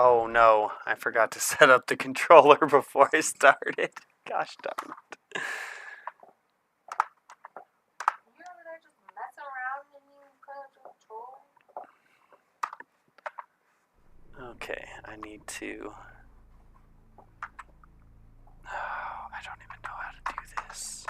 Oh no, I forgot to set up the controller before I started. Gosh darn it. You're over there just messing around and you couldn't control. Okay, I need to... Oh, I don't even know how to do this.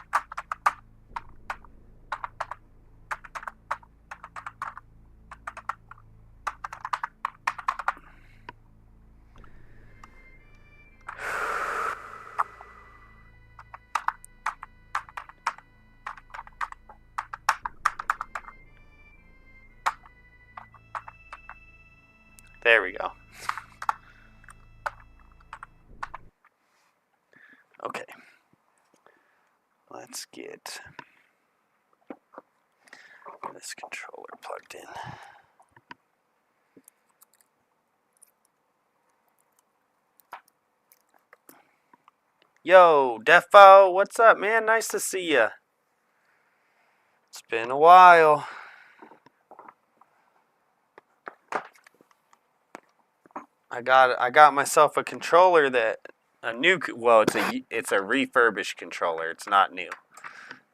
There we go. Okay. Let's get this controller plugged in. Yo, Defo, what's up, man? Nice to see ya. It's been a while. I got myself a controller that it's a refurbished controller. It's not new.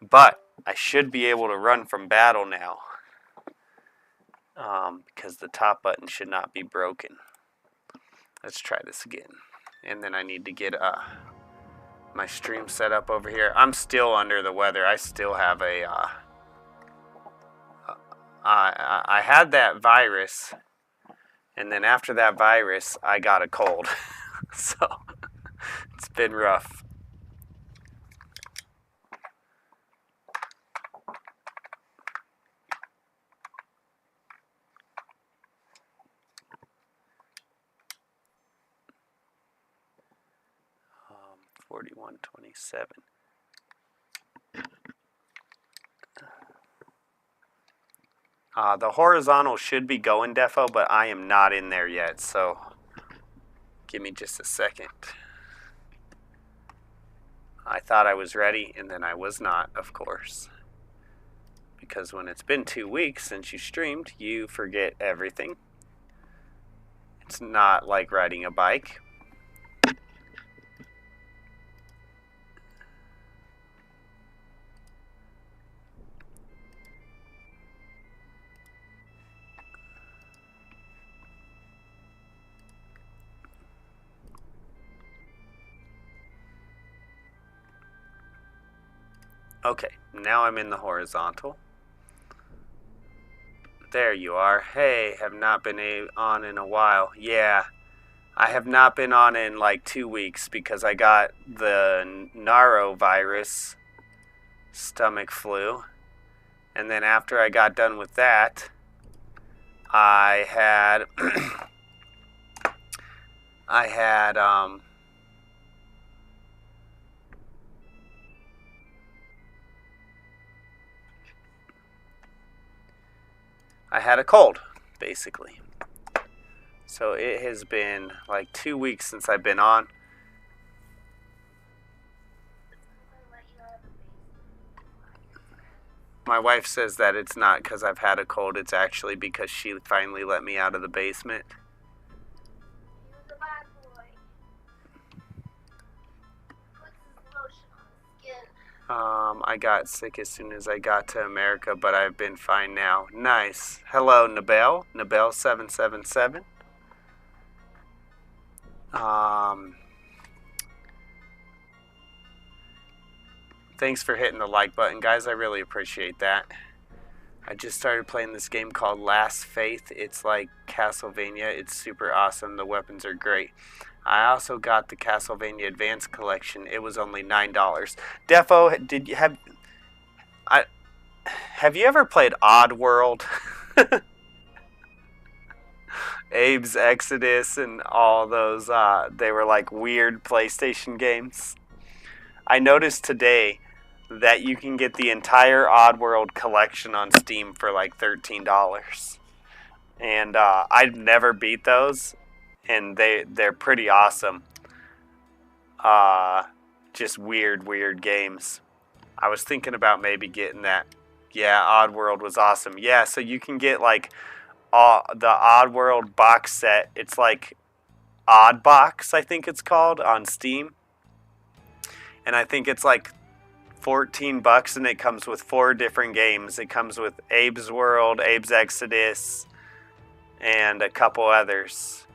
But I should be able to run from battle now. Because the top button should not be broken. Let's try this again. And then I need to get my stream set up over here. I'm still under the weather. I still have I had that virus, and then after that virus, I got a cold. So it's been rough. Um, 4127. The horizontal should be going, Defo, but I am not in there yet, so give me just a second. I thought I was ready, and then I was not, of course. Because when it's been 2 weeks since you streamed, you forget everything. It's not like riding a bike. Okay, now I'm in the horizontal. There you are. Hey, have not been on in a while. Yeah, I have not been on in like 2 weeks because I got the norovirus, stomach flu. And then after I got done with that, I had I had a cold, basically. So it has been like 2 weeks since I've been on. My wife says that it's not because I've had a cold. It's actually because she finally let me out of the basement. I got sick as soon as I got to America, but I've been fine now. Nice. Hello, Nabel. Nabel777. Thanks for hitting the like button, guys. I really appreciate that. I just started playing this game called Last Faith. It's like Castlevania. It's super awesome. The weapons are great. I also got the Castlevania Advance Collection. It was only $9. Defo, have you ever played Oddworld? Abe's Exodus and all those, they were like weird PlayStation games. I noticed today that you can get the entire Oddworld collection on Steam for like $13. And I've never beat those, and they're pretty awesome. Just weird games. I was thinking about maybe getting that. Yeah, Oddworld was awesome. Yeah, so you can get like the Oddworld box set. It's like Odd Box, I think it's called, on Steam. And I think it's like $14, and it comes with 4 different games. It comes with Abe's World, Abe's Exodus, and a couple others.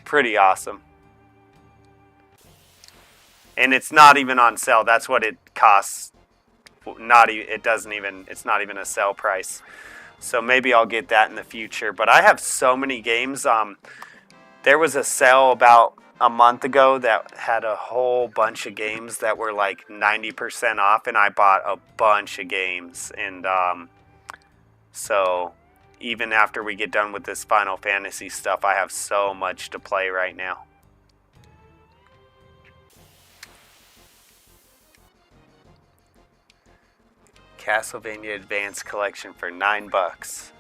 Pretty awesome. And it's not even on sale. That's what it costs. It's not even a sale price. So maybe I'll get that in the future. But I have so many games. There was a sale about a month ago that had a whole bunch of games that were like 90% off, and I bought a bunch of games. And so even after we get done with this Final Fantasy stuff, I have so much to play right now. Castlevania Advance Collection for $9.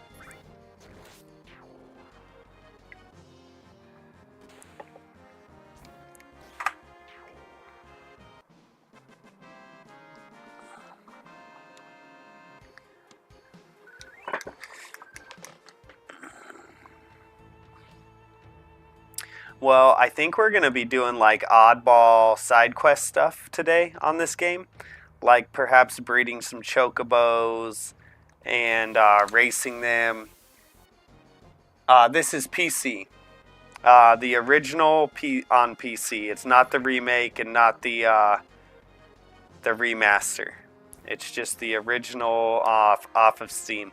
Well, I think we're going to be doing like oddball side quest stuff today on this game. Like perhaps breeding some chocobos and racing them. This is PC. The original on PC. It's not the remake and not the remaster. It's just the original off of Steam.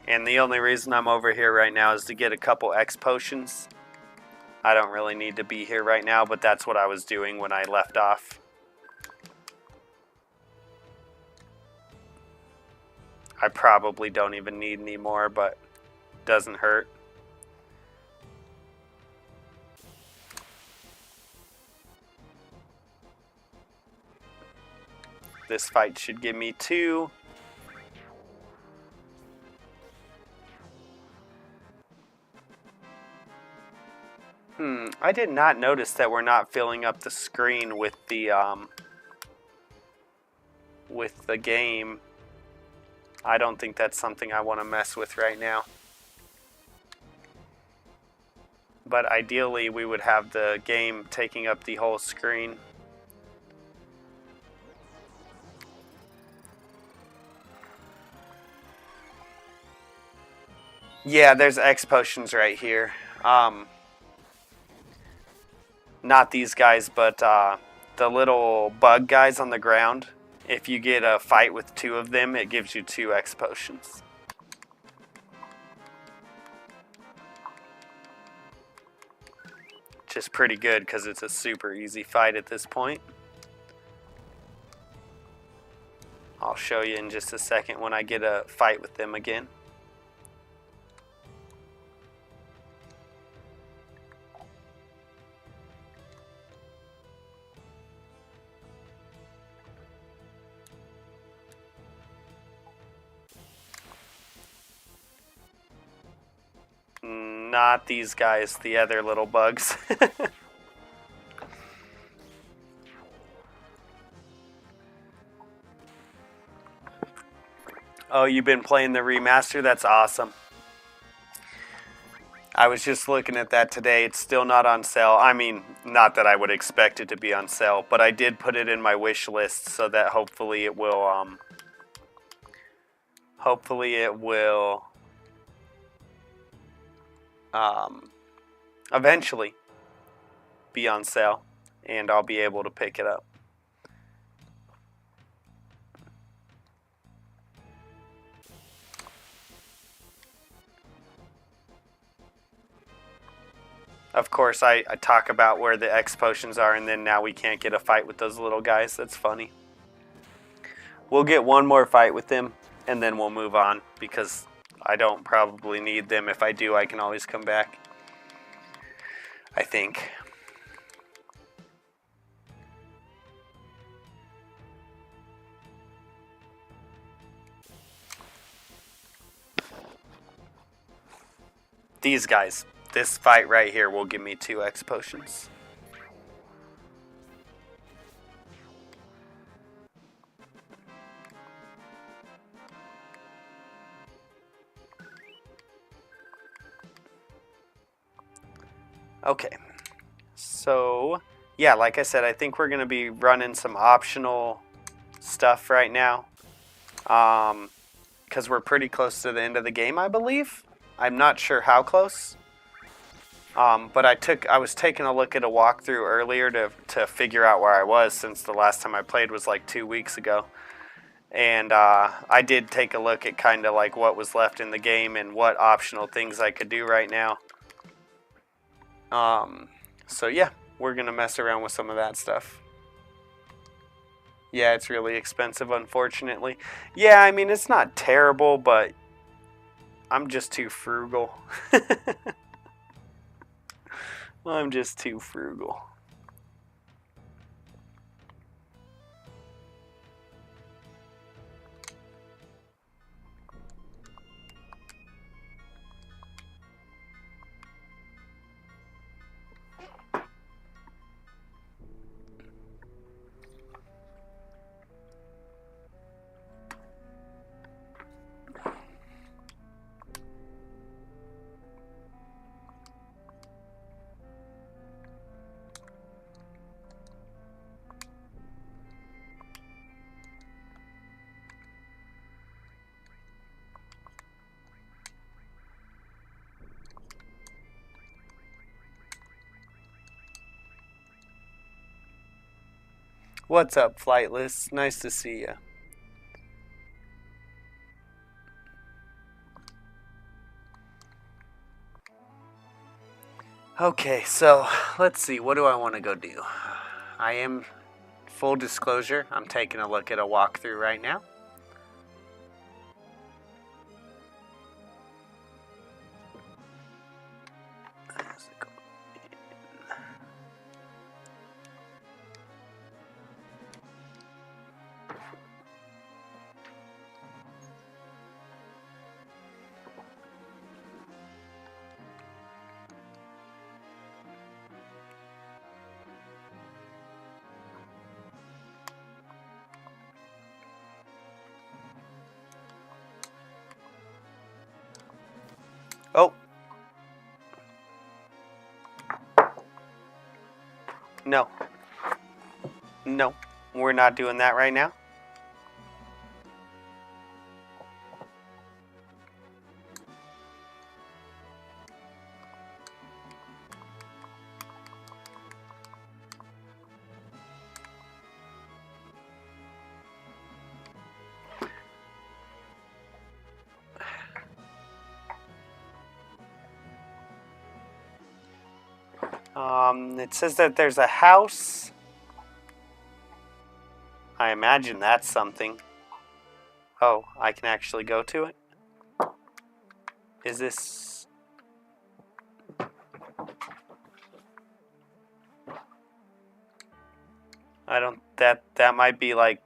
And the only reason I'm over here right now is to get a couple X potions. I don't really need to be here right now, but that's what I was doing when I left off. I probably don't even need any more, but doesn't hurt. This fight should give me 2. I did not notice that we're not filling up the screen with the game. I don't think that's something I want to mess with right now. But ideally, we would have the game taking up the whole screen. Yeah, there's X potions right here. Not these guys, but the little bug guys on the ground. If you get a fight with 2 of them, it gives you 2 X potions. Which is pretty good because it's a super easy fight at this point. I'll show you in just a second when I get a fight with them again. Not these guys, the other little bugs. Oh, you've been playing the remaster? That's awesome. I was just looking at that today. It's still not on sale. I mean, not that I would expect it to be on sale, but I did put it in my wish list so that hopefully it will eventually be on sale, and I'll be able to pick it up. Of course, I talk about where the X potions are, and then now we can't get a fight with those little guys. That's funny. We'll get one more fight with them, and then we'll move on, because I don't probably need them. If I do, I can always come back, I think. These guys. This fight right here will give me 2 X potions. Okay. So, yeah, like I said, I think we're going to be running some optional stuff right now. Because we're pretty close to the end of the game, I believe. I'm not sure how close. But I was taking a look at a walkthrough earlier to figure out where I was, since the last time I played was like 2 weeks ago. And I did take a look at kind of like what was left in the game and what optional things I could do right now. So yeah, we're going to mess around with some of that stuff. Yeah, it's really expensive, unfortunately. Yeah, I mean, it's not terrible, but I'm just too frugal. I'm just too frugal. What's up, Flightless? Nice to see you. Okay, so let's see. What do I want to go do? I am, full disclosure, I'm taking a look at a walkthrough right now. Oh. No. No. We're not doing that right now. It says that there's a house. I imagine that's something. Oh, I can actually go to it? Is this... I don't... That might be like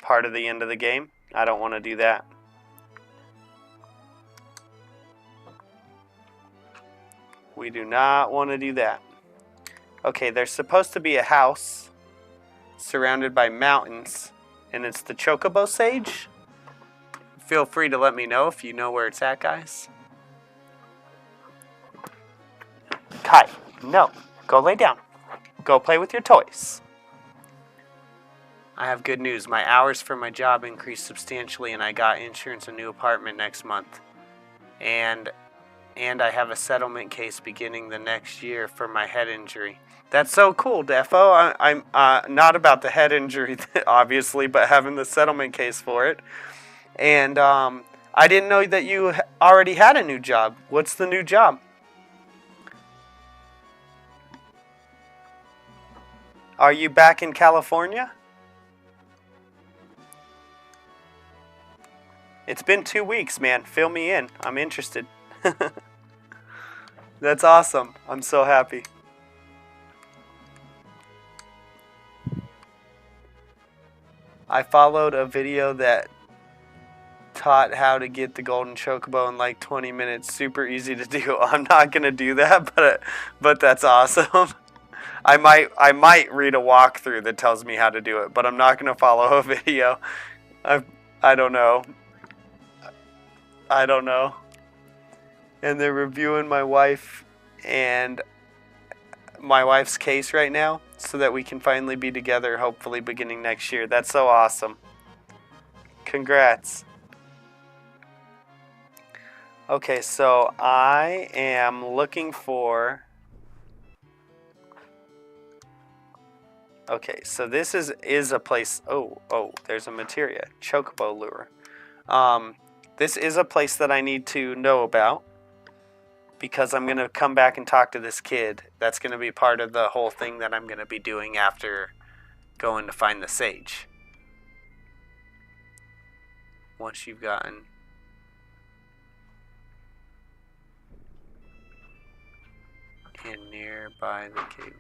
part of the end of the game. I don't want to do that. We do not want to do that. Okay, there's supposed to be a house surrounded by mountains, and it's the Chocobo Sage. Feel free to let me know if you know where it's at, guys. Kai, no. Go lay down. Go play with your toys. I have good news. My hours for my job increased substantially, and I got insurance a new apartment next month. And I have a settlement case beginning the next year for my head injury. That's so cool, Defo. I'm not about the head injury, obviously, but having the settlement case for it. And I didn't know that you already had a new job. What's the new job? Are you back in California? It's been 2 weeks, man. Fill me in. I'm interested. That's awesome. I'm so happy. I followed a video that taught how to get the golden chocobo in like 20 minutes. Super easy to do. I'm not going to do that, but that's awesome. I might read a walkthrough that tells me how to do it, but I'm not going to follow a video. I don't know. I don't know. And they're reviewing my wife, and my wife's case right now so that we can finally be together, hopefully beginning next year. That's so awesome. Congrats. Okay, so I am looking for... Okay, so this is a place... Oh, there's a materia. Chocobo lure. This is a place that I need to know about, because I'm going to come back and talk to this kid. That's going to be part of the whole thing that I'm going to be doing after going to find the sage. Once you've gotten... in nearby the cave.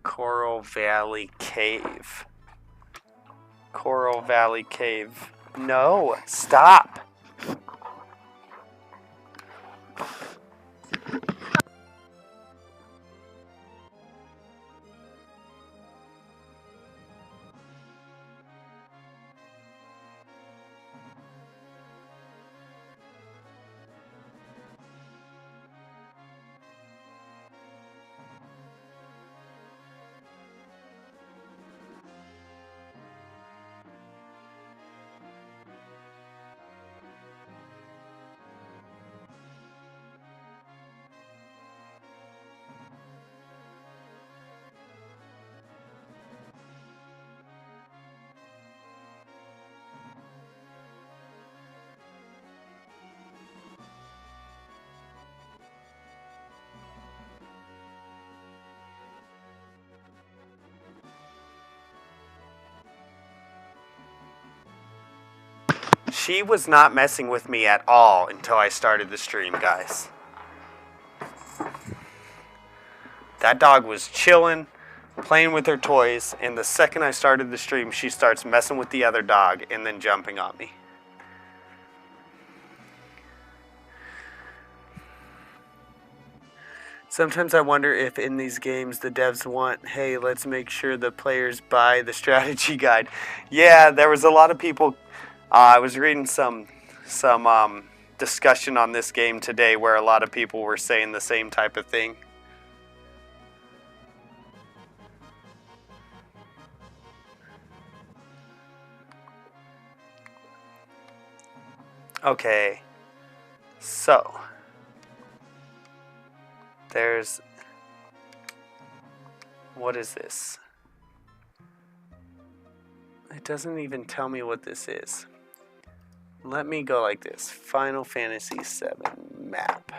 Coral Valley Cave. Coral Valley Cave. No, stop. She was not messing with me at all until I started the stream, guys. That dog was chilling, playing with her toys, and the second I started the stream, she starts messing with the other dog and then jumping on me. Sometimes I wonder if in these games the devs want, hey, let's make sure the players buy the strategy guide. Yeah, there was a lot of people... I was reading some discussion on this game today where a lot of people were saying the same type of thing. Okay, so there's... What is this? It doesn't even tell me what this is. Let me go like this. Final Fantasy VII map.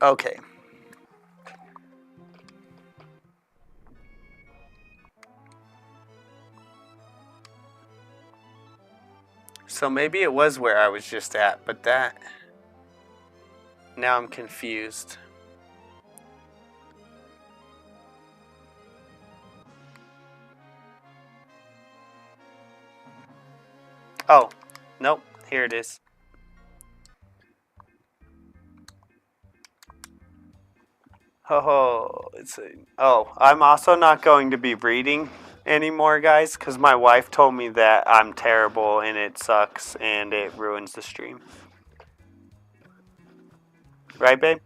Okay. So maybe it was where I was just at, but that... Now I'm confused. Oh, nope, here it is. Oh, I'm also not going to be reading anymore, guys, because my wife told me that I'm terrible and it sucks and it ruins the stream. Right, babe?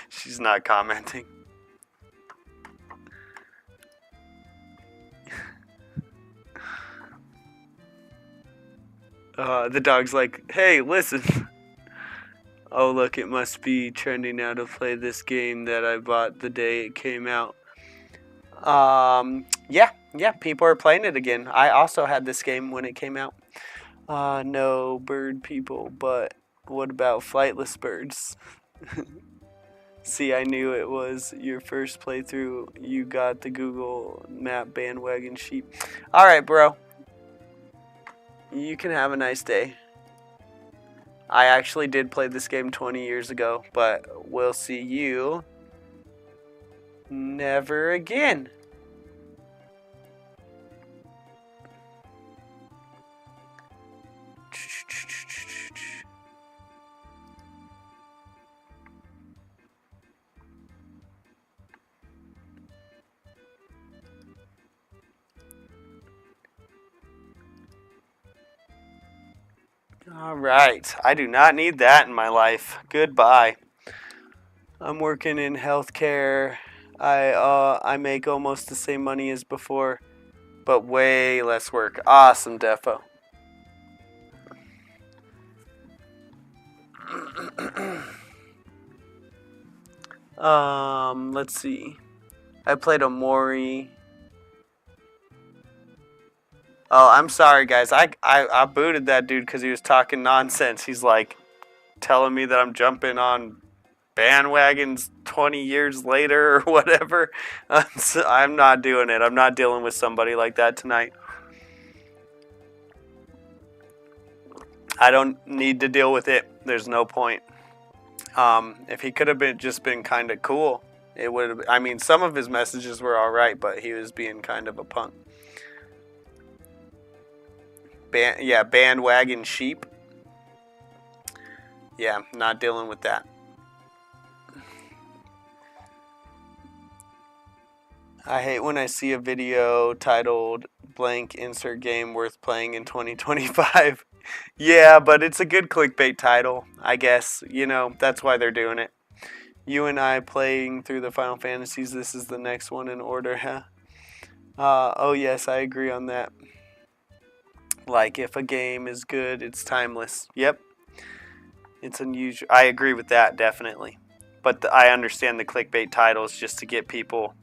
She's not commenting. The dog's like, hey, listen. Oh, look, it must be trending now to play this game that I bought the day it came out. Yeah, people are playing it again. I also had this game when it came out. No bird people, but What about flightless birds? See, I knew it was your first playthrough. You got the Google Map bandwagon sheep. Alright, bro. You can have a nice day. I actually did play this game 20 years ago, but we'll see you never again. Alright, I do not need that in my life. Goodbye. I'm working in healthcare. I make almost the same money as before, but way less work. Awesome, Defo. Let's see. I played Omori. Oh, I'm sorry, guys. I booted that dude because he was talking nonsense. He's like telling me that I'm jumping on bandwagons 20 years later or whatever. I'm not doing it. I'm not dealing with somebody like that tonight. I don't need to deal with it. There's no point. If he could have been kind of cool, it would have. I mean, some of his messages were all right, but he was being kind of a punk. Bandwagon sheep. Yeah, not dealing with that. I hate when I see a video titled blank insert game worth playing in 2025. Yeah, but it's a good clickbait title, I guess. You know, that's why they're doing it. You and I playing through the Final Fantasies. This is the next one in order, huh? Oh, yes, I agree on that. Like, if a game is good, it's timeless. Yep. It's unusual. I agree with that, definitely. But I understand the clickbait titles just to get people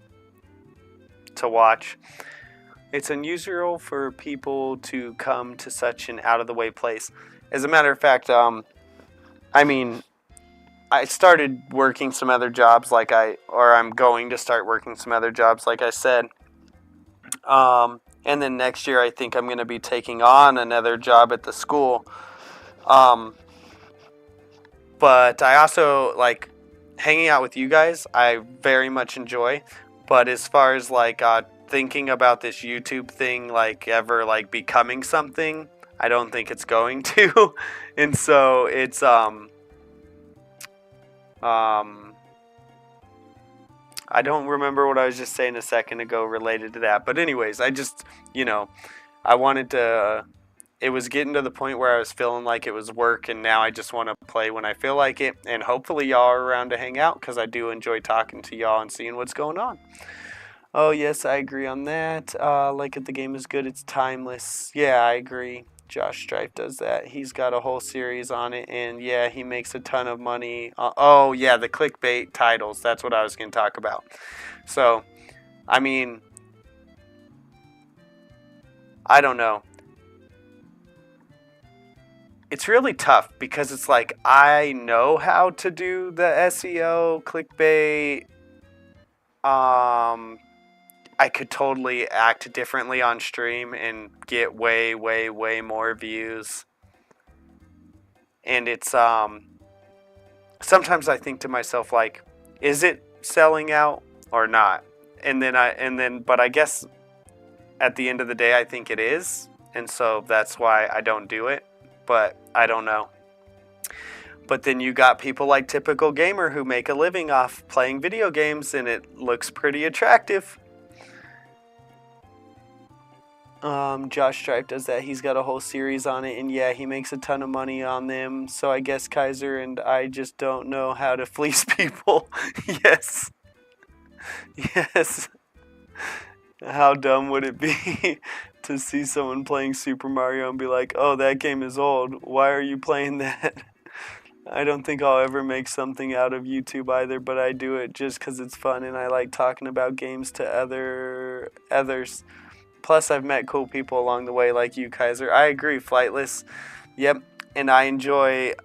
to watch. It's unusual for people to come to such an out-of-the-way place. As a matter of fact, I mean, I started working some other jobs I'm going to start working some other jobs, like I said. And then next year I think I'm going to be taking on another job at the school. But I also like hanging out with you guys. I very much enjoy. But as far as like thinking about this YouTube thing like ever like becoming something, I don't think it's going to. And so it's I don't remember what I was just saying a second ago related to that. But anyways, I just, I wanted to, it was getting to the point where I was feeling like it was work, and now I just want to play when I feel like it. And hopefully y'all are around to hang out, because I do enjoy talking to y'all and seeing what's going on. Oh, yes, I agree on that. Like if the game is good, it's timeless. Yeah, I agree. Josh Strife does that. He's got a whole series on it, and yeah, he makes a ton of money. Oh, yeah, the clickbait titles. That's what I was going to talk about. So, I mean, I don't know. It's really tough because it's like I know how to do the SEO, clickbait. I could totally act differently on stream and get way, way, way more views. And it's sometimes I think to myself like, is it selling out or not? But I guess at the end of the day I think it is, and so that's why I don't do it. But I don't know. But then you got people like Typical Gamer who make a living off playing video games, and it looks pretty attractive. Josh Stripe does that. He's got a whole series on it, and yeah, he makes a ton of money on them. So I guess Kaiser and I just don't know how to fleece people. Yes. Yes. How dumb would it be to see someone playing Super Mario and be like, oh, that game is old. Why are you playing that? I don't think I'll ever make something out of YouTube either, but I do it just because it's fun and I like talking about games to others. Plus, I've met cool people along the way like you, Kaiser. I agree, Flightless. Yep, and I enjoy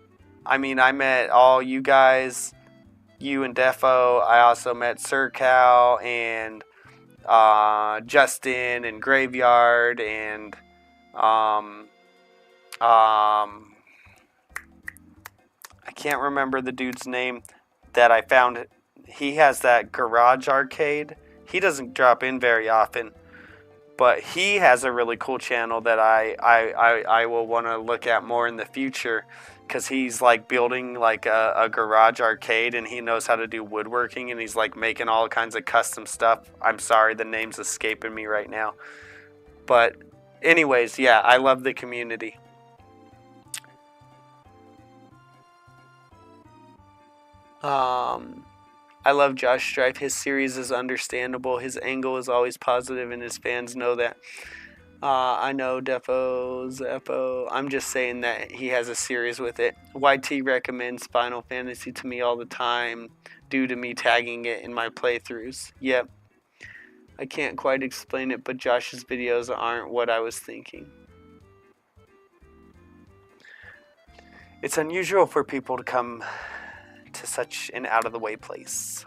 I mean, I met all you guys, you and Defo. I also met Sir Cal and Justin and Graveyard and I can't remember the dude's name that I found. He has that garage arcade. He doesn't drop in very often, but he has a really cool channel that I will want to look at more in the future, because he's like building like a garage arcade, and he knows how to do woodworking, and he's like making all kinds of custom stuff. I'm sorry, the name's escaping me right now. But anyways, yeah, I love the community. I love Josh Strife. His series is understandable. His angle is always positive, and his fans know that. I know Zeppo. I'm just saying that he has a series with it. YT recommends Final Fantasy to me all the time due to me tagging it in my playthroughs. Yep. I can't quite explain it, but Josh's videos aren't what I was thinking. It's unusual for people to come to such an out-of-the-way place.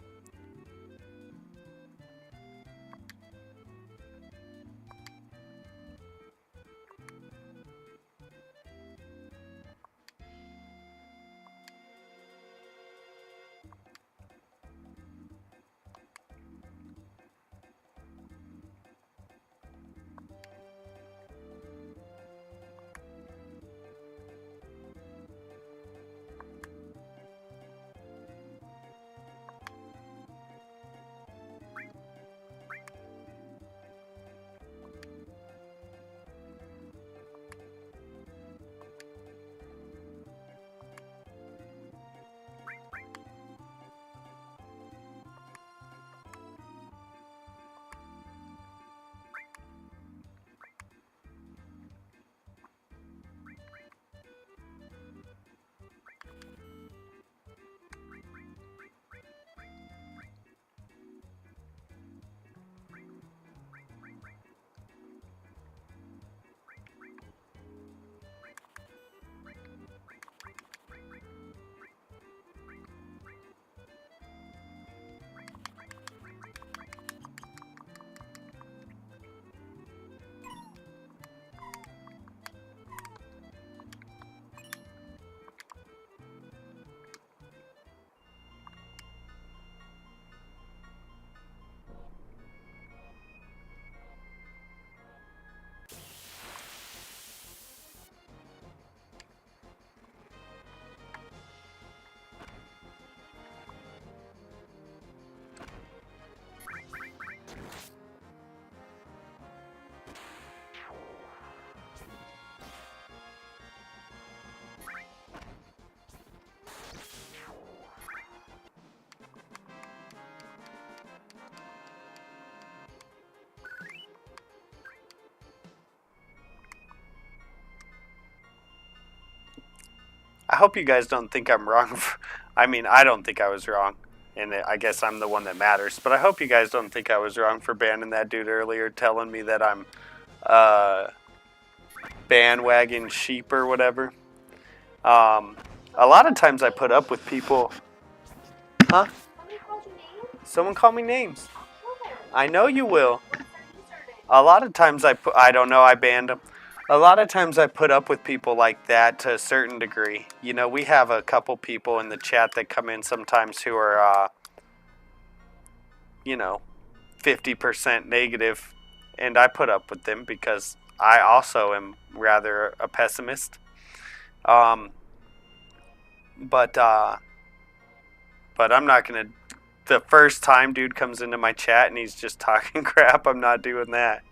I hope you guys don't think I'm wrong. I mean, I don't think I was wrong, and I guess I'm the one that matters. But I hope you guys don't think I was wrong for banning that dude earlier, telling me that I'm bandwagon sheep or whatever. A lot of times I put up with people. Huh? Somebody called you names? Someone call me names. Sure. I know you will. What's their username? A lot of times I don't know, I banned them. A lot of times I put up with people like that to a certain degree. You know, we have a couple people in the chat that come in sometimes who are, 50% negative, and I put up with them because I also am rather a pessimist. But I'm not gonna. The first time dude comes into my chat and he's just talking crap, I'm not doing that.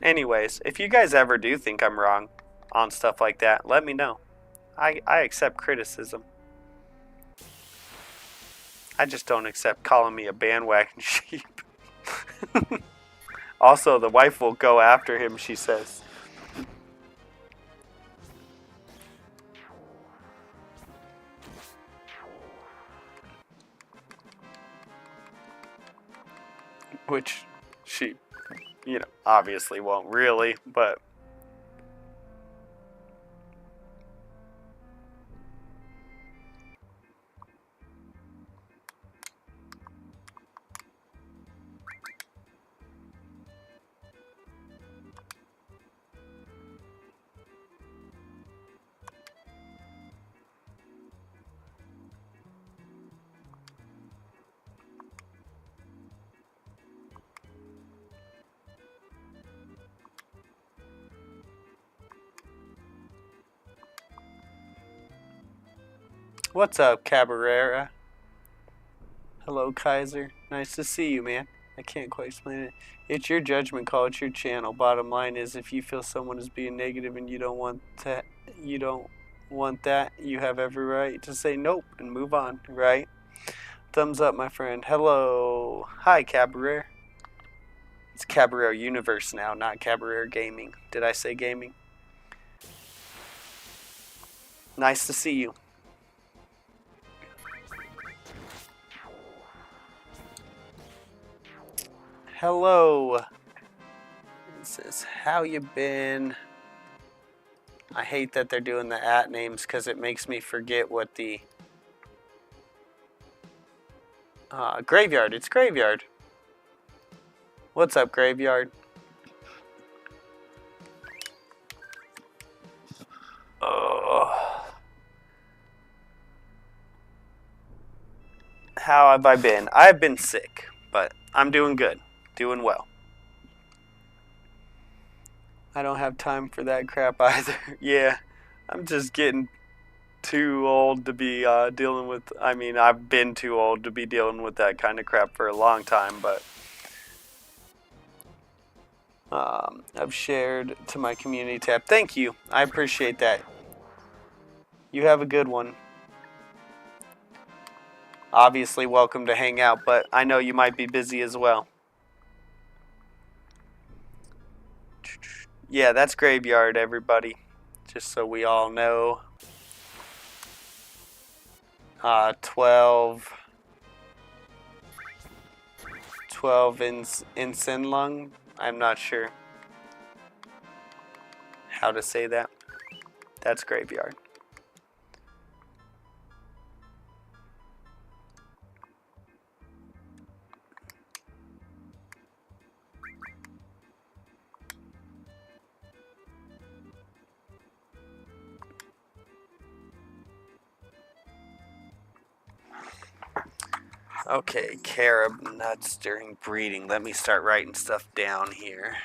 Anyways, if you guys ever do think I'm wrong on stuff like that, let me know. I accept criticism. I just don't accept calling me a bandwagon sheep. Also, the wife will go after him, she says. She, obviously won't really, but... What's up, Cabrera? Hello, Kaiser. Nice to see you, man. I can't quite explain it. It's your judgment call. It's your channel. Bottom line is, if you feel someone is being negative and you don't want that, you have every right to say nope and move on, right? Thumbs up, my friend. Hello. Hi, Cabrera. It's Cabrera Universe now, not Cabrera Gaming. Did I say gaming? Nice to see you. Hello. It says, how you been? I hate that they're doing the @ names because it makes me forget what the... Graveyard. It's Graveyard. What's up, Graveyard? How have I been? I've been sick, but I'm doing good. Doing well. I don't have time for that crap either. Yeah, I'm just getting too old to be dealing with... I mean, I've been too old to be dealing with that kind of crap for a long time, but... I've shared to my community tab. Thank you. I appreciate that. You have a good one. Obviously welcome to hang out, but I know you might be busy as well. Yeah, that's Graveyard, everybody. Just so we all know. 12 in Sinlung. I'm not sure how to say that. That's Graveyard. Okay, carob nuts during breeding. Let me start writing stuff down here.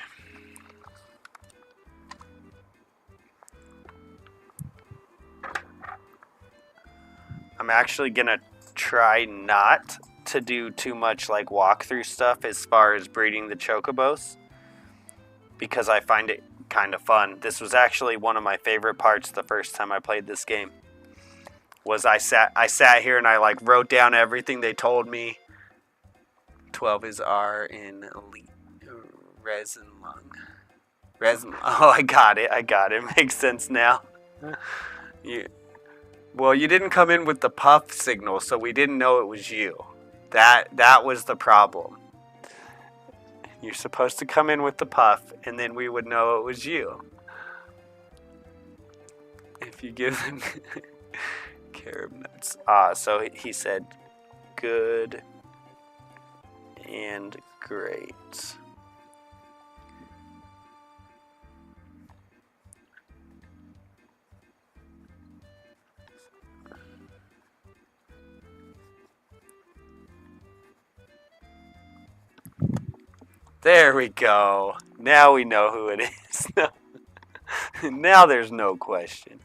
I'm actually gonna try not to do too much like walkthrough stuff as far as breeding the chocobos, because I find it kind of fun. This was actually one of my favorite parts the first time I played this game. Was I sat here and I like wrote down everything they told me. 12 is R in elite resin lung. Oh, I got it. Makes sense now. Well, you didn't come in with the puff signal, so we didn't know it was you. That was the problem. You're supposed to come in with the puff, and then we would know it was you. If you give them carob nuts. So he said good and great. There we go. Now we know who it is. Now there's no question.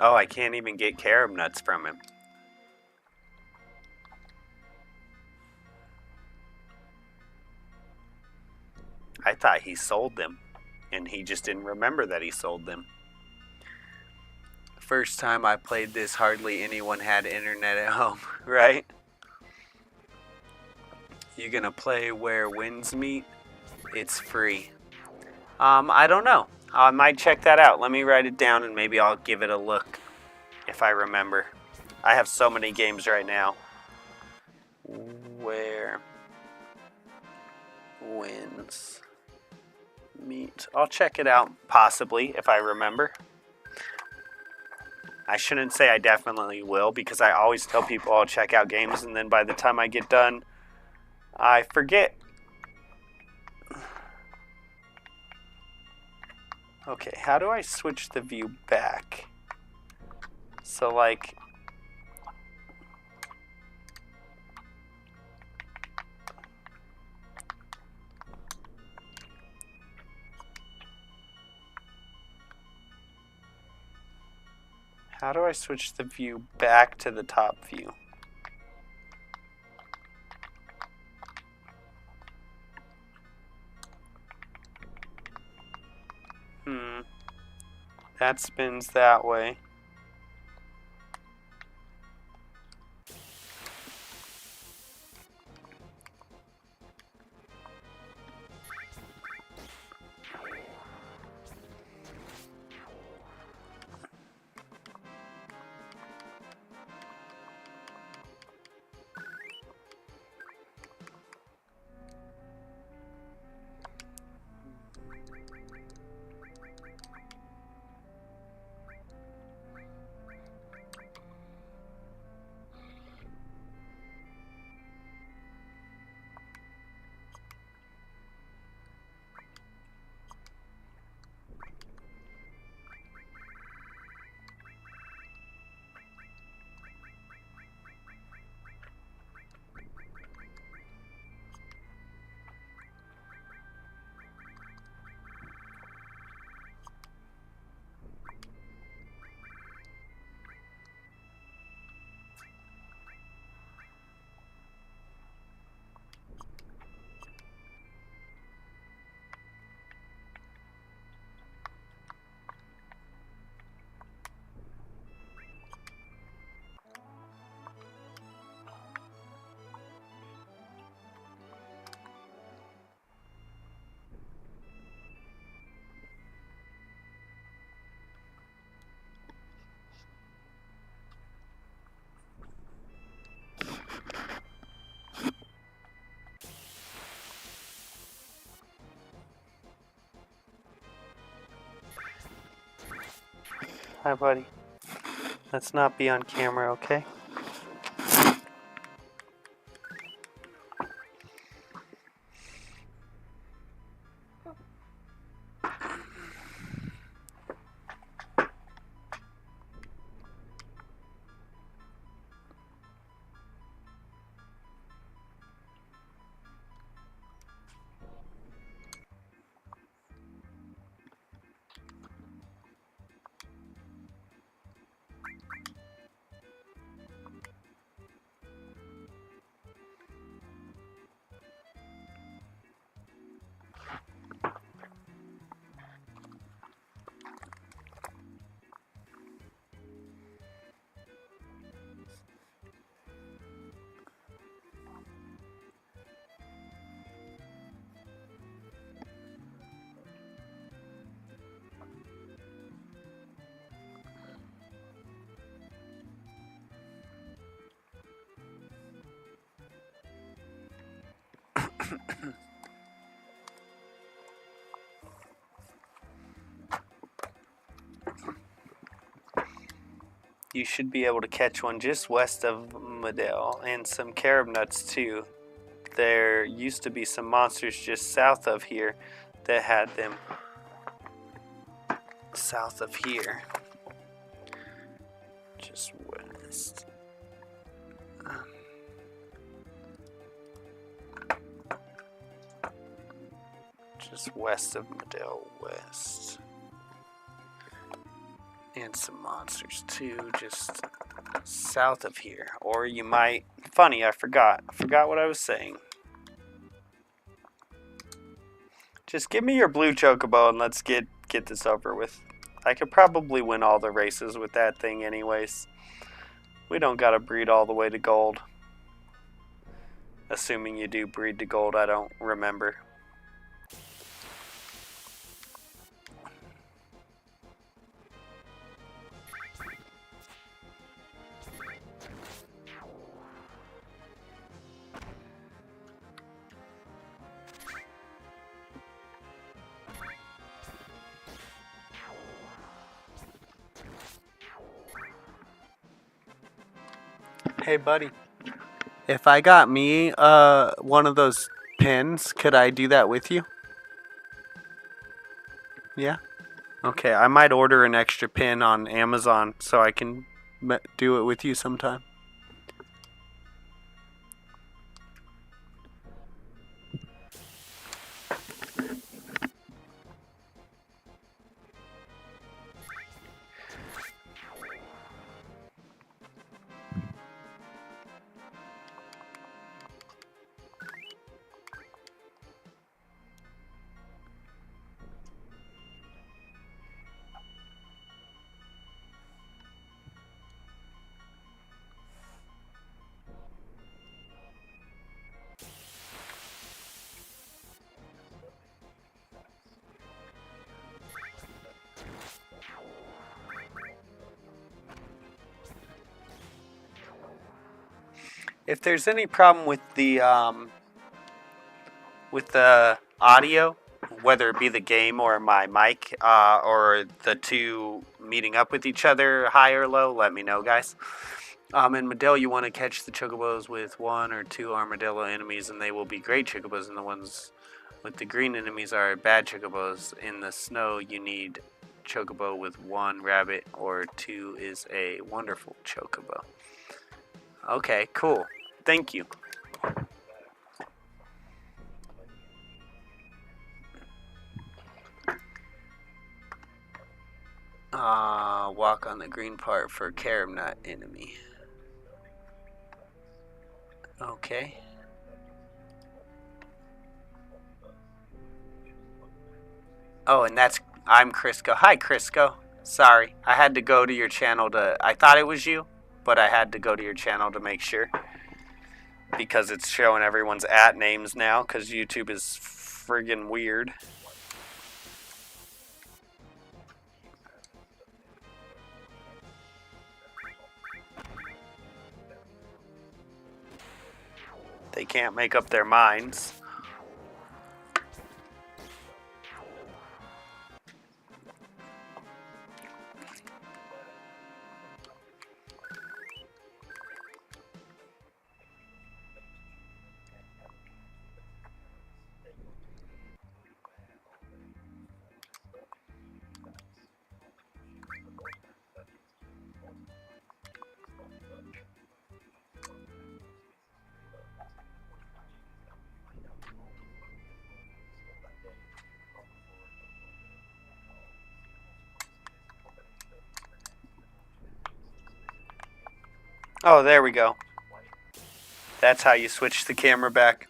Oh, I can't even get carob nuts from him. I thought he sold them, and he just didn't remember that he sold them. first time I played this, hardly anyone had internet at home, right? You gonna play Where Winds Meet? It's free. I don't know. I might check that out. Let me write it down and maybe I'll give it a look if I remember. I have so many games right now. Where Winds Meet. I'll check it out, possibly, if I remember. I shouldn't say I definitely will, because I always tell people I'll check out games, and then by the time I get done, I forget. Okay, how do I switch the view back? So, like... How do I switch the view back to the top view? That spins that way. Hi, buddy. Let's not be on camera, okay? You should be able to catch one just west of Medell, and some carob nuts too. There used to be some monsters just south of here that had them. South of here. Just west. Just west of Medell West. And some monsters too, just south of here. Or you might... Funny, I forgot. I forgot what I was saying. Just give me your blue chocobo and let's get this over with. I could probably win all the races with that thing anyways. We don't gotta breed all the way to gold. Assuming you do breed to gold, I don't remember. Hey, buddy. If I got me one of those pins, could I do that with you? Yeah? Okay, I might order an extra pin on Amazon so I can do it with you sometime. If there's any problem with the audio, whether it be the game or my mic, or the two meeting up with each other, high or low, let me know, guys. In Medell, you want to catch the chocobos with 1 or 2 armadillo enemies, and they will be great chocobos, and the ones with the green enemies are bad chocobos. In the snow, you need chocobo with 1 rabbit, or 2 is a wonderful chocobo. Okay, cool. Thank you. Walk on the green part for carob nut enemy. Okay. Oh, and I'm Crisco. Hi, Crisco. Sorry, I had to go to your channel I thought it was you, but I had to go to your channel to make sure. Because it's showing everyone's @names now, because YouTube is friggin' weird. They can't make up their minds. Oh, there we go. That's how you switch the camera back.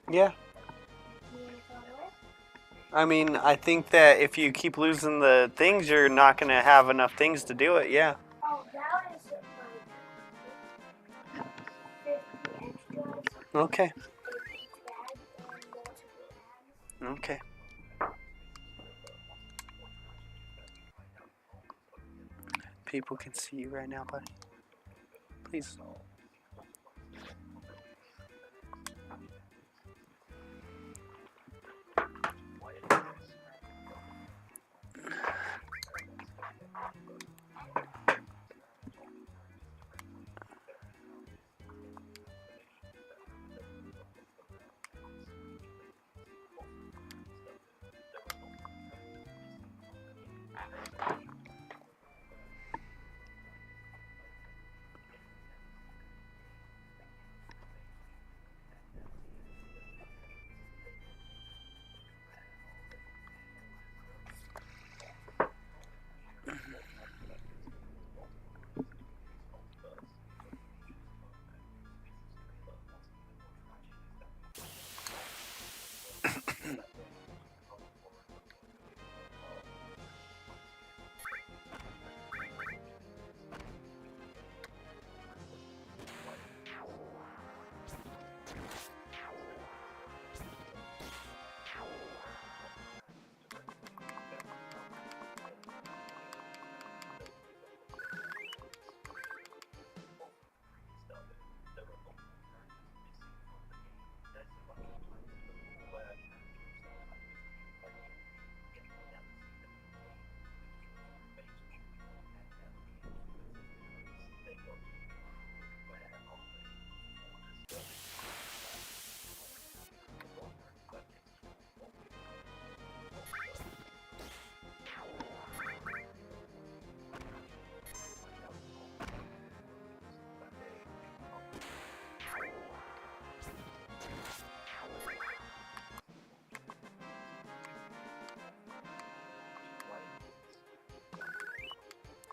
Yeah. I mean, I think that if you keep losing the things, you're not going to have enough things to do it, yeah. Oh, that is like Okay. It repeats the ad on multiple ads. Okay. People can see you right now, buddy. Please.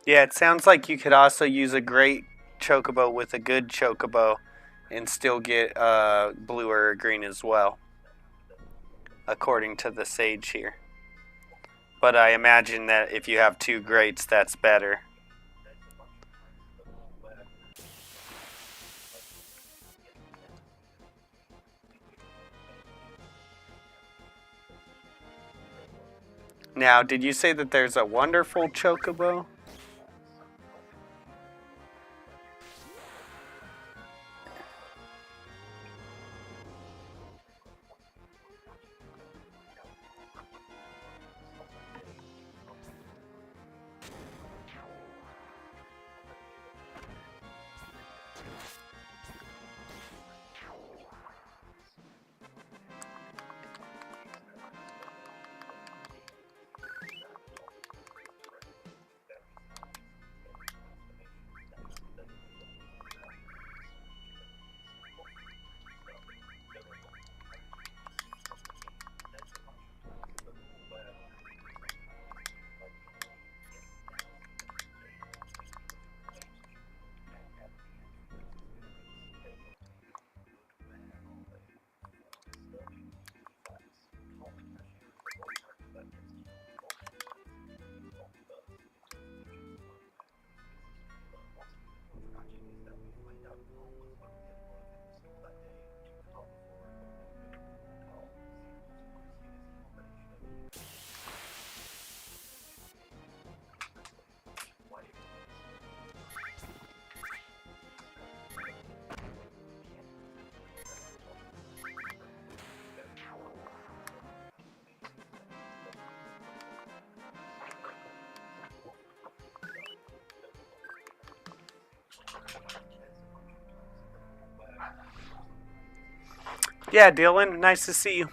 Yeah, it sounds like you could also use a great chocobo with a good chocobo and still get blue or green as well, according to the sage here. But I imagine that if you have two greats, that's better. Now, did you say that there's a wonderful chocobo? Yeah, Dylan, nice to see you.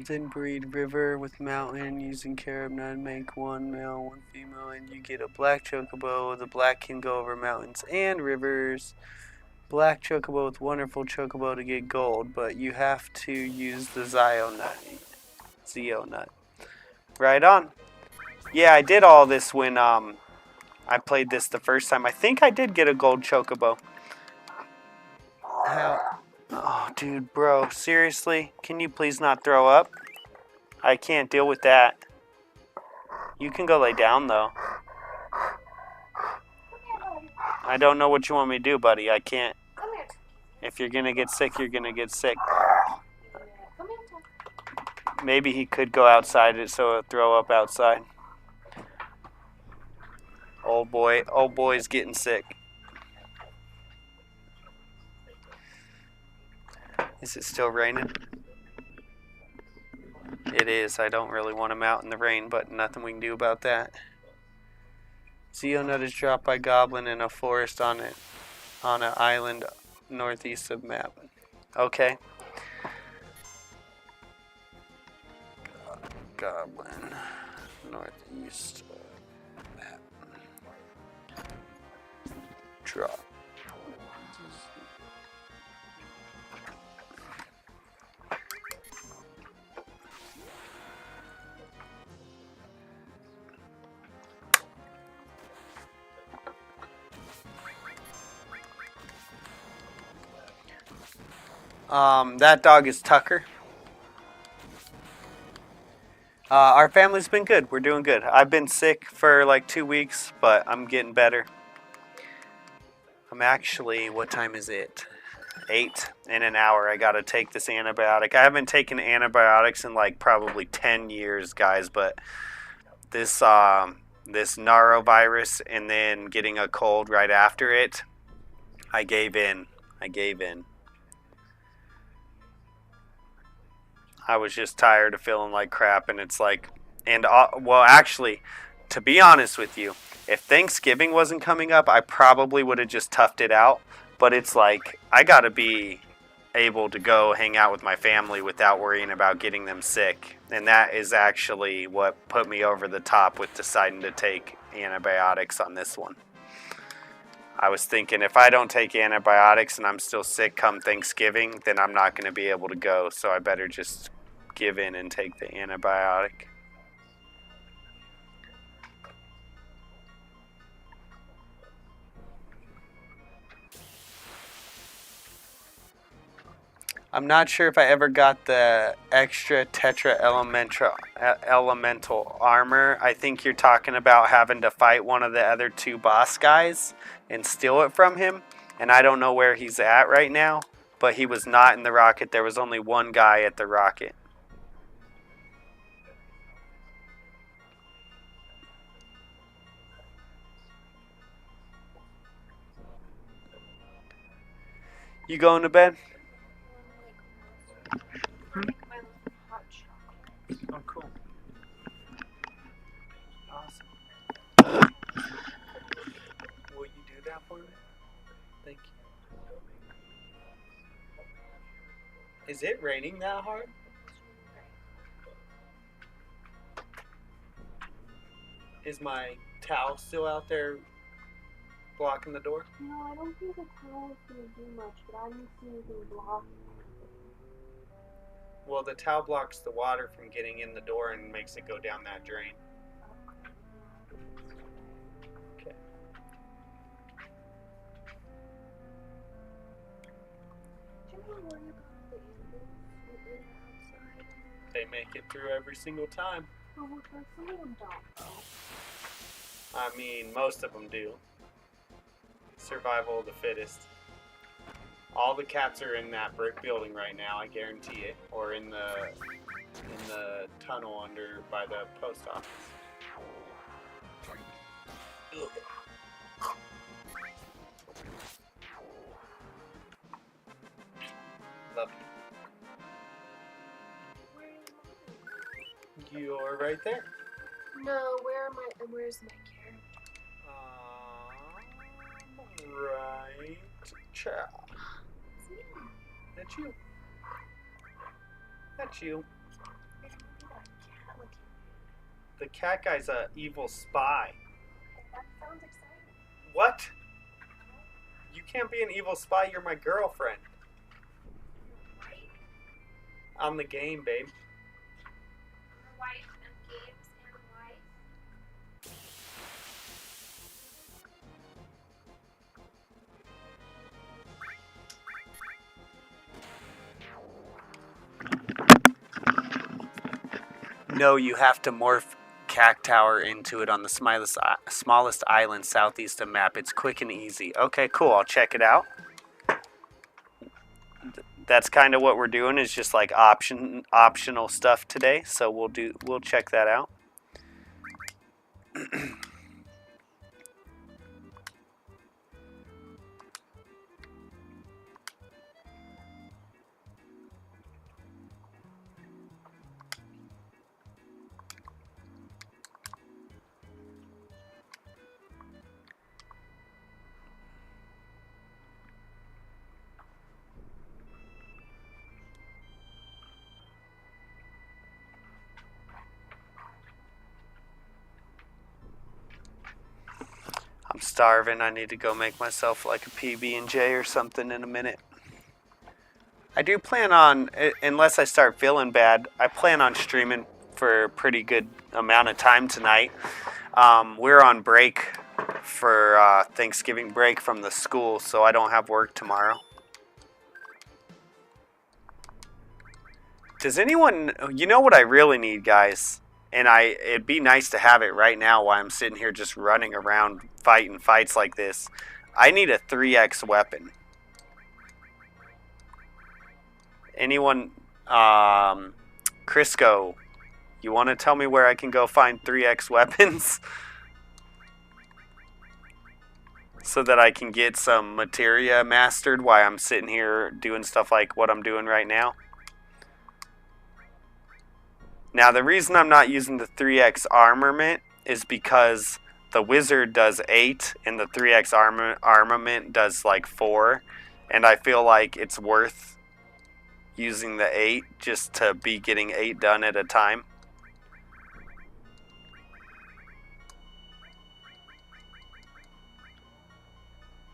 Then breed river with mountain using carob nine, make one male, one female, and you get a black chocobo. The black can go over mountains and rivers. Black chocobo with wonderful chocobo to get gold, but you have to use the Zio nut. Right on. Yeah, I did all this when I played this the first time. I think I did get a gold chocobo. How? Oh, dude, bro, seriously? Can you please not throw up? I can't deal with that. You can go lay down, though. I don't know what you want me to do, buddy. I can't. If you're gonna get sick, you're gonna get sick. Yeah. Come here, Tuck. Maybe he could go outside it so it'll throw up outside. Old boy's getting sick. Is it still raining? It is. I don't really want him out in the rain, but nothing we can do about that. Xeonut is dropped by Goblin in a forest on an island northeast of map. Okay. Goblin northeast of map. Drop. That dog is Tucker. Our family's been good. We're doing good. I've been sick for like 2 weeks, but I'm getting better. I'm actually, what time is it? 8 in an hour. I gotta take this antibiotic. I haven't taken antibiotics in like probably 10 years, guys, but this norovirus and then getting a cold right after it, I gave in. I was just tired of feeling like crap, and it's like, well, actually, to be honest with you, if Thanksgiving wasn't coming up, I probably would have just toughed it out. But it's like, I gotta be able to go hang out with my family without worrying about getting them sick. And that is actually what put me over the top with deciding to take antibiotics on this one. I was thinking, if I don't take antibiotics and I'm still sick come Thanksgiving, then I'm not going to be able to go. So I better just give in and take the antibiotic. I'm not sure if I ever got the extra Tetra Elemental armor. I think you're talking about having to fight one of the other 2 boss guys and steal it from him. And I don't know where he's at right now, but he was not in the rocket. There was only one guy at the rocket. You going to bed? Hot chocolate. Oh, cool. Awesome. Will you do that for me? Thank you. Is it raining that hard? Is my towel still out there blocking the door? No, I don't think the towel is going to do much, but I didn't see anything block. Well, the towel blocks the water from getting in the door and makes it go down that drain. Okay. Do you ever worry about the animals living outside? They make it through every single time. Oh, because some of them don't, though. I mean, most of them do. Survival of the fittest. All the cats are in that brick building right now, I guarantee it. Or in the tunnel under by the post office. Love you. You're right there. No, where's my character? Right. Ciao. That's you. That's you. The cat guy's a evil spy. That sounds exciting. What? You can't be an evil spy. You're my girlfriend. Right? On the game, babe. Wife and games and wife. No, you have to morph Cactower into it on the smallest island southeast of map. It's quick and easy. Okay, cool. I'll check it out. that's kind of what we're doing, is just like optional stuff today. So we'll check that out. I'm starving. I need to go make myself like a PB&J or something in a minute. I do plan on, unless I start feeling bad, I plan on streaming for a pretty good amount of time tonight. We're on break for Thanksgiving break from the school, so I don't have work tomorrow. Does anyone, you know what I really need, guys? And it'd be nice to have it right now while I'm sitting here just running around fighting fights like this. I need a 3x weapon. Anyone, Crisco, you want to tell me where I can go find 3x weapons? So that I can get some materia mastered while I'm sitting here doing stuff like what I'm doing right now. Now, the reason I'm not using the 3x armament is because the wizard does 8 and the 3x armament does like 4. And I feel like it's worth using the 8 just to be getting 8 done at a time.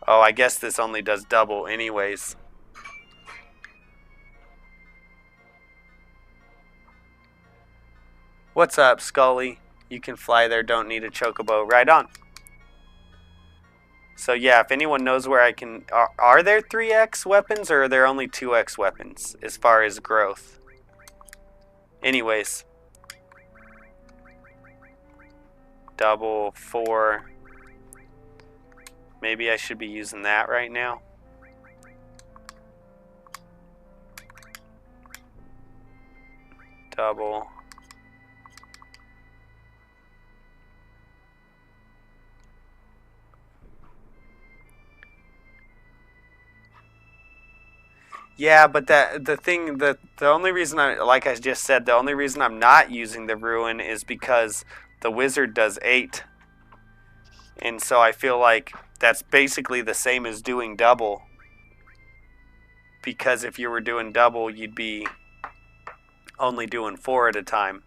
Oh, I guess this only does double anyways. What's up, Scully? You can fly there, don't need a chocobo. Right on. So yeah, if anyone knows where I can... Are there 3x weapons or are there only 2x weapons as far as growth? Anyways. Double, 4. Maybe I should be using that right now. Double. Yeah, but the only reason like I just said, the only reason I'm not using the ruin is because the wizard does 8. And so I feel like that's basically the same as doing double. Because if you were doing double, you'd be only doing 4 at a time.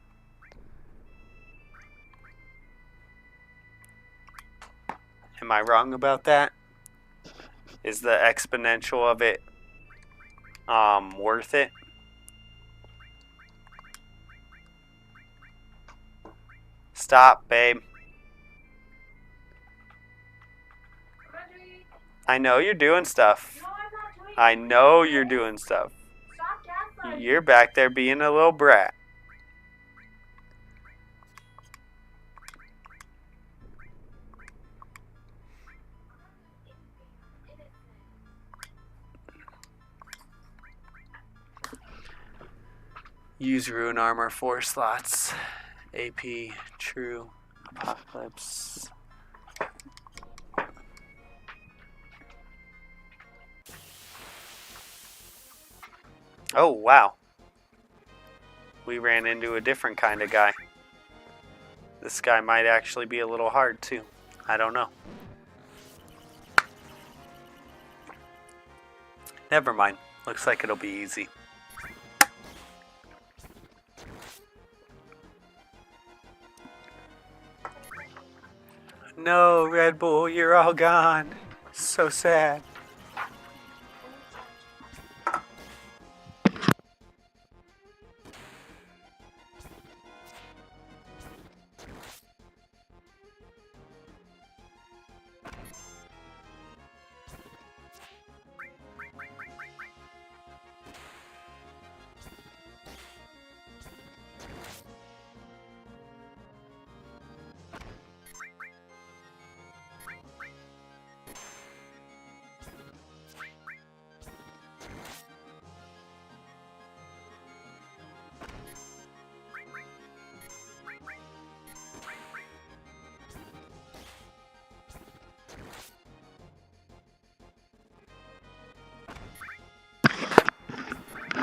Am I wrong about that? Is the exponential of it worth it? Stop, babe. I know you're doing stuff. No, I'm not doing I know you're doing stuff. Stop gaslighting. You're back there being a little brat. Use rune armor 4 slots. AP, true, apocalypse. Oh, wow. We ran into a different kind of guy. This guy might actually be a little hard, too. I don't know. Never mind. Looks like it'll be easy. No, Red Bull, you're all gone. So sad.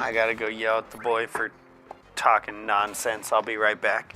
I gotta go yell at the boy for talking nonsense. I'll be right back.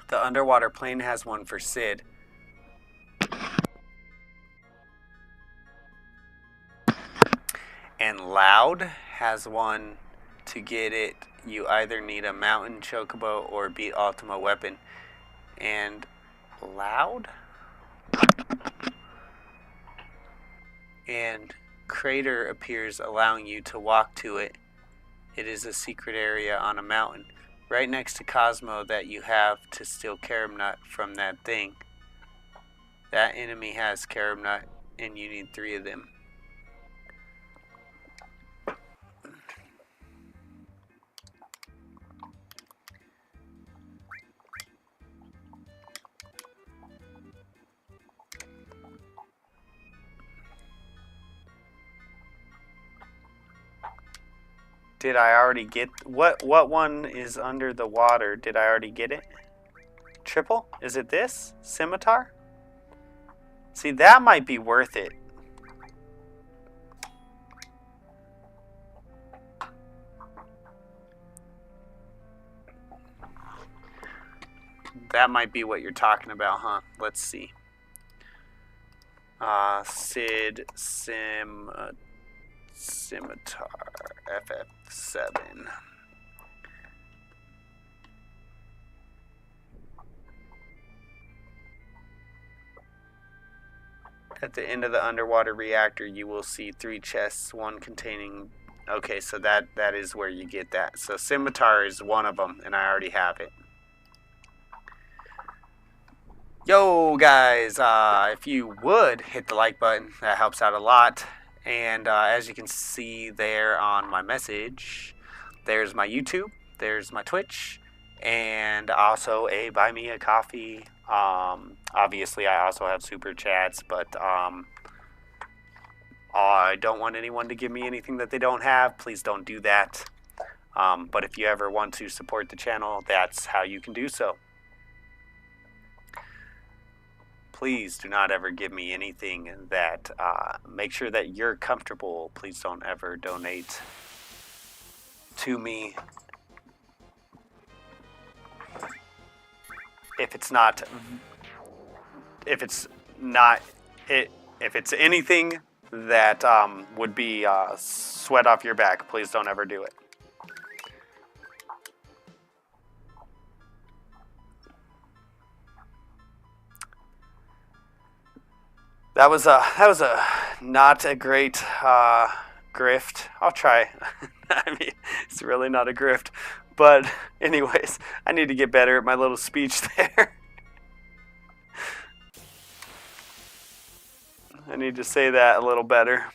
The underwater plane has one for Sid. And Loud has one. To get it, you either need a mountain chocobo or beat Ultima Weapon. And Loud? And Crater appears, allowing you to walk to it. It is a secret area on a mountain right next to Cosmo that you have to steal Carob Nut from that thing. That enemy has Carob Nut, and you need 3 of them. Did I already get... What one is under the water? Did I already get it? Triple? Is it this? Scimitar? See, that might be worth it. That might be what you're talking about, huh? Let's see. Sid, Scimitar, FF7. At the end of the underwater reactor, you will see 3 chests, one containing... Okay, so that is where you get that. So Scimitar is one of them, and I already have it. Yo, guys, if you would hit the like button, that helps out a lot. And as you can see there on my message, there's my YouTube, there's my Twitch, and also a Buy Me a Coffee. Obviously, I also have Super Chats, but I don't want anyone to give me anything that they don't have. Please don't do that. But if you ever want to support the channel, that's how you can do so. Please do not ever give me anything that, make sure that you're comfortable. Please don't ever donate to me if it's anything that would be sweat off your back. Please don't ever do it. That was a not a great grift. I'll try. I mean, it's really not a grift. But anyways, I need to get better at my little speech there. I need to say that a little better.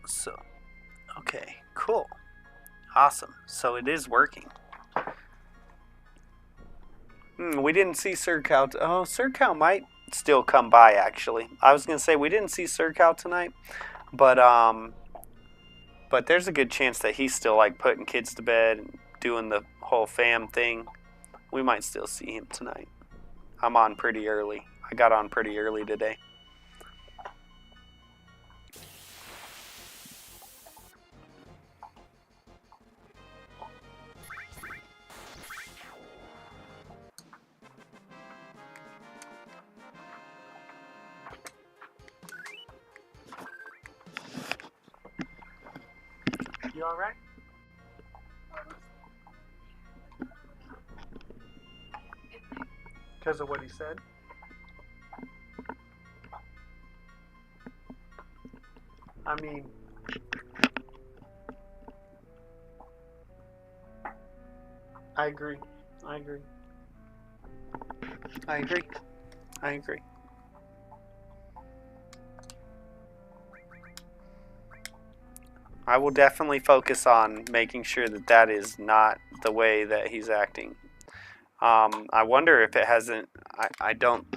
So, okay, cool. Awesome. So it is working. We didn't see Sir Cow. Oh, Sir Cow might still come by, actually. I was going to say we didn't see Sir Cow tonight, but there's a good chance that he's still like putting kids to bed and doing the whole fam thing. We might still see him tonight. I'm on pretty early. I got on pretty early today. You all right? Because of what he said? I mean, I agree. I agree. I agree. I agree. I will definitely focus on making sure that that is not the way that he's acting. I wonder if it hasn't. I don't.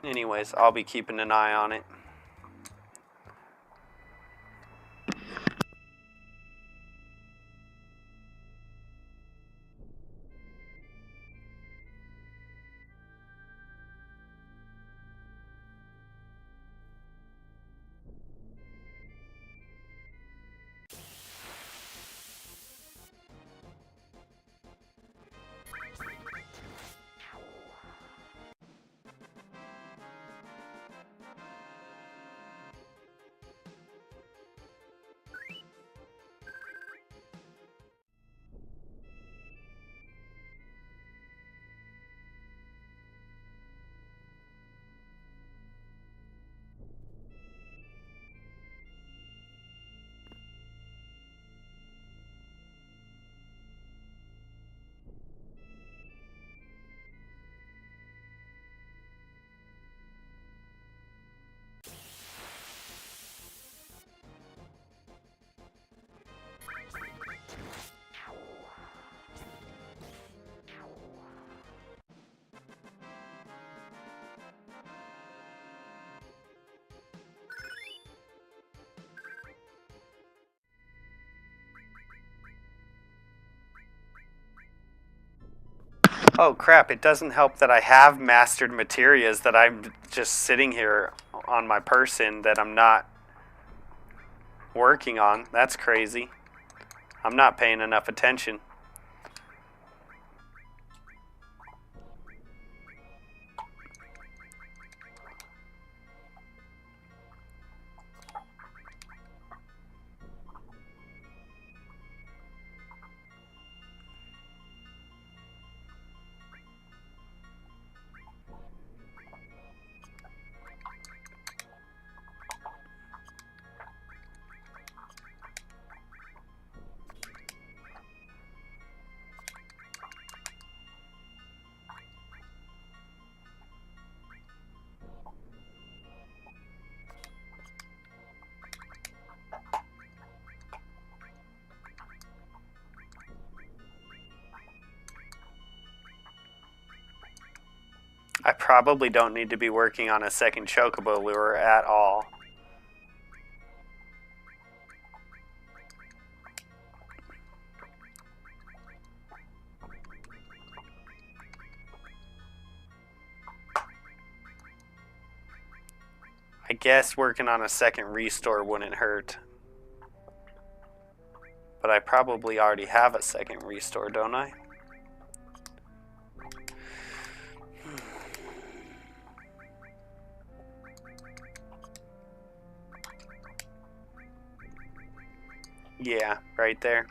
Anyways, I'll be keeping an eye on it. Oh crap, it doesn't help that I have mastered materias that I'm just sitting here on my person that I'm not working on. That's crazy. I'm not paying enough attention. I probably don't need to be working on a second chocobo lure at all. I guess working on a second restore wouldn't hurt. But I probably already have a second restore, don't I? Yeah, right there.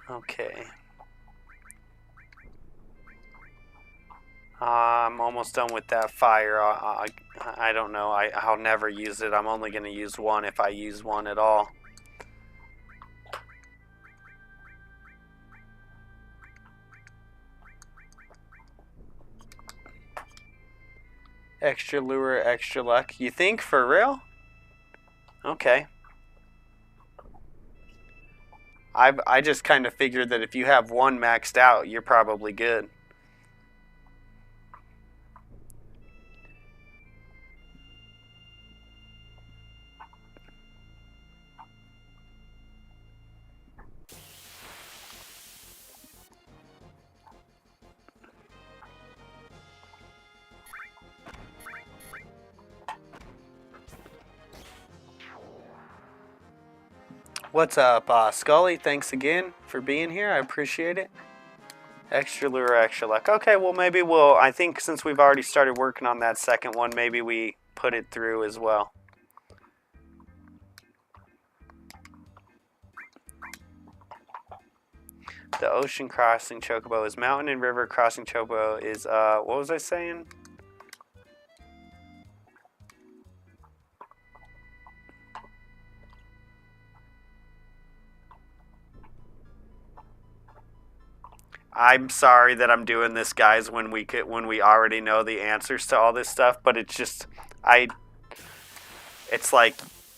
Okay. I'm almost done with that fire. I don't know. I'll never use it. I'm only going to use one if I use one at all. Extra lure, extra luck. You think for real? Okay. I just kind of figured that if you have one maxed out, you're probably good. What's up, Scully? Thanks again for being here. I appreciate it. Extra lure, extra luck. Okay, well, maybe we'll... I think since we've already started working on that second one, maybe we put it through as well. The ocean crossing chocobo is mountain and river crossing chocobo is, what was I saying? I'm sorry that I'm doing this, guys, when we already know the answers to all this stuff, but it's just it's like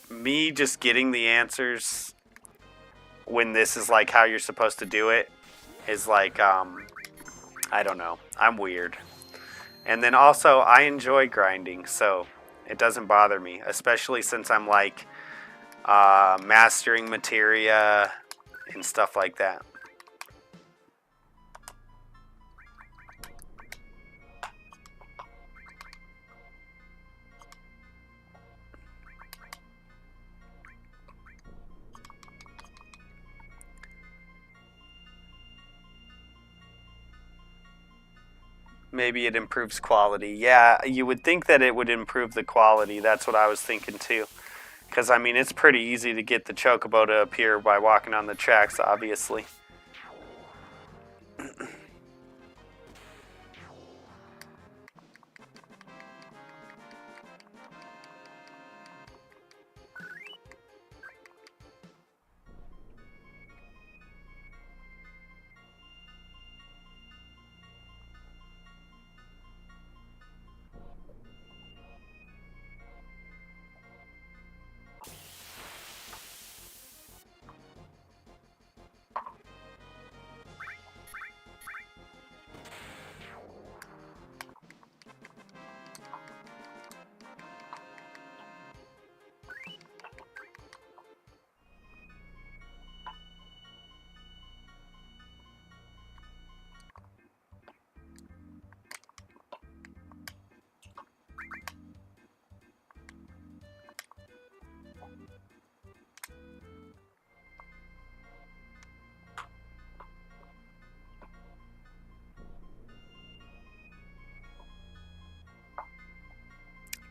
me just getting the answers when this is like how you're supposed to do it is like I don't know. I'm weird. And then also I enjoy grinding, so it doesn't bother me, especially since I'm like mastering materia and stuff like that. Maybe it improves quality. Yeah, you would think that it would improve the quality. That's what I was thinking too. Because, I mean, it's pretty easy to get the chocobo to appear by walking on the tracks, obviously.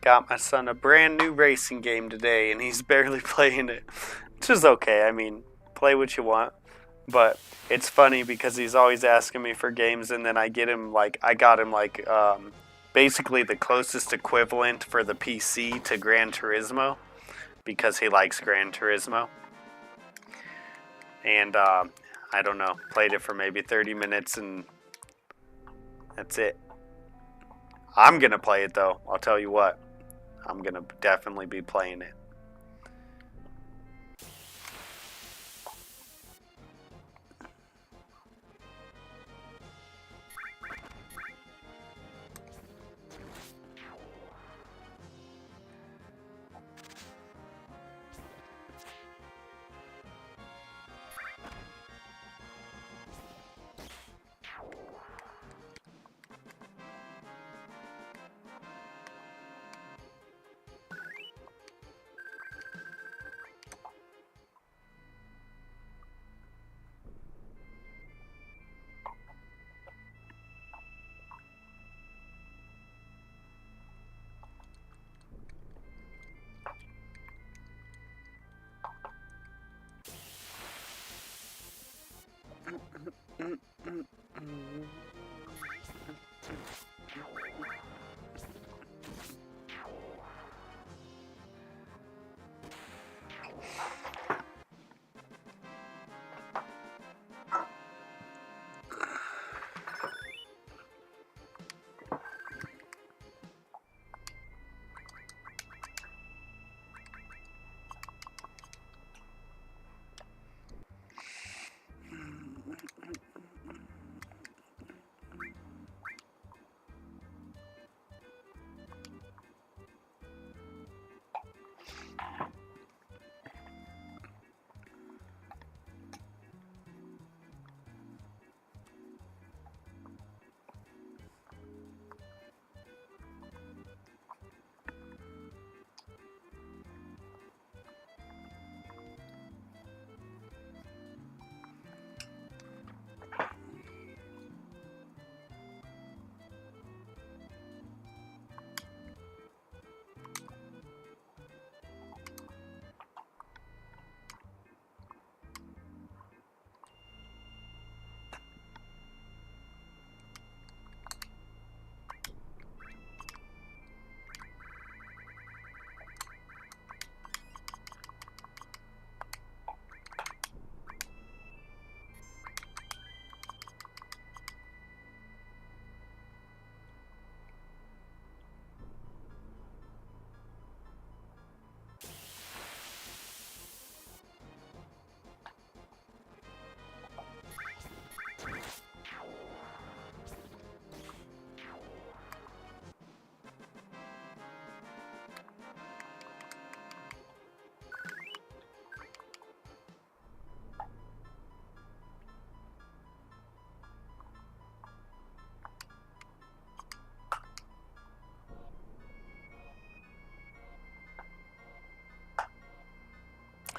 Got my son a brand new racing game today, and he's barely playing it. Which is okay. I mean, play what you want. But it's funny because he's always asking me for games, and then I got him like basically the closest equivalent for the PC to Gran Turismo, because he likes Gran Turismo. And I don't know, played it for maybe 30 minutes, and that's it. I'm going to play it, though. I'll tell you what. I'm going to definitely be playing it.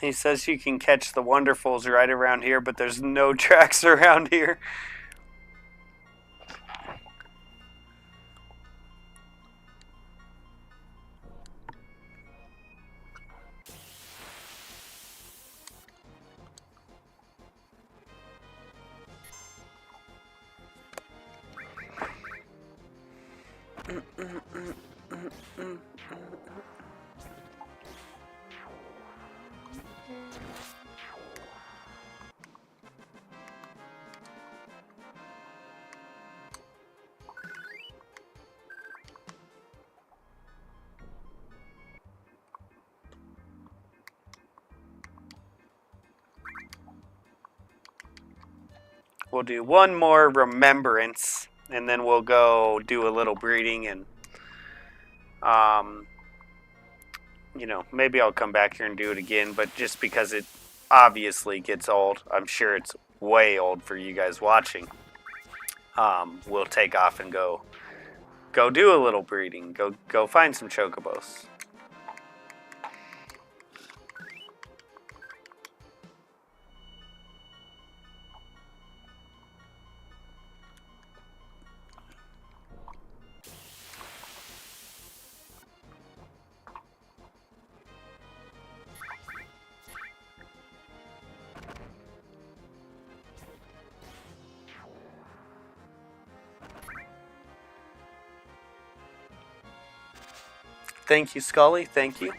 He says you can catch the Wonderfuls right around here, but there's no tracks around here. We'll do one more remembrance, and then we'll go do a little breeding, and you know, maybe I'll come back here and do it again, but just because it obviously gets old, I'm sure it's way old for you guys watching, we'll take off and go do a little breeding, go find some chocobos. Thank you, Scully. Thank you.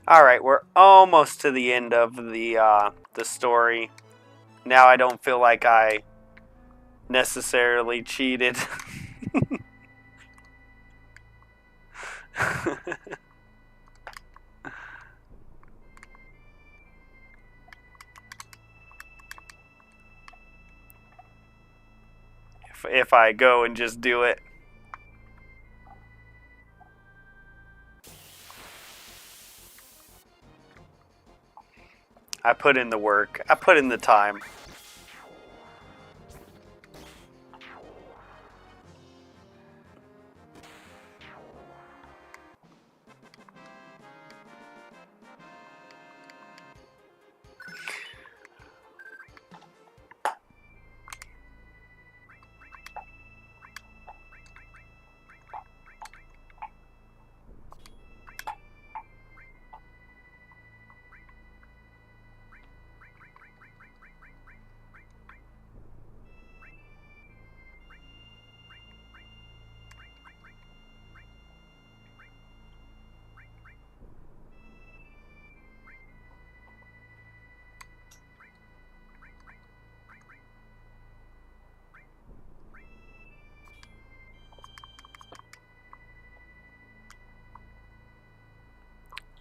All right, we're almost to the end of the story. Now I don't feel like I necessarily cheated. if I go and just do it. I put in the work. I put in the time.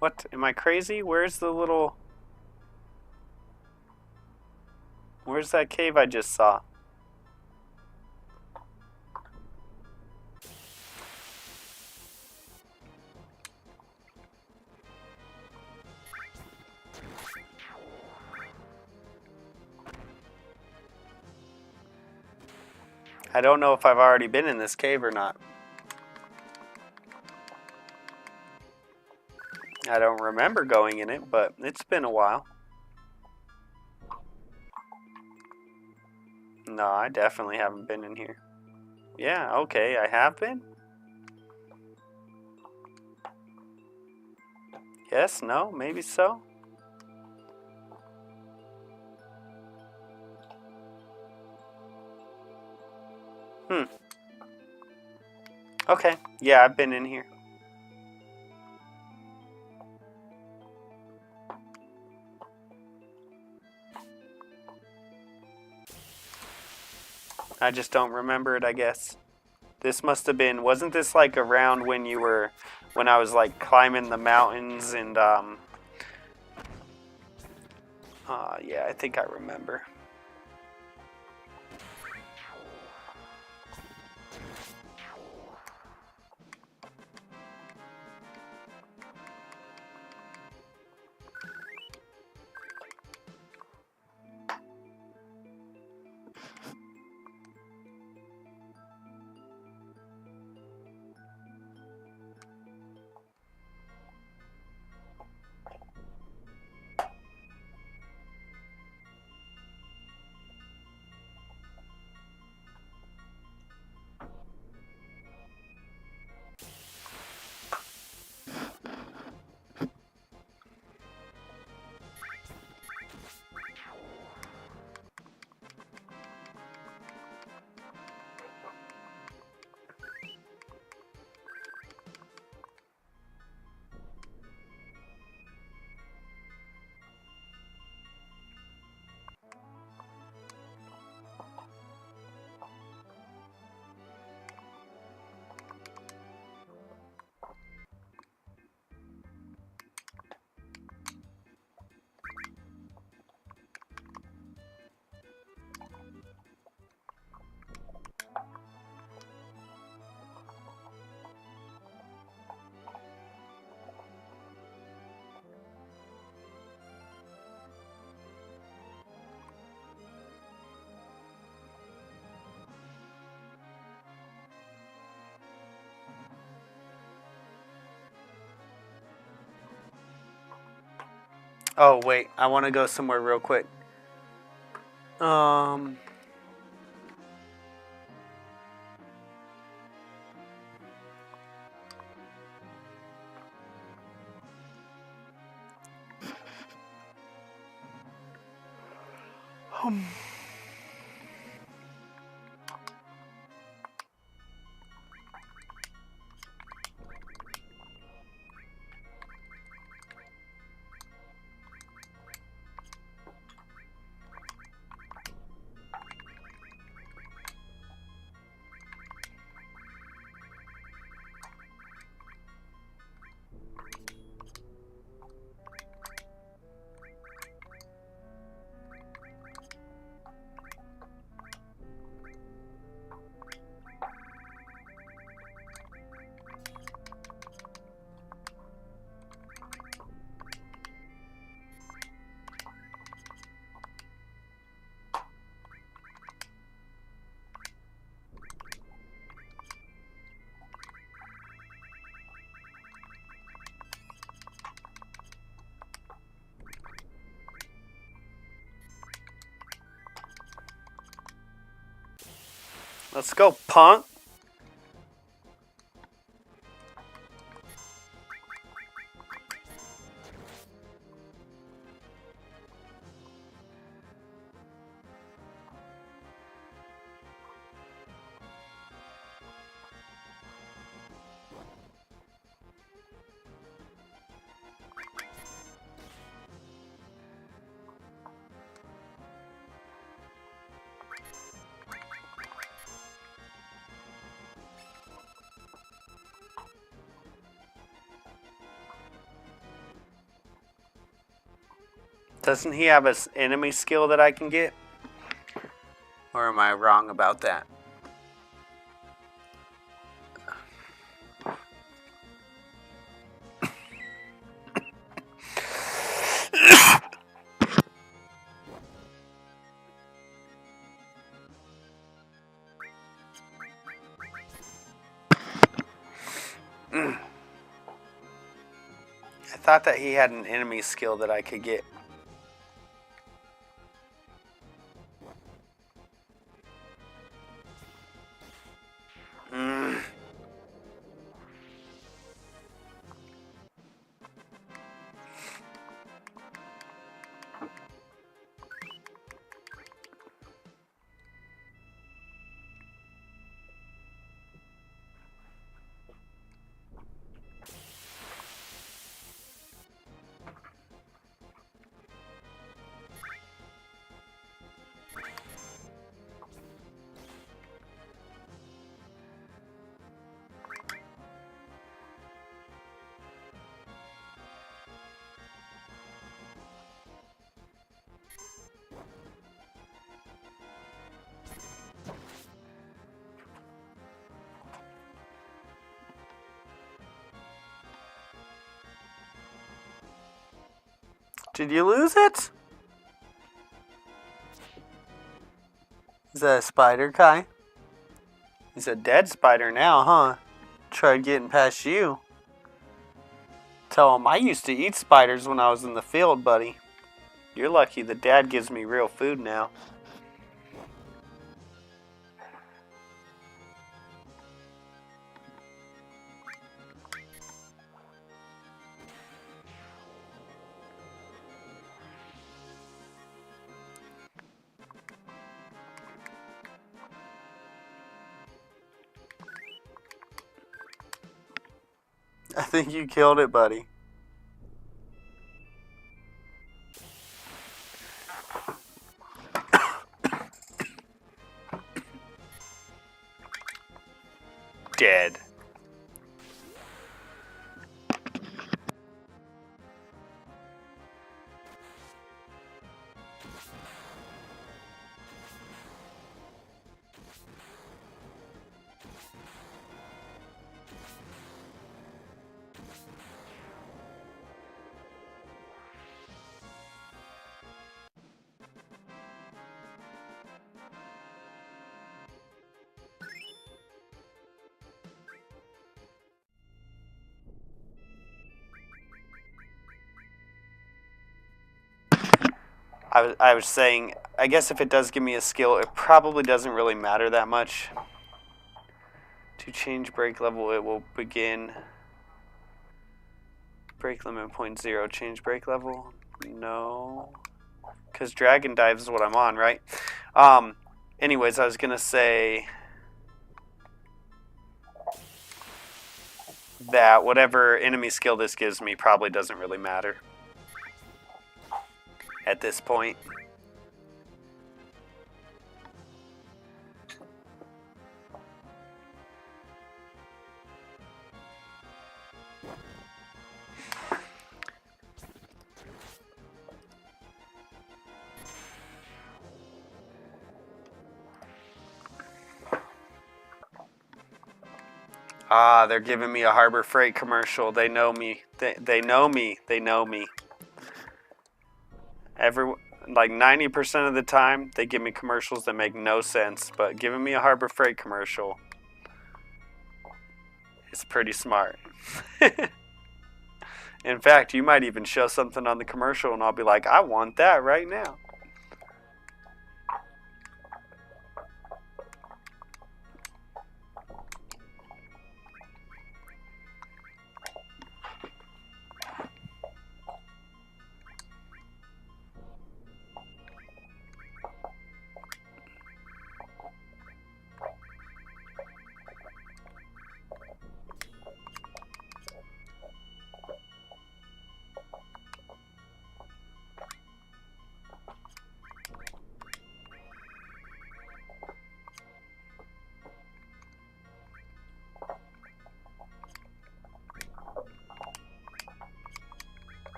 What? Am I crazy? Where's the little... Where's that cave I just saw? I don't know if I've already been in this cave or not. I don't remember going in it, but it's been a while. No, I definitely haven't been in here. Yeah, okay, I have been? Yes, no, maybe so? Okay, yeah, I've been in here. I just don't remember it, I guess. This must have been, wasn't this like around when you were, when I was like climbing the mountains and, yeah, I think I remember. Oh, wait, I want to go somewhere real quick. Let's go, punk. Doesn't he have an enemy skill that I can get? Or am I wrong about that? I thought that he had an enemy skill that I could get. Did you lose it? Is that a spider, Kai? He's a dead spider now, huh? Tried getting past you. Tell him I used to eat spiders when I was in the field, buddy. You're lucky the dad gives me real food now. I think you killed it, buddy. Dead. I was saying, I guess if it does give me a skill, it probably doesn't really matter that much. To change break level, it will begin. Break limit 0.0. Change break level? No. Because Dragon Dive is what I'm on, right? Anyways, I was going to say that whatever enemy skill this gives me probably doesn't really matter at this point. Ah, they're giving me a Harbor Freight commercial. They know me. They know me. They know me. Like 90% of the time, they give me commercials that make no sense. But giving me a Harbor Freight commercial is pretty smart. In fact, you might even show something on the commercial and I'll be like, I want that right now.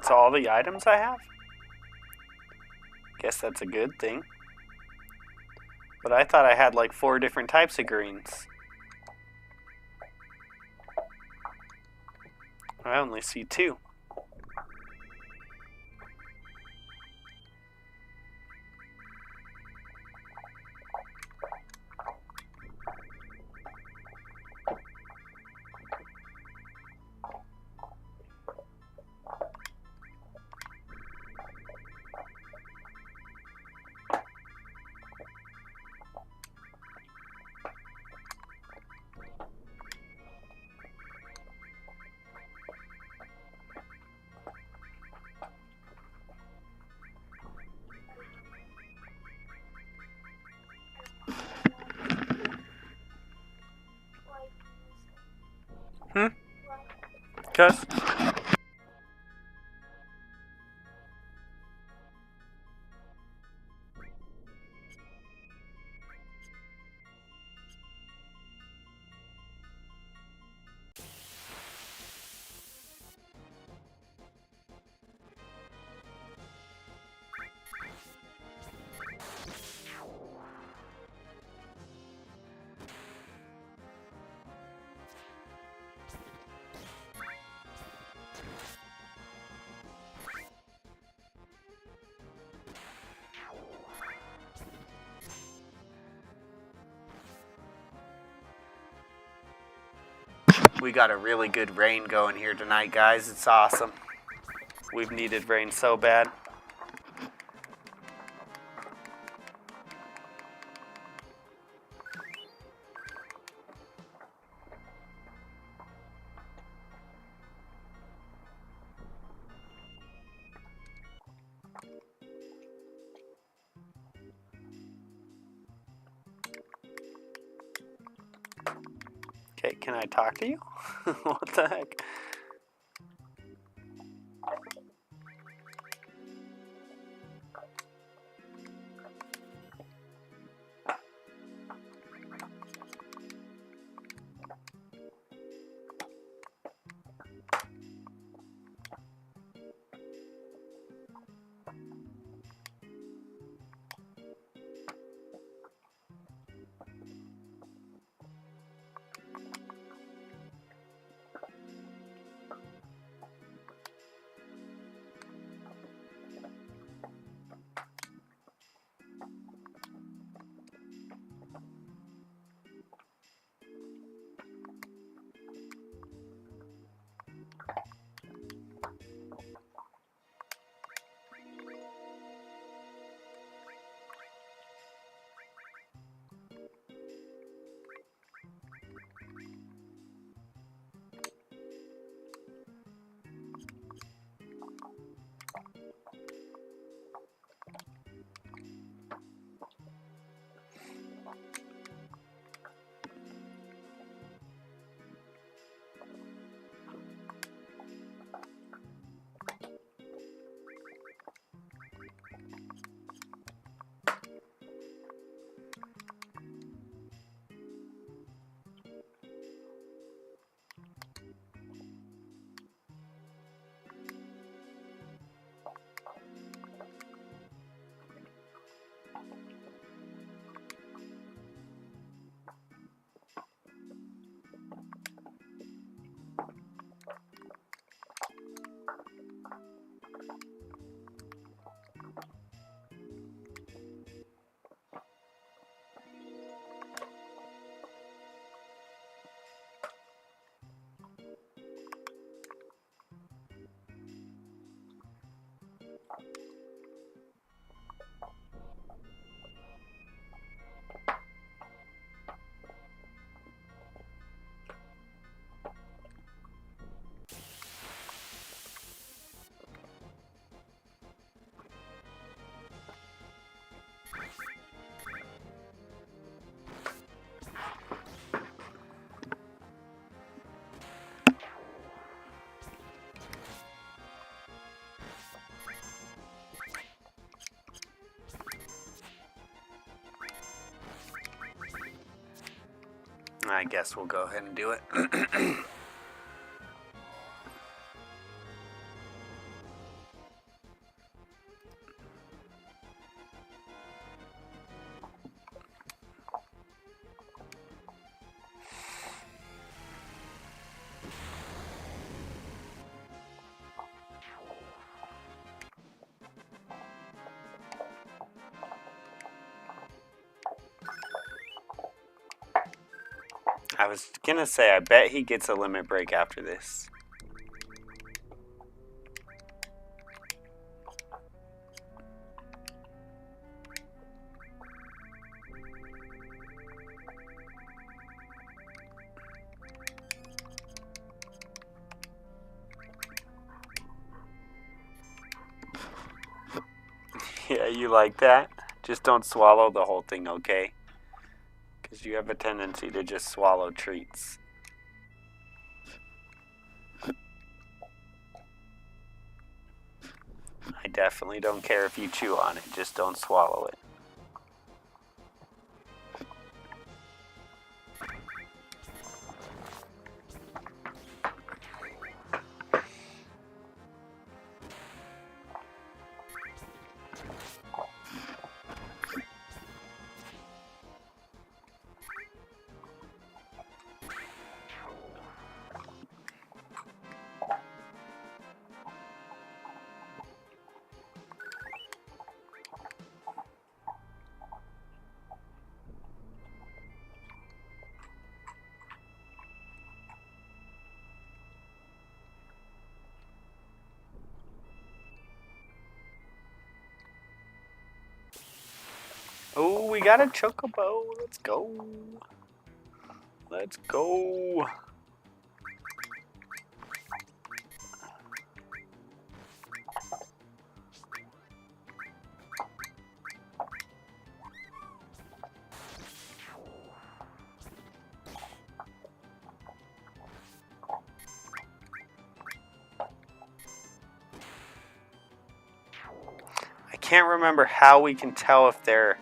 That's all the items I have? Guess that's a good thing. But I thought I had like 4 different types of greens. I only see 2. Cuz? We got a really good rain going here tonight, guys. It's awesome. We've needed rain so bad. Okay, can I talk to you? What the heck? I guess we'll go ahead and do it. I was gonna say, I bet he gets a limit break after this. Yeah, you like that? Just don't swallow the whole thing, okay? Because you have a tendency to just swallow treats. I definitely don't care if you chew on it, just don't swallow it. Oh, we got a chocobo. Let's go. Let's go. I can't remember how we can tell if they're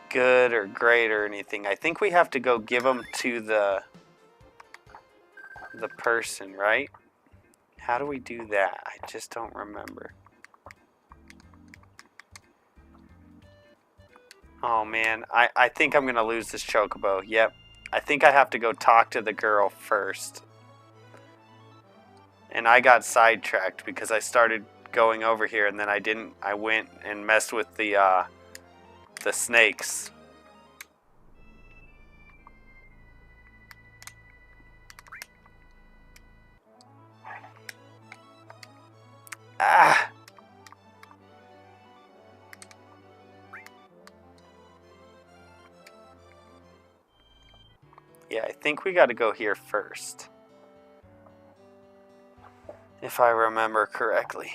good or great or anything. I think we have to go give them to the person, right? How do we do that? I just don't remember. Oh man, I think I'm gonna lose this chocobo. Yep. I think I have to go talk to the girl first. And I got sidetracked because I started going over here and then I didn't. I went and messed with the snakes. Ah! Yeah, I think we got to go here first. If I remember correctly.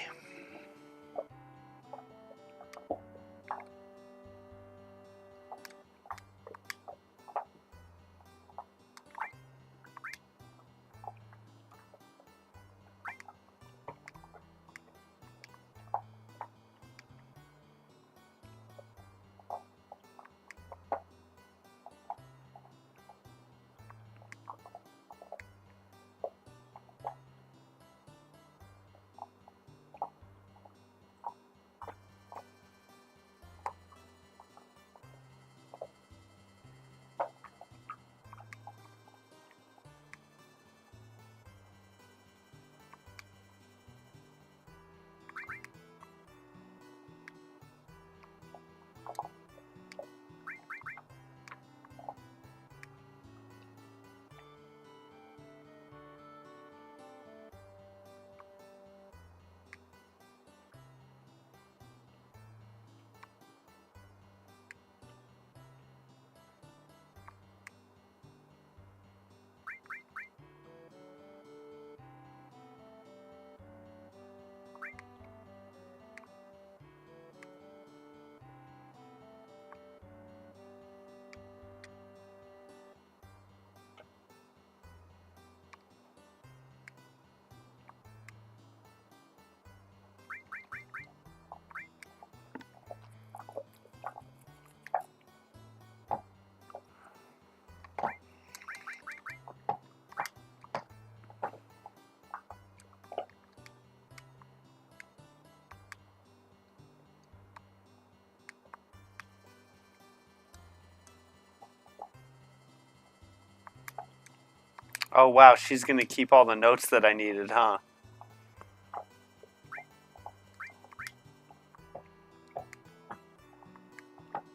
Oh wow, she's gonna keep all the notes that I needed, huh?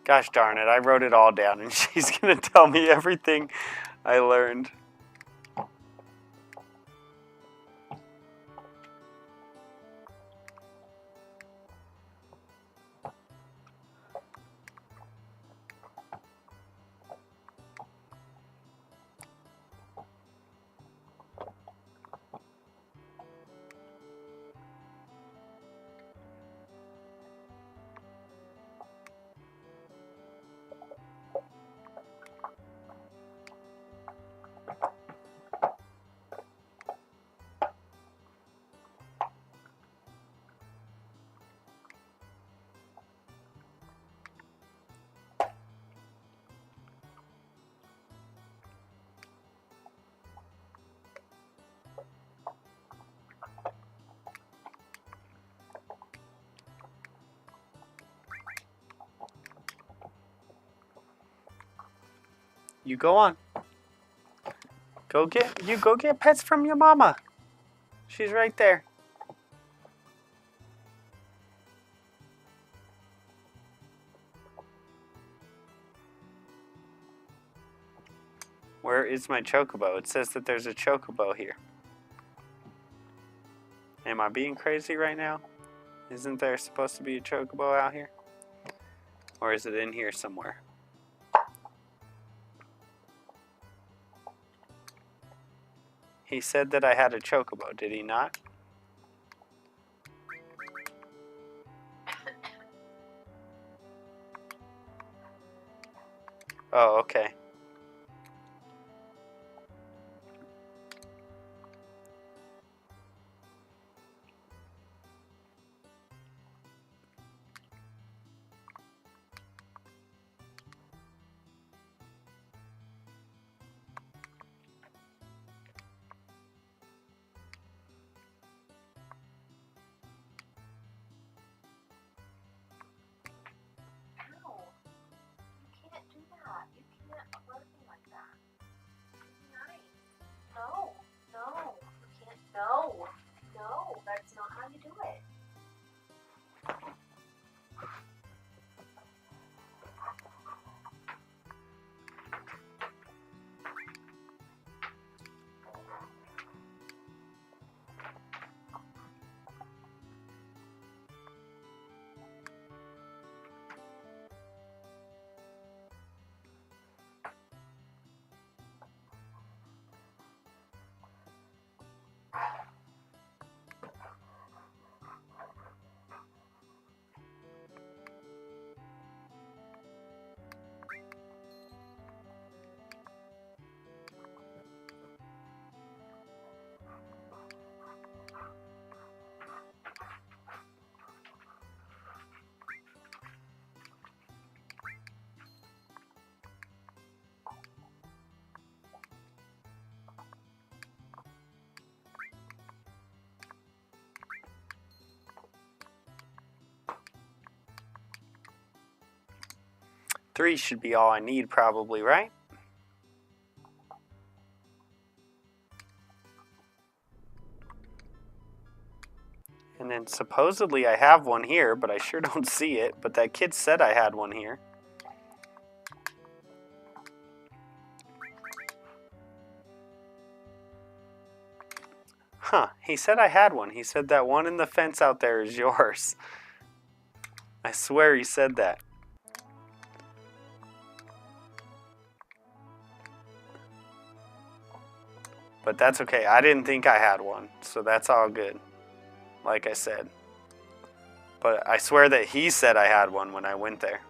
Gosh darn it, I wrote it all down and she's gonna tell me everything I learned. You go on. Go get pets from your mama. She's right there. Where is my chocobo? It says that there's a chocobo here. Am I being crazy right now? Isn't there supposed to be a chocobo out here? Or is it in here somewhere? He said that I had a chocobo, did he not? Oh, okay. No, that's not how you do it. Three should be all I need probably, right? And then supposedly I have one here, but I sure don't see it. But that kid said I had one here. Huh, he said I had one. He said that one in the fence out there is yours. I swear he said that. But that's okay. I didn't think I had one, so that's all good. Like I said. But I swear that he said I had one when I went there.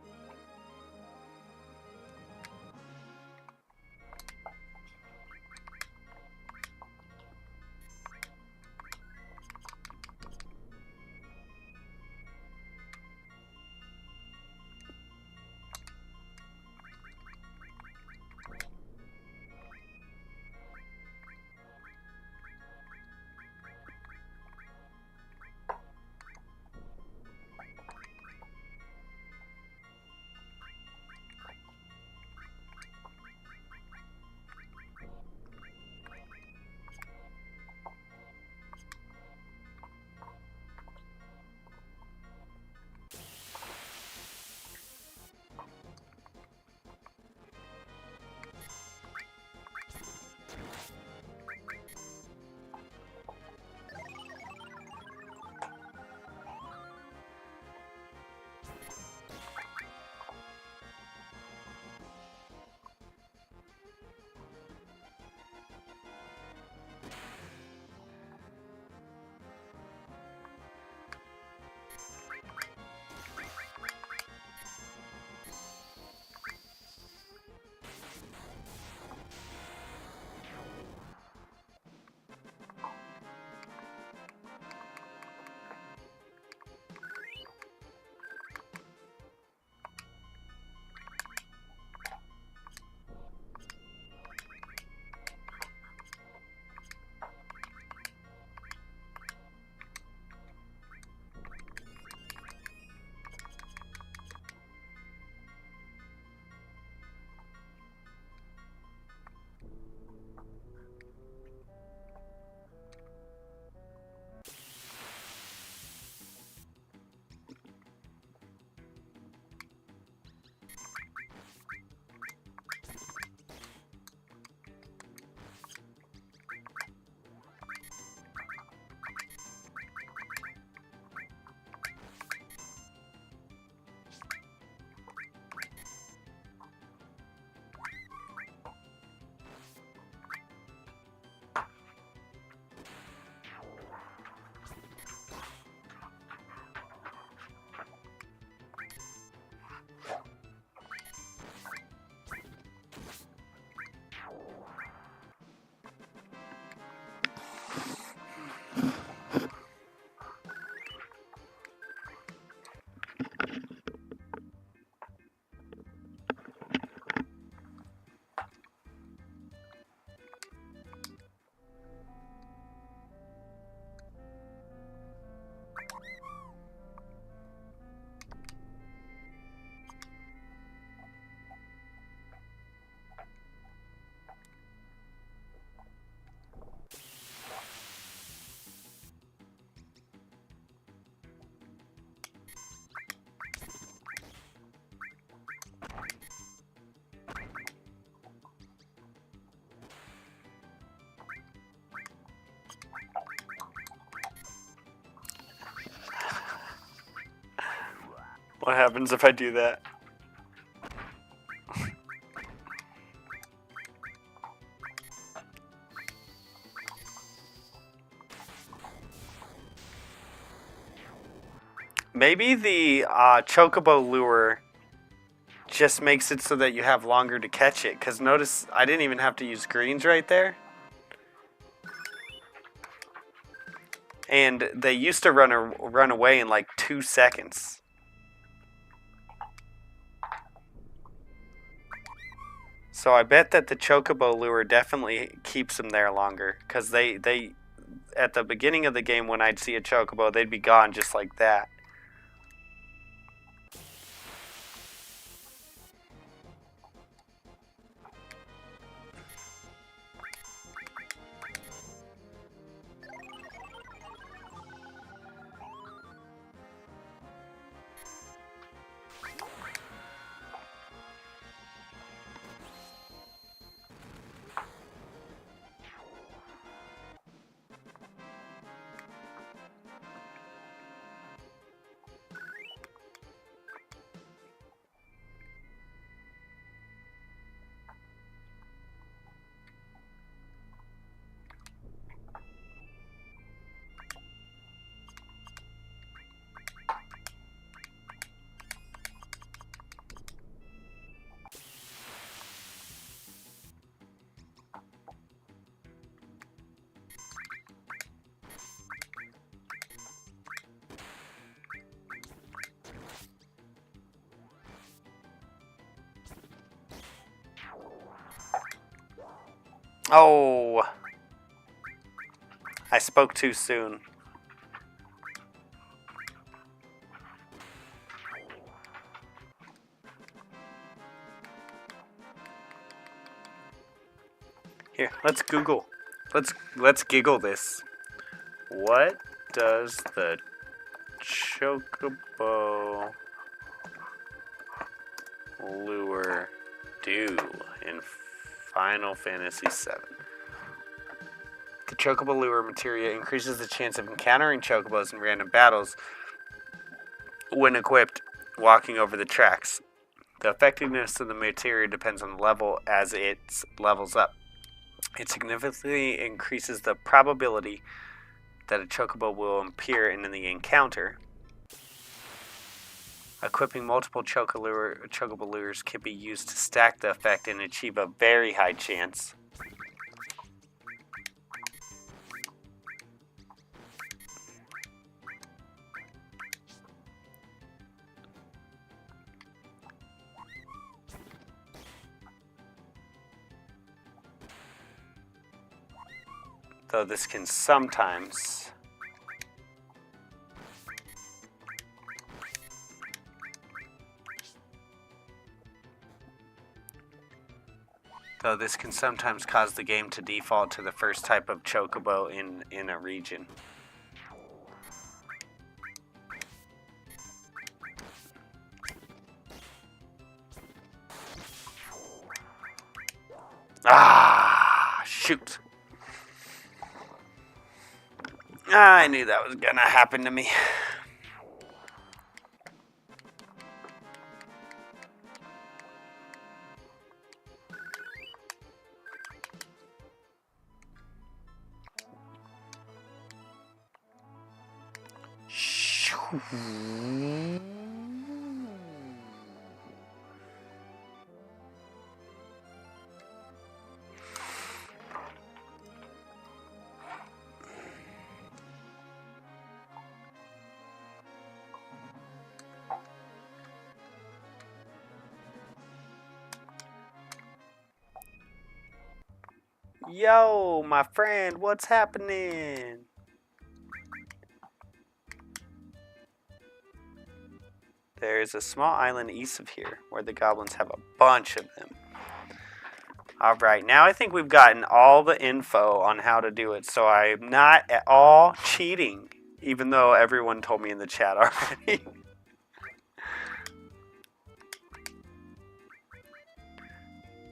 What happens if I do that? Maybe the chocobo lure just makes it so that you have longer to catch it. Because notice I didn't even have to use greens right there. And they used to run away in like 2 seconds. So I bet that the chocobo lure definitely keeps them there longer. Because they at the beginning of the game when I'd see a chocobo, they'd be gone just like that. Oh, I spoke too soon. Here, let's Google. Let's giggle this. What does the chocobo lure do in Final Fantasy VII? The chocobo lure materia increases the chance of encountering chocobos in random battles when equipped walking over the tracks. The effectiveness of the materia depends on the level as it levels up. It significantly increases the probability that a chocobo will appear in the encounter. Equipping multiple chocobo lures can be used to stack the effect and achieve a very high chance. Though this can sometimes cause the game to default to the first type of chocobo in a region. Ah, shoot. I knew that was gonna happen to me. Yo, my friend, what's happening? There's a small island east of here where the goblins have a bunch of them. Alright, now I think we've gotten all the info on how to do it, so I'm not at all cheating, even though everyone told me in the chat already.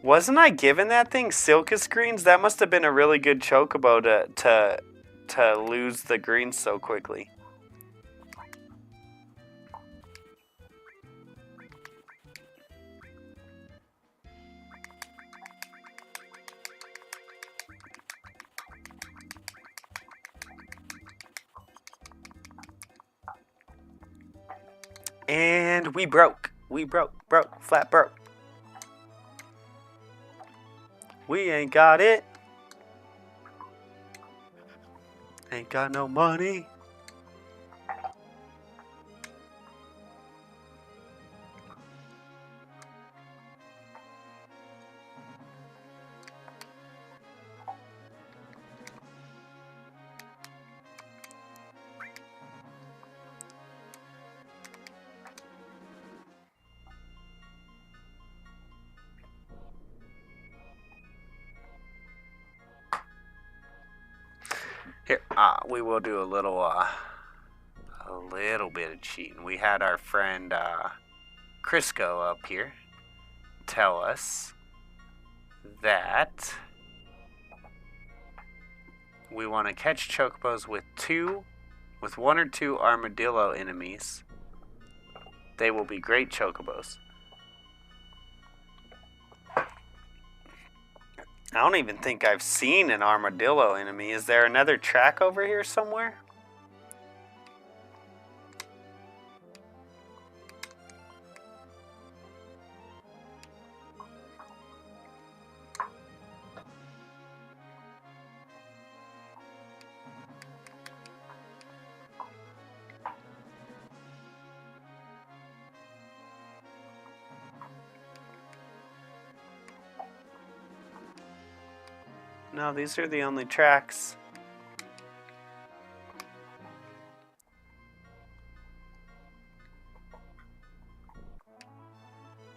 Wasn't I given that thing Silkus greens? That must have been a really good chocobo to lose the greens so quickly. And we broke. Flat broke. We ain't got it. Ain't got no money. Here, we will do a little bit of cheating. We had our friend Crisco up here tell us that we want to catch chocobos with one or two armadillo enemies. They will be great chocobos. I don't even think I've seen an armadillo enemy. Is there another track over here somewhere? No, these are the only tracks.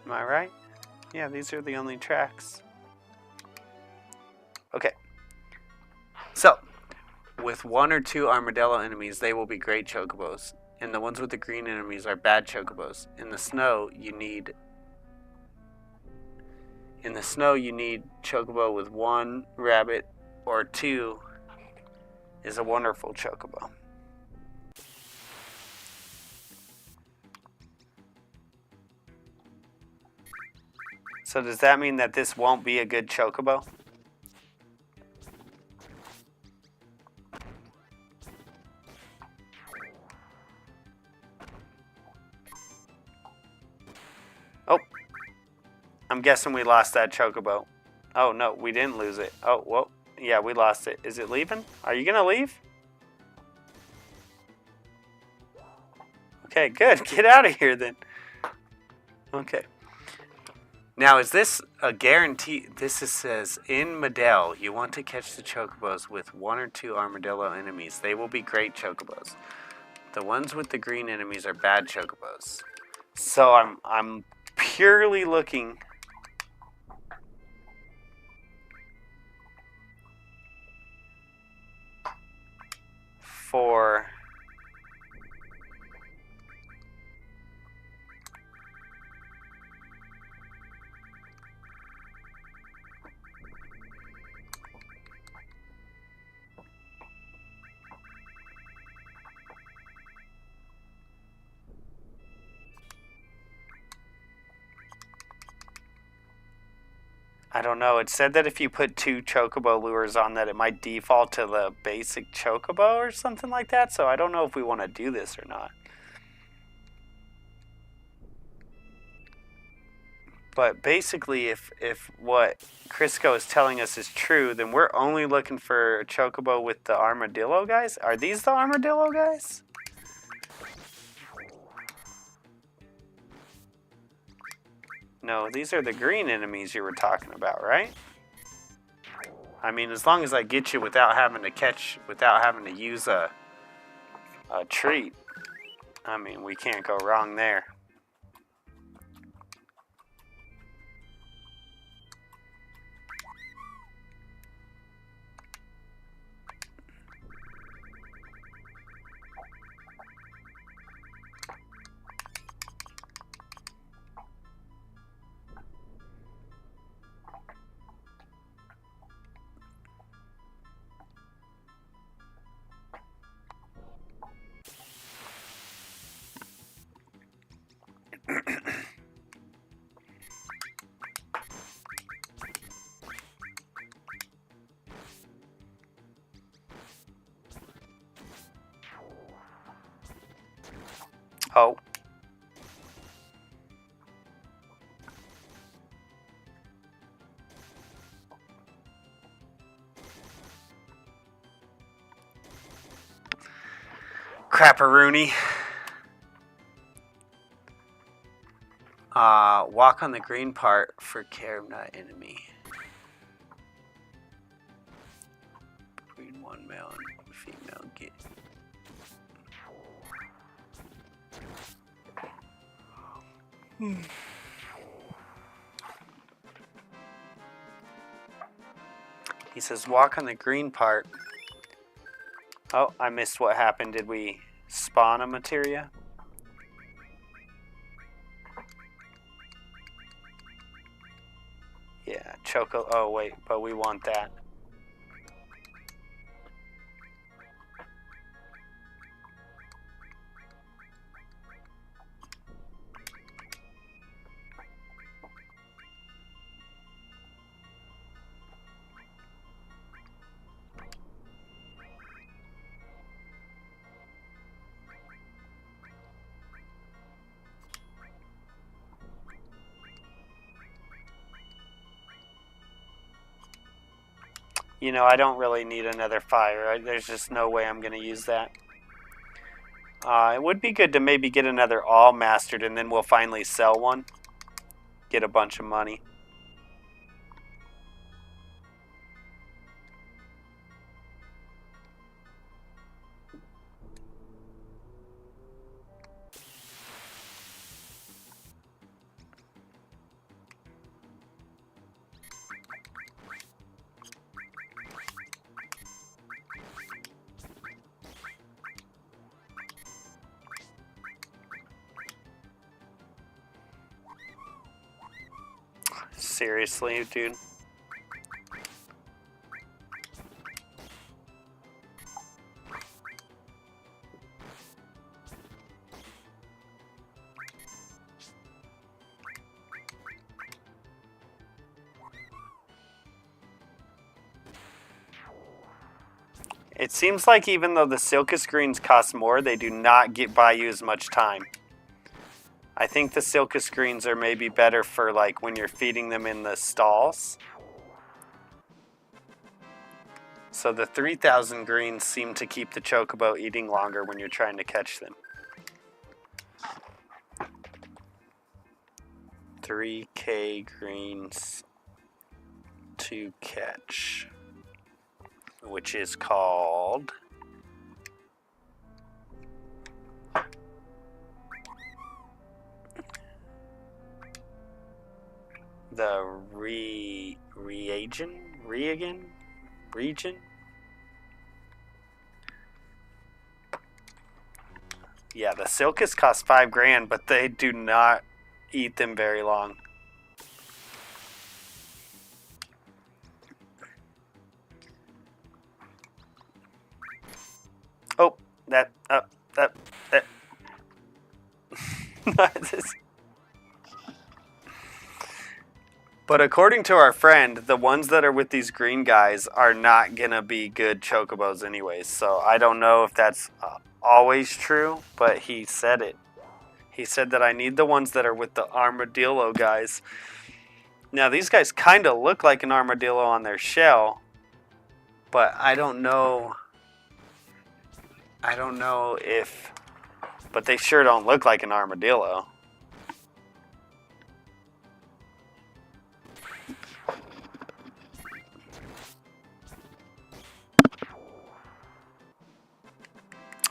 Am I right? Yeah, these are the only tracks. Okay. So, with one or two armadillo enemies, they will be great chocobos. And the ones with the green enemies are bad chocobos. In the snow, you need chocobo with one rabbit or two is a wonderful chocobo. So does that mean that this won't be a good chocobo? Oh, I'm guessing we lost that chocobo. Oh, no, we didn't lose it. Oh, well, yeah, we lost it. Is it leaving? Are you going to leave? Okay, good. Get out of here then. Okay. Now, is this a guarantee? Says, in Medell, you want to catch the chocobos with one or two armadillo enemies. They will be great chocobos. The ones with the green enemies are bad chocobos. So I'm purely looking for I don't know. It said that if you put two chocobo lures on that it might default to the basic chocobo or something like that. So I don't know if we want to do this or not. But basically, if what Crisco is telling us is true, then we're only looking for a chocobo with the armadillo guys. Are these the armadillo guys? No, these are the green enemies you were talking about, right? I mean, as long as I get you without having to use a treat, I mean, we can't go wrong there. Oh. Crapperoonie. Walk on the green part for care of not enemy. Green one male and female get. He says walk on the green part. Oh, I missed what happened. Did we spawn a materia? Yeah, Choco. Oh, wait, but we want that. You know, I don't really need another fire. There's just no way I'm going to use that. It would be good to maybe get another all mastered, and then we'll finally sell one. Get a bunch of money. Seriously, dude. It seems like even though the Silcus greens cost more, they do not buy you as much time. I think the Silcus greens are maybe better for like when you're feeding them in the stalls. So the 3,000 greens seem to keep the chocobo eating longer when you're trying to catch them. 3K greens to catch, which is called the region. Yeah, the Silcus cost 5 grand, but they do not eat them very long. Oh, that. But according to our friend, the ones that are with these green guys are not going to be good chocobos anyways. So I don't know if that's always true, but he said it. He said that I need the ones that are with the armadillo guys. Now, these guys kind of look like an armadillo on their shell, but I don't know if... But they sure don't look like an armadillo.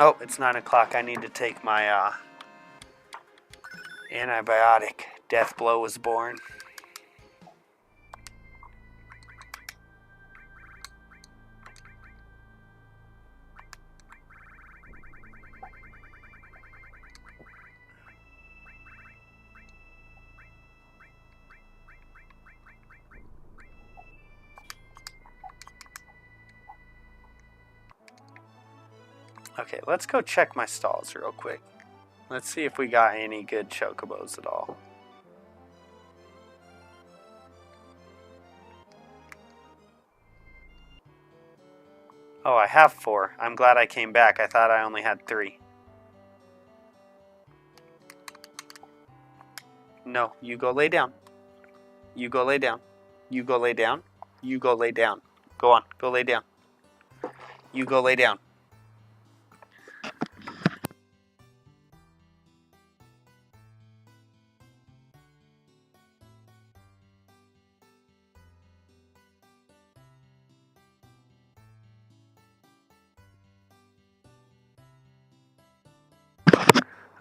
Oh, it's 9 o'clock. I need to take my antibiotic. Death blow was born. Okay, let's go check my stalls real quick. Let's see if we got any good chocobos at all. Oh, I have 4. I'm glad I came back. I thought I only had 3. No, you go lay down. You go lay down. You go lay down. You go lay down. Go on, go lay down. You go lay down.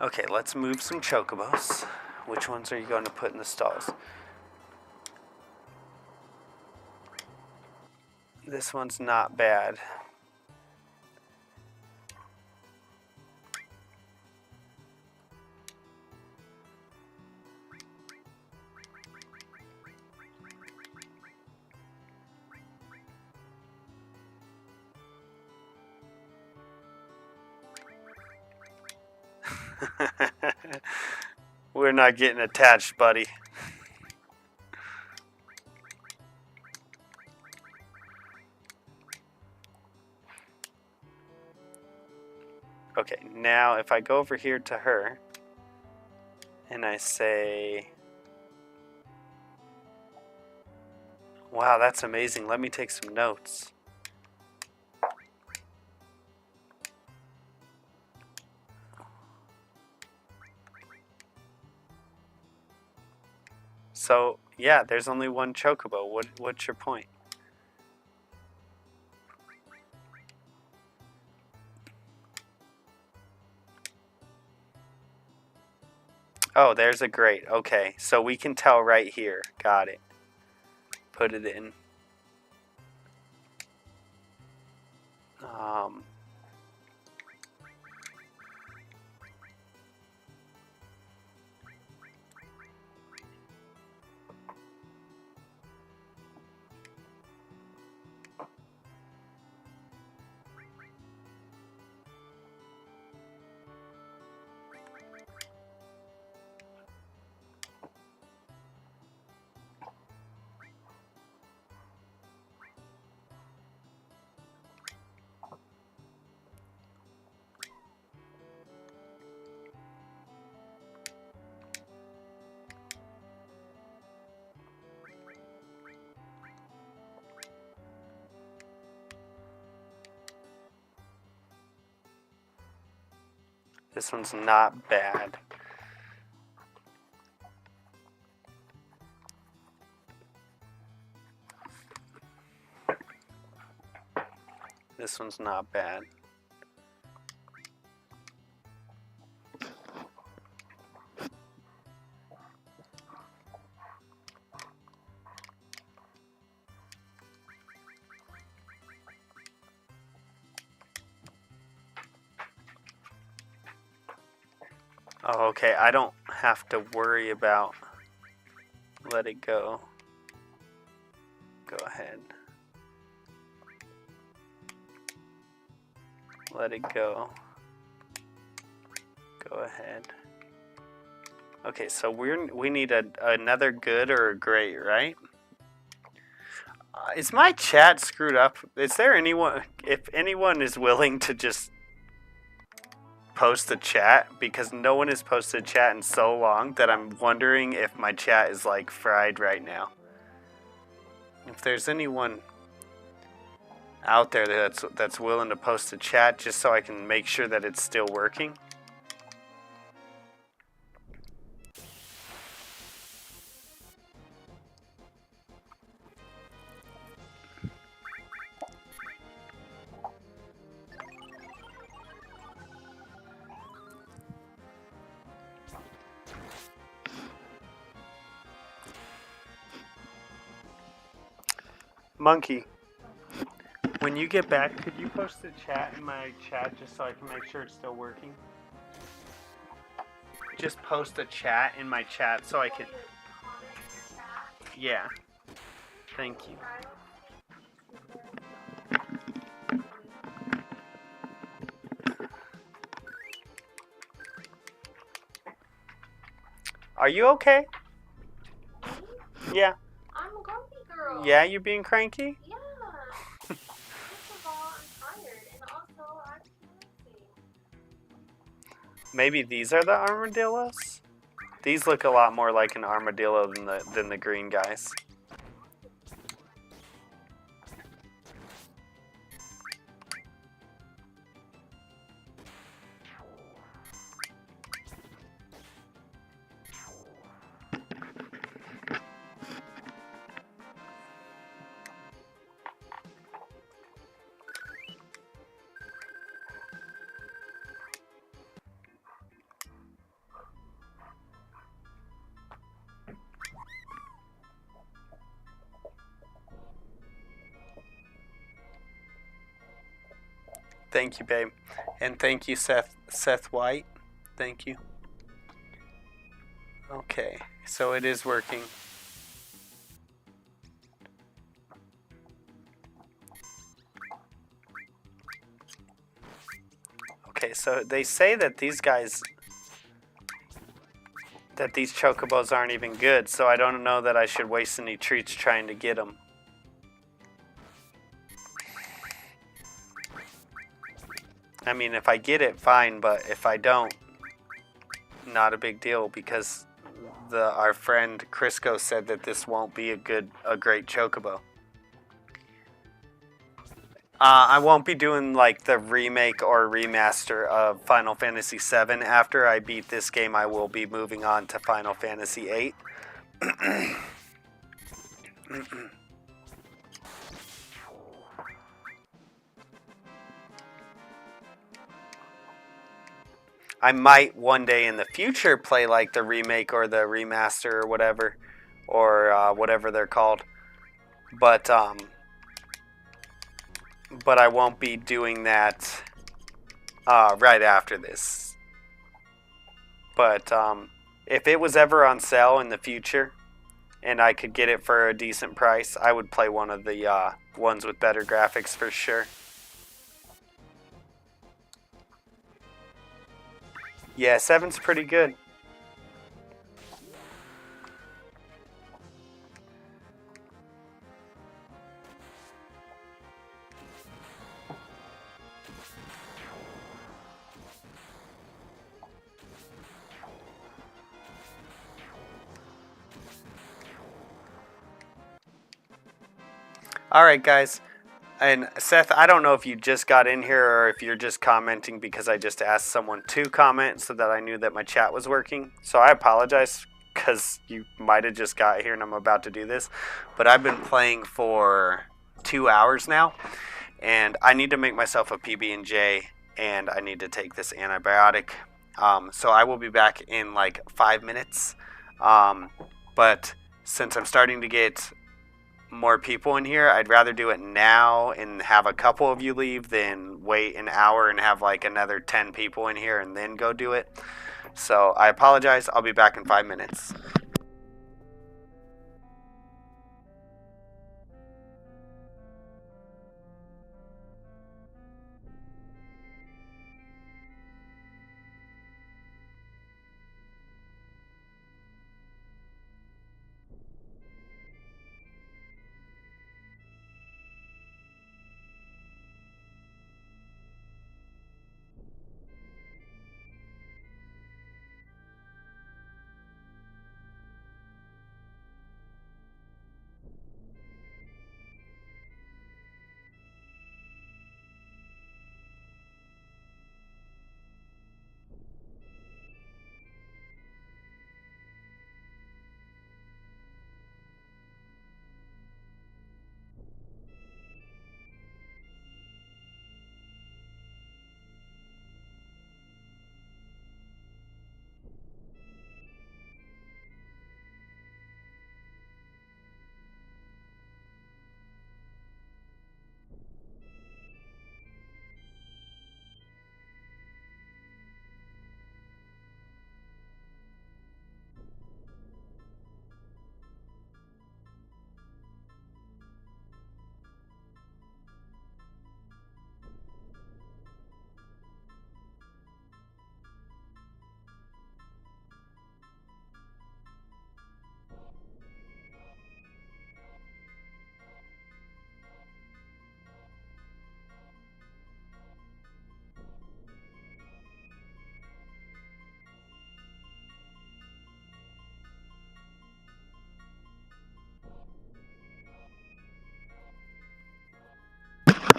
Okay, let's move some chocobos. Which ones are you going to put in the stalls? This one's not bad. We're not getting attached, buddy. Okay, now if I go over here to her and I say, wow, that's amazing. Let me take some notes. So, yeah, there's only one chocobo. What's your point? Oh, there's a grate. Okay, so we can tell right here. Got it. Put it in. This one's not bad. This one's not bad. Oh, okay, I don't have to worry about let it go. Go ahead. Let it go. Go ahead. Okay, so we need another good or a great, right? Is my chat screwed up? Is there anyone, if anyone is willing to just post a chat, because no one has posted chat in so long that I'm wondering if my chat is like fried right now. If there's anyone out there that's willing to post a chat just so I can make sure that it's still working. Monkey, when you get back, could you post the chat in my chat just so I can make sure it's still working? Just post a chat in my chat so I can... Yeah. Thank you. Are you okay? Yeah. I'm a grumpy girl. Yeah, you're being cranky? Yeah. First of all, I'm tired, and also I'm lazy. Maybe these are the armadillos? These look a lot more like an armadillo than the green guys. Thank you, babe. And thank you, Seth White. Thank you. Okay, so it is working. Okay, so they say that these guys, that these chocobos aren't even good, so I don't know that I should waste any treats trying to get them. I mean, if I get it, fine, but if I don't, not a big deal, because our friend Crisco said that this won't be a great chocobo. I won't be doing like the remake or remaster of Final Fantasy VII. After I beat this game, I will be moving on to Final Fantasy VIII. I might one day in the future play like the remake or the remaster or whatever they're called. But I won't be doing that right after this. But if it was ever on sale in the future and I could get it for a decent price, I would play one of the ones with better graphics for sure. Yeah, 7's pretty good. Alright, guys. And Seth, I don't know if you just got in here or if you're just commenting because I just asked someone to comment so that I knew that my chat was working. So I apologize because you might have just got here and I'm about to do this. But I've been playing for 2 hours now, and I need to make myself a PB&J, and I need to take this antibiotic. So I will be back in like 5 minutes. But since I'm starting to get more people in here, I'd rather do it now and have a couple of you leave than wait an hour and have like another 10 people in here and then go do it. So I apologize. I'll be back in 5 minutes.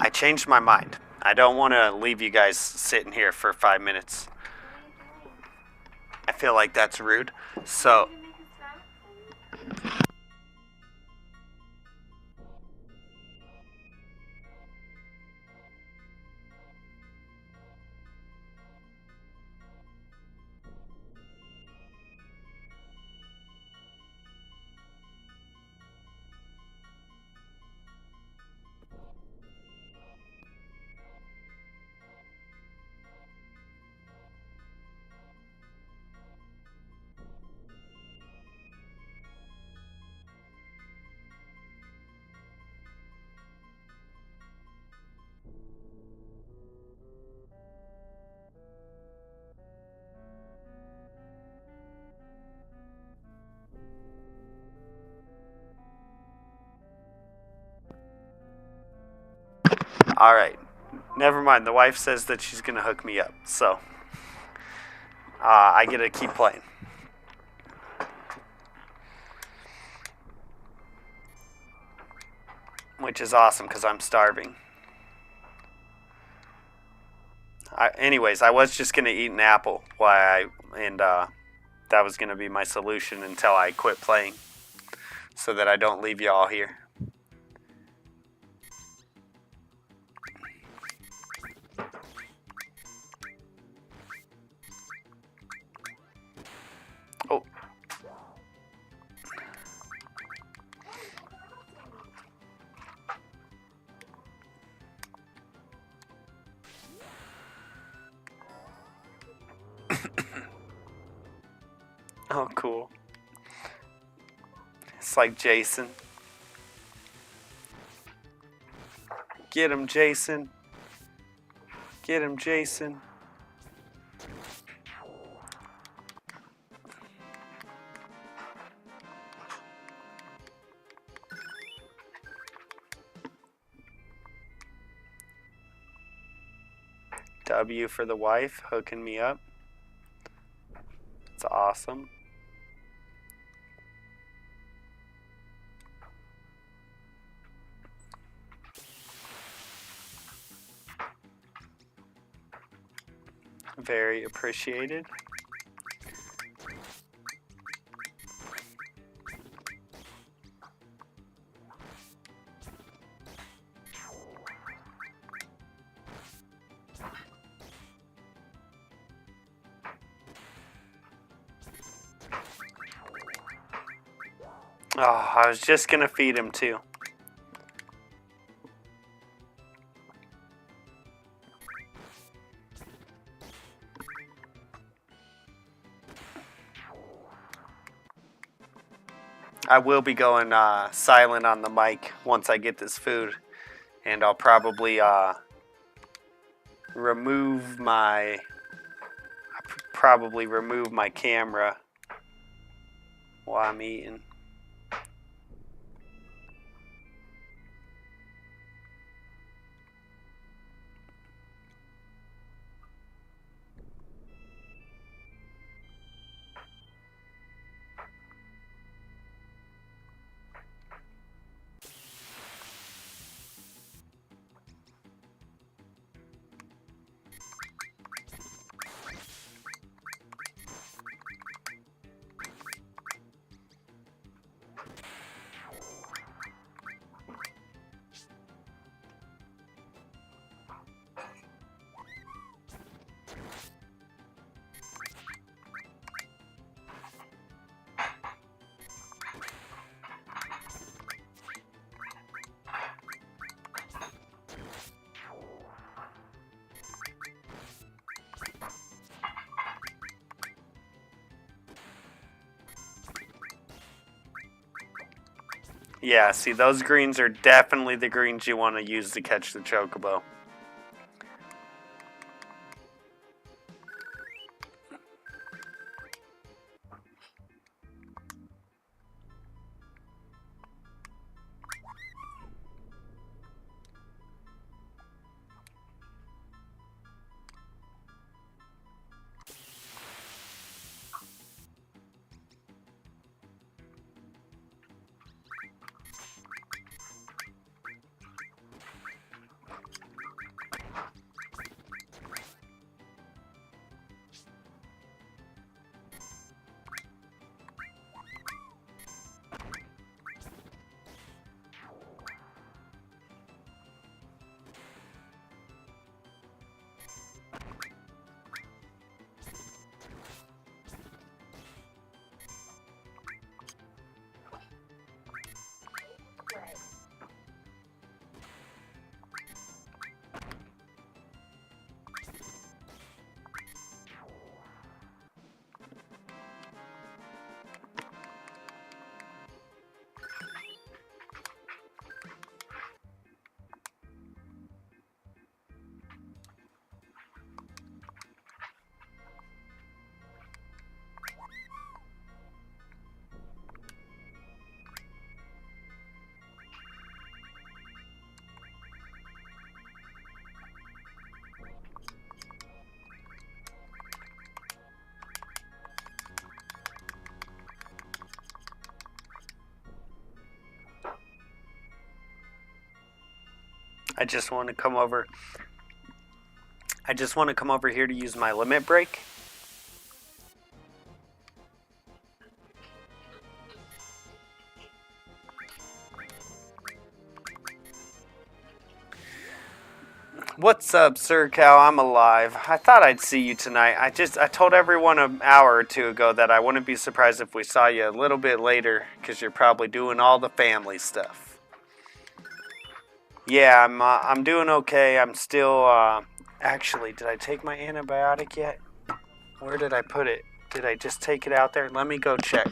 I changed my mind. I don't want to leave you guys sitting here for 5 minutes. I feel like that's rude. So Alright. Never mind. The wife says that she's going to hook me up. So, I get to keep playing. Which is awesome because I'm starving. Anyways, I was just going to eat an apple and that was going to be my solution until I quit playing so that I don't leave you all here. Oh. Oh, cool. It's like Jason. Get him, Jason. Get him, Jason. W for the wife, hooking me up. It's awesome. Very appreciated. Oh, I was just gonna feed him too. I will be going silent on the mic once I get this food, and I'll probably remove my camera while I'm eating. Yeah, see, those greens are definitely the greens you want to use to catch the chocobo. I just want to come over. I just want to come over here to use my limit break. What's up, Sir Cow? I'm alive. I thought I'd see you tonight. I told everyone an hour or two ago that I wouldn't be surprised if we saw you a little bit later, because you're probably doing all the family stuff. Yeah, I'm doing okay. I'm still, actually, did I take my antibiotic yet? Where did I put it? Did I just take it out there? Let me go check.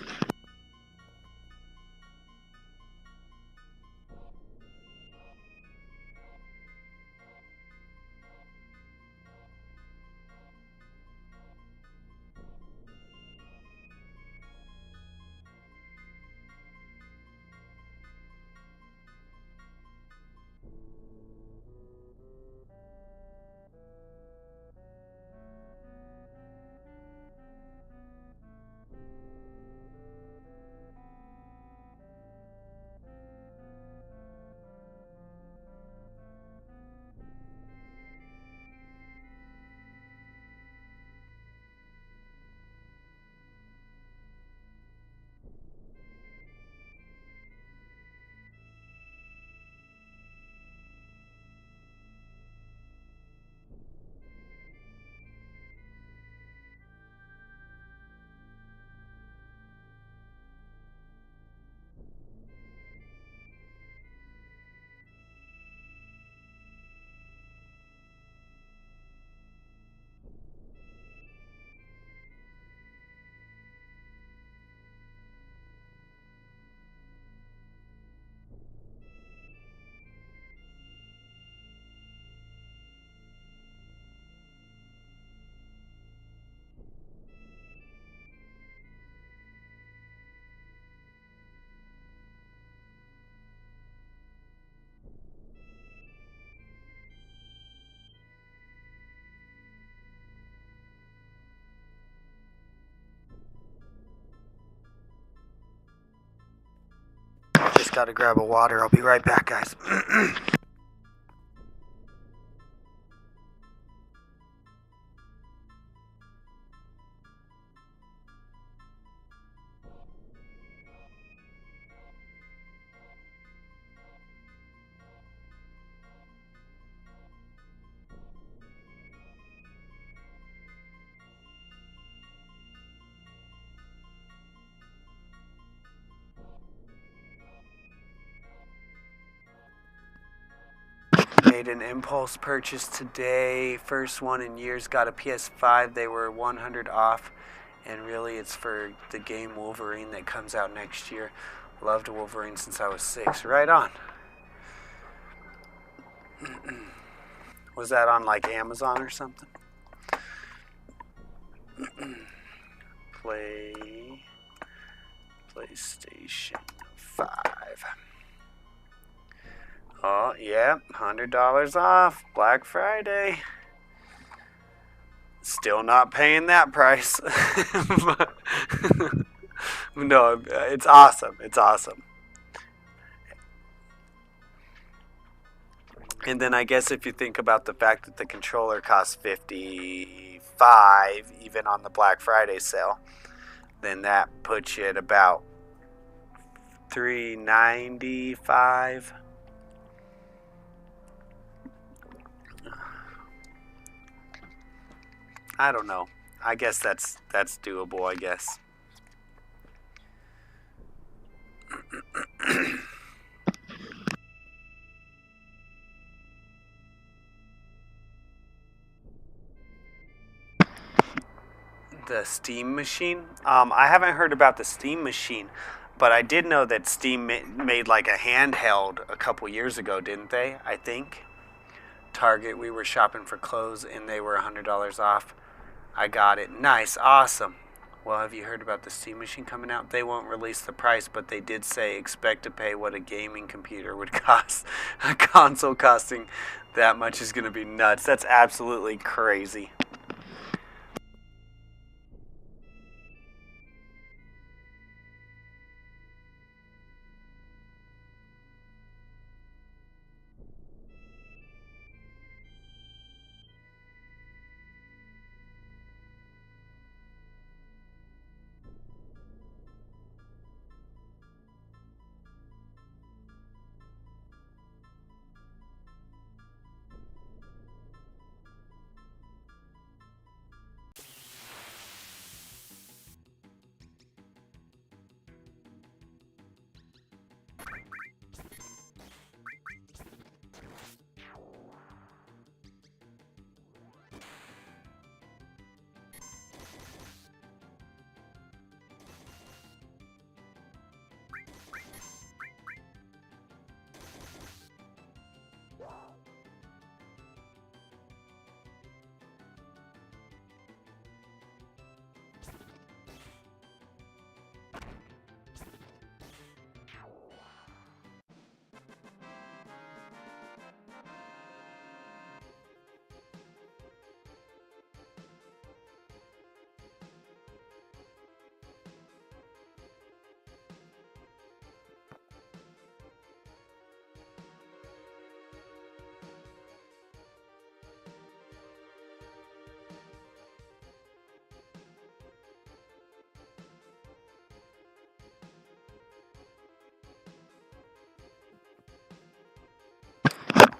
Just gotta grab a water. I'll be right back, guys. Made an impulse purchase today. First one in years. Got a PS5. They were 100 off. And really, it's for the game Wolverine that comes out next year. Loved Wolverine since I was 6. Right on. Was that on like Amazon or something? PlayStation 5. Oh, yeah, $100 off. Black Friday. Still not paying that price. No, it's awesome. It's awesome. And then I guess if you think about the fact that the controller costs $55 even on the Black Friday sale, then that puts you at about $395. I don't know. I guess that's doable, I guess. The Steam machine? I haven't heard about the Steam machine, but I did know that Steam made like a handheld a couple years ago, didn't they? I think. Target, we were shopping for clothes and they were $100 off. I got it. Nice. Awesome. Well, have you heard about the Steam machine coming out? They won't release the price, but they did say expect to pay what a gaming computer would cost. A console costing that much is going to be nuts. That's absolutely crazy.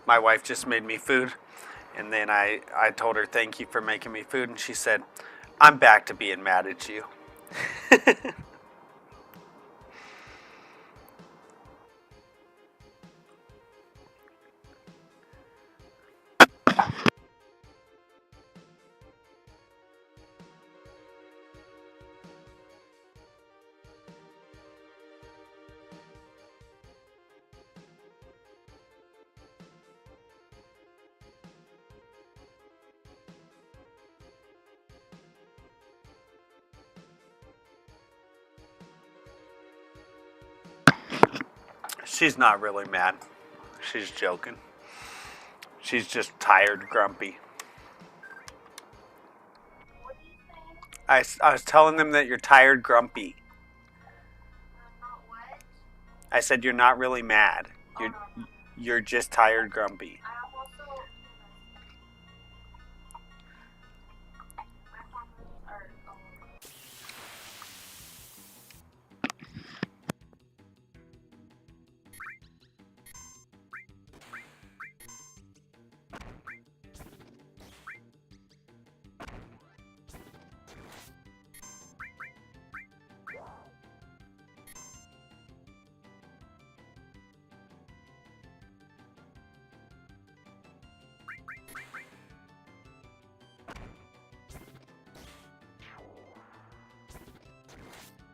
My wife just made me food, and then I told her thank you for making me food, and she said, I'm back to being mad at you. She's not really mad. She's joking. She's just tired, grumpy. What do you think? I was telling them that you're tired, grumpy. Not what? I said you're not really mad. Oh, no. You're just tired, grumpy. I'm also. My hormones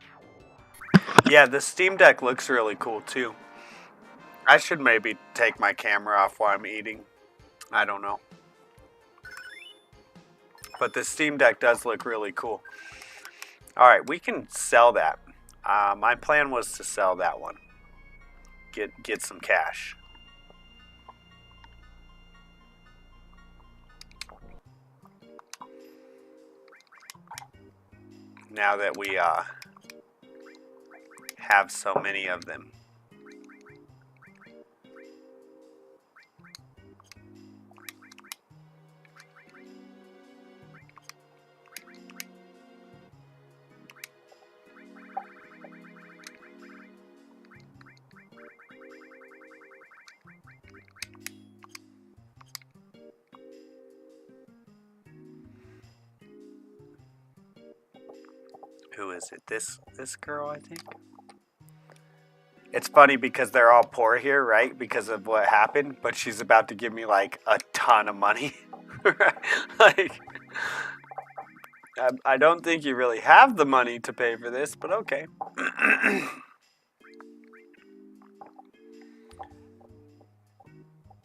are all over. Yeah, the Steam Deck looks really cool too. I should maybe take my camera off while I'm eating. I don't know. But the Steam Deck does look really cool. Alright, we can sell that. My plan was to sell that one. Get some cash. Now that we have so many of them. Who is it? This girl, I think. It's funny because they're all poor here, right? Because of what happened, but she's about to give me like a ton of money. Like, I don't think you really have the money to pay for this, but okay.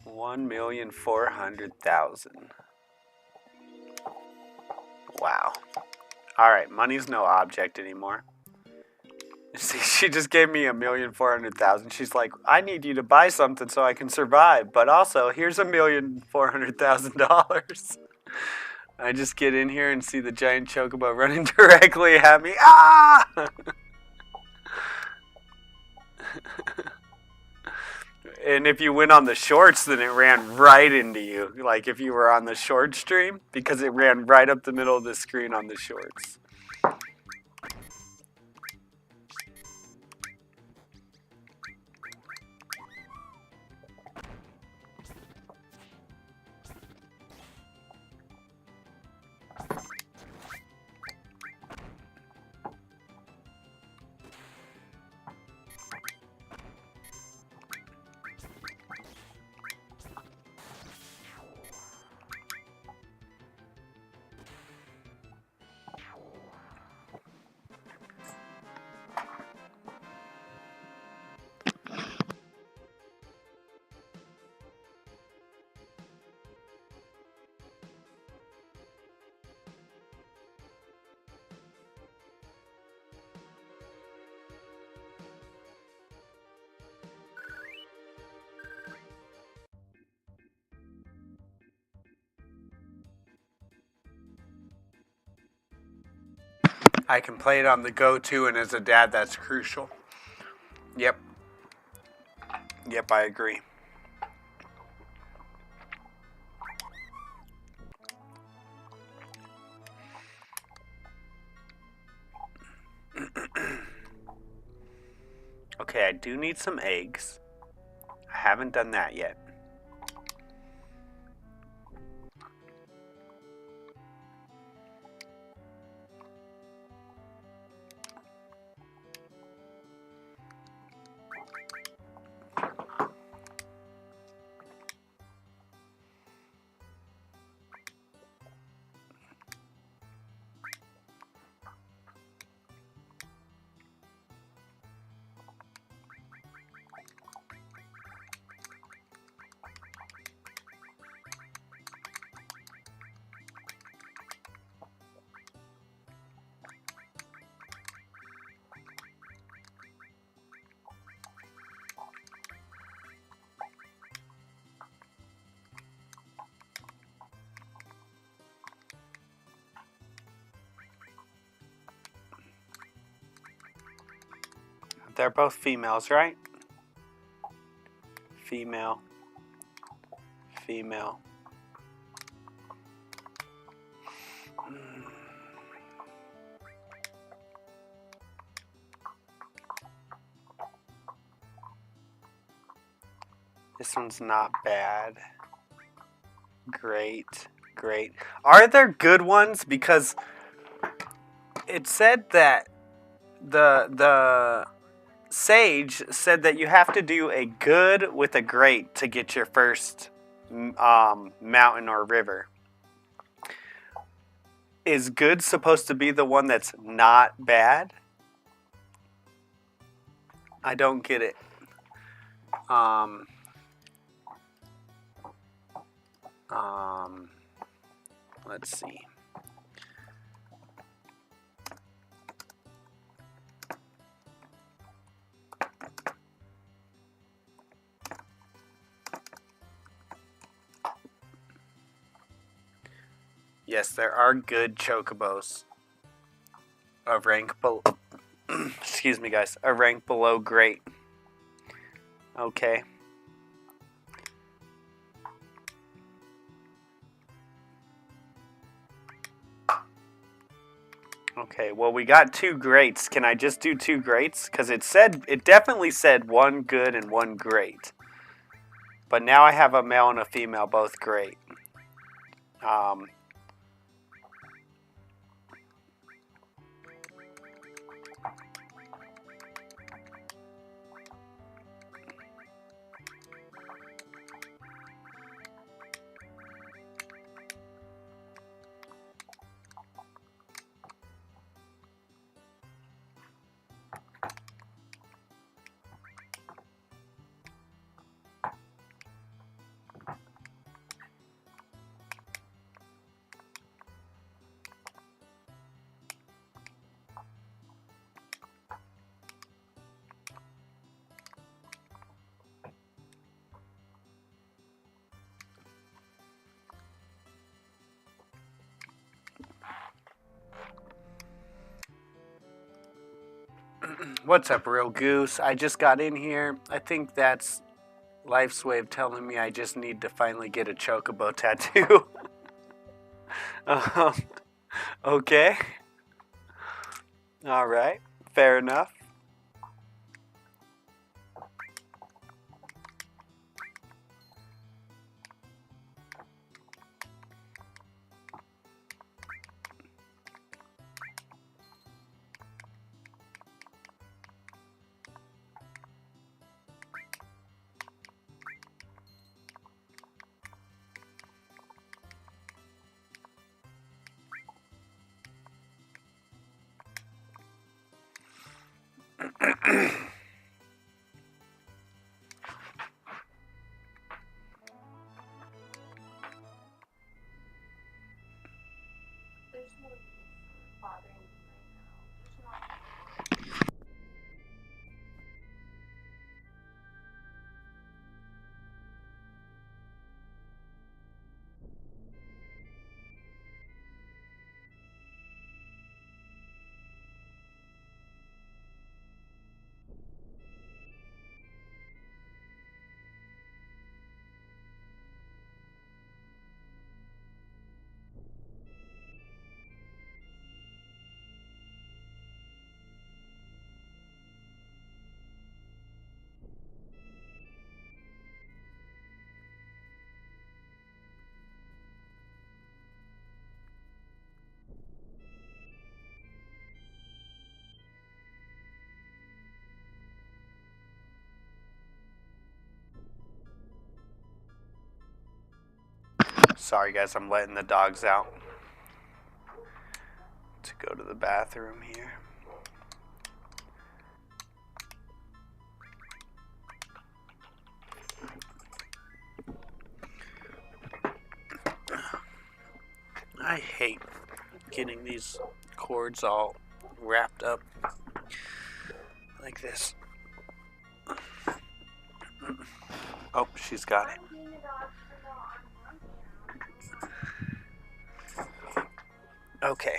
$1,400,000. Wow. All right, money's no object anymore. See, she just gave me $1,400,000. She's like, I need you to buy something so I can survive, but also here's $1,400,000. I just get in here and see the giant chocobo running directly at me. Ah! And if you went on the shorts, then it ran right into you. Like if you were on the short stream, because it ran right up the middle of the screen on the shorts. I can play it on the go too, and as a dad, that's crucial. Yep. Yep, I agree. Okay, I do need some eggs. I haven't done that yet. They're both females, right? Female. Female. This one's not bad. Great. Great. Are there good ones? Because it said that the sage said that you have to do a good with a great to get your first mountain or river. Is good supposed to be the one that's not bad? I don't get it. Let's see. Yes, there are good chocobos. A rank below. Excuse me, guys. A rank below great. Okay. Okay, well, we got 2 greats. Can I just do 2 greats? Because it definitely said 1 good and 1 great. But now I have a male and a female, both great. What's up, Real Goose? I just got in here. I think that's Life's way of telling me I just need to finally get a chocobo tattoo. Okay. All right. Fair enough. There's no need for bothering me right now. Sorry, guys, I'm letting the dogs out to go to the bathroom here. I hate getting these cords all wrapped up like this. Oh, she's got it. Okay.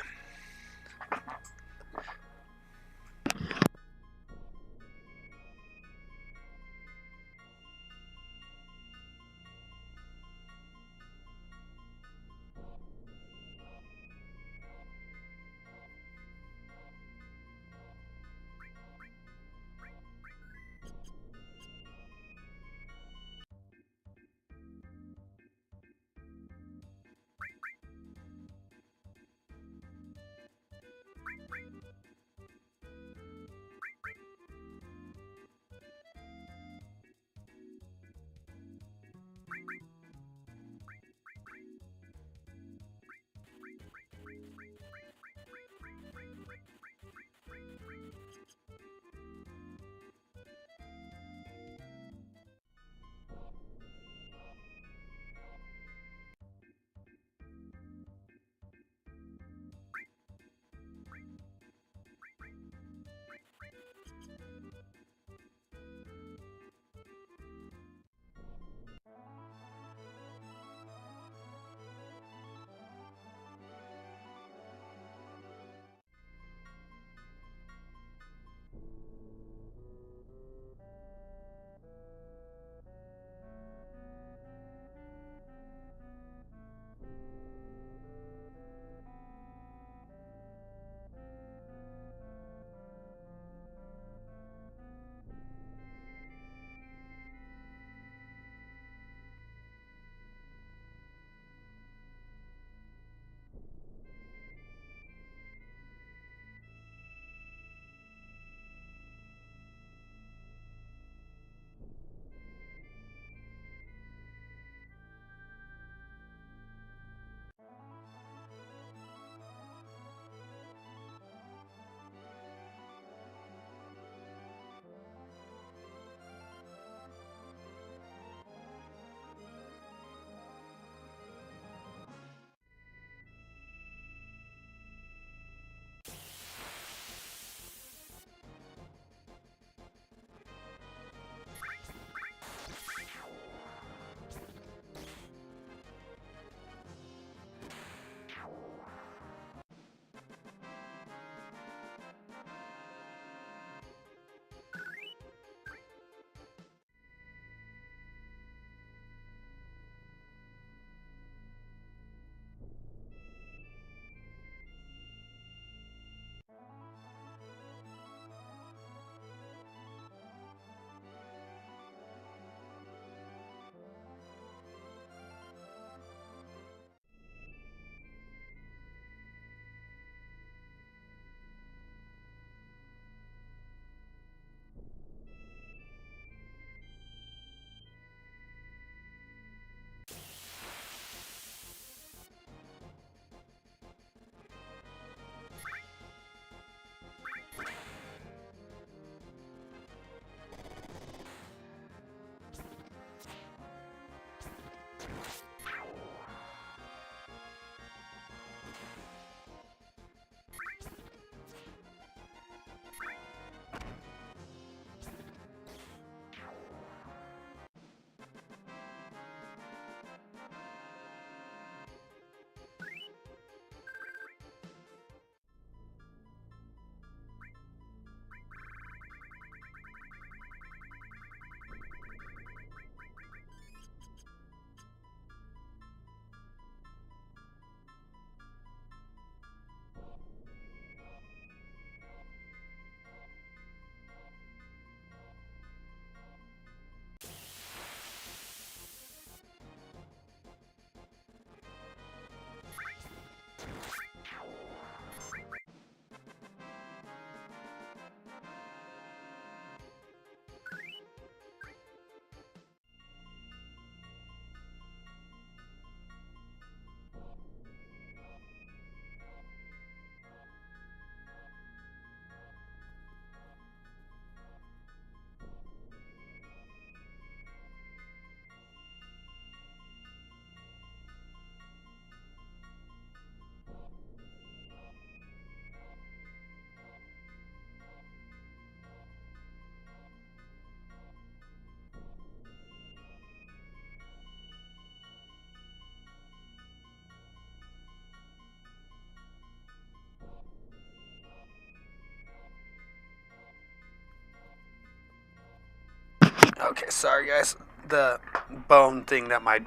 Okay, sorry guys. The bone thing that my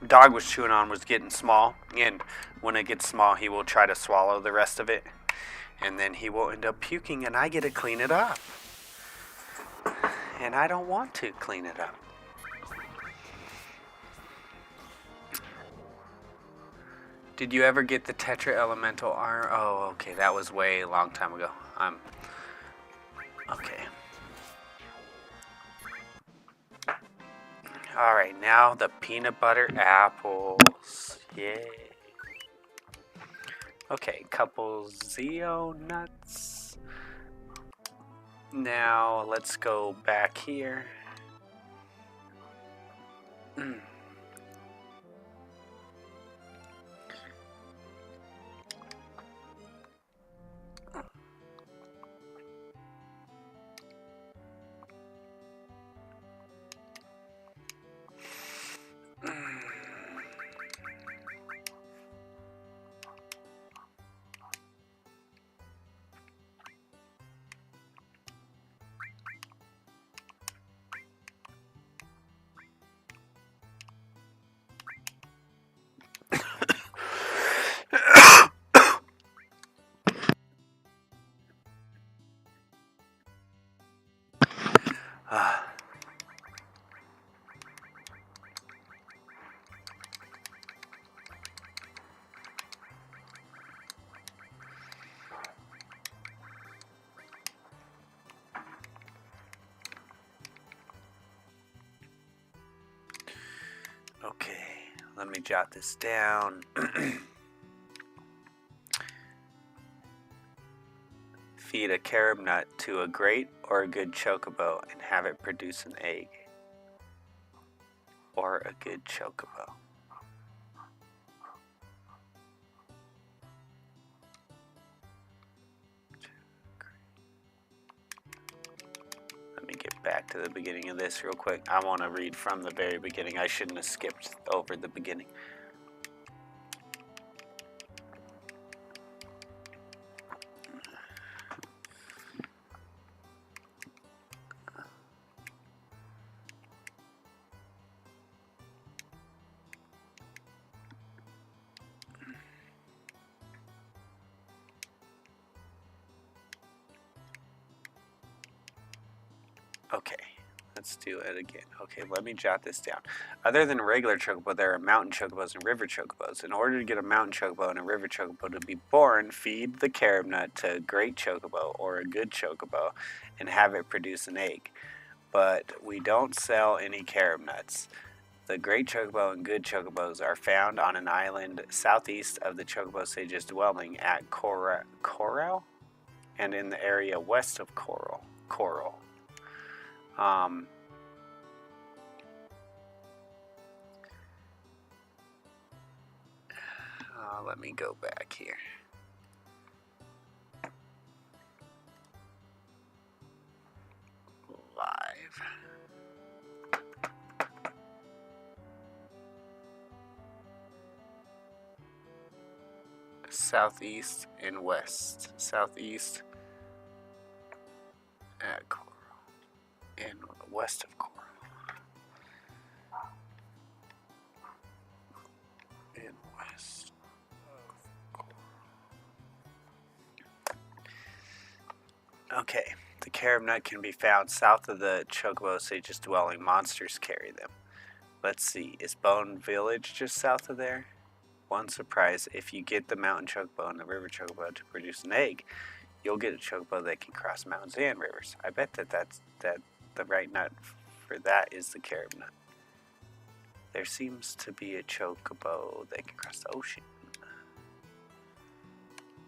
dog was chewing on was getting small, and when it gets small, he will try to swallow the rest of it, and then he will end up puking, and I get to clean it up. And I don't want to clean it up. Did you ever get the Tetra Elemental armor? Oh, okay, that was way a long time ago. Okay. Alright, now the peanut butter apples. Yay. Okay, couple Zeo nuts. Now let's go back here. Okay, let me jot this down. Feed a carob nut to a great or a good chocobo and have it produce an egg. Or a good chocobo. Let me get back to the beginning of this real quick. I want to read from the very beginning. I shouldn't have skipped over the beginning. Okay, let's do it again. Okay, let me jot this down. Other than a regular chocobo, there are mountain chocobos and river chocobos. In order to get a mountain chocobo and a river chocobo to be born, feed the carob nut to a great chocobo or a good chocobo and have it produce an egg. But we don't sell any carob nuts. The great chocobo and good chocobos are found on an island southeast of the chocobo sage's dwelling at Coral and in the area west of Coral. Let me go back here. Live. Southeast and west. Southeast at Coral and west of Coral. And west of Coral. Okay, the carob nut can be found south of the chocobo sage's dwelling. Monsters carry them. Let's see, is Bone Village just south of there? One surprise, if you get the mountain chocobo and the river chocobo to produce an egg, you'll get a chocobo that can cross mountains and rivers. I bet that the right nut for that is the carob nut. There seems to be a chocobo that can cross the ocean.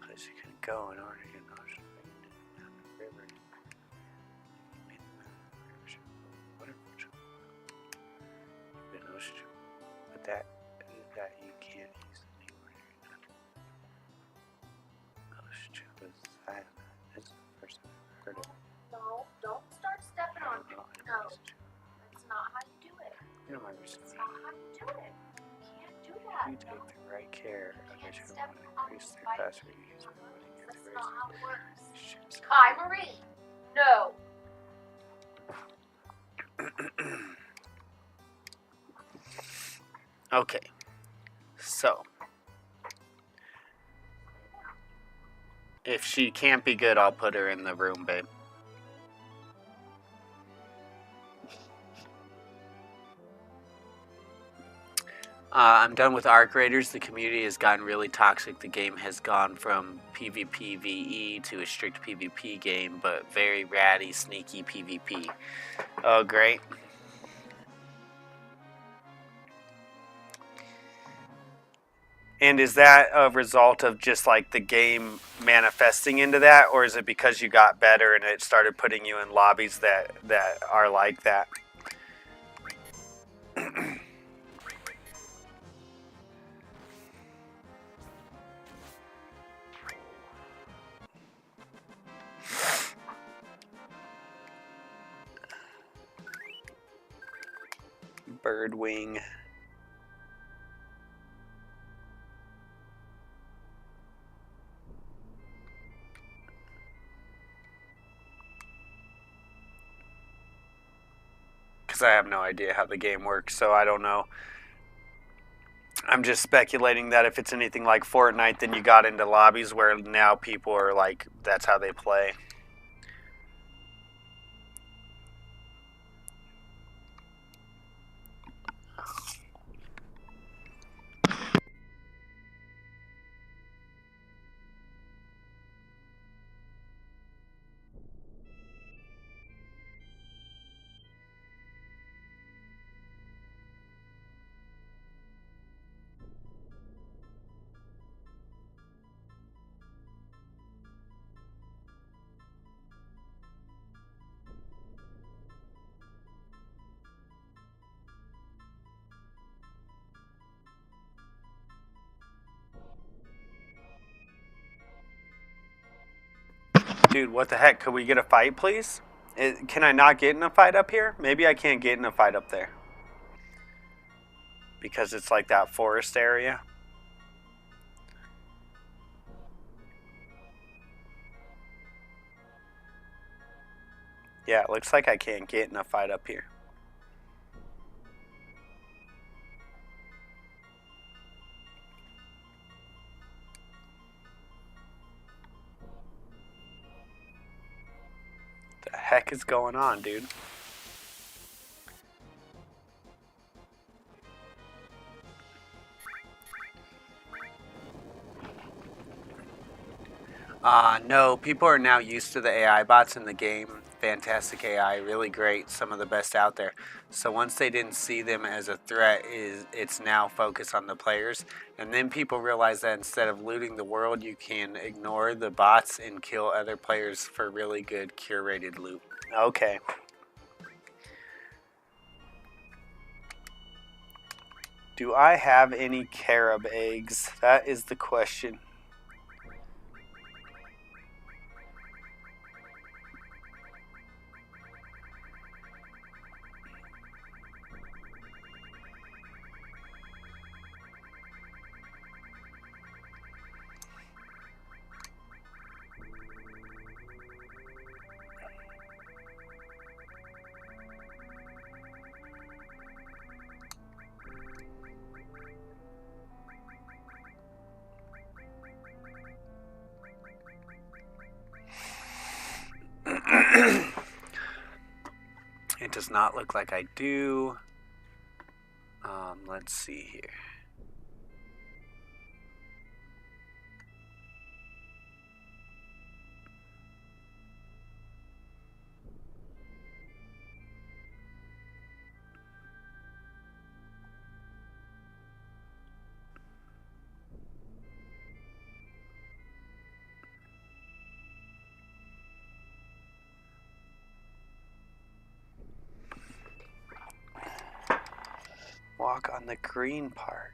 Place you can go in order to get an ocean. River. Whatever chocobo. An ocean chocobo. But that you can't use anywhere. Ocean chocobo is silent. This is the first I've ever heard of it. No, don't start stepping on me. No, that's not how you do it. You don't mind me That's not how you do it. You can't do that. You take the right care of your children and increase their capacity to use their money and That's to not raise how it works. shits. Kai Marie, no. Okay, so if she can't be good, I'll put her in the room, babe. I'm done with Arc Raiders. The community has gotten really toxic. The game has gone from PvP VE to a strict PvP game, but very ratty, sneaky PvP. Oh, great. And is that a result of just like the game manifesting into that, or is it because you got better and it started putting you in lobbies that are like that? Birdwing. Because I have no idea how the game works, so I don't know. I'm just speculating that if it's anything like Fortnite, then you got into lobbies where now people are like, that's how they play. Dude, what the heck? Could we get a fight, please? Can I not get in a fight up here? Maybe I can't get in a fight up there. Because it's like that forest area. Yeah, it looks like I can't get in a fight up here. The heck is going on, dude? No, people are now used to the AI bots in the game. Fantastic AI, really great, some of the best out there. So once they didn't see them as a threat, it's now focused on the players. And then people realize that instead of looting the world, you can ignore the bots and kill other players for really good curated loot. Okay. Do I have any carob eggs? That is the question. It does not look like I do. Let's see here. Walk on the green part.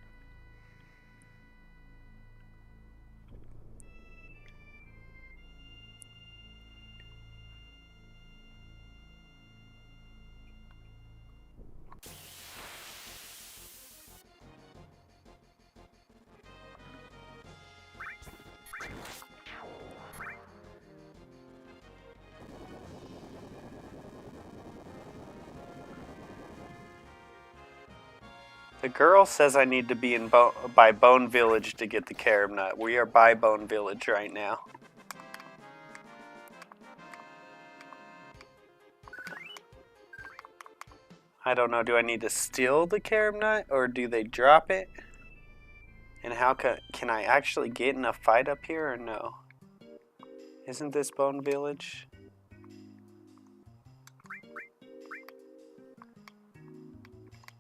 The girl says I need to be in by Bone Village to get the carob nut. We are by Bone Village right now. I don't know, do I need to steal the carob nut or do they drop it? And how can I actually get in a fight up here or no? Isn't this Bone Village?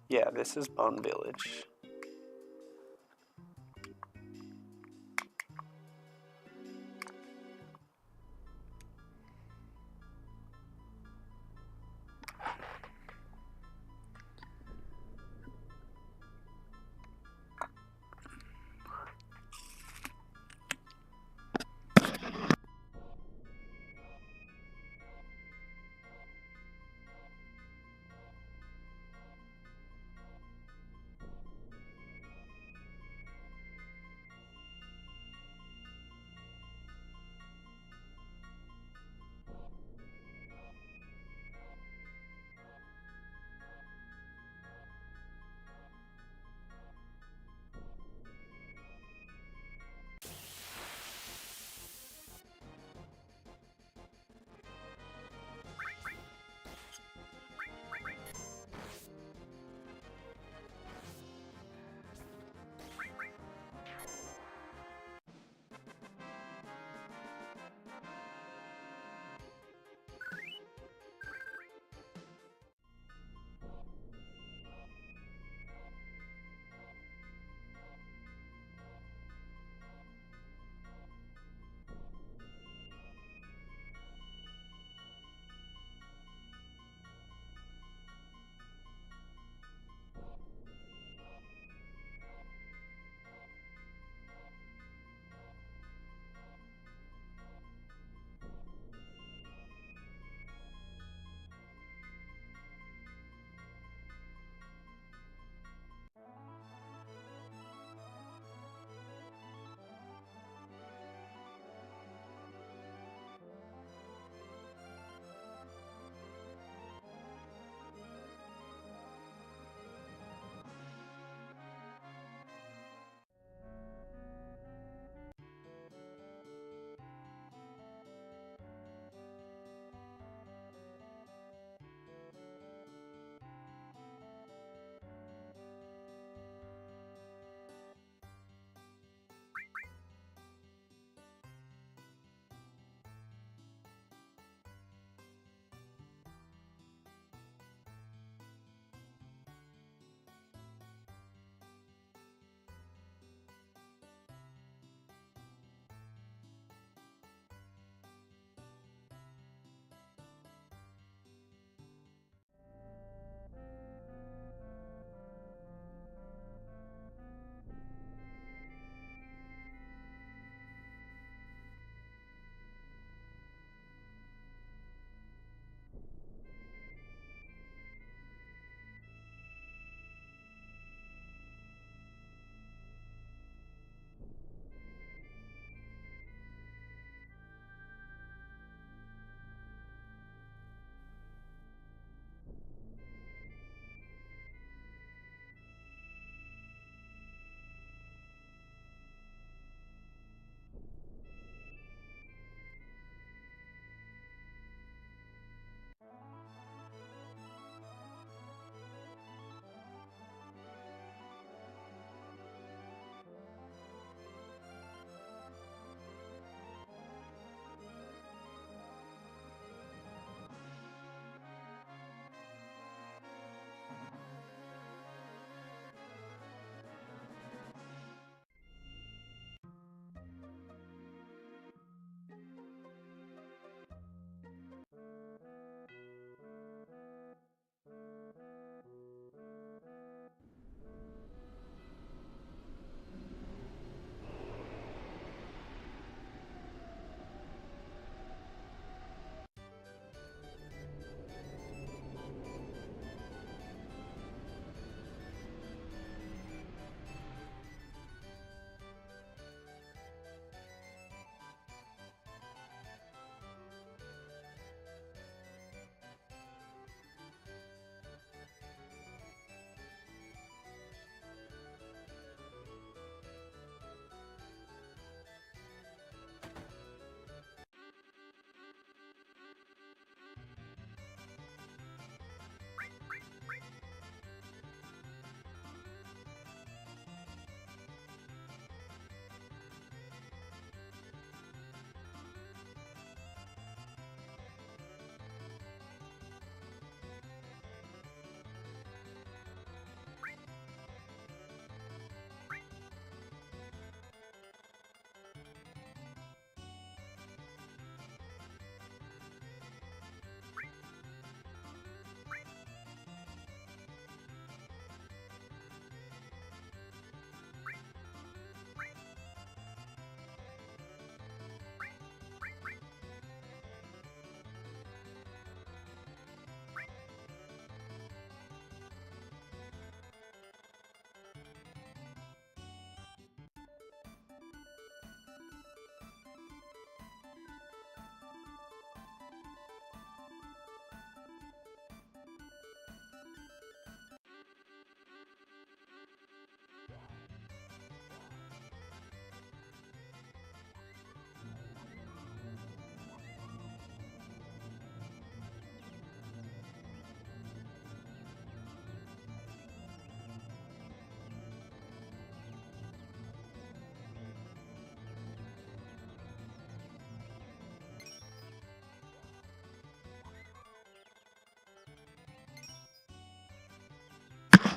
Yeah, this is Bone Village.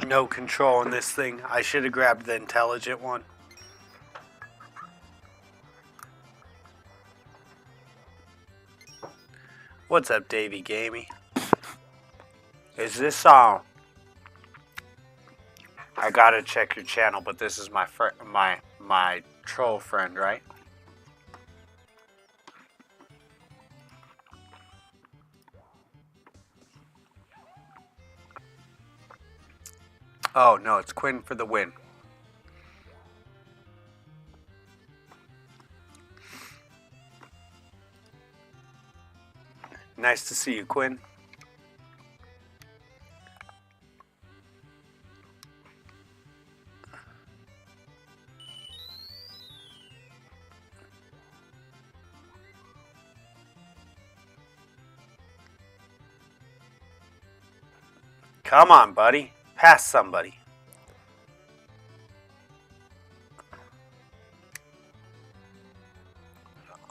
No control in this thing. I should have grabbed the intelligent one. What's up, Davey Gamey? Is this I gotta check your channel, but this is my my troll friend, right? Oh no, it's Quinn for the win. Nice to see you, Quinn. Come on, buddy. Pass somebody.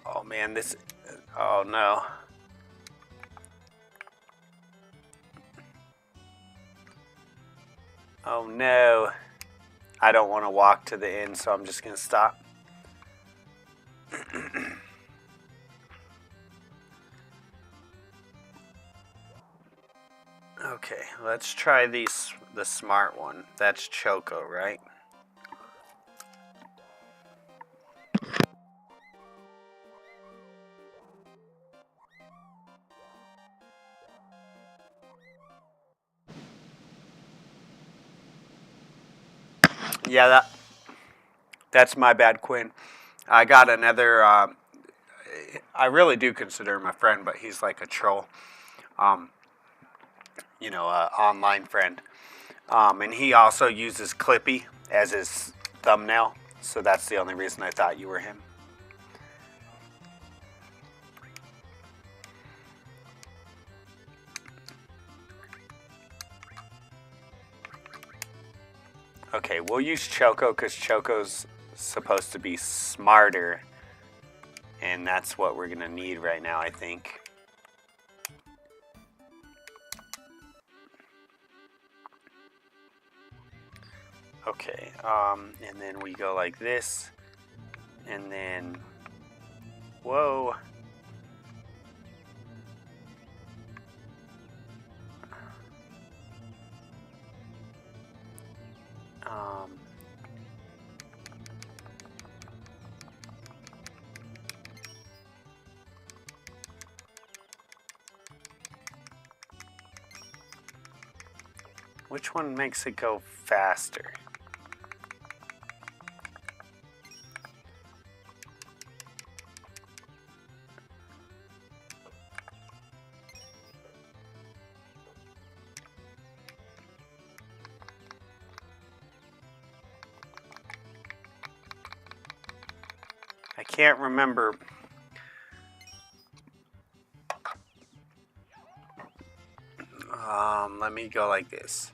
Oh man, this... Oh no. Oh no. I don't want to walk to the end, so I'm just going to stop. Okay, let's try the smart one. That's Choco, right? Yeah, that's my bad, Quinn. I got another... I really do consider him a friend, but he's like a troll. You know, online friend. And he also uses Clippy as his thumbnail, so that's the only reason I thought you were him. Okay, we'll use Choco because Choco's supposed to be smarter, and that's what we're gonna need right now, I think. Okay, and then we go like this, and then, whoa. Which one makes it go faster? I can't remember. Let me go like this.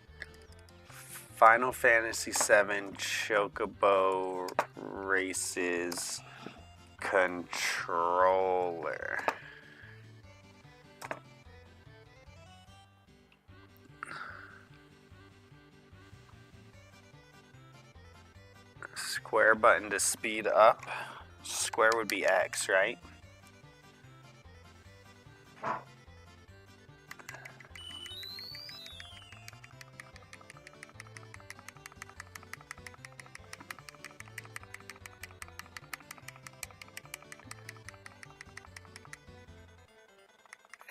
Final Fantasy VII Chocobo Races controller. Square button to speed up. Square would be X, right?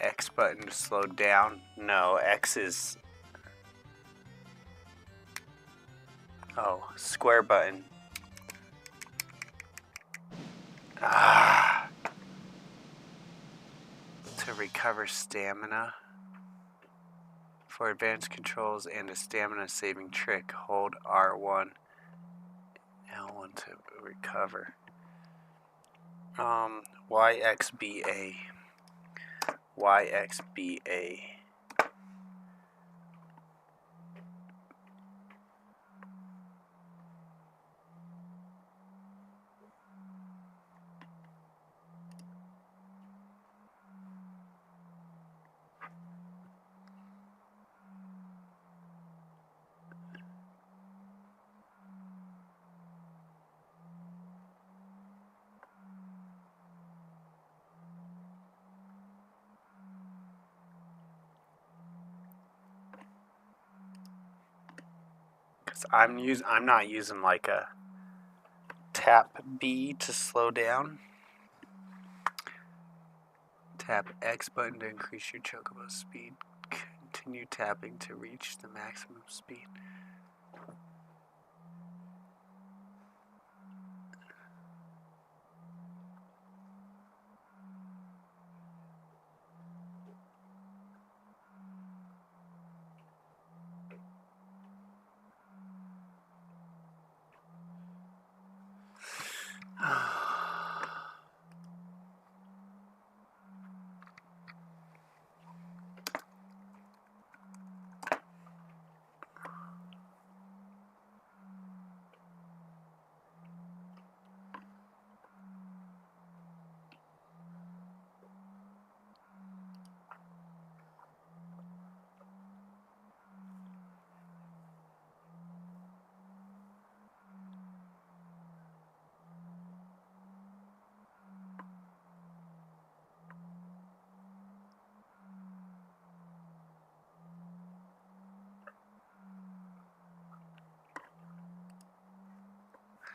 X button to slow down. No, X is... Oh, square button. To recover stamina. For advanced controls and a stamina saving trick, hold R1, L1 to recover. YXBA. YXBA. I'm not using like a tap B to slow down. Tap X button to increase your chocobo speed. Continue tapping to reach the maximum speed.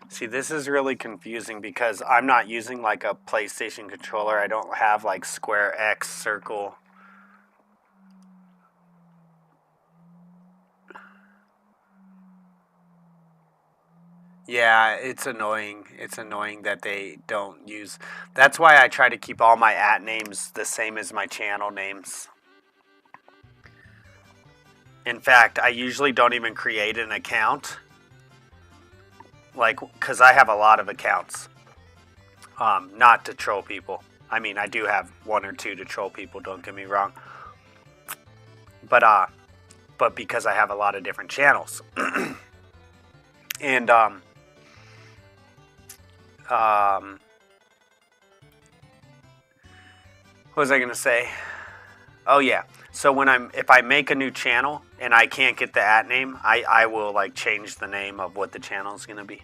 See, this is really confusing because I'm not using like a PlayStation controller. I don't have like square, X, circle. Yeah, it's annoying. It's annoying that they don't use. That's why I try to keep all my @names the same as my channel names. In fact, I usually don't even create an account. Like, because I have a lot of accounts. Not to troll people. I mean, I do have one or two to troll people, don't get me wrong. But because I have a lot of different channels. And, what was I going to say? Oh, yeah. So if I make a new channel and I can't get the @name, I will like change the name of what the channel is going to be.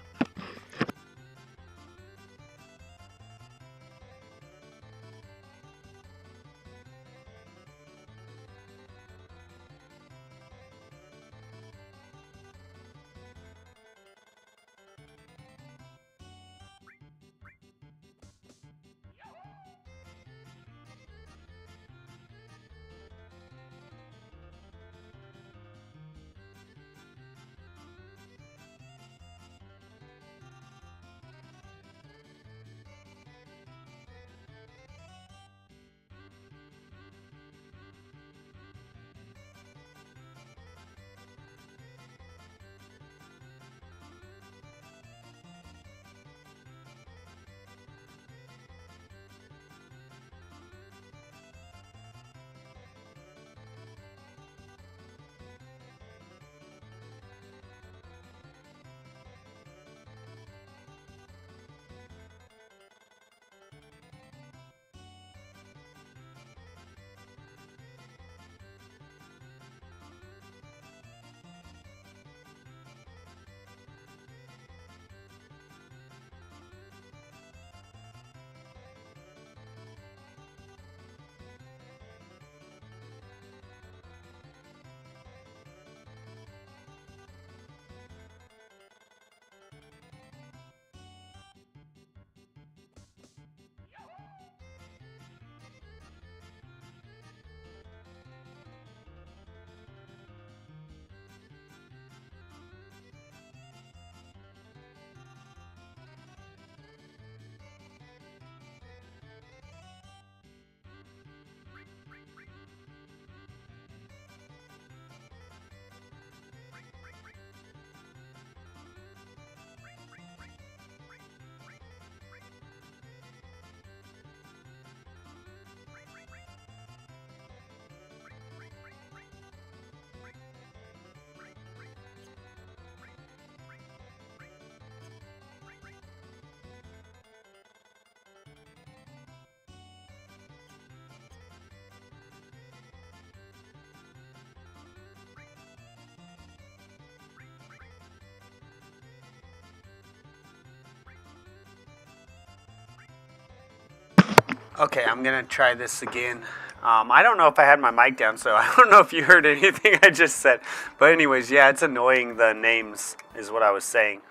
Okay, I'm going to try this again. I don't know if I had my mic down, so I don't know if you heard anything I just said. But anyways, yeah, it's annoying, the names is what I was saying.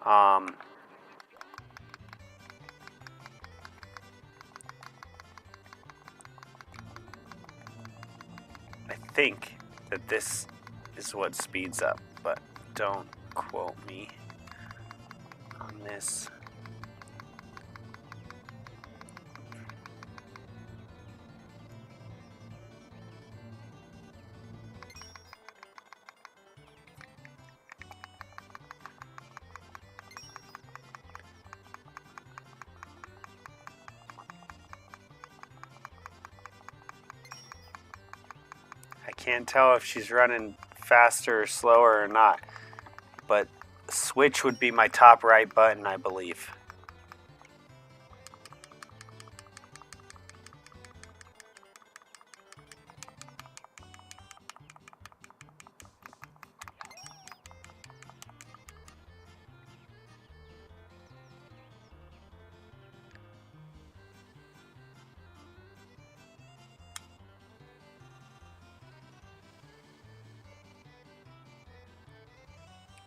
I think that this is what speeds up, but don't quote me on this. I can't tell if she's running faster or slower or not, but switch would be my top right button, I believe.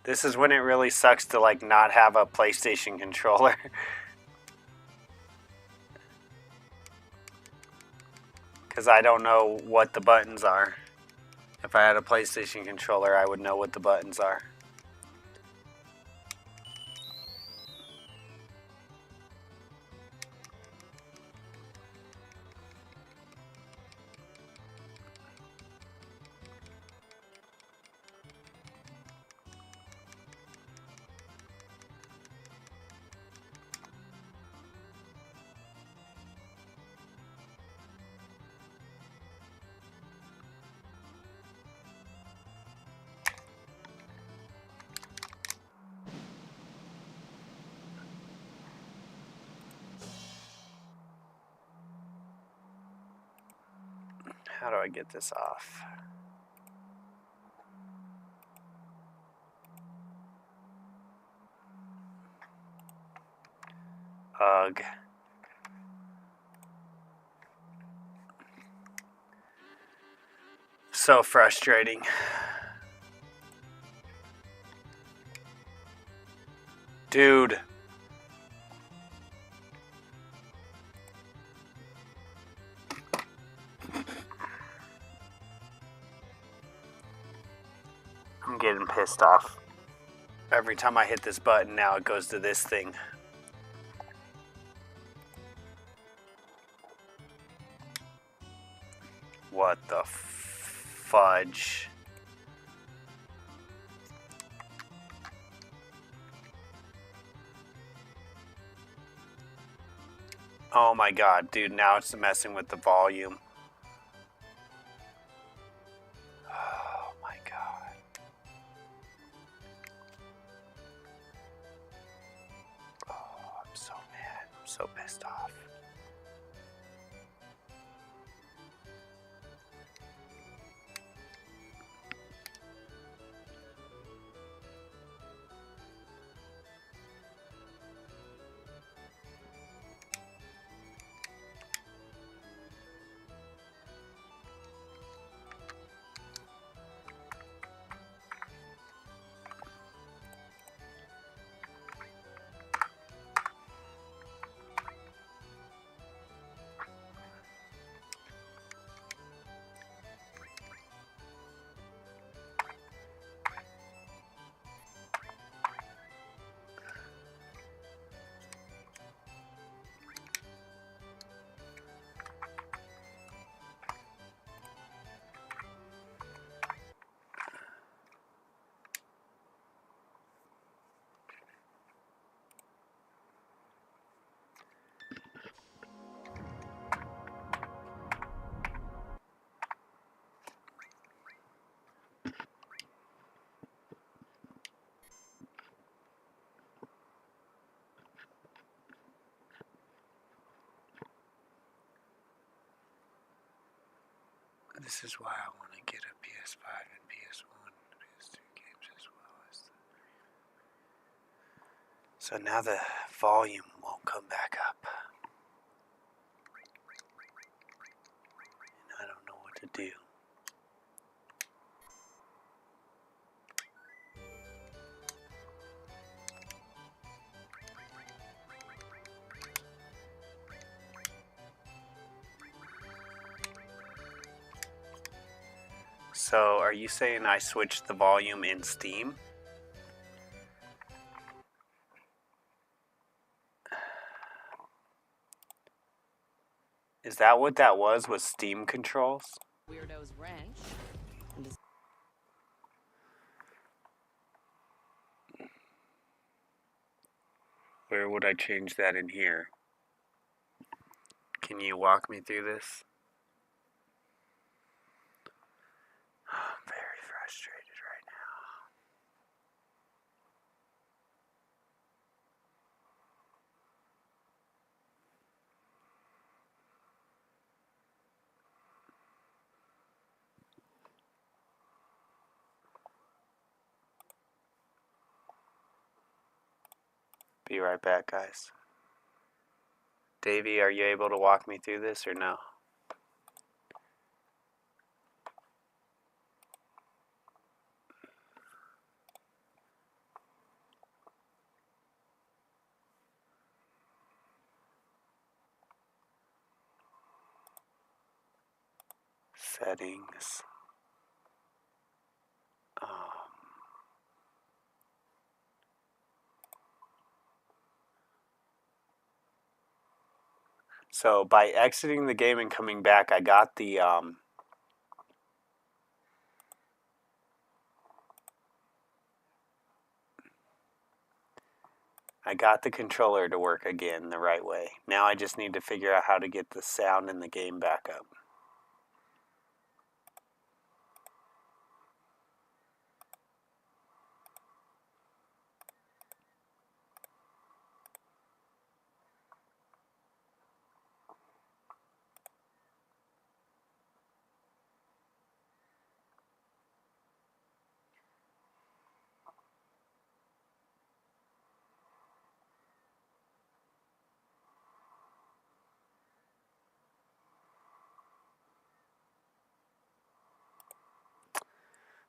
This is when it really sucks to like not have a PlayStation controller. Because I don't know what the buttons are. If I had a PlayStation controller, I would know what the buttons are. How do I get this off? Ugh. So frustrating. Dude. I'm getting pissed off. Every time I hit this button now, it goes to this thing. What the fudge? Oh my god, dude, now it's messing with the volume. Oh my god. Oh, I'm so mad. I'm so pissed off. This is why I want to get a PS5 and PS1, PS2 games as well as so now the volume won't come back up. to do. So, are you saying I switched the volume in Steam? Is that what that was Steam controls? Weirdo's Ranch. Where would I change that in here? Can you walk me through this? I'm very frustrated right now. Be right back, guys. Davey, are you able to walk me through this or no? Settings. So by exiting the game and coming back, I got the controller to work again the right way. Now I just need to figure out how to get the sound in the game back up.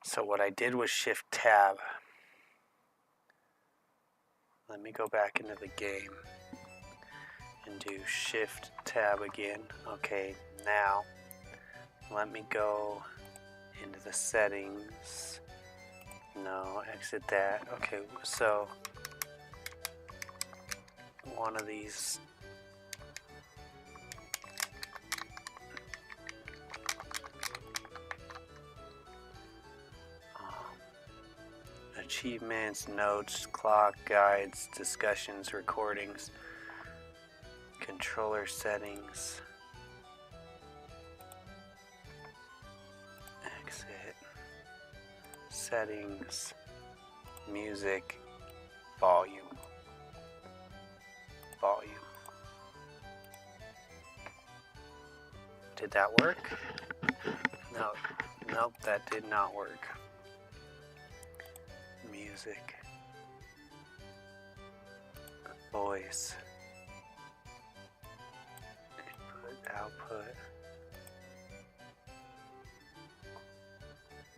So what I did was Shift Tab. Let me go back into the game and do Shift Tab again. Okay, now let me go into the settings. No, exit that. Okay, so one of these. Achievements, notes, clock, guides, discussions, recordings, controller settings, exit, settings, music, volume. Did that work? No, nope, that did not work. Music, voice, input, output.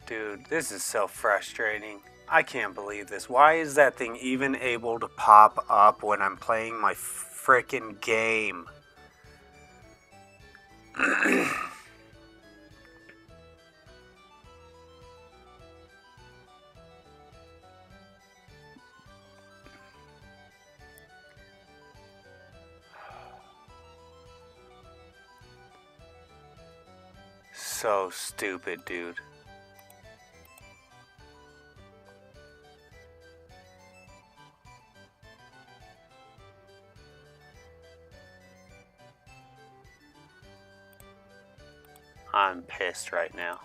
Dude, this is so frustrating. I can't believe this. Why is that thing even able to pop up when I'm playing my frickin' game? So stupid, dude. I'm pissed right now.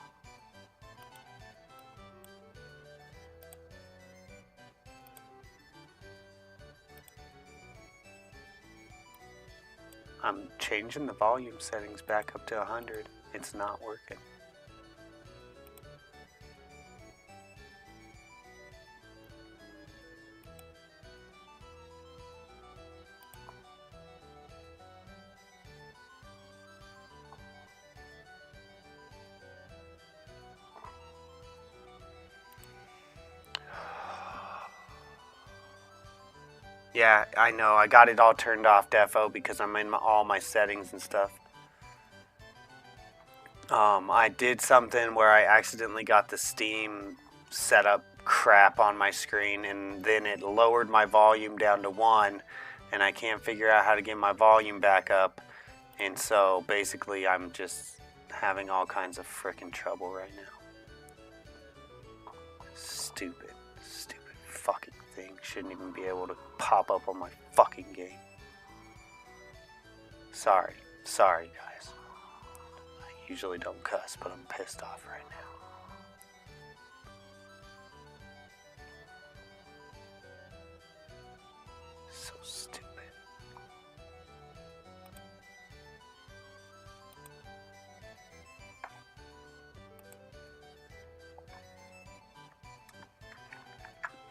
I'm changing the volume settings back up to 100. It's not working. Yeah, I know. I got it all turned off, defo, because I'm in all my settings and stuff. I did something where I accidentally got the Steam setup crap on my screen, and then it lowered my volume down to 1, and I can't figure out how to get my volume back up. And so basically, I'm just having all kinds of frickin' trouble right now. Stupid fucking thing. Shouldn't even be able to pop up on my fucking game. Sorry, guys. I usually don't cuss, but I'm pissed off right now. So stupid.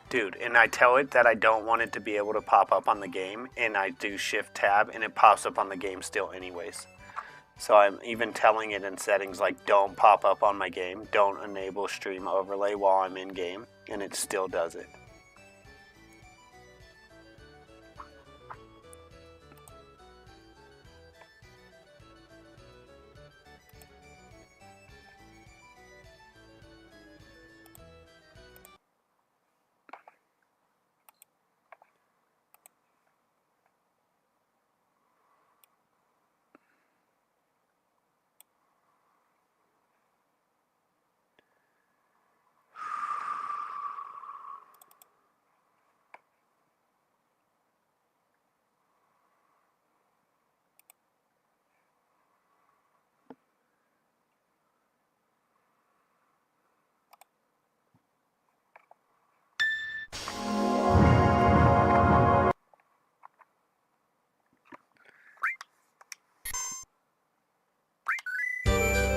Dude, and I tell it that I don't want it to be able to pop up on the game, and I do shift tab, and it pops up on the game still anyways. So I'm even telling it in settings like don't pop up on my game, don't enable stream overlay while I'm in game, and it still does it.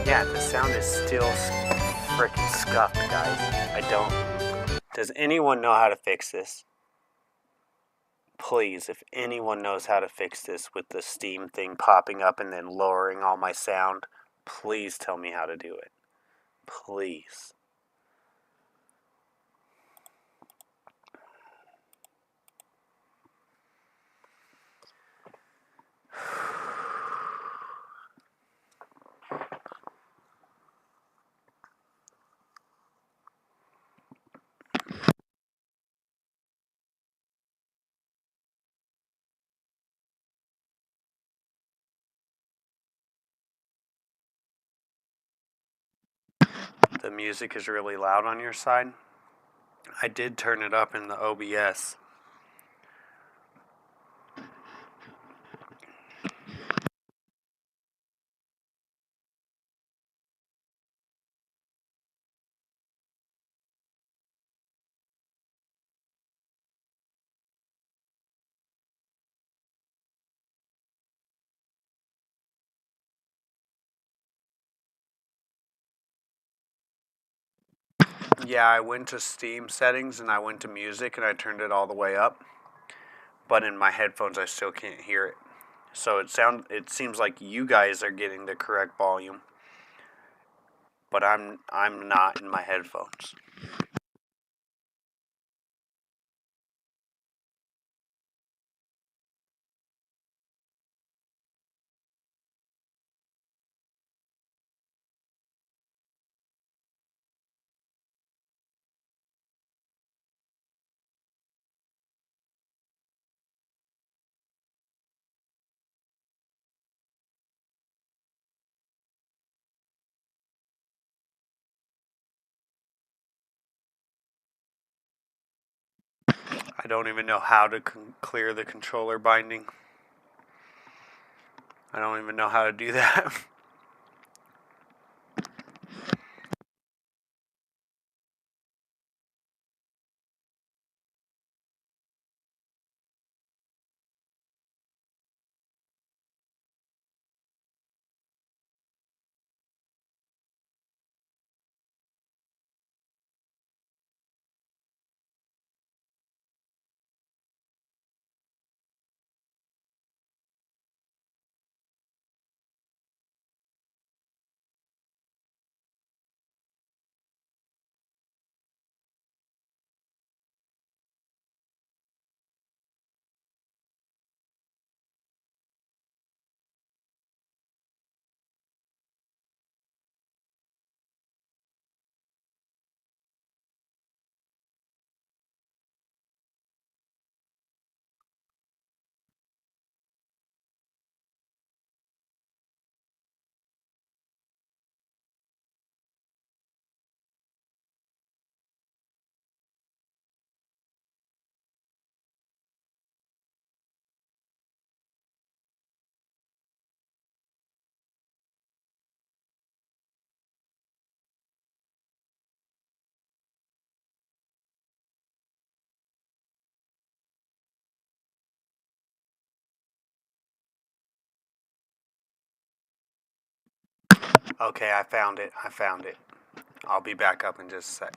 Yeah, the sound is still freaking scuffed, guys. I don't. Does anyone know how to fix this? Please, if anyone knows how to fix this with the Steam thing popping up and then lowering all my sound, please tell me how to do it. Please. The music is really loud on your side. I did turn it up in the OBS. Yeah, I went to Steam settings and I went to music and I turned it all the way up. But in my headphones I still can't hear it. So it seems like you guys are getting the correct volume. But I'm not in my headphones. I don't even know how to clear the controller binding. I don't even know how to do that. Okay, I found it. I'll be back up in just a sec.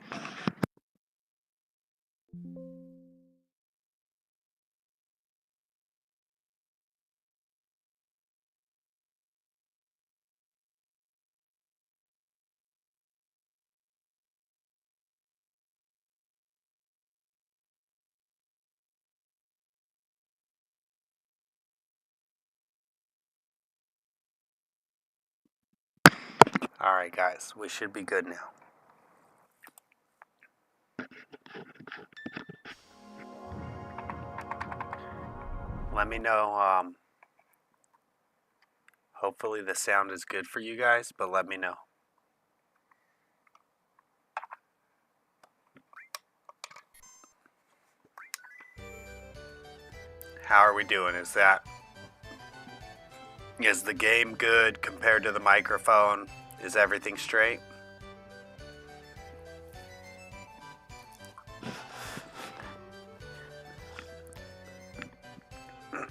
Alright, guys, we should be good now. Let me know, hopefully the sound is good for you guys, but let me know. How are we doing? Is the game good compared to the microphone? Is everything straight? I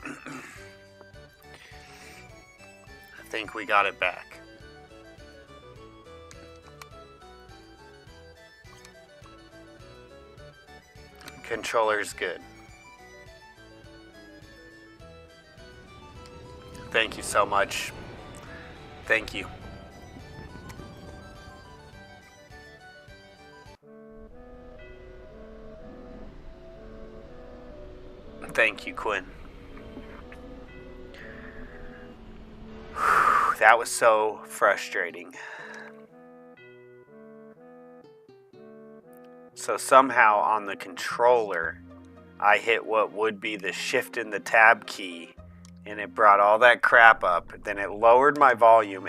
think we got it back. Controller's good. Thank you so much. Thank you. Thank you, Quinn. That was so frustrating. So somehow on the controller, I hit what would be the shift and the tab key, and it brought all that crap up. Then it lowered my volume.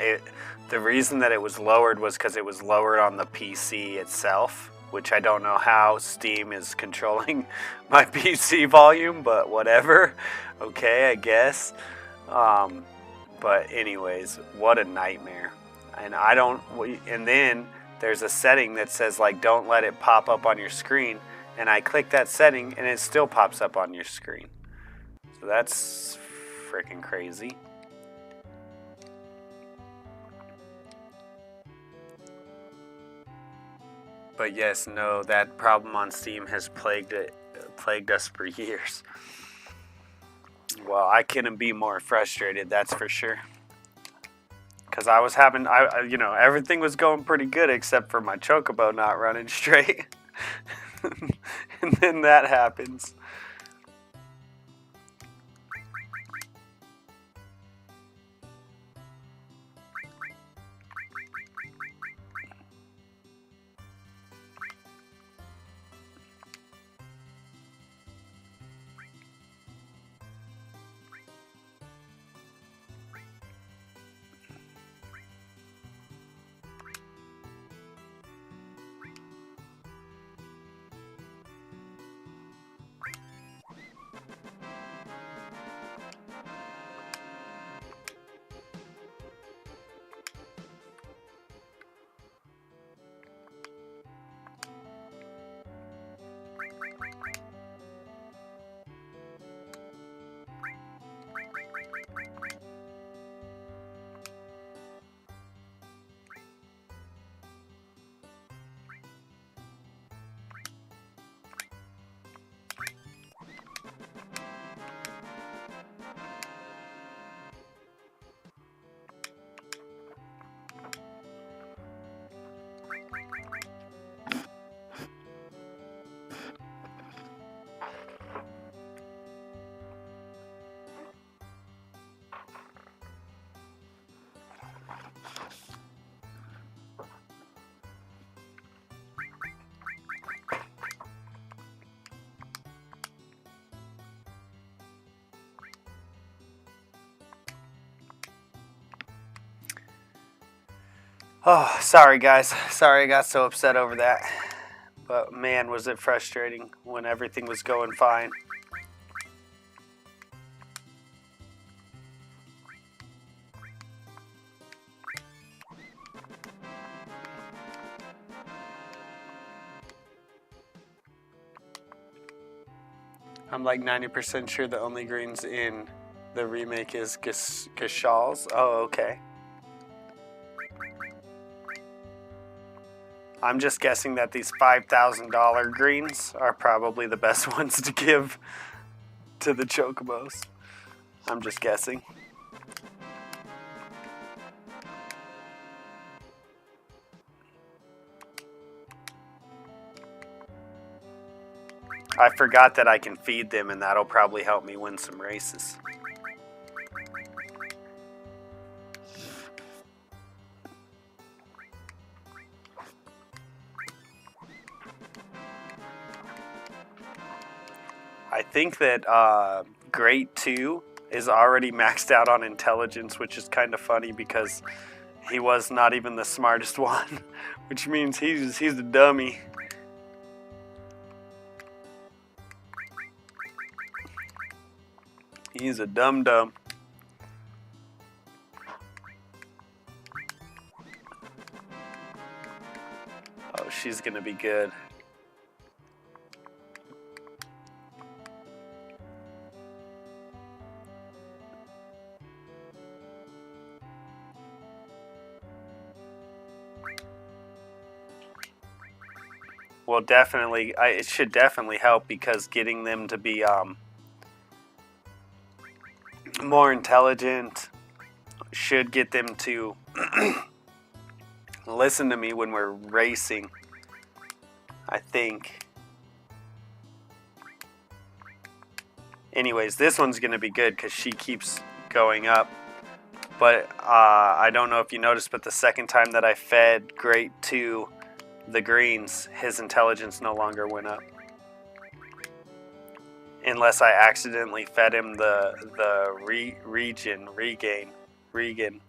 The reason that it was lowered was because it was lowered on the PC itself, which I don't know how Steam is controlling my PC volume, but whatever. Okay, I guess. But anyways, what a nightmare. And then there's a setting that says like don't let it pop up on your screen, and I click that setting and it still pops up on your screen. So that's freaking crazy. But yes, no, that problem on Steam has plagued us for years. Well, I couldn't be more frustrated, that's for sure. Because I was having, everything was going pretty good except for my chocobo not running straight. And then that happens. Oh, sorry guys. Sorry I got so upset over that. But man, was it frustrating when everything was going fine. I'm like 90% sure the only greens in the remake is Kashal's. Oh, okay. I'm just guessing that these $5,000 greens are probably the best ones to give to the chocobos. I'm just guessing. I forgot that I can feed them, and that'll probably help me win some races. I think that Great 2 is already maxed out on intelligence, which is kind of funny because he was not even the smartest one, which means he's a dummy. He's a dum-dum. Oh, she's gonna be good. Well, definitely, it should definitely help because getting them to be more intelligent should get them to listen to me when we're racing, I think. Anyways, this one's going to be good because she keeps going up. But I don't know if you noticed, but the second time that I fed Great 2 the greens, his intelligence no longer went up. Unless I accidentally fed him the regain.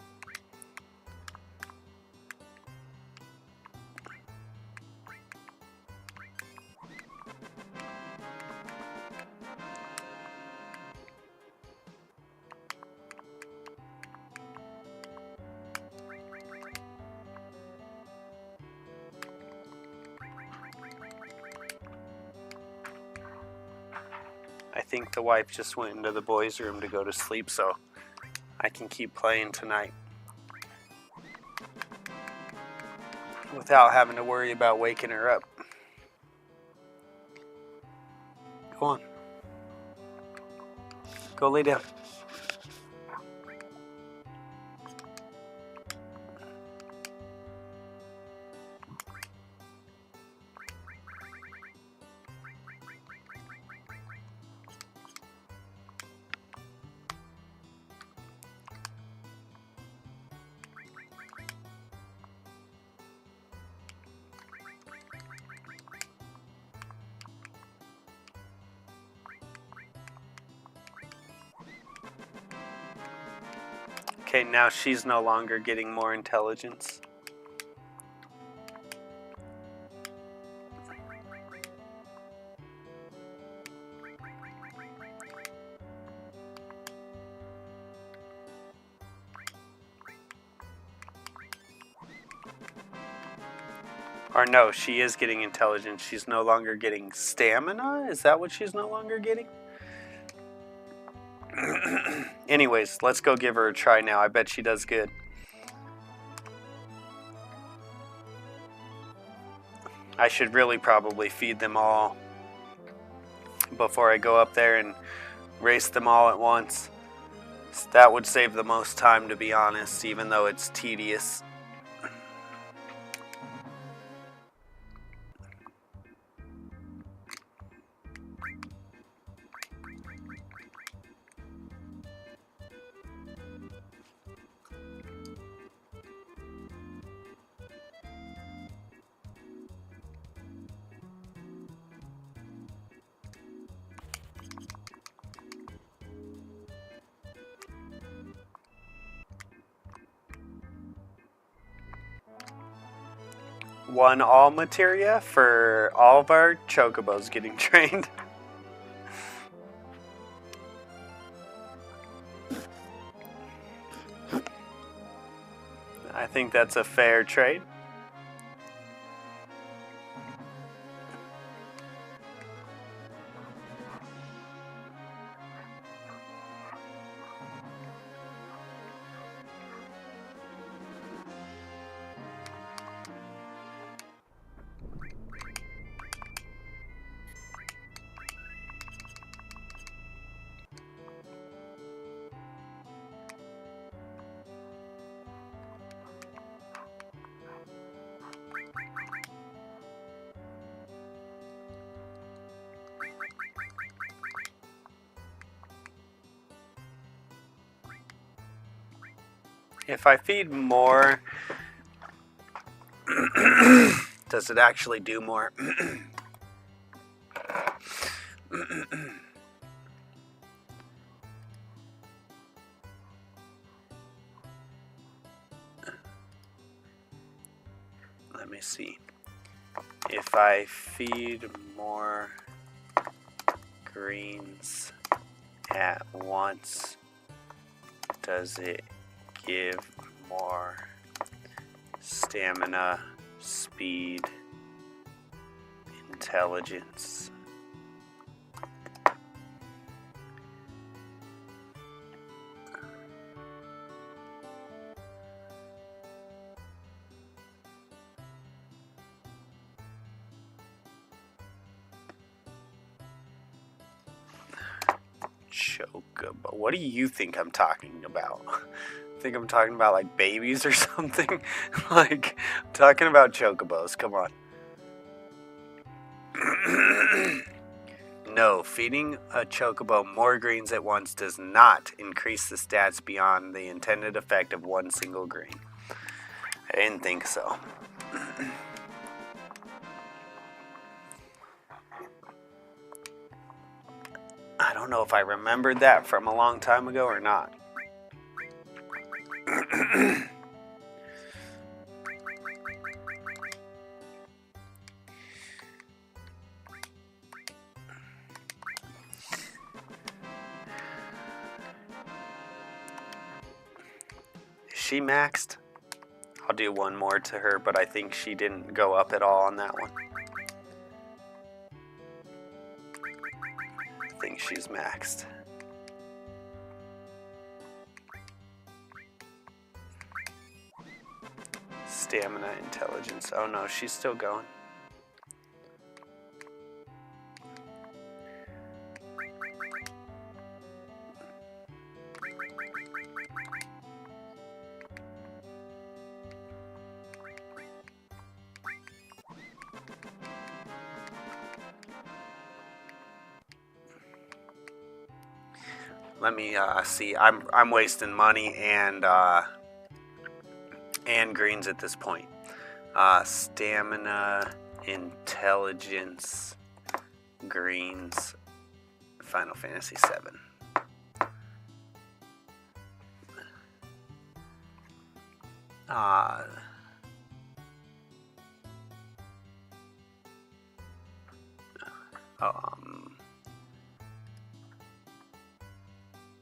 I think the wife just went into the boys' room to go to sleep, so I can keep playing tonight without having to worry about waking her up. Go on. Go lay down. Okay, now she's no longer getting more intelligence. Or no, she is getting intelligence. She's no longer getting stamina? Is that what she's no longer getting? Anyways, let's go give her a try now. I bet she does good. I should really probably feed them all before I go up there and race them all at once. That would save the most time, to be honest, even though it's tedious. One all materia for all of our chocobos getting trained. I think that's a fair trade. If I feed more, does it actually do more? Let me see. If I feed more greens at once, does it give more stamina, speed, intelligence? Chocobo. What do you think I'm talking about? Think I'm talking about like babies or something? Like, I'm talking about chocobos. Come on. No, feeding a chocobo more greens at once does not increase the stats beyond the intended effect of one single green. I didn't think so. I don't know if I remembered that from a long time ago or not. Is she maxed? I'll do one more to her, but I think she didn't go up at all on that one. I think she's maxed. Stamina, intelligence. Oh no, she's still going. Let me see. I'm wasting money and greens at this point. Stamina, intelligence, greens, Final Fantasy VII.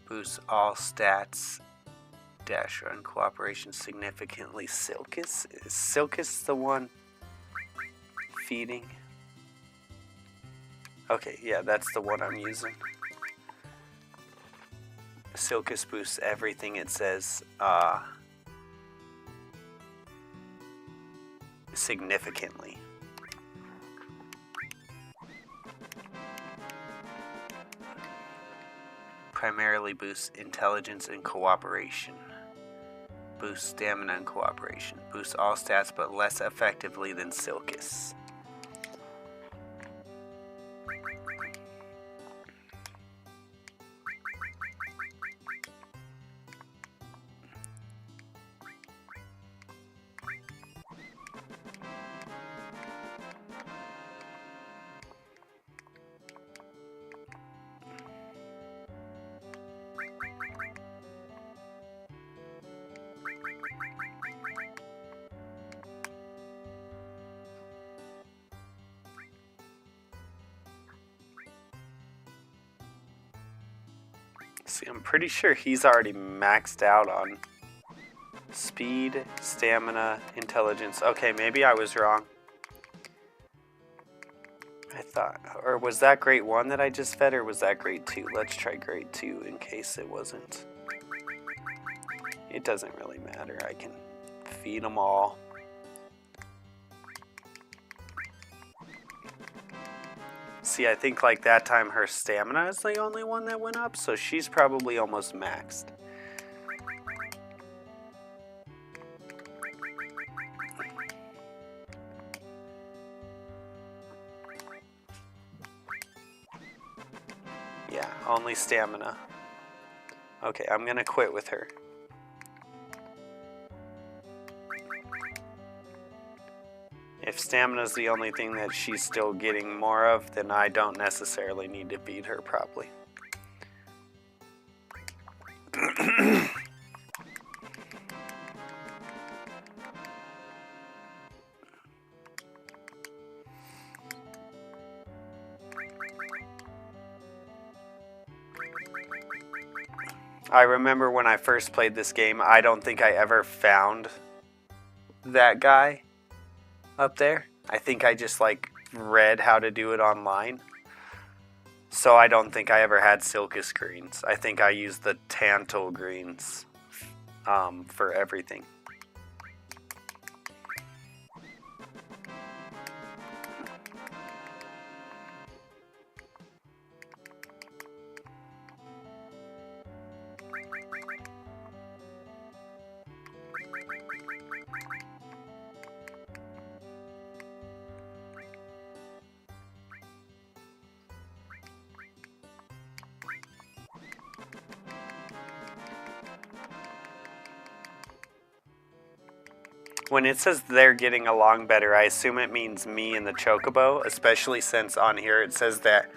Boosts all stats. Dash run cooperation significantly. Silkus? Is Silkus the one feeding? Okay, yeah, that's the one I'm using. Silkus boosts everything it says significantly. Primarily boosts intelligence and cooperation. Boosts stamina and cooperation. Boosts all stats but less effectively than Silkus. See, I'm pretty sure he's already maxed out on speed, stamina, intelligence. Okay, maybe I was wrong. I thought, or was that grade 1 that I just fed, or was that grade 2? Let's try grade 2 in case it wasn't. It doesn't really matter. I can feed them all. See, I think like that time her stamina is the only one that went up, so she's probably almost maxed. Yeah, only stamina. Okay, I'm gonna quit with her. If stamina's the only thing that she's still getting more of, then I don't necessarily need to feed her properly. I remember when I first played this game, I don't think I ever found that guy up there. I think I just like read how to do it online. So I don't think I ever had Silcus greens. I think I used the Tantal greens for everything. When it says they're getting along better, I assume it means me and the Chocobo, especially since on here it says that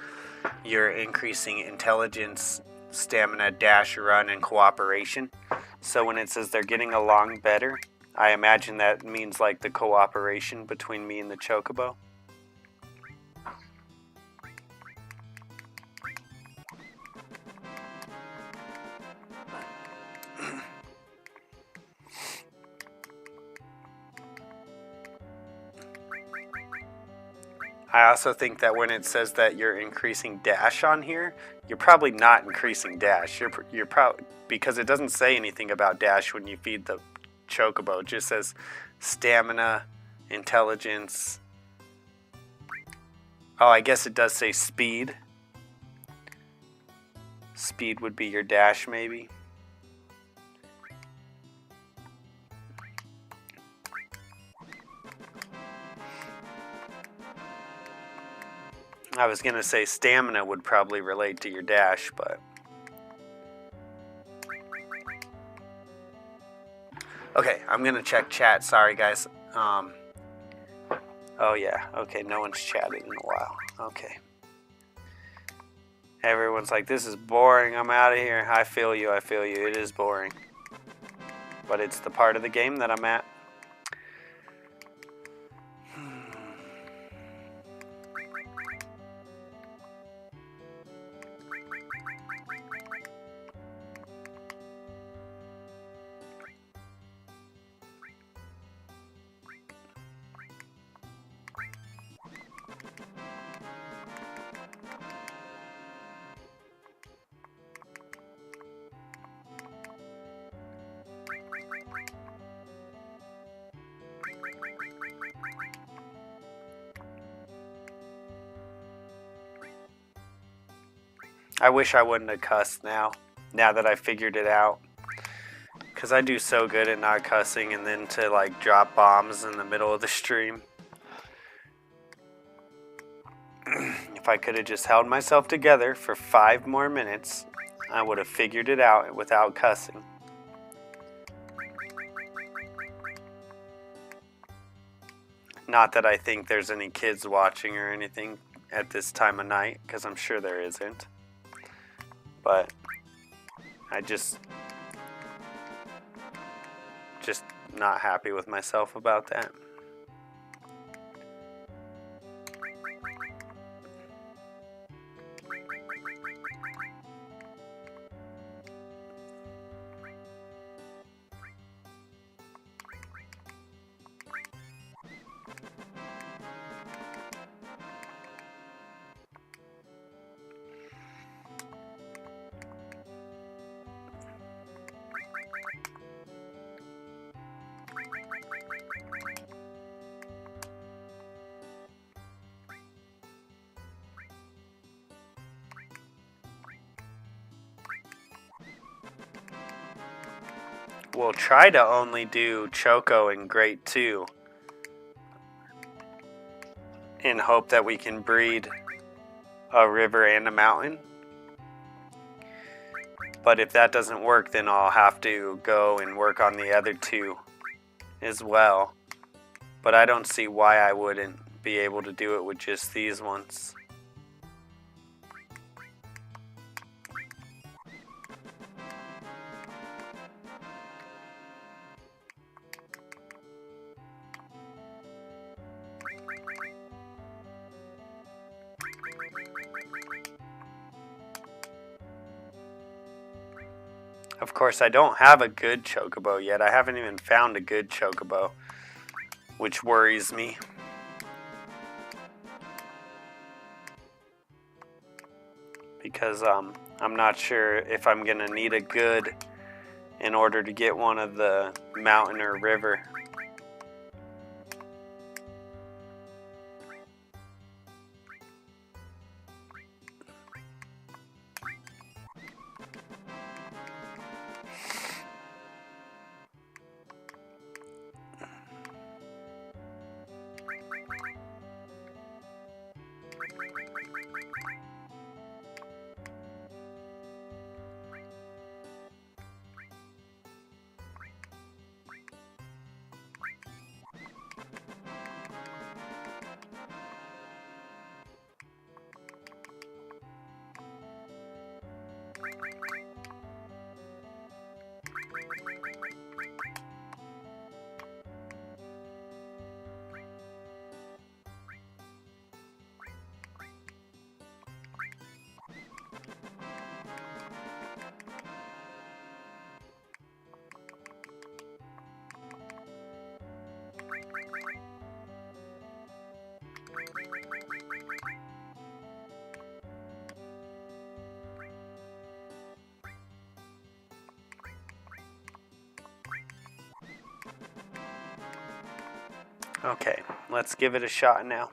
you're increasing intelligence, stamina, dash, run, and cooperation. So when it says they're getting along better, I imagine that means like the cooperation between me and the Chocobo. I also think that when it says that you're increasing dash on here, you're probably not increasing dash. You're probably, because it doesn't say anything about dash when you feed the Chocobo. It just says stamina, intelligence. Oh, I guess it does say speed. Speed would be your dash, maybe. I was going to say stamina would probably relate to your dash, but... Okay, I'm going to check chat. Sorry, guys. Oh, yeah. Okay, no one's chatted in a while. Okay. Everyone's like, this is boring. I'm out of here. I feel you. I feel you. It is boring. But it's the part of the game that I'm at. I wish I wouldn't have cussed now that I figured it out. Because I do so good at not cussing and then to like drop bombs in the middle of the stream. If I could have just held myself together for 5 more minutes, I would have figured it out without cussing. Not that I think there's any kids watching or anything at this time of night, because I'm sure there isn't. But I just not happy with myself about that. We'll try to only do Choco in Grade 2 in hope that we can breed a river and a mountain. But if that doesn't work, then I'll have to go and work on the other 2 as well. But I don't see why I wouldn't be able to do it with just these ones. Of course, I don't have a good chocobo yet. I haven't even found a good chocobo, which worries me. Because I'm not sure if I'm going to need a good in order to get one of the mountain or river. Okay, let's give it a shot now.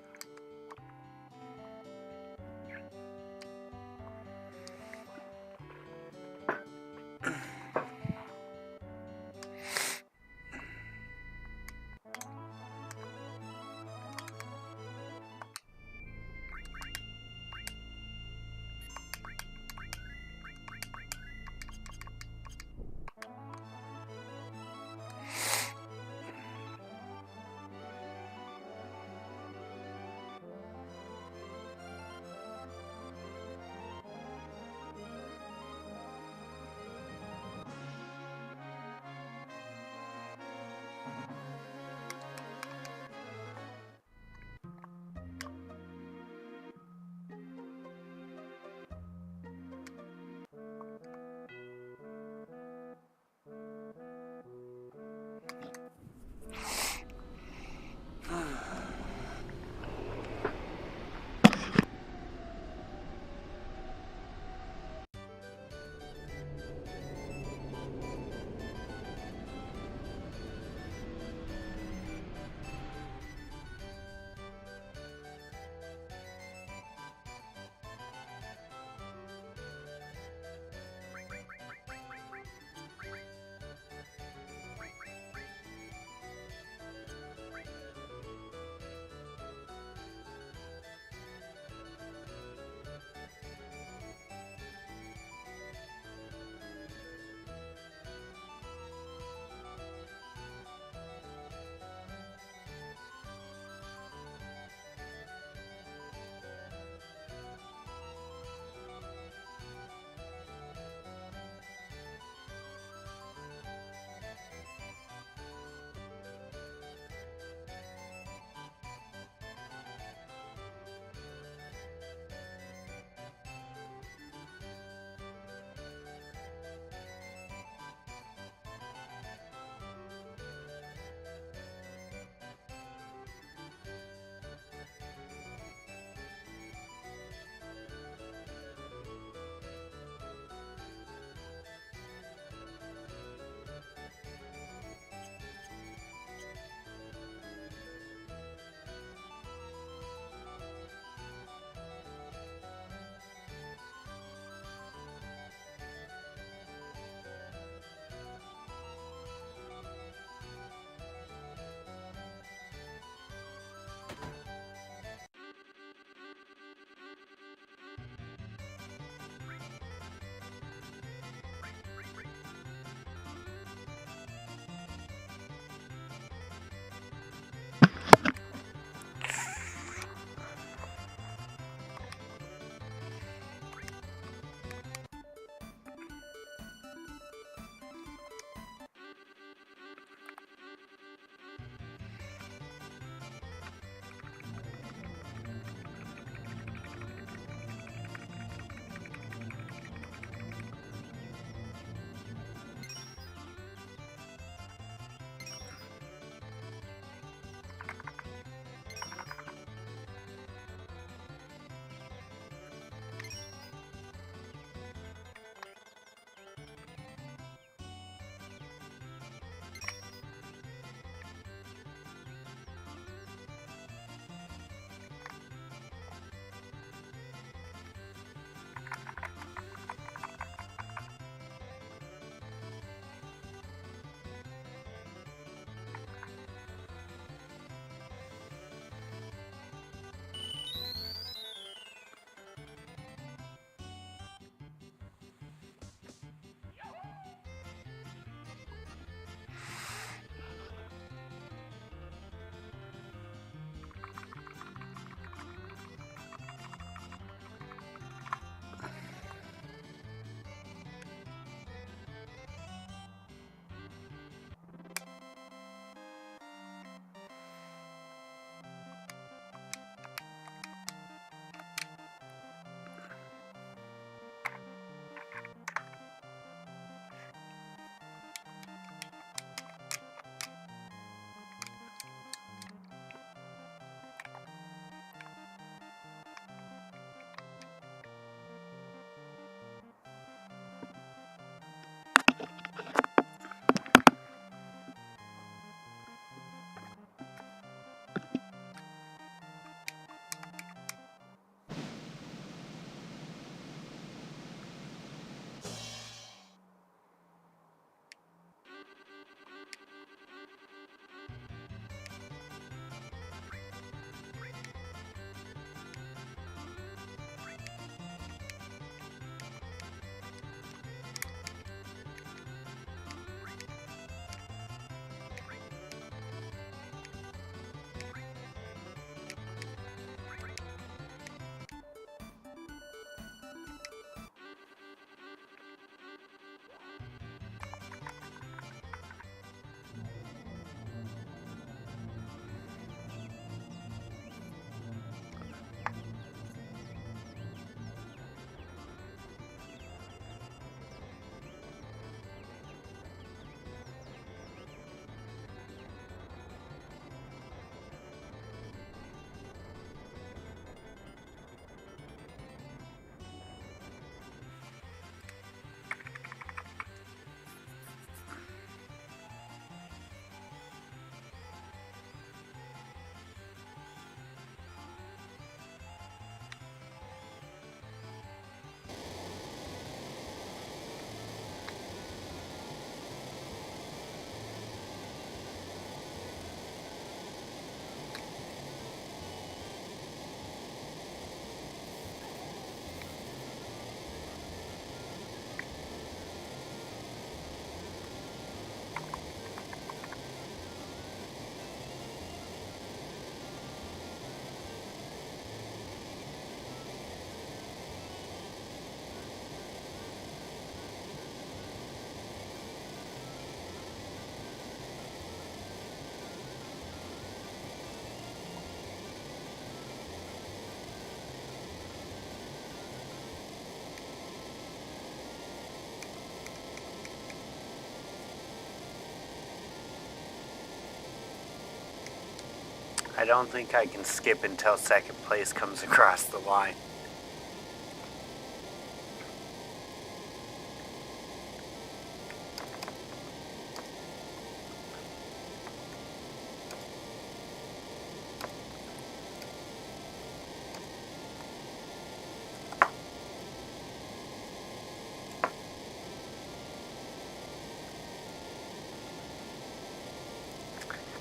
I don't think I can skip until second place comes across the line.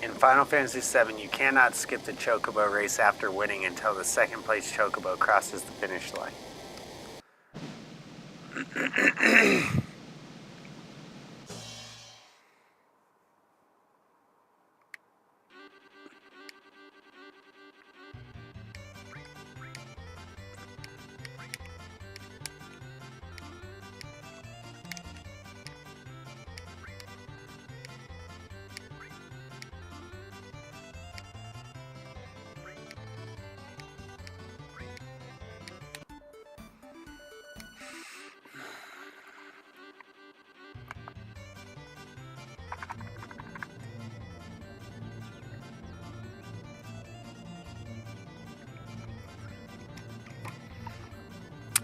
In Final Fantasy VII, you cannot skip the Chocobo race after winning until the second place Chocobo crosses the finish line.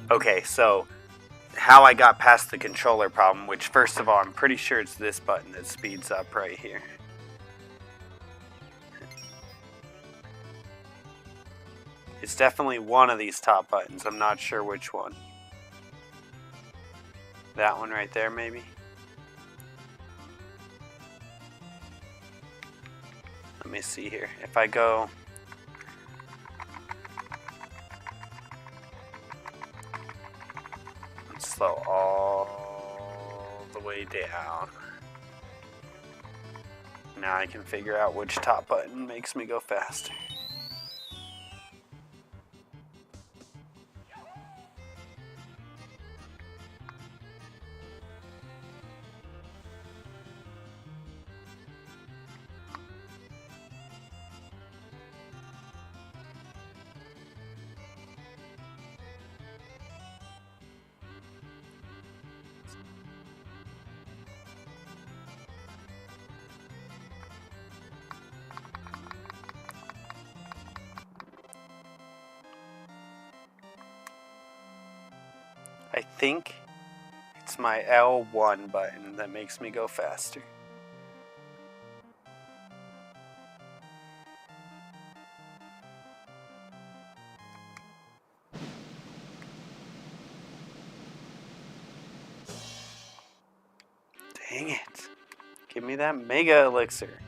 Okay, so how I got past the controller problem, which first of all, I'm pretty sure it's this button that speeds up right here. It's definitely one of these top buttons. I'm not sure which one. That one right there, maybe? Let me see here. If I go... slow all the way down. Now I can figure out which top button makes me go faster. I think it's my L1 button that makes me go faster. Dang it. Give me that Mega Elixir.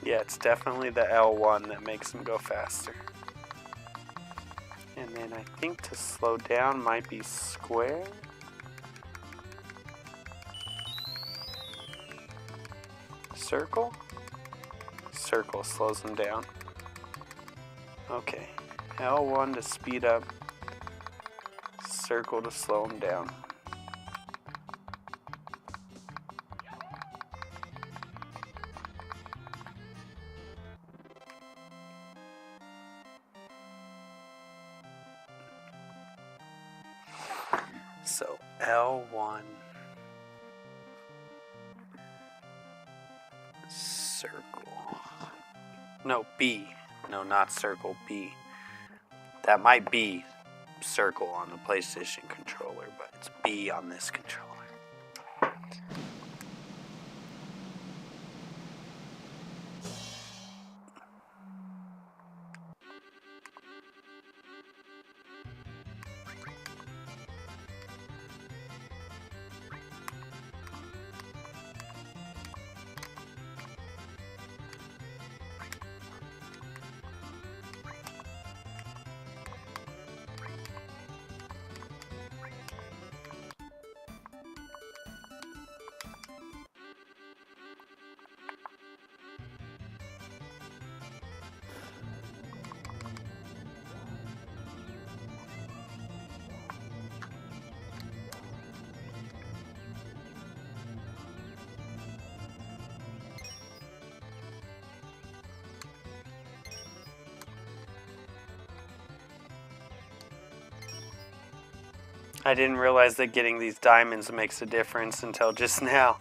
Yeah, it's definitely the L1 that makes them go faster. And then I think to slow down might be square. Circle? Circle slows them down. Okay, L1 to speed up, circle to slow them down. So L1, circle. No, B. No, not circle, B. That might be circle on the PlayStation controller, but it's B on this controller. I didn't realize that getting these diamonds makes a difference until just now.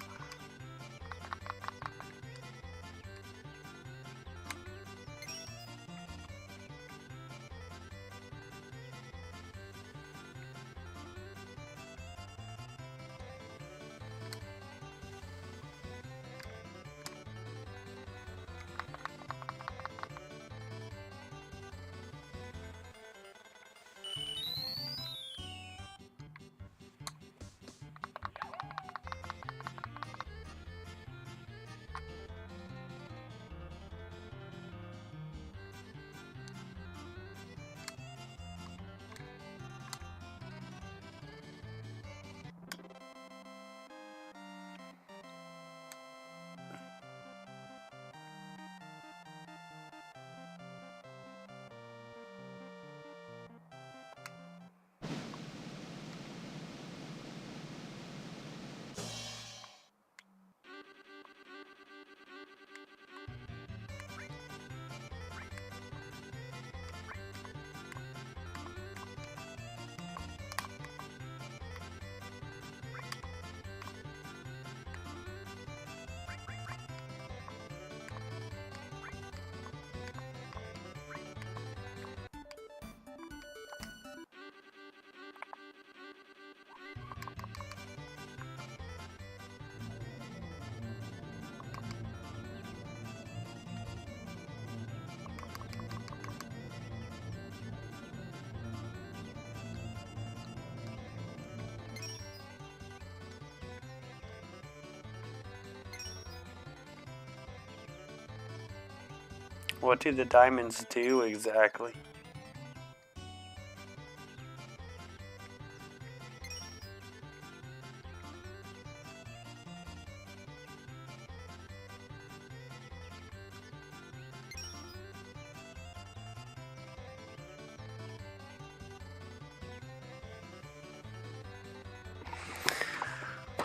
What do the diamonds do exactly?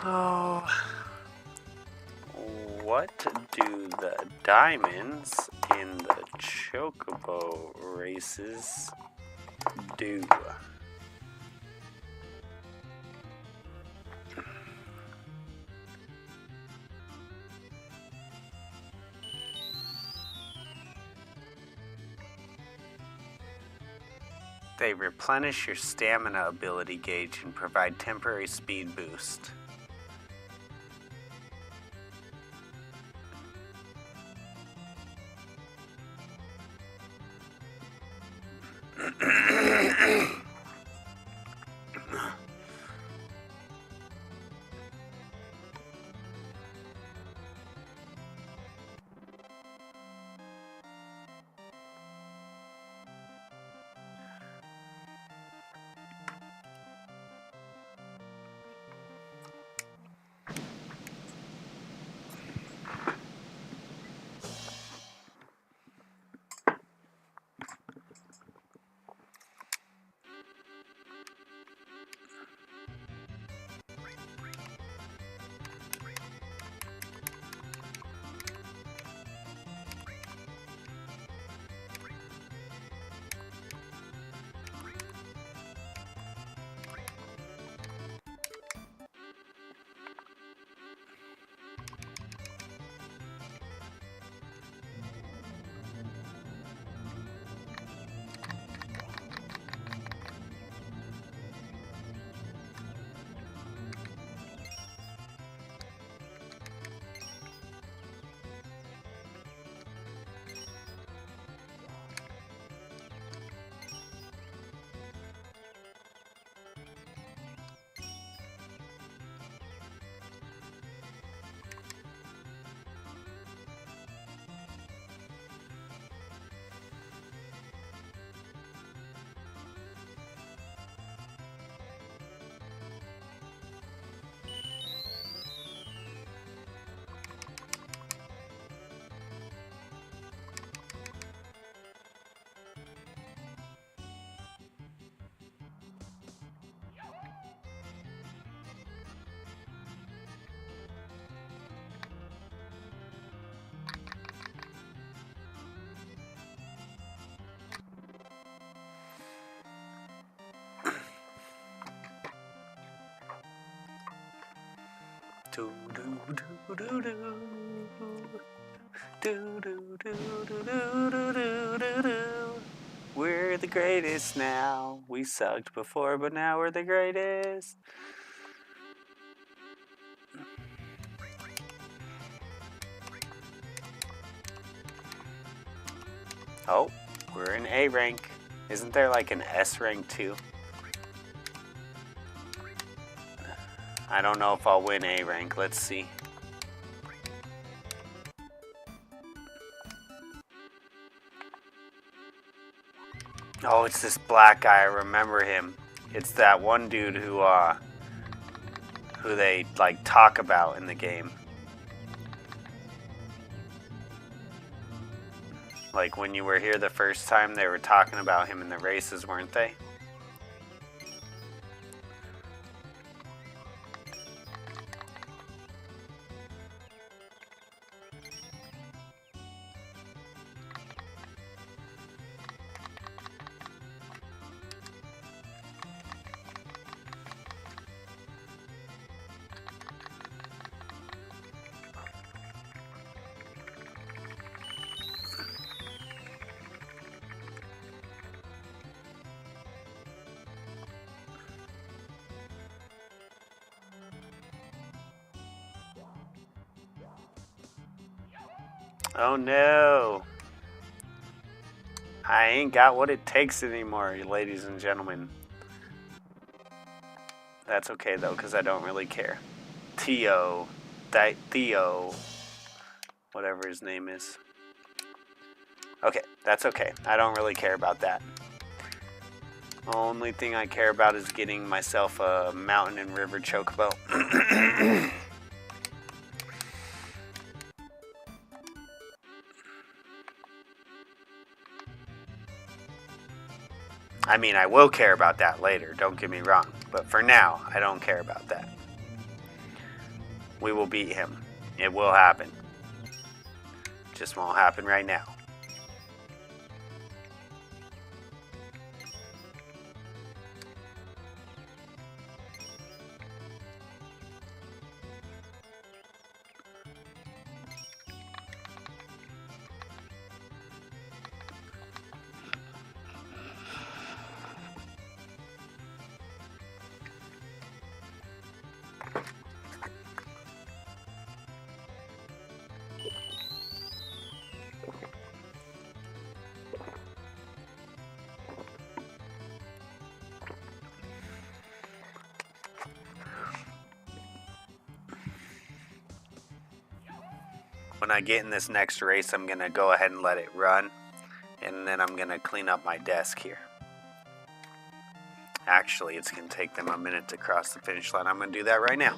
Oh, what do the diamonds in the Chocobo races do? They replenish your stamina ability gauge and provide temporary speed boost. Do do do do do. Do do do do do do do do. We're the greatest now. We sucked before, but now we're the greatest. Oh, we're in A rank. Isn't there like an S rank too? I don't know if I'll win A rank. Let's see. Oh, it's this black guy. I remember him. It's that one dude who they like talk about in the game. Like when you were here the first time, they were talking about him in the races, weren't they? Oh no. I ain't got what it takes anymore, ladies and gentlemen. That's okay though, because I don't really care. Theo. Theo. Whatever his name is. Okay, that's okay. I don't really care about that. Only thing I care about is getting myself a mountain and river chocobo. I mean, I will care about that later, don't get me wrong. But for now, I don't care about that. We will beat him. It will happen. Just won't happen right now. When I get in this next race, I'm going to go ahead and let it run. And then I'm going to clean up my desk here. Actually, it's going to take them a minute to cross the finish line. I'm going to do that right now.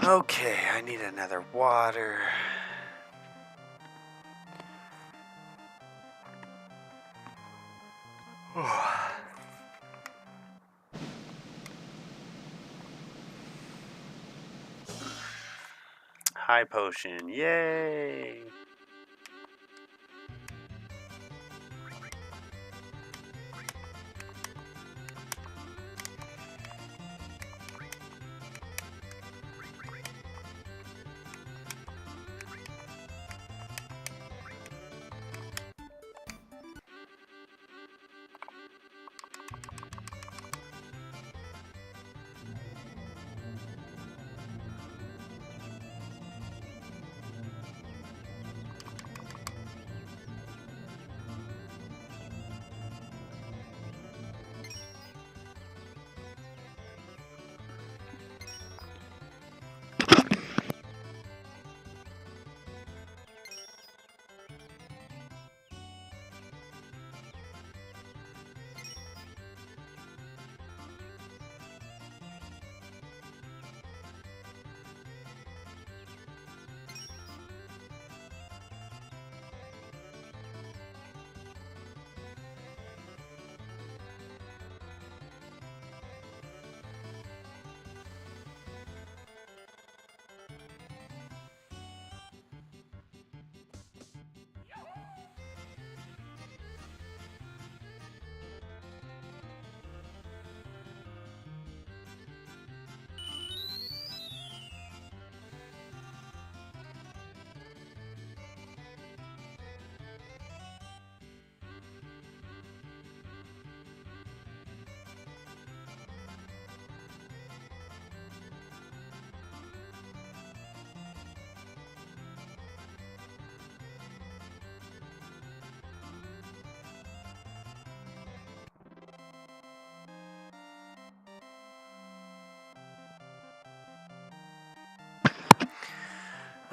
Okay, I need another water. High potion, yay!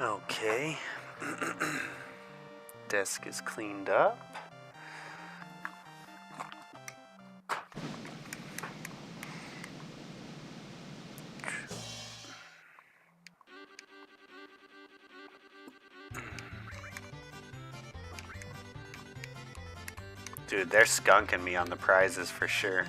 Okay. Desk is cleaned up. Dude, they're skunking me on the prizes for sure.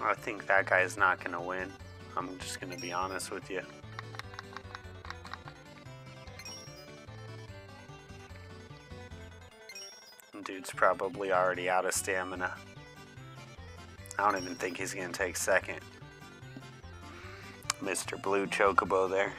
I think that guy's not going to win. I'm just going to be honest with you. Dude's probably already out of stamina. I don't even think he's going to take second. Mr. Blue Chocobo there.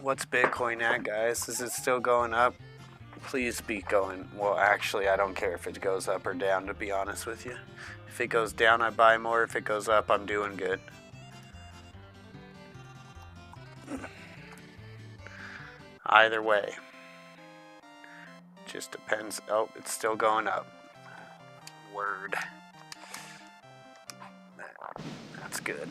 What's Bitcoin at, guys? Is it still going up? Please be going. Well, actually, I don't care if it goes up or down, to be honest with you. If it goes down, I buy more. If it goes up, I'm doing good. Either way. Just depends. Oh, it's still going up. Word. That's good.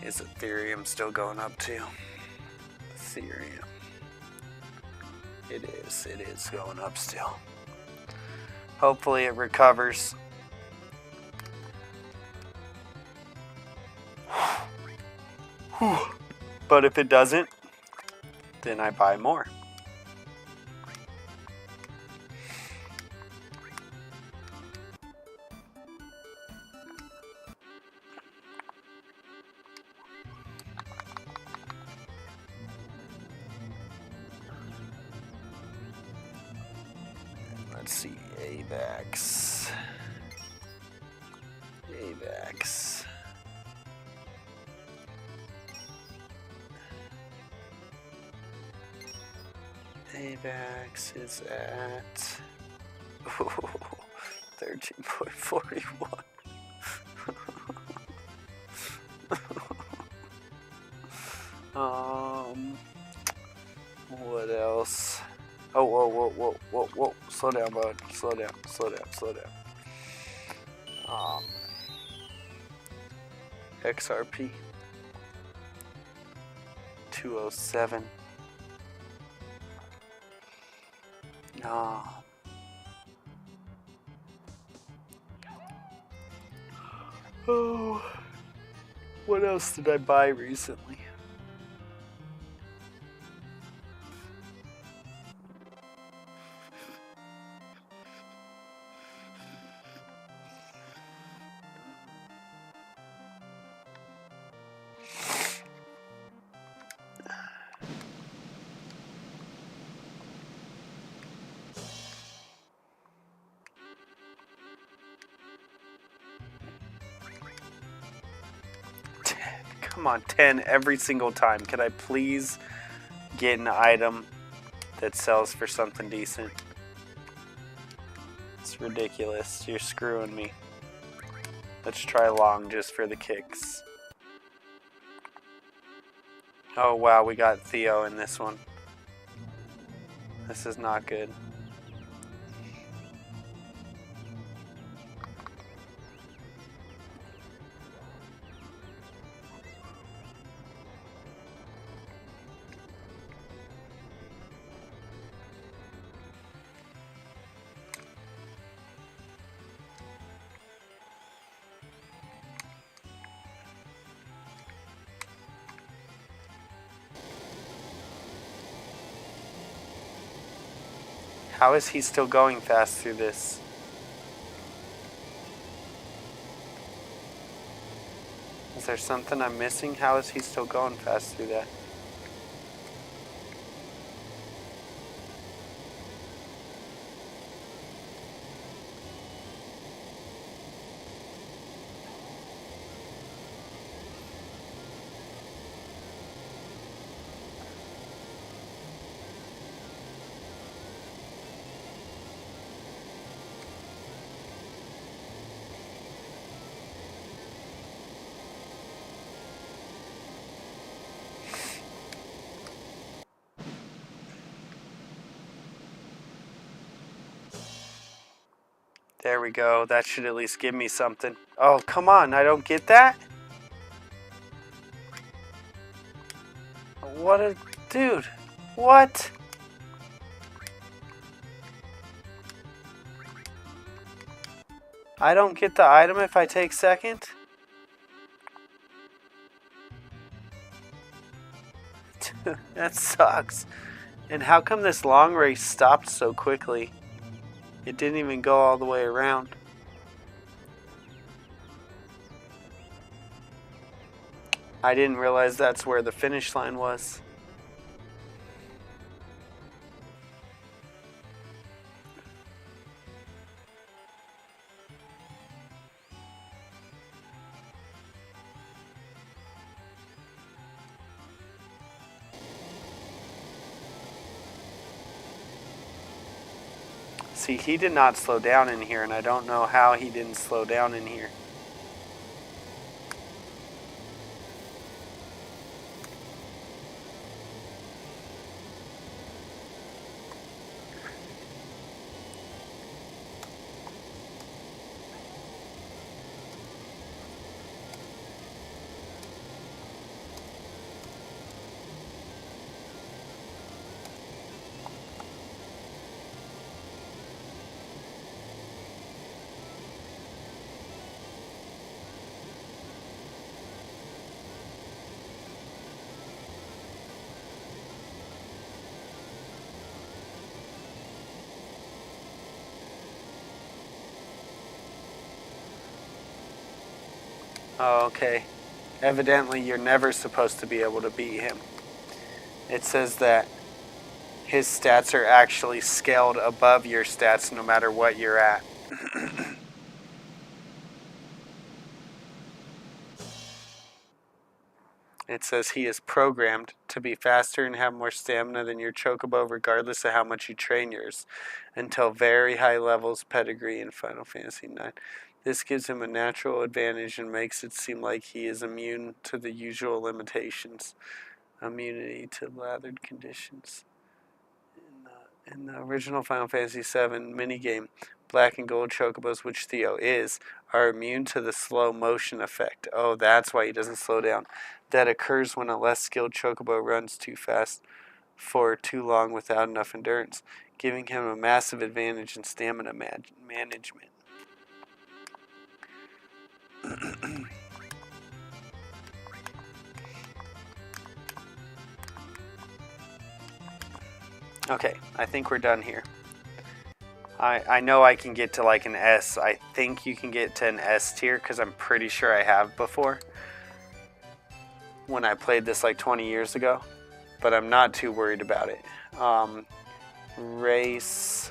Is Ethereum still going up too? Ethereum. It is going up still. Hopefully it recovers. But if it doesn't, then I buy more. Let's see, AVAX. AVAX is at 13.41. What else? Oh, whoa. Slow down, bud. Slow down. XRP 207. Oh, what else did I buy recently? Come on, 10 every single time. Could I please get an item that sells for something decent? It's ridiculous. You're screwing me. Let's try long just for the kicks. Oh wow, we got Theo in this one. This is not good. How is he still going fast through this? Is there something I'm missing? How is he still going fast through that? There we go. That should at least give me something. Oh, come on. I don't get that? What a... Dude. What? I don't get the item if I take second? That sucks. And how come this long race stopped so quickly? It didn't even go all the way around. I didn't realize that's where the finish line was. See, he did not slow down in here, and I don't know how he didn't slow down in here. Oh, okay. Evidently, you're never supposed to be able to beat him. It says that his stats are actually scaled above your stats no matter what you're at. It says he is programmed to be faster and have more stamina than your Chocobo regardless of how much you train yours, until very high levels pedigree in Final Fantasy IX. This gives him a natural advantage and makes it seem like he is immune to the usual limitations. Immunity to lathered conditions. In the original Final Fantasy VII minigame, Black and Gold Chocobos, which Theo is, are immune to the slow motion effect. Oh, that's why he doesn't slow down. That occurs when a less skilled Chocobo runs too fast for too long without enough endurance, giving him a massive advantage in stamina management. Okay, I think we're done here. I know I can get to like an S. I think you can get to an S tier because I'm pretty sure I have before when I played this like 20 years ago, but I'm not too worried about it. Race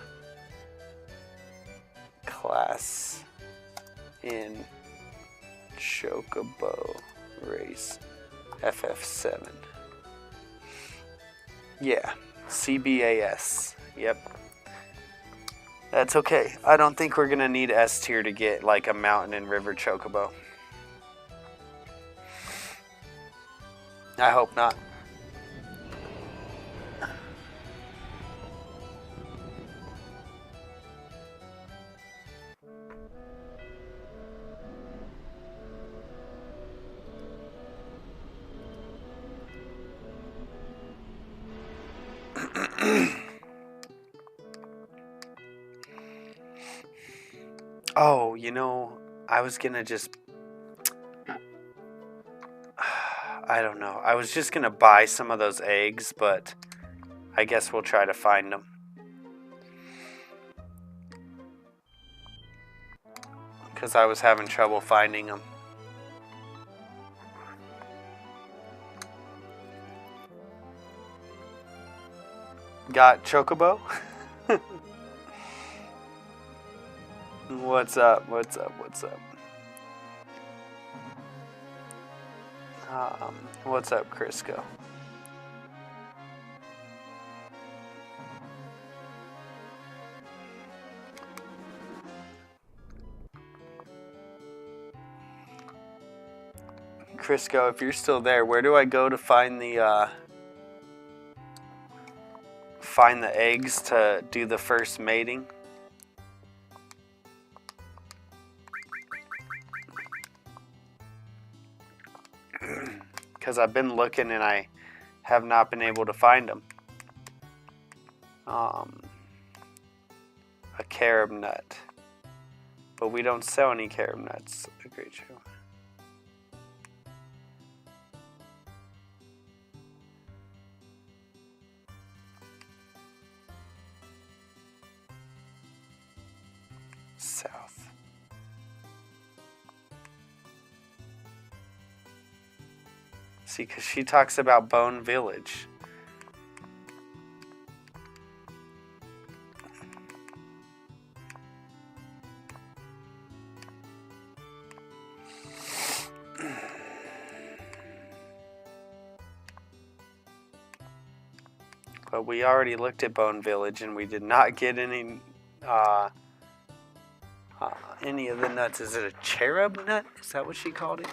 class in Chocobo Race FF7. Yeah, CBAS. Yep. That's okay. I don't think we're going to need S tier to get like a mountain and river Chocobo. I hope not. Oh, you know, I was going to just... I don't know. I was just going to buy some of those eggs, but I guess we'll try to find them. because I was having trouble finding them. Got Chocobo? What's up? What's up? What's up? What's up, Crisco? Crisco, if you're still there, where do I go to find the eggs to do the first mating? Because I've been looking and I have not been able to find them. A carob nut. But we don't sell any carob nuts. A great show. South. See, because she talks about Bone Village. But we already looked at Bone Village and we did not get any of the nuts. Is it a cherub nut? Is that what she called it?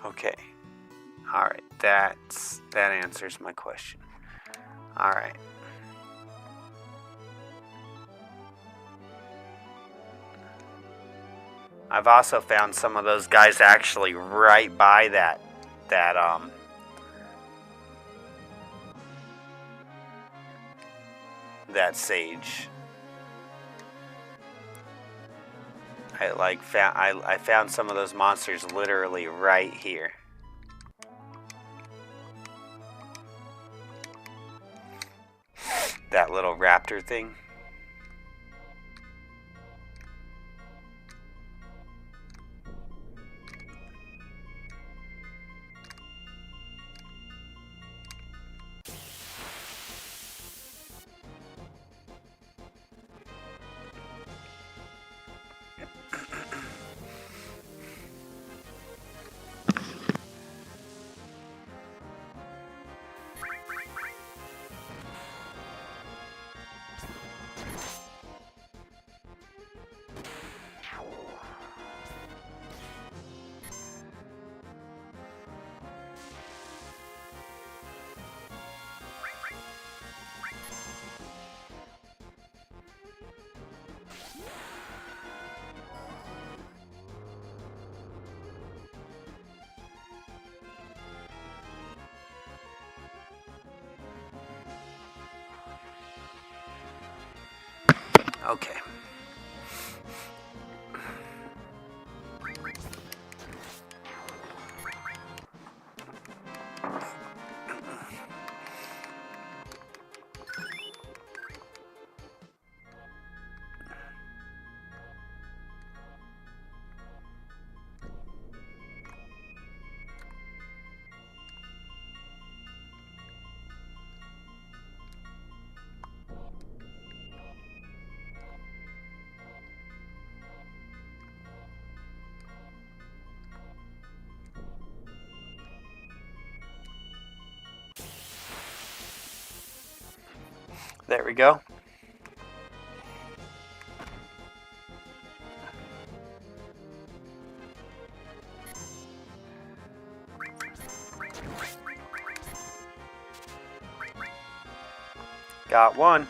Okay. All right. That answers my question. All right. I've also found some of those guys actually right by that sage. I found some of those monsters literally right here. That little raptor thing. Okay. There we go. Got one.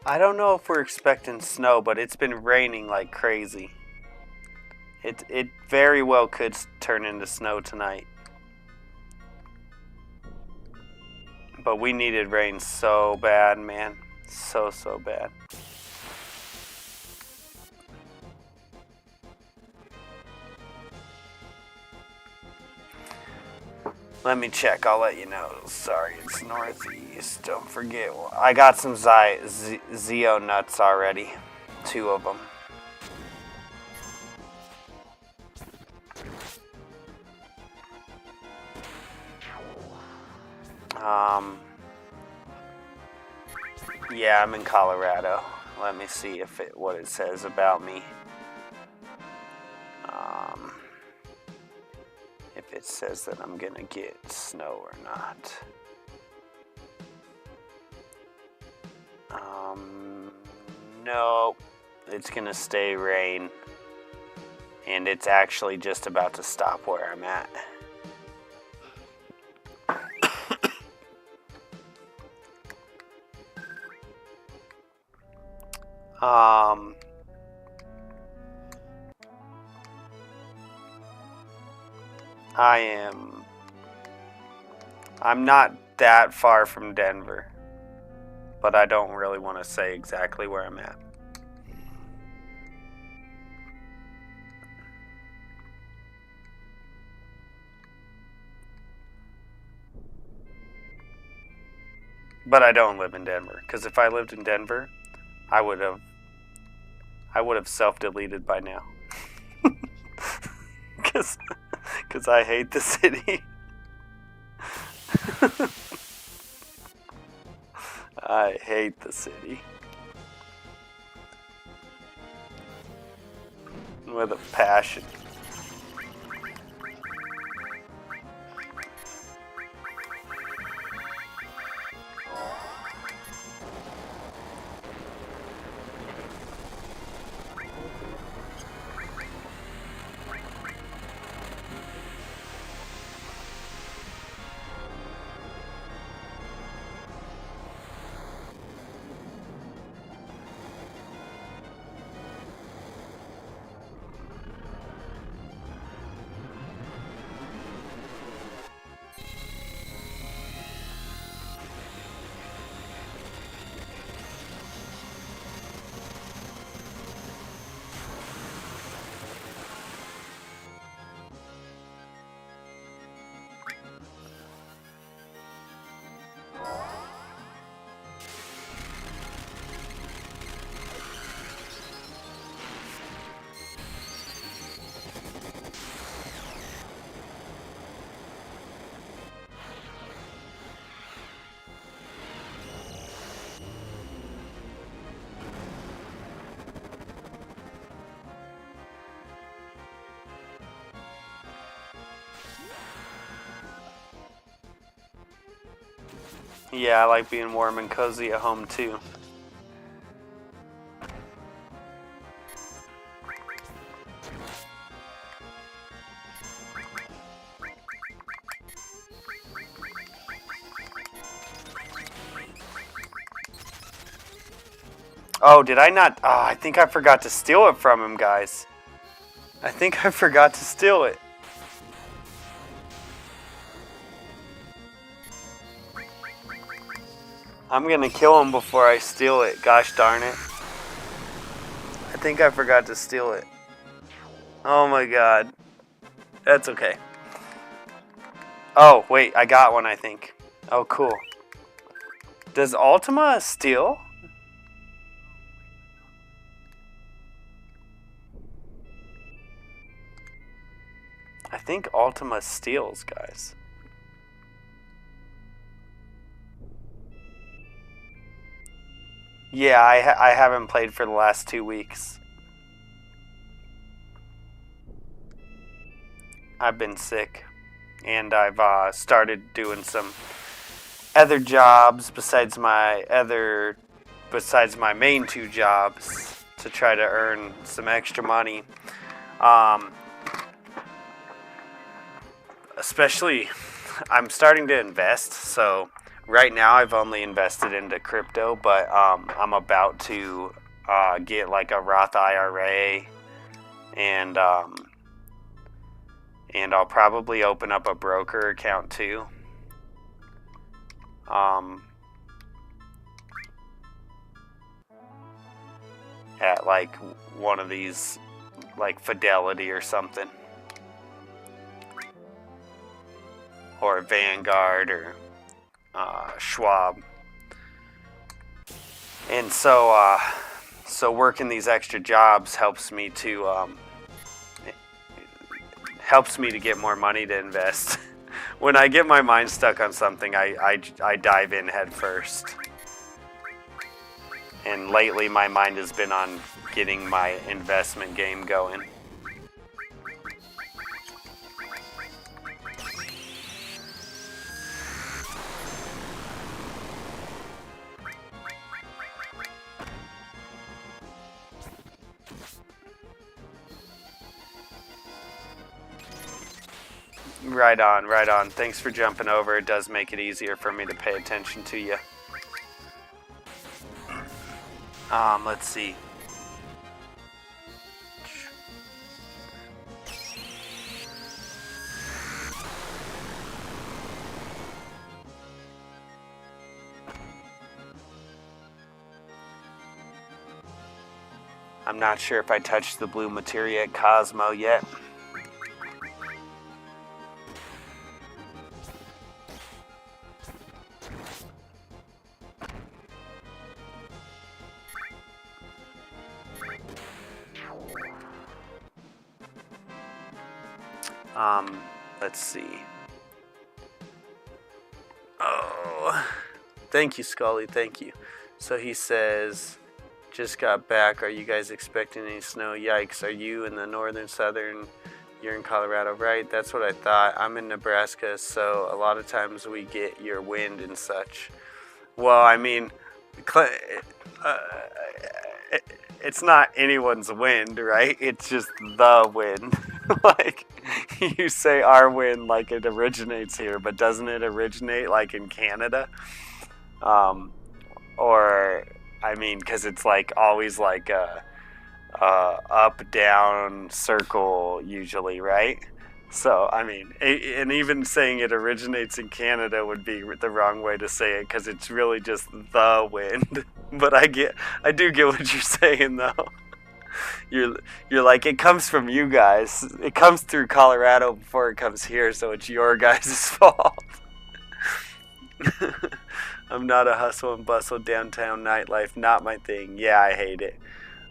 I don't know if we're expecting snow, but it's been raining like crazy. It very well could turn into snow tonight. But we needed rain so bad, man. So bad. Let me check. I'll let you know. Sorry, it's northeast. Don't forget. I got some Zeo nuts already. 2 of them. Yeah, I'm in Colorado. Let me see what it says about me. If it says that I'm gonna get snow or not. No, it's gonna stay rain, and it's actually just about to stop where I'm at. I'm not that far from Denver, but I don't really want to say exactly where I'm at. But I don't live in Denver, because if I lived in Denver, I would have self-deleted by now. Because I hate the city. I hate the city. With a passion. Yeah, I like being warm and cozy at home too. Oh, did I not? Oh, I think I forgot to steal it from him, guys. I think I forgot to steal it. I'm gonna kill him before I steal it. Gosh darn it. I think I forgot to steal it. Oh my god. That's okay. Oh, wait, I got one, I think. Oh, cool. Does Ultima steal? I think Ultima steals, guys. Yeah, I haven't played for the last 2 weeks. I've been sick, and I've started doing some other jobs besides my main 2 jobs to try to earn some extra money. Especially, I'm starting to invest, so right now I've only invested into crypto, but I'm about to get like a Roth IRA, and I'll probably open up a broker account too. At like one of these, like Fidelity or something, or Vanguard or Schwab. And so working these extra jobs helps me to get more money to invest. When I get my mind stuck on something, I dive in head first. And lately my mind has been on getting my investment game going. Right on, right on. Thanks for jumping over. It does make it easier for me to pay attention to you. Let's see. I'm not sure if I touched the blue materia at Cosmo yet. Let's see. Oh, thank you, Scully. Thank you. So he says, just got back. Are you guys expecting any snow? Yikes. Are you in the northern, southern? You're in Colorado, right? That's what I thought. I'm in Nebraska, so a lot of times we get your wind and such. Well, I mean, it's not anyone's wind, right? It's just the wind. Like, you say our wind like it originates here, but doesn't it originate like in Canada? Or, I mean, because it's like always like a up, down, circle usually, right? So, I mean, and even saying it originates in Canada would be the wrong way to say it, because it's really just the wind. But I do get what you're saying, though. You're like, it comes from you guys. It comes through Colorado before it comes here, so it's your guys' fault. I'm not a hustle and bustle downtown nightlife. Not my thing. Yeah, I hate it.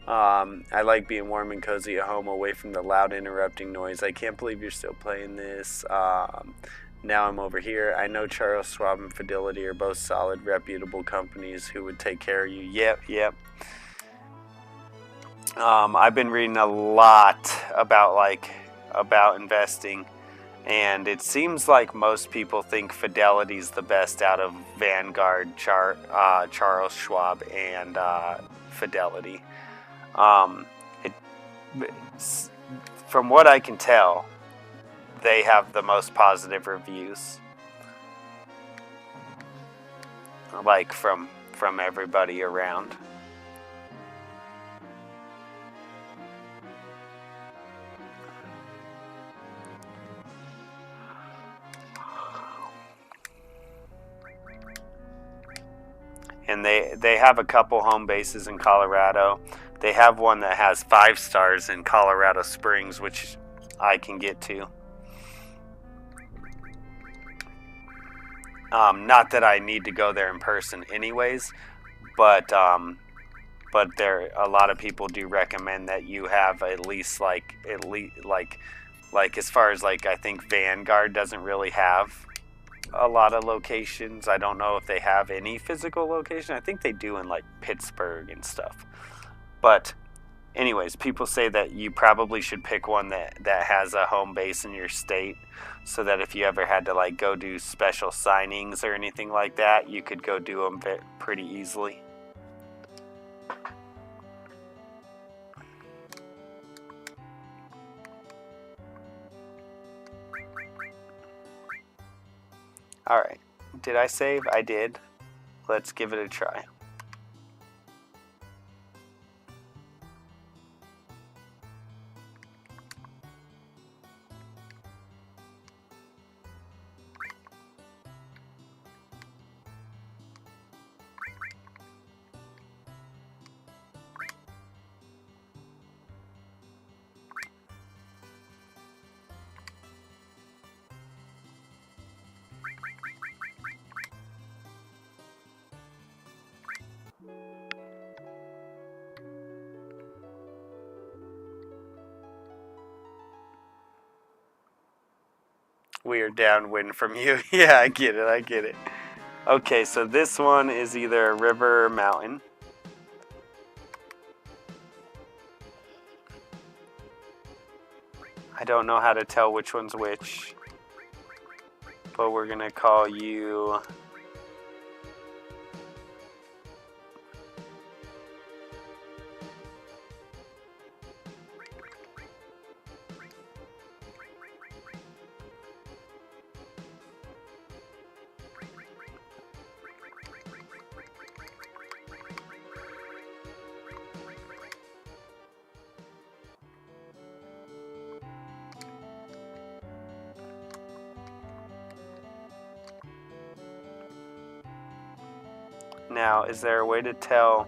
I like being warm and cozy at home, away from the loud interrupting noise. I can't believe you're still playing this. Now I'm over here. I know Charles Schwab and Fidelity are both solid, reputable companies who would take care of you. Yep. I've been reading a lot about investing, And it seems like most people think Fidelity's the best out of Vanguard, Charles Schwab, and Fidelity. It, from what I can tell, they have the most positive reviews, like from everybody around. And they have a couple home bases in Colorado. They have one that has 5 stars in Colorado Springs, which I can get to. Not that I need to go there in person anyways, but there a lot of people do recommend that you have at least like as far as like I think Vanguard doesn't really have a lot of locations. I don't know if they have any physical location. I think they do in like Pittsburgh and stuff. But anyways, people say that you probably should pick one that has a home base in your state, so that if you ever had to like go do special signings or anything like that, you could go do them pretty easily. Alright, did I save? I did. Let's give it a try. Weird downwind from you. Yeah, I get it. Okay, so this one is either a river or mountain. I don't know how to tell which one's which, but we're gonna call you Now, is there a way to tell?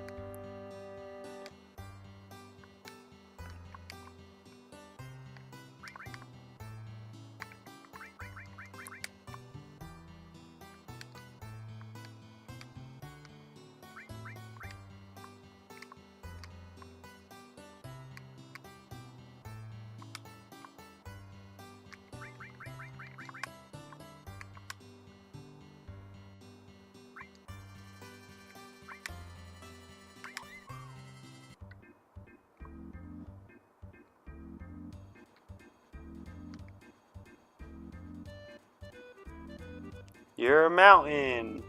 You're a mountain.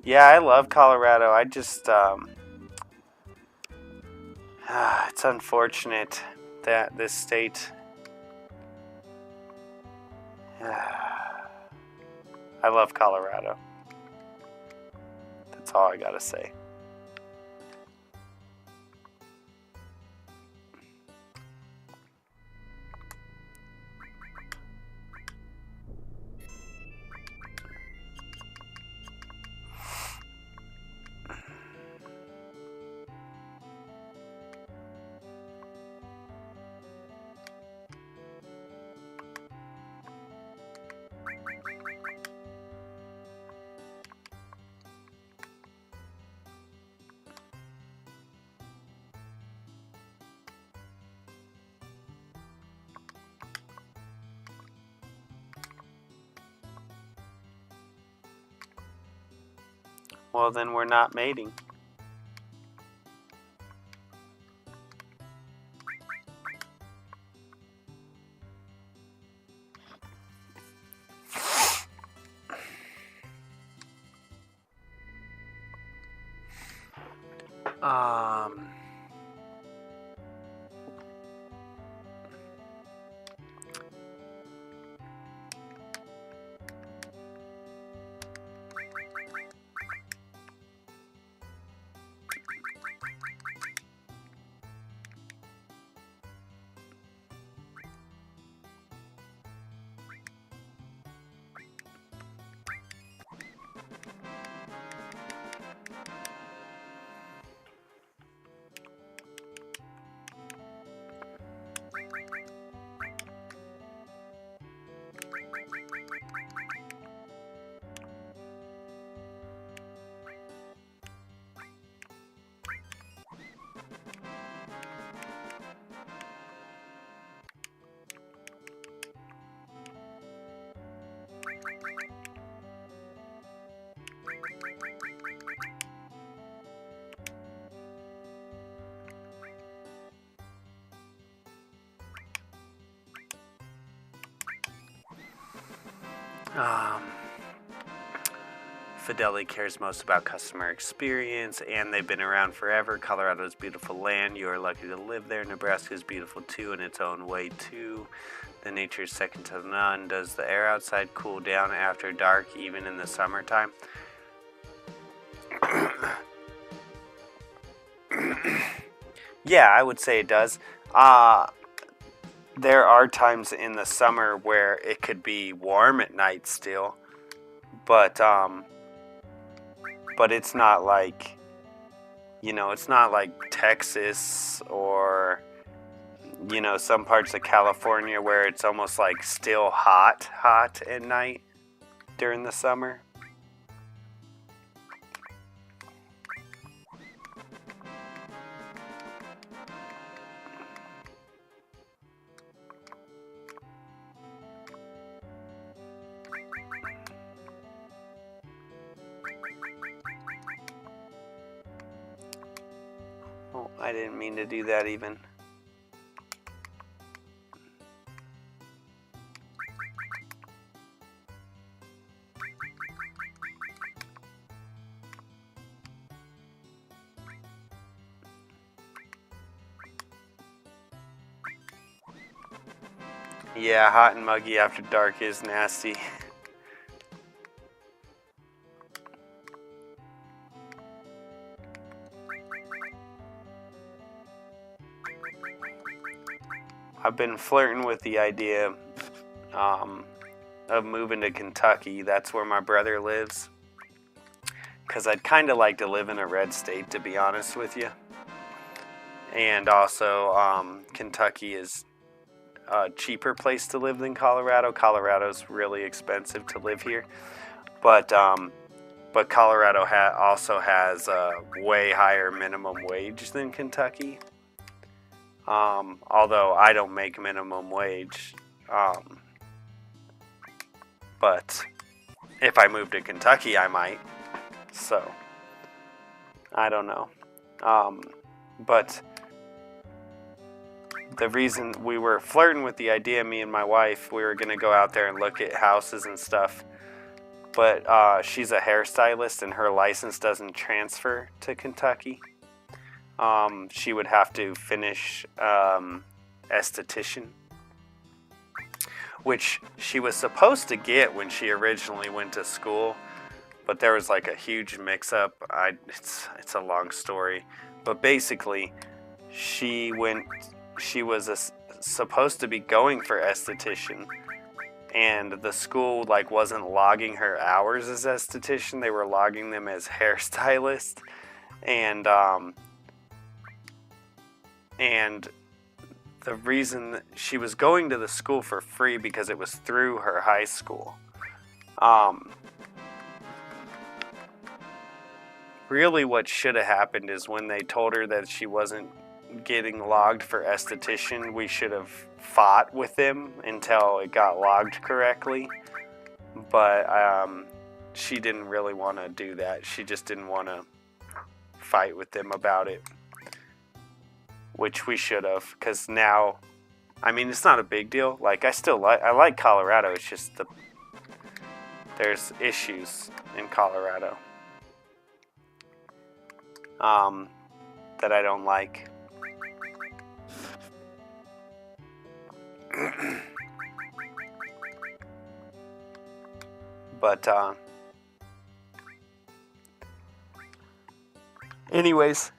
Yeah, I love Colorado. I just, it's unfortunate that this state, I love Colorado. That's all I gotta say. Well, then we're not mating. Um... Fidelity cares most about customer experience, and they've been around forever. Colorado's beautiful land. You are lucky to live there. Nebraska is beautiful too in its own way too. The nature is second to none. Does the air outside cool down after dark, even in the summertime? Yeah, I would say it does. There are times in the summer where it could be warm at night still, but it's not like, it's not like Texas or, some parts of California where it's almost like still hot at night during the summer. Oh, I didn't mean to do that even. Yeah, hot and muggy after dark is nasty. I've been flirting with the idea of moving to Kentucky. That's where my brother lives. Because I'd kind of like to live in a red state, to be honest with you. And also, Kentucky is a cheaper place to live than Colorado. Colorado's really expensive to live here. But Colorado also has a way higher minimum wage than Kentucky. Although I don't make minimum wage. But if I moved to Kentucky, I might. So, I don't know. But the reason we were flirting with the idea, me and my wife, we were going to go out there and look at houses and stuff. But she's a hairstylist and her license doesn't transfer to Kentucky. She would have to finish esthetician, which she was supposed to get when she originally went to school, but there was like a huge mix-up. It's a long story, but basically, she was supposed to be going for esthetician, and the school wasn't logging her hours as esthetician. They were logging them as hairstylist, and the reason she was going to the school for free because it was through her high school. Really what should have happened is when they told her that she wasn't getting logged for esthetician, we should have fought with them until it got logged correctly. But she didn't really want to do that. She just didn't want to fight with them about it, which we should have, because now, I mean, it's not a big deal. Like, I like Colorado. It's just there's issues in Colorado that I don't like. But anyways,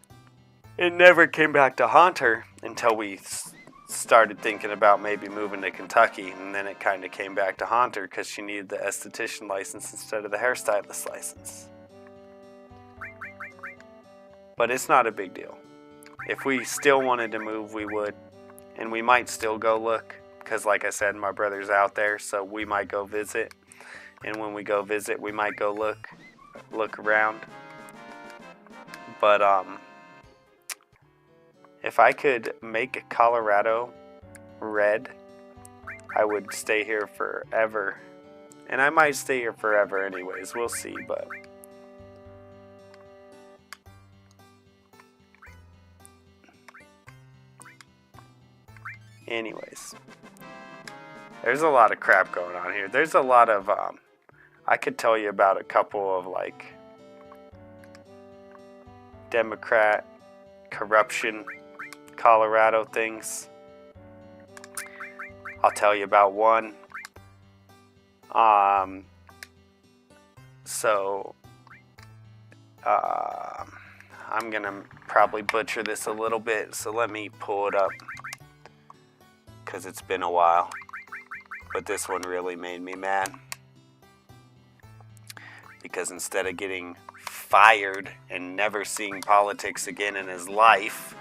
it never came back to haunt her until we started thinking about maybe moving to Kentucky, and then it kind of came back to haunt her because she needed the esthetician license instead of the hairstylist license. But it's not a big deal. If we still wanted to move, we would, and we might still go look, because like I said, my brother's out there, so we might go visit, and when we go visit, we might go look around. But if I could make Colorado red, I would stay here forever. And I might stay here forever anyways, we'll see, but anyways, there's a lot of crap going on here. There's a lot of I could tell you about a couple of like Democrat corruption Colorado things. I'll tell you about one. I'm gonna probably butcher this a little bit, so let me pull it up, because it's been a while. But this one really made me mad, because instead of getting fired and never seeing politics again in his life,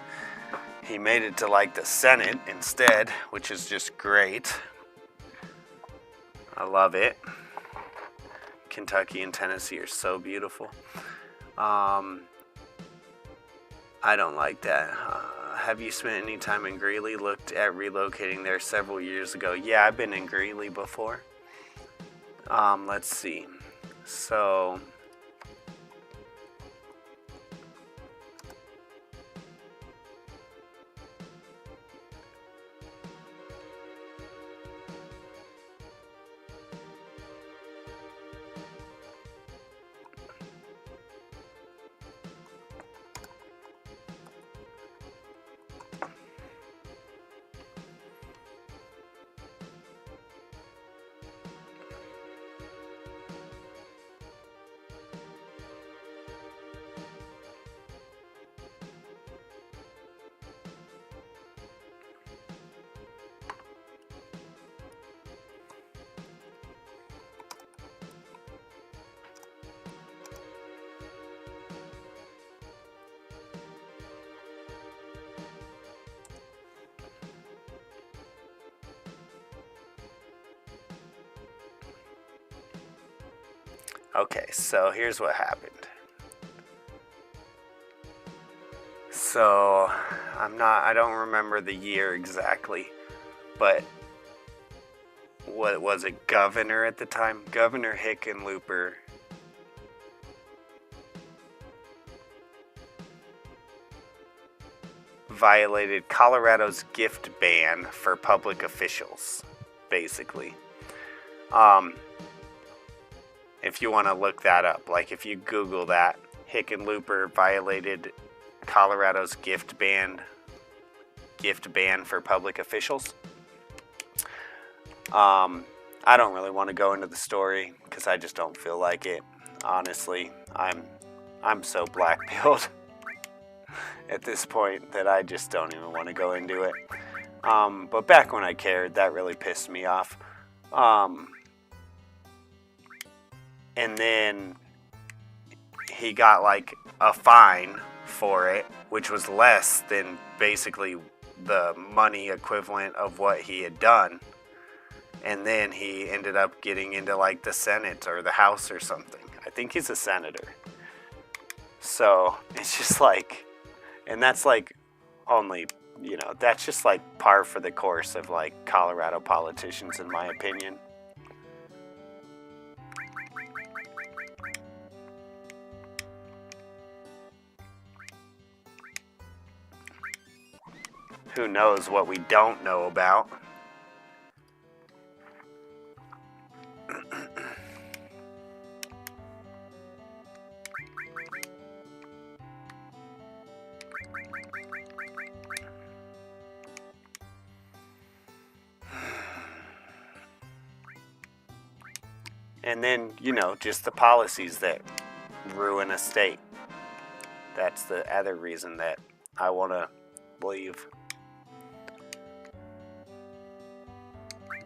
he made it to like the Senate instead, which is just great. I love it. Kentucky and Tennessee are so beautiful. I don't like that. Have you spent any time in Greeley? Looked at relocating there several years ago. Yeah, I've been in Greeley before. Let's see. So okay, so here's what happened. So I don't remember the year exactly, but what was it, governor at the time? Governor Hickenlooper violated Colorado's gift ban for public officials, basically. If you want to look that up, like if you Google that, Hickenlooper violated Colorado's gift ban for public officials. I don't really want to go into the story because I just don't feel like it. Honestly, I'm so black-pilled at this point that I just don't even want to go into it. But back when I cared, that really pissed me off. And then he got like a fine for it, which was less than basically the money equivalent of what he had done. And then he ended up getting into like the Senate or the House or something. I think he's a senator. So it's just like, and that's like only, that's just like par for the course of like Colorado politicians, in my opinion. who knows what we don't know about. And then, just the policies that ruin a state. That's the other reason that I want to leave.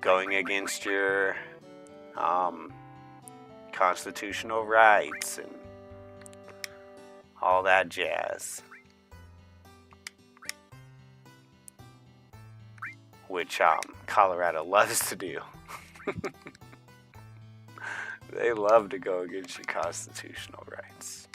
Going against your constitutional rights and all that jazz. Which Colorado loves to do. They love to go against your constitutional rights.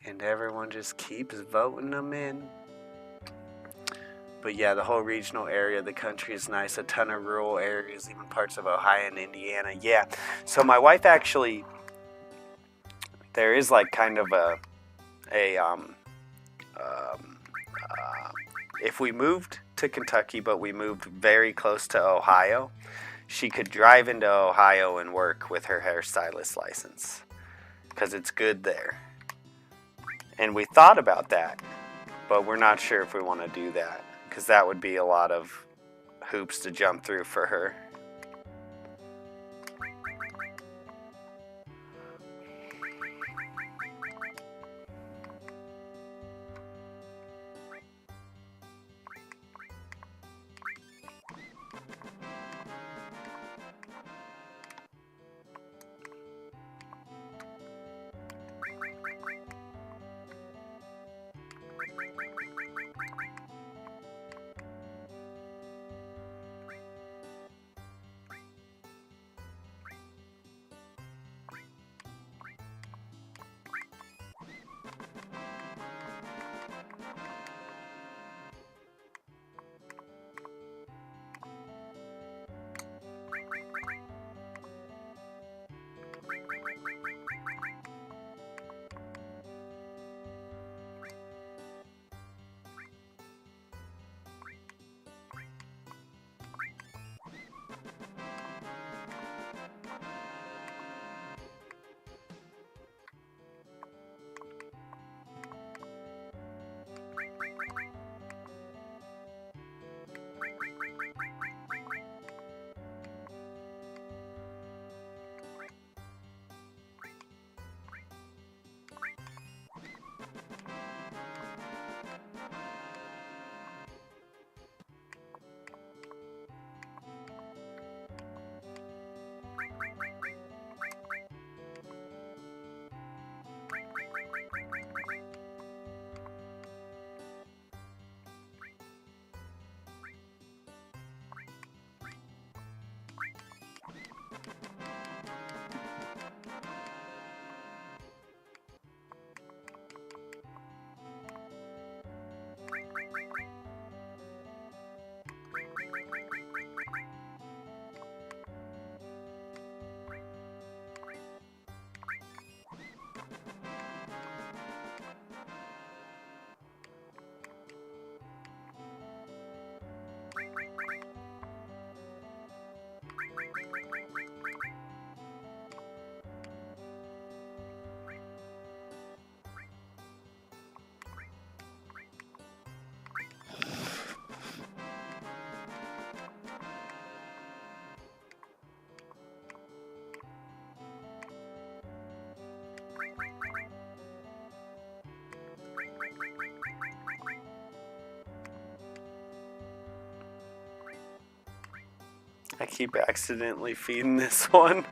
And everyone just keeps voting them in. But yeah, the whole regional area of the country is nice. A ton of rural areas, even parts of Ohio and Indiana. Yeah. So my wife actually, there is like kind of if we moved to Kentucky, but we moved very close to Ohio, she could drive into Ohio and work with her hairstylist license because it's good there. And we thought about that, but we're not sure if we want to do that because that would be a lot of hoops to jump through for her. I keep accidentally feeding this one.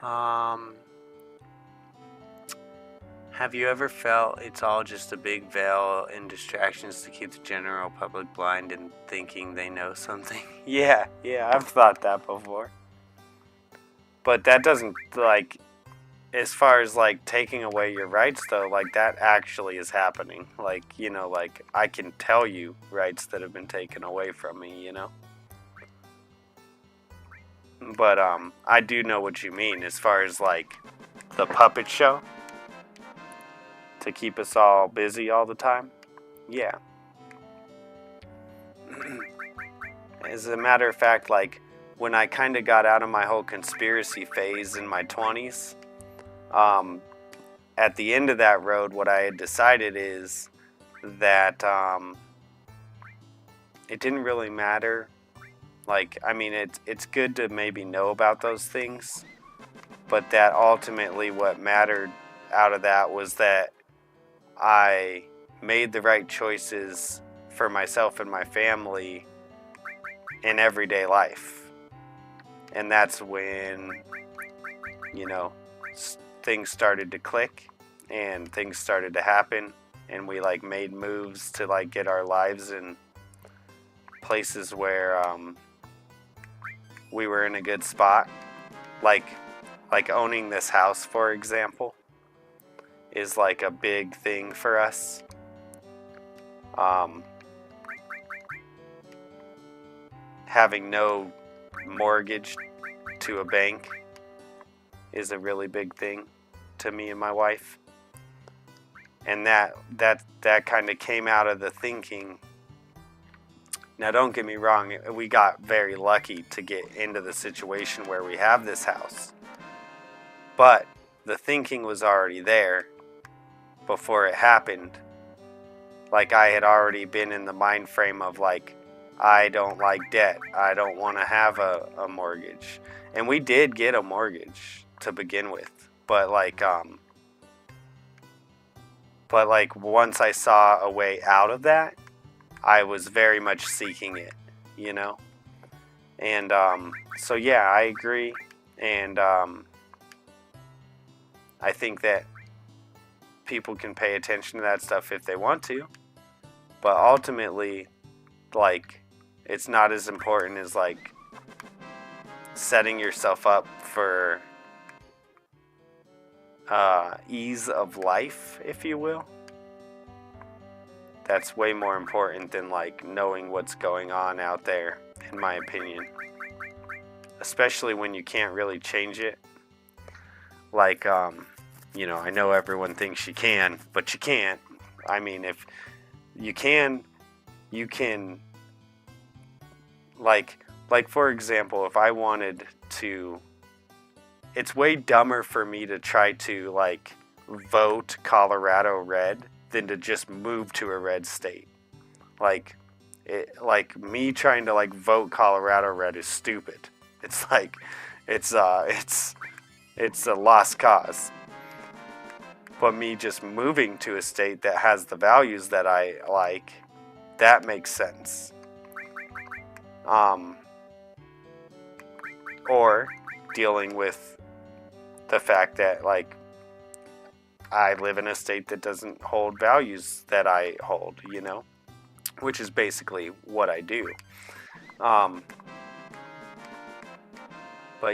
Um, have you ever felt it's all just a big veil and distractions to keep the general public blind and thinking they know something? Yeah, I've thought that before. But that doesn't, like, as far as, like, taking away your rights, though, like, that actually is happening. Like, like, I can tell you rights that have been taken away from me, But, I do know what you mean as far as, like, the puppet show to keep us all busy all the time. Yeah. As a matter of fact, like, when I kind of got out of my whole conspiracy phase in my 20s, at the end of that road, what I had decided is that it didn't really matter. Like, I mean, it's good to maybe know about those things, but that ultimately what mattered out of that was that I made the right choices for myself and my family in everyday life. And that's when, things started to click and things started to happen, and we like made moves to like get our lives in places where we were in a good spot. Like owning this house, for example, is like a big thing for us. Having no mortgage to a bank is a really big thing to me and my wife. And that kind of came out of the thinking. Now, don't get me wrong, we got very lucky to get into the situation where we have this house. But the thinking was already there before it happened. Like, I had already been in the mind frame of, like, I don't like debt. I don't want to have a mortgage. And we did get a mortgage to begin with. But, once I saw a way out of that, I was very much seeking it, And so, yeah, I agree. And I think that people can pay attention to that stuff if they want to. But ultimately, like, it's not as important as, like, setting yourself up for ease of life, if you will. That's way more important than, like, knowing what's going on out there, in my opinion. Especially when you can't really change it. Like, I know everyone thinks you can, but you can't. I mean, if you can, like, for example, if I wanted to, it's way dumber for me to try to, like, vote Colorado red than to just move to a red state. Like, me trying to, like, vote Colorado red is stupid. It's like, it's a lost cause. But me just moving to a state that has the values that I like, that makes sense. Or dealing with the fact that, like, I live in a state that doesn't hold values that I hold, which is basically what I do. But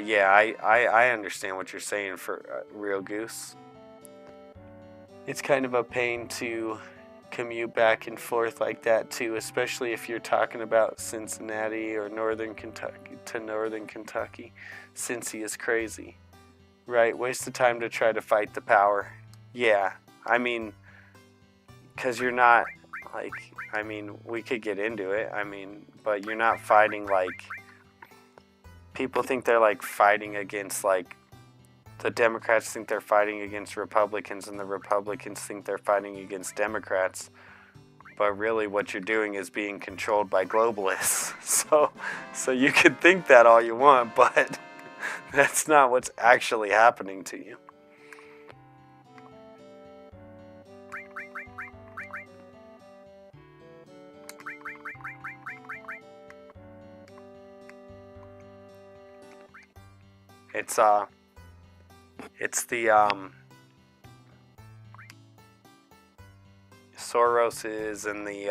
yeah, I understand what you're saying for Real Goose. It's kind of a pain to commute back and forth like that too, especially if you're talking about Cincinnati or Northern Kentucky to Northern Kentucky. Cincy is crazy, right? Waste of time to try to fight the power. Yeah, I mean, because you're not, like, I mean, we could get into it, but you're not fighting, like, people think they're, like, fighting against, like, the Democrats think they're fighting against Republicans, and the Republicans think they're fighting against Democrats. But really what you're doing is being controlled by globalists. So you can think that all you want, but that's not what's actually happening to you. It's It's the Soroses and the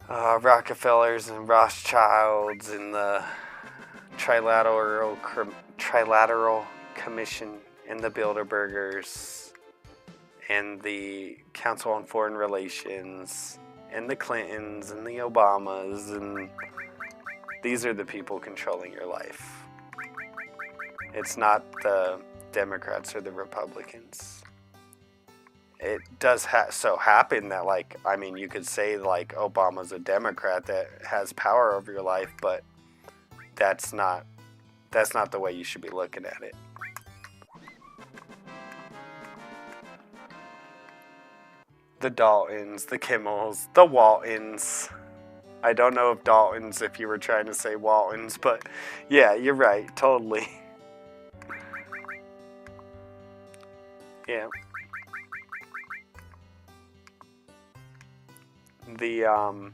Rockefellers and Rothschilds and the Trilateral Commission and the Bilderbergers and the Council on Foreign Relations and the Clintons and the Obamas, and these are the people controlling your life. It's not the Democrats or the Republicans. It does so happen that, like, I mean, you could say, like, Obama's a Democrat that has power over your life, but that's not the way you should be looking at it. The Daltons, the Kimmels, the Waltons. I don't know if Daltons, if you were trying to say Waltons, but yeah, you're right, totally. Yeah. The,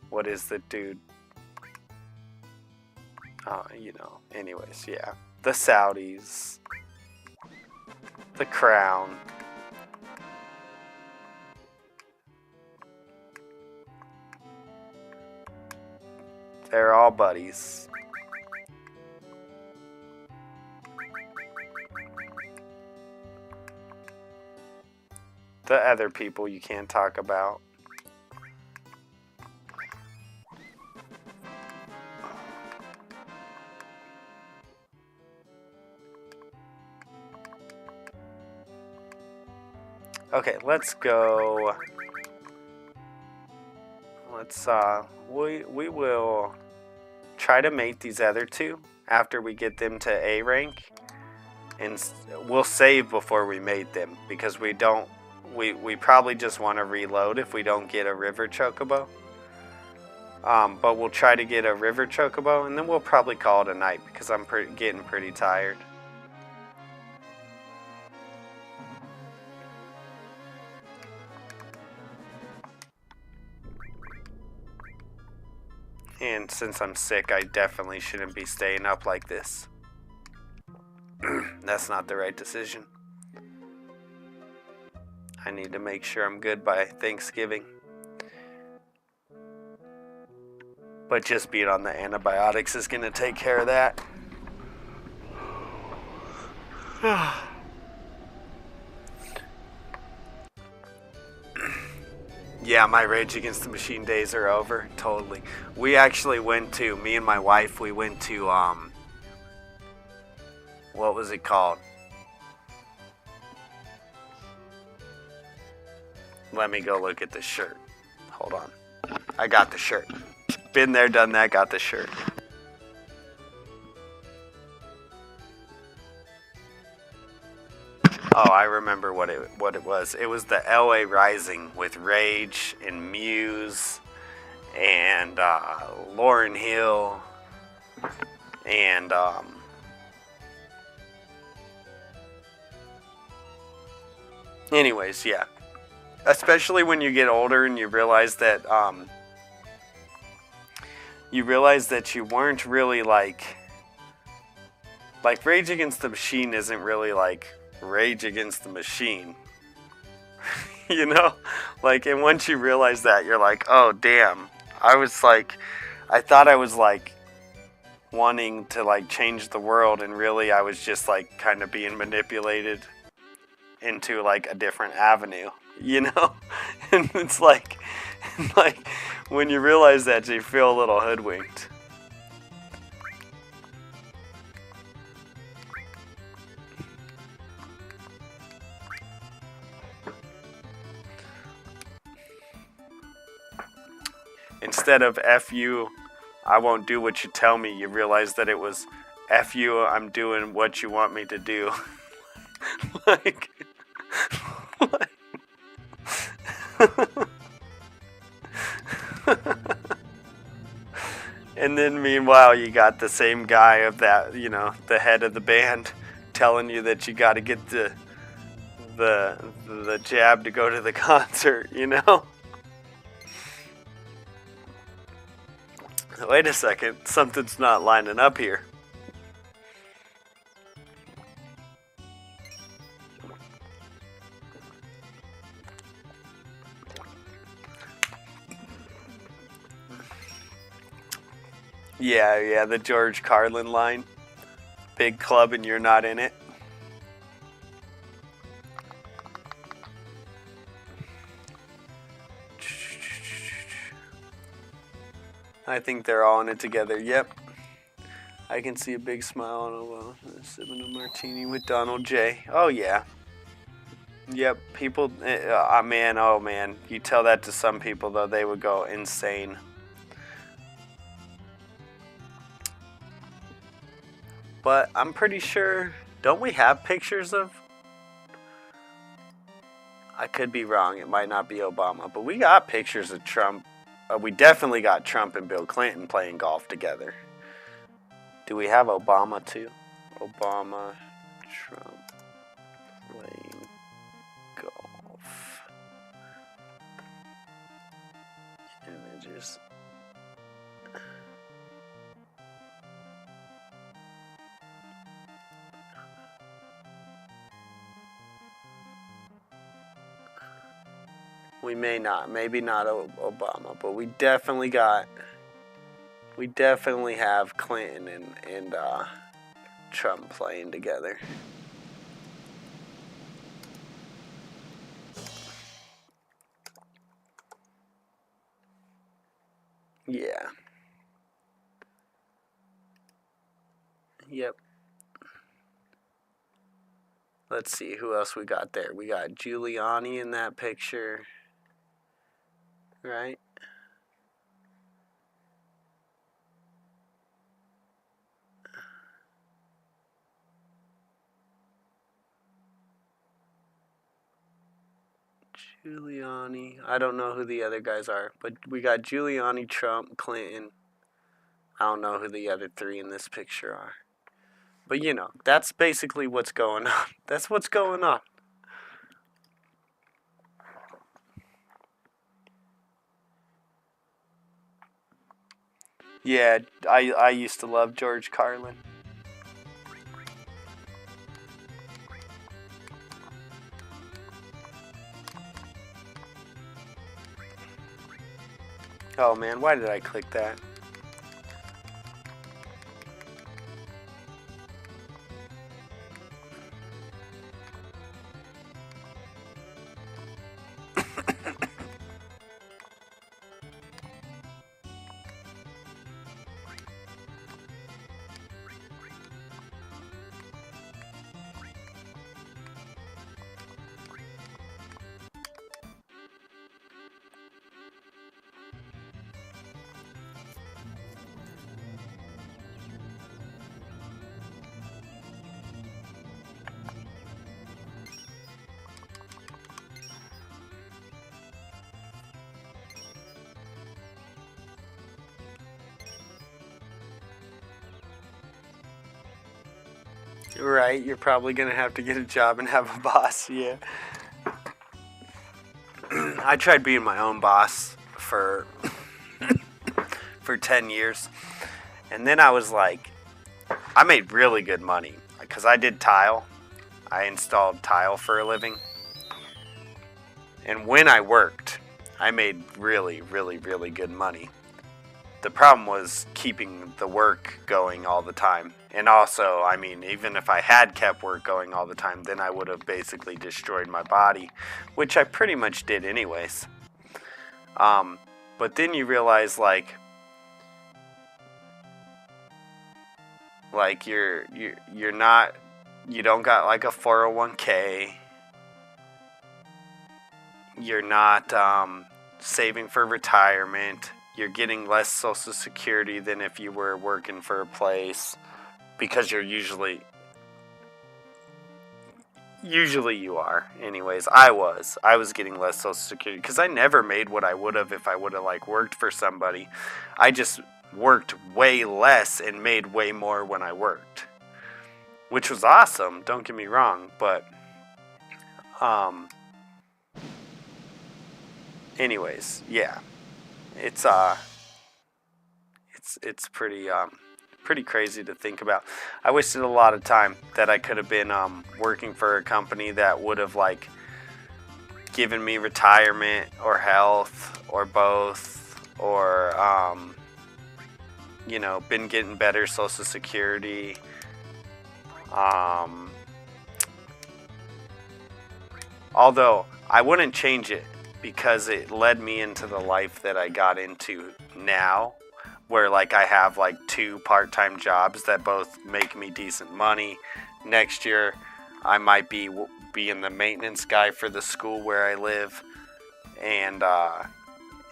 what is the dude? You know, anyways, yeah. The Saudis. The Crown. They're all buddies. The other people you can't talk about. Okay, let's go. Let's we will try to mate these other two after we get them to A rank, and we'll save before we mate them because we probably just want to reload if we don't get a river chocobo. But we'll try to get a river chocobo, and then we'll probably call it a night because I'm getting pretty tired. And since I'm sick, I definitely shouldn't be staying up like this. That's not the right decision. I need to make sure I'm good by Thanksgiving. But just being on the antibiotics is going to take care of that. Yeah, my Rage Against the Machine days are over. Totally. We actually me and my wife, we went to, what was it called? Let me go look at the shirt. Hold on. I got the shirt. Been there, done that, got the shirt. Oh, I remember what it was. It was the LA Rising with Rage and Muse and Lauryn Hill and anyways, yeah. Especially when you get older and you realize that you weren't really like Rage Against the Machine isn't really like Rage Against the Machine. You know? Like, and once you realize that, you're like, oh damn. I thought I was like wanting to like change the world, and really I was just like kind of being manipulated into like a different avenue, you know? And it's like when you realize that, you feel a little hoodwinked. Instead of F you, I won't do what you tell me, you realize that it was F you, I'm doing what you want me to do. like And then meanwhile you got the same guy of that, you know, the head of the band telling you that you got to get the jab to go to the concert, you know? Wait a second, something's not lining up here. Yeah, the George Carlin line. Big club and you're not in it. I think they're all in it together. Yep. I can see a big smile on a well. Sipping a martini with Donald J. Oh, yeah. Yep. People, man, oh, man. You tell that to some people, though, they would go insane. But I'm pretty sure, don't we have pictures of? I could be wrong. It might not be Obama. But we got pictures of Trump. We definitely got Trump and Bill Clinton playing golf together. Do we have Obama too? Obama, Trump, playing golf. Images. We may not, maybe not Obama, but we definitely have Clinton and Trump playing together. Yeah. Yep. Let's see who else we got there. We got Giuliani in that picture. Right? Giuliani. I don't know who the other guys are, but we got Giuliani, Trump, Clinton. I don't know who the other three in this picture are. But you know, that's basically what's going on. That's what's going on. Yeah, I used to love George Carlin. Oh man, why did I click that? Right, you're probably gonna have to get a job and have a boss, yeah. I tried being my own boss for 10 years. And then I was like, I made really good money because I did tile. I installed tile for a living. And when I worked, I made really, really, really good money. The problem was keeping the work going all the time. And also, I mean, even if I had kept work going all the time, then I would have basically destroyed my body, which I pretty much did anyways. But then you realize, like you're not, you don't got like a 401k. You're not saving for retirement. You're getting less Social Security than if you were working for a place, because you're usually you are. Anyways, I was getting less Social Security because I never made what I would have if I would have like worked for somebody. I just worked way less and made way more when I worked, which was awesome. Don't get me wrong, but anyways, yeah. It's It's pretty crazy to think about. I wasted a lot of time that I could have been working for a company that would have like given me retirement or health or both, or been getting better Social Security. Although I wouldn't change it because it led me into the life that I got into now, where like I have like 2 part-time jobs that both make me decent money. Next year I might be being the maintenance guy for the school where I live, and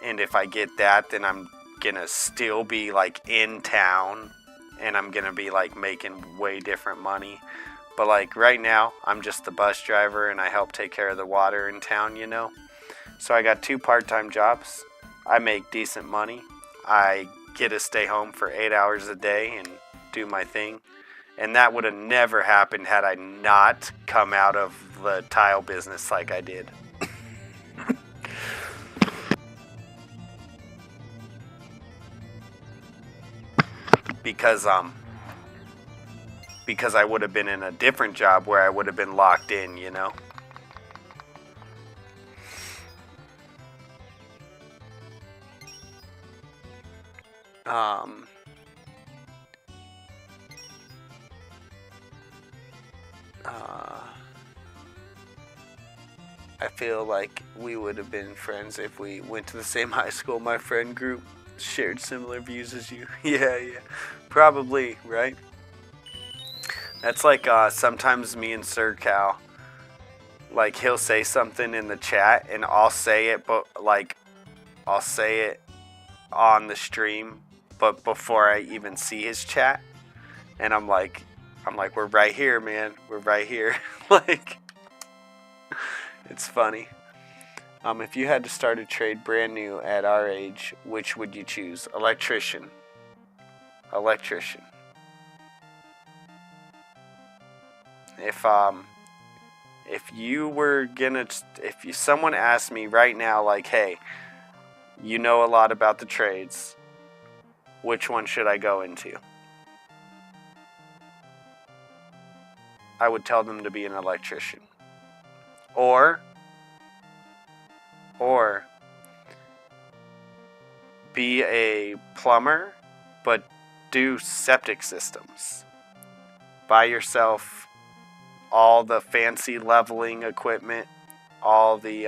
if I get that, then I'm gonna still be like in town, and I'm gonna be like making way different money. But like right now, I'm just the bus driver and I help take care of the water in town, So I got 2 part-time jobs. I make decent money. I get to stay home for 8 hours a day and do my thing. And that would have never happened had I not come out of the tile business like I did. Because I would have been in a different job where I would have been locked in, I feel like we would have been friends if we went to the same high school. My friend group shared similar views as you. Yeah, probably, right? That's like sometimes me and Sir Cal, like he'll say something in the chat and I'll say it, but like I'll say it on the stream, but before I even see his chat, and I'm like, we're right here, man. We're right here. Like, it's funny. If you had to start a trade brand new at our age, which would you choose? Electrician. If someone asked me right now, like, hey, you know a lot about the trades, which one should I go into? I would tell them to be an electrician. Or be a plumber, but do septic systems. Buy yourself all the fancy leveling equipment, all the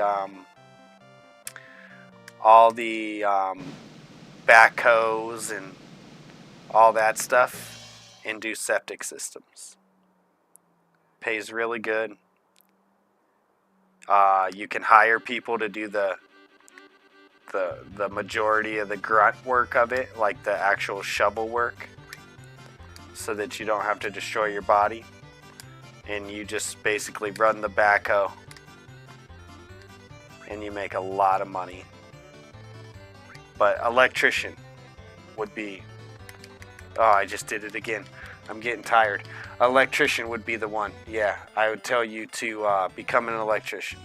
backhoes and all that stuff, and do septic systems. Pays really good. You can hire people to do the majority of the grunt work of it, like the actual shovel work, so that you don't have to destroy your body, and you just basically run the backhoe and you make a lot of money. But electrician would be, I just did it again. I'm getting tired. Electrician would be the one. Yeah, I would tell you to become an electrician.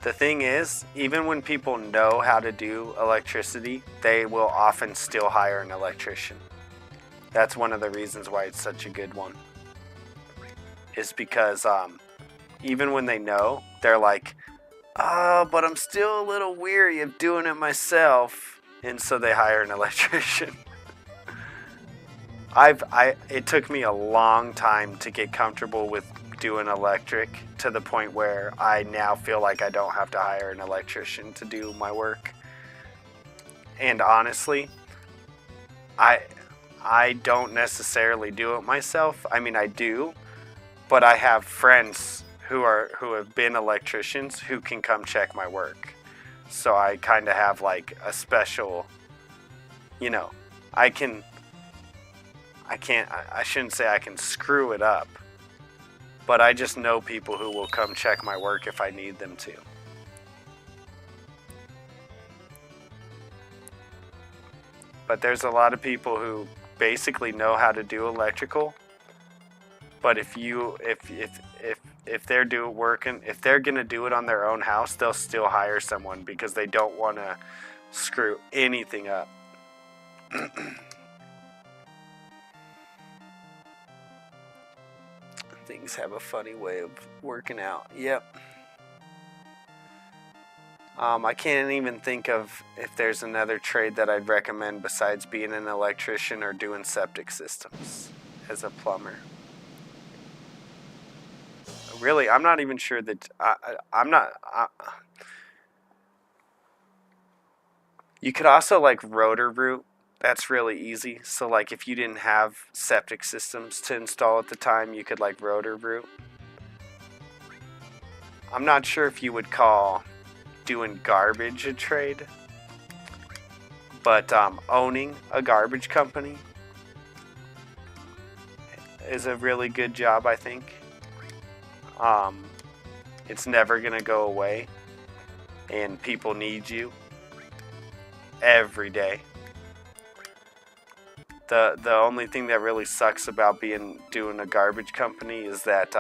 The thing is, even when people know how to do electricity, they will often still hire an electrician. That's one of the reasons why it's such a good one. Is because even when they know, they're like, but I'm still a little weary of doing it myself. And so they hire an electrician. It took me a long time to get comfortable with doing electric, to the point where I now feel like I don't have to hire an electrician to do my work. And honestly, I don't necessarily do it myself. I mean, I do, but I have friends who have been electricians who can come check my work. So I kind of have like a special, I shouldn't say I can screw it up, but I just know people who will come check my work if I need them to. But there's a lot of people who basically know how to do electrical, But if they're if they're gonna do it on their own house, they'll still hire someone because they don't want to screw anything up. Things have a funny way of working out. Yep. I can't even think of if there's another trade that I'd recommend besides being an electrician or doing septic systems as a plumber. Really, I'm not even sure that I'm not. You could also like Roto-Rooter. That's really easy. So like if you didn't have septic systems to install at the time, you could like Roto-Rooter. I'm not sure if you would call doing garbage a trade, but owning a garbage company is a really good job, I think. It's never gonna go away, and people need you every day. The only thing that really sucks about doing a garbage company is that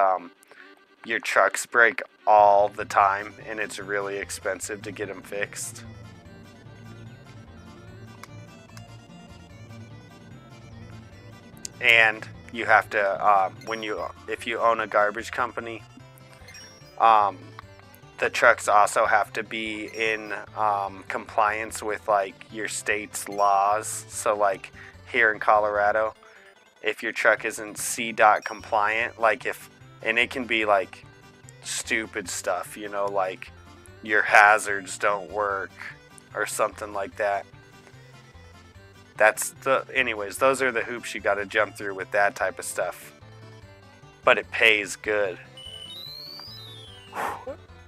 your trucks break all the time, and it's really expensive to get them fixed. And you have to if you own a garbage company, the trucks also have to be in compliance with like your state's laws. So like here in Colorado, if your truck isn't CDOT compliant, and it can be like stupid stuff, like your hazards don't work or something like that. Anyways, those are the hoops you got to jump through with that type of stuff. But it pays good.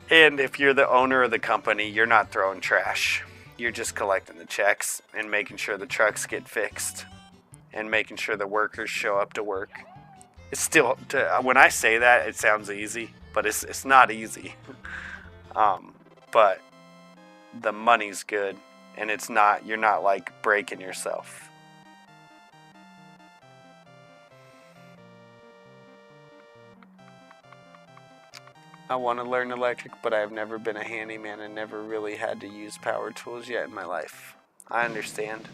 And if you're the owner of the company, you're not throwing trash. You're just collecting the checks and making sure the trucks get fixed and making sure the workers show up to work. It's still, when I say that, it sounds easy, but it's not easy. But the money's good, and you're not like breaking yourself. I want to learn electric, but I've never been a handyman and never really had to use power tools yet in my life. I understand.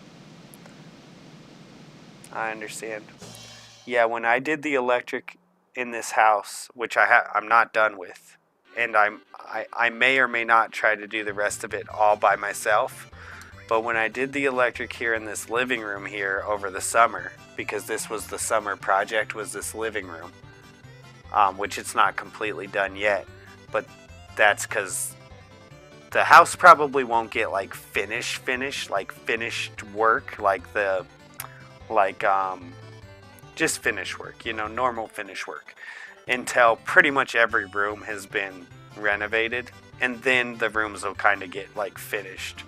Yeah, when I did the electric in this house, which I'm not done with, and I may or may not try to do the rest of it all by myself, but when I did the electric here in this living room here over the summer, because this was the summer project, was this living room, which it's not completely done yet, but that's because the house probably won't get like finished work, just finish work, normal finish work, until pretty much every room has been renovated, and then the rooms will kind of get like finished.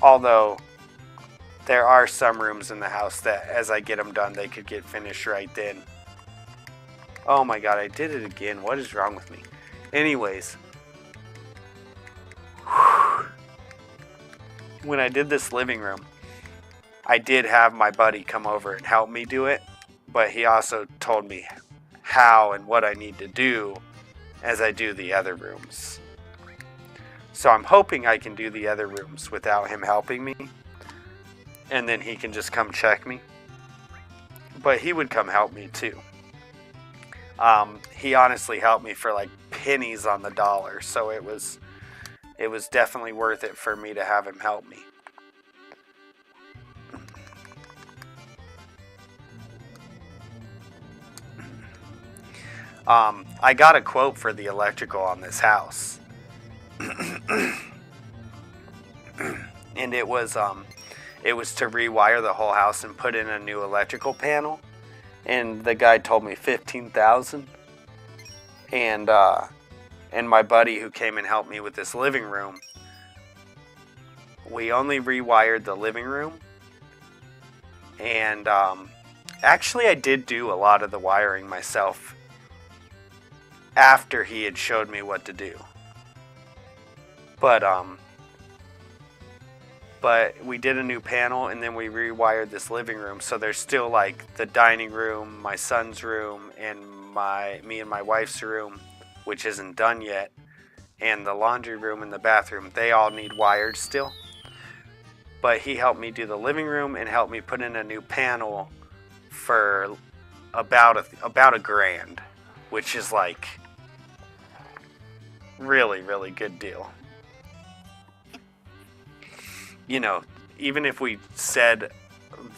Although there are some rooms in the house that as I get them done, they could get finished right then. Oh my god, I did it again. What is wrong with me? Anyways, when I did this living room, I did have my buddy come over and help me do it, but he also told me how and what I need to do as I do the other rooms. So I'm hoping I can do the other rooms without him helping me, and then he can just come check me. But he would come help me too. He honestly helped me for like pennies on the dollar, so it was definitely worth it for me to have him help me. I got a quote for the electrical on this house. And it was to rewire the whole house and put in a new electrical panel. And the guy told me $15,000. And my buddy who came and helped me with this living room, we only rewired the living room. And actually I did do a lot of the wiring myself after he had showed me what to do. But But we did a new panel, and then we rewired this living room. So there's still like the dining room, my son's room, and me and my wife's room, which isn't done yet, and the laundry room and the bathroom. They all need wired still. But he helped me do the living room and helped me put in a new panel for about a grand, which is like really, really good deal. You know, even if we said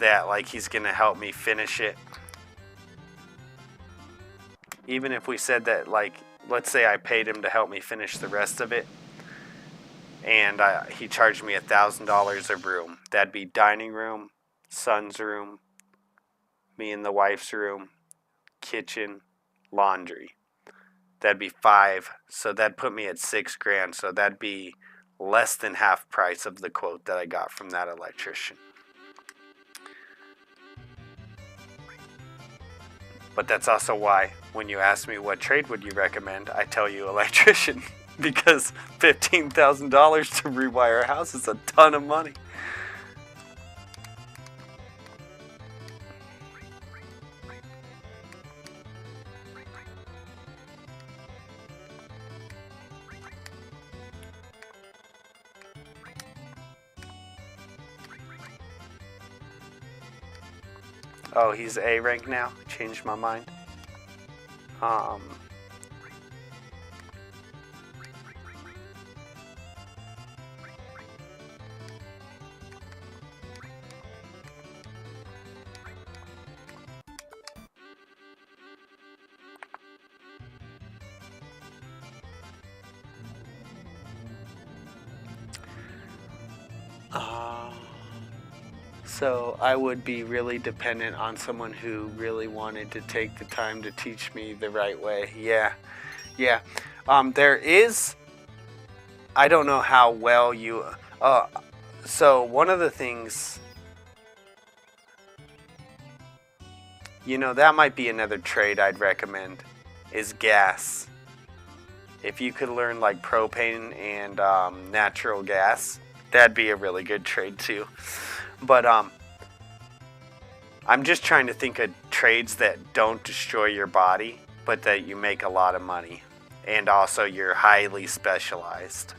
that like he's gonna help me finish it, even if we said that, like, let's say I paid him to help me finish the rest of it, and he charged me $1,000 a room. That'd be dining room, son's room, me and the wife's room, kitchen, laundry. That'd be 5, so that'd put me at $6,000. So that'd be less than half price of the quote that I got from that electrician. But that's also why when you ask me what trade would you recommend, I tell you electrician. Because $15,000 to rewire a house is a ton of money. Oh, he's A rank now? Changed my mind. So I would be really dependent on someone who really wanted to take the time to teach me the right way. Yeah. There is, I don't know how well you, so one of the things, you know, that might be another trade I'd recommend, is gas. If you could learn like propane and natural gas, that'd be a really good trade too. But I'm just trying to think of trades that don't destroy your body, but that you make a lot of money, and also you're highly specialized.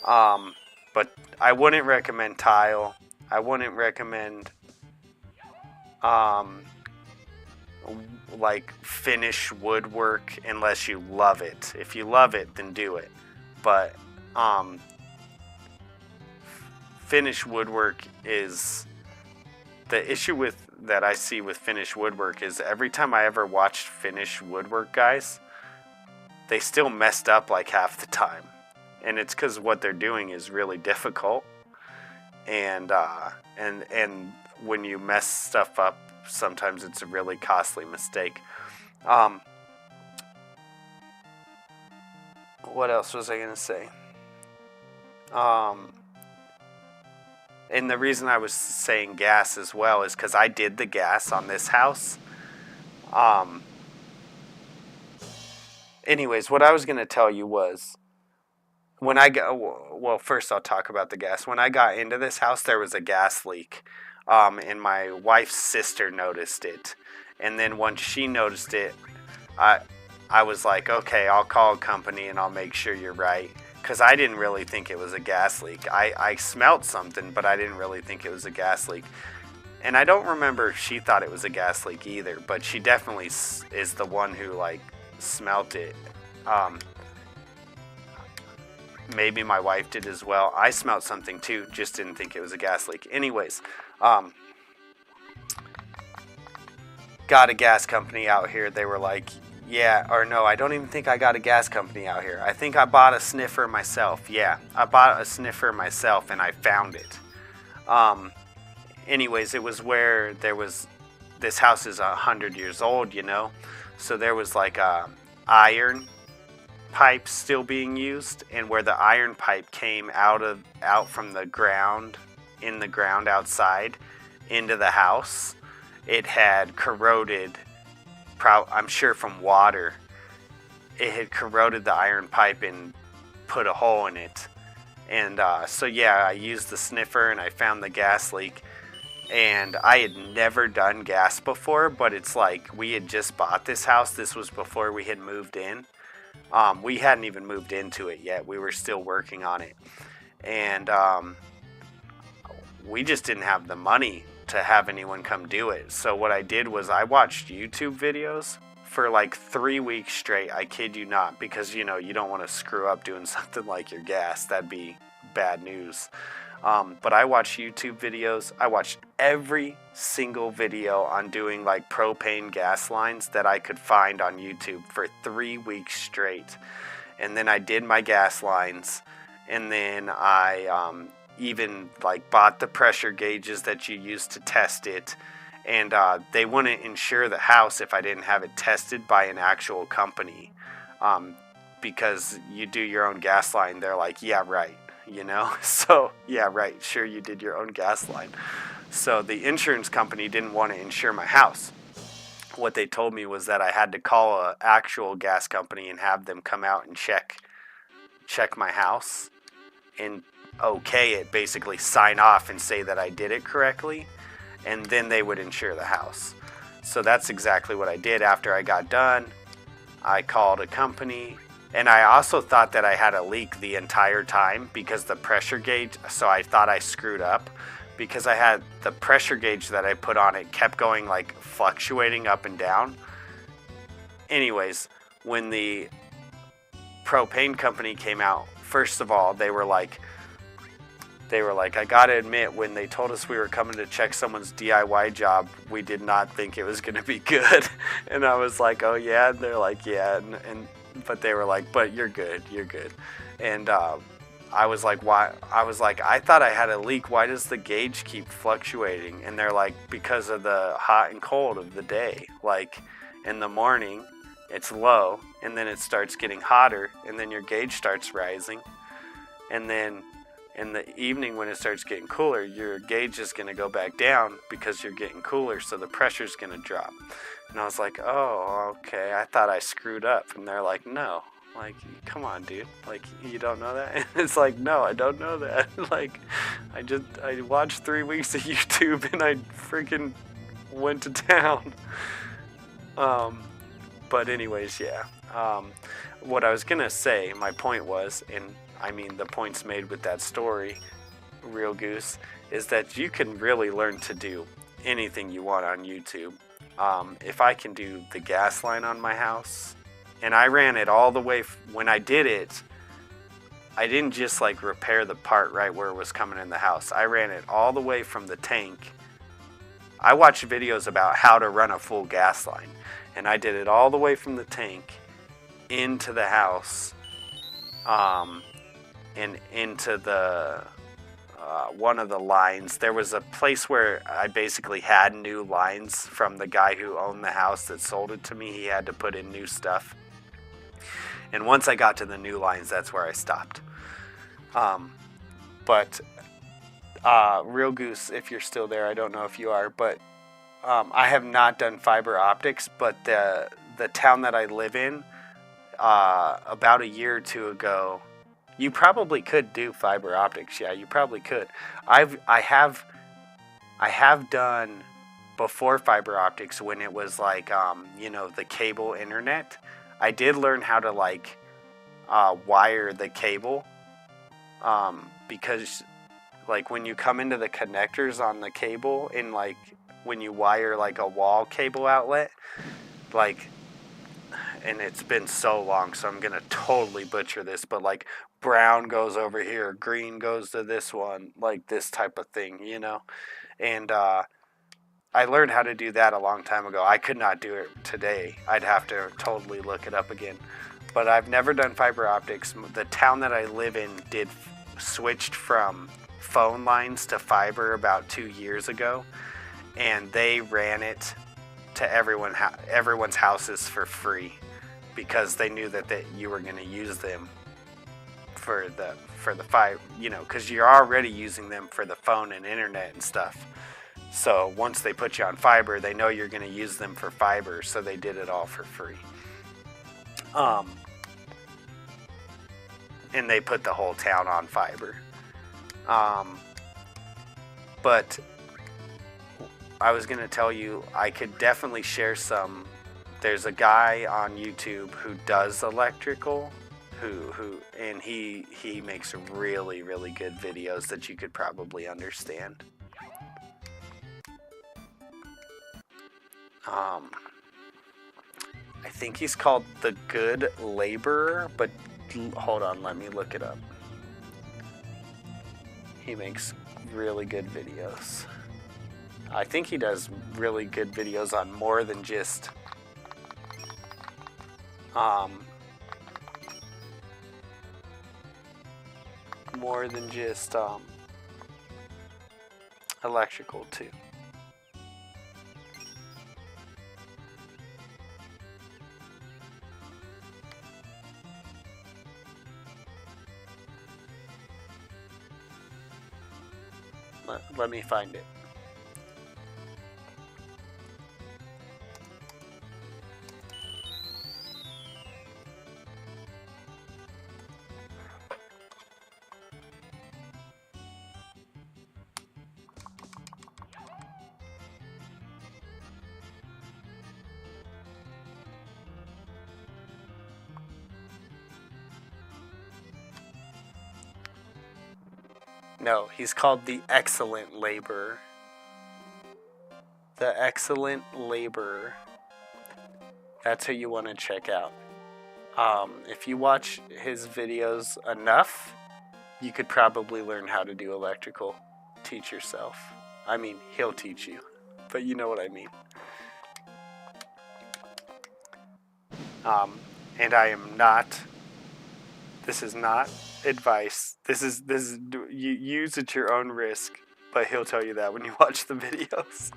But I wouldn't recommend tile. I wouldn't recommend like finish woodwork unless you love it. If you love it, then do it. But finish woodwork is the issue that I see with finish woodwork is every time I ever watched finish woodwork guys, they still messed up like half the time, and it's because what they're doing is really difficult, and when you mess stuff up, sometimes it's a really costly mistake. What else was I gonna say? And the reason I was saying gas as well is because I did the gas on this house. Anyways, what I was going to tell you was, when I got, well, first I'll talk about the gas. When I got into this house, there was a gas leak, and my wife's sister noticed it. And then once she noticed it, I was like, okay, I'll call a company and I'll make sure you're right. Because I didn't really think it was a gas leak. I smelled something, but I didn't really think it was a gas leak. And I don't remember if she thought it was a gas leak either, but she definitely is the one who, like, smelt it. Maybe my wife did as well. I smelled something too, just didn't think it was a gas leak. Anyways, got a gas company out here. They were like, yeah, or no, I don't even think I got a gas company out here. I think I bought a sniffer myself. Yeah, I bought a sniffer myself and I found it. Anyways, it was where there was, this house is 100 years old, you know? So there was like a iron pipe still being used, and where the iron pipe came out from the ground, in the ground outside, into the house, it had corroded. I'm sure from water, it had corroded the iron pipe and put a hole in it. And so yeah, I used the sniffer and I found the gas leak. And I had never done gas before, but it's like we had just bought this house. This was before we had moved in. We hadn't even moved into it yet. We were still working on it. And we just didn't have the money to have anyone come do it. So what I did was I watched YouTube videos for like 3 weeks straight. I kid you not, because you don't want to screw up doing something like your gas. That'd be bad news. But I watched YouTube videos. I watched every single video on doing like propane gas lines that I could find on YouTube for 3 weeks straight. And then I did my gas lines. And then I even like bought the pressure gauges that you use to test it. And they wouldn't insure the house if I didn't have it tested by an actual company. Because you do your own gas line, they're like, yeah, right. So yeah, right, sure, you did your own gas line. So the insurance company didn't want to insure my house. What they told me was that I had to call an actual gas company and have them come out and check my house and okay it, basically sign off and say that I did it correctly, and then they would insure the house. So that's exactly what I did. After I got done, I called a company. And I also thought that I had a leak the entire time because the pressure gauge, so I thought I screwed up because I had the pressure gauge that I put on it kept going like fluctuating up and down. Anyways, when the propane company came out, first of all, they were like, I gotta admit, when they told us we were coming to check someone's DIY job, we did not think it was gonna be good. And I was like, oh yeah, and they're like, yeah, but they were like, but you're good. And I was like, why? I was like, I thought I had a leak. Why does the gauge keep fluctuating? And they're like, because of the hot and cold of the day. Like in the morning, it's low, and then it starts getting hotter, and then your gauge starts rising. And then in the evening, when it starts getting cooler, your gauge is going to go back down because you're getting cooler, so the pressure's going to drop. And I was like, oh, okay, I thought I screwed up. And they're like, no, like, come on, dude, like, you don't know that? And it's like, no, I don't know that. Like, I watched 3 weeks of YouTube and I freaking went to town. But anyways, yeah. What I was going to say, my point was, and I mean the points made with that story, Real Goose, is that you can really learn to do anything you want on YouTube. If I can do the gas line on my house, and I ran it all the way, when I did it, I didn't just like repair the part right where it was coming in the house. I ran it all the way from the tank. I watched videos about how to run a full gas line, and I did it all the way from the tank into the house, and into the one of the lines. There was a place where I basically had new lines from the guy who owned the house that sold it to me. He had to put in new stuff. And once I got to the new lines, that's where I stopped. But Real Goose, if you're still there, I don't know if you are, but I have not done fiber optics, but the town that I live in, about a year or two ago, you probably could do fiber optics. Yeah, you probably could. I have done before fiber optics when it was like the cable internet. I did learn how to like wire the cable, because like when you come into the connectors on the cable, and like when you wire like a wall cable outlet, like, and it's been so long, so I'm gonna totally butcher this, but like brown goes over here, green goes to this one, like this type of thing, and I learned how to do that a long time ago. I could not do it today. I'd have to totally look it up again, but I've never done fiber optics. The town that I live in switched from phone lines to fiber about 2 years ago, and they ran it to everyone's houses for free because they knew that you were going to use them for the fiber, because you're already using them for the phone and internet and stuff. So once they put you on fiber, they know you're going to use them for fiber, so they did it all for free. and they put the whole town on fiber. But I was gonna tell you, I could definitely share some. There's a guy on YouTube who does electrical, and he makes really, really good videos that you could probably understand. I think he's called The Good Laborer, but hold on, let me look it up. He makes really good videos. I think he does really good videos on more than just electrical too. Let me find it. No, he's called The Excellent Laborer. The Excellent Laborer. That's who you want to check out. If you watch his videos enough, you could probably learn how to do electrical. Teach yourself. I mean, he'll teach you, but you know what I mean. And I am not. This is not advice. This is you use at your own risk, but he'll tell you that when you watch the videos.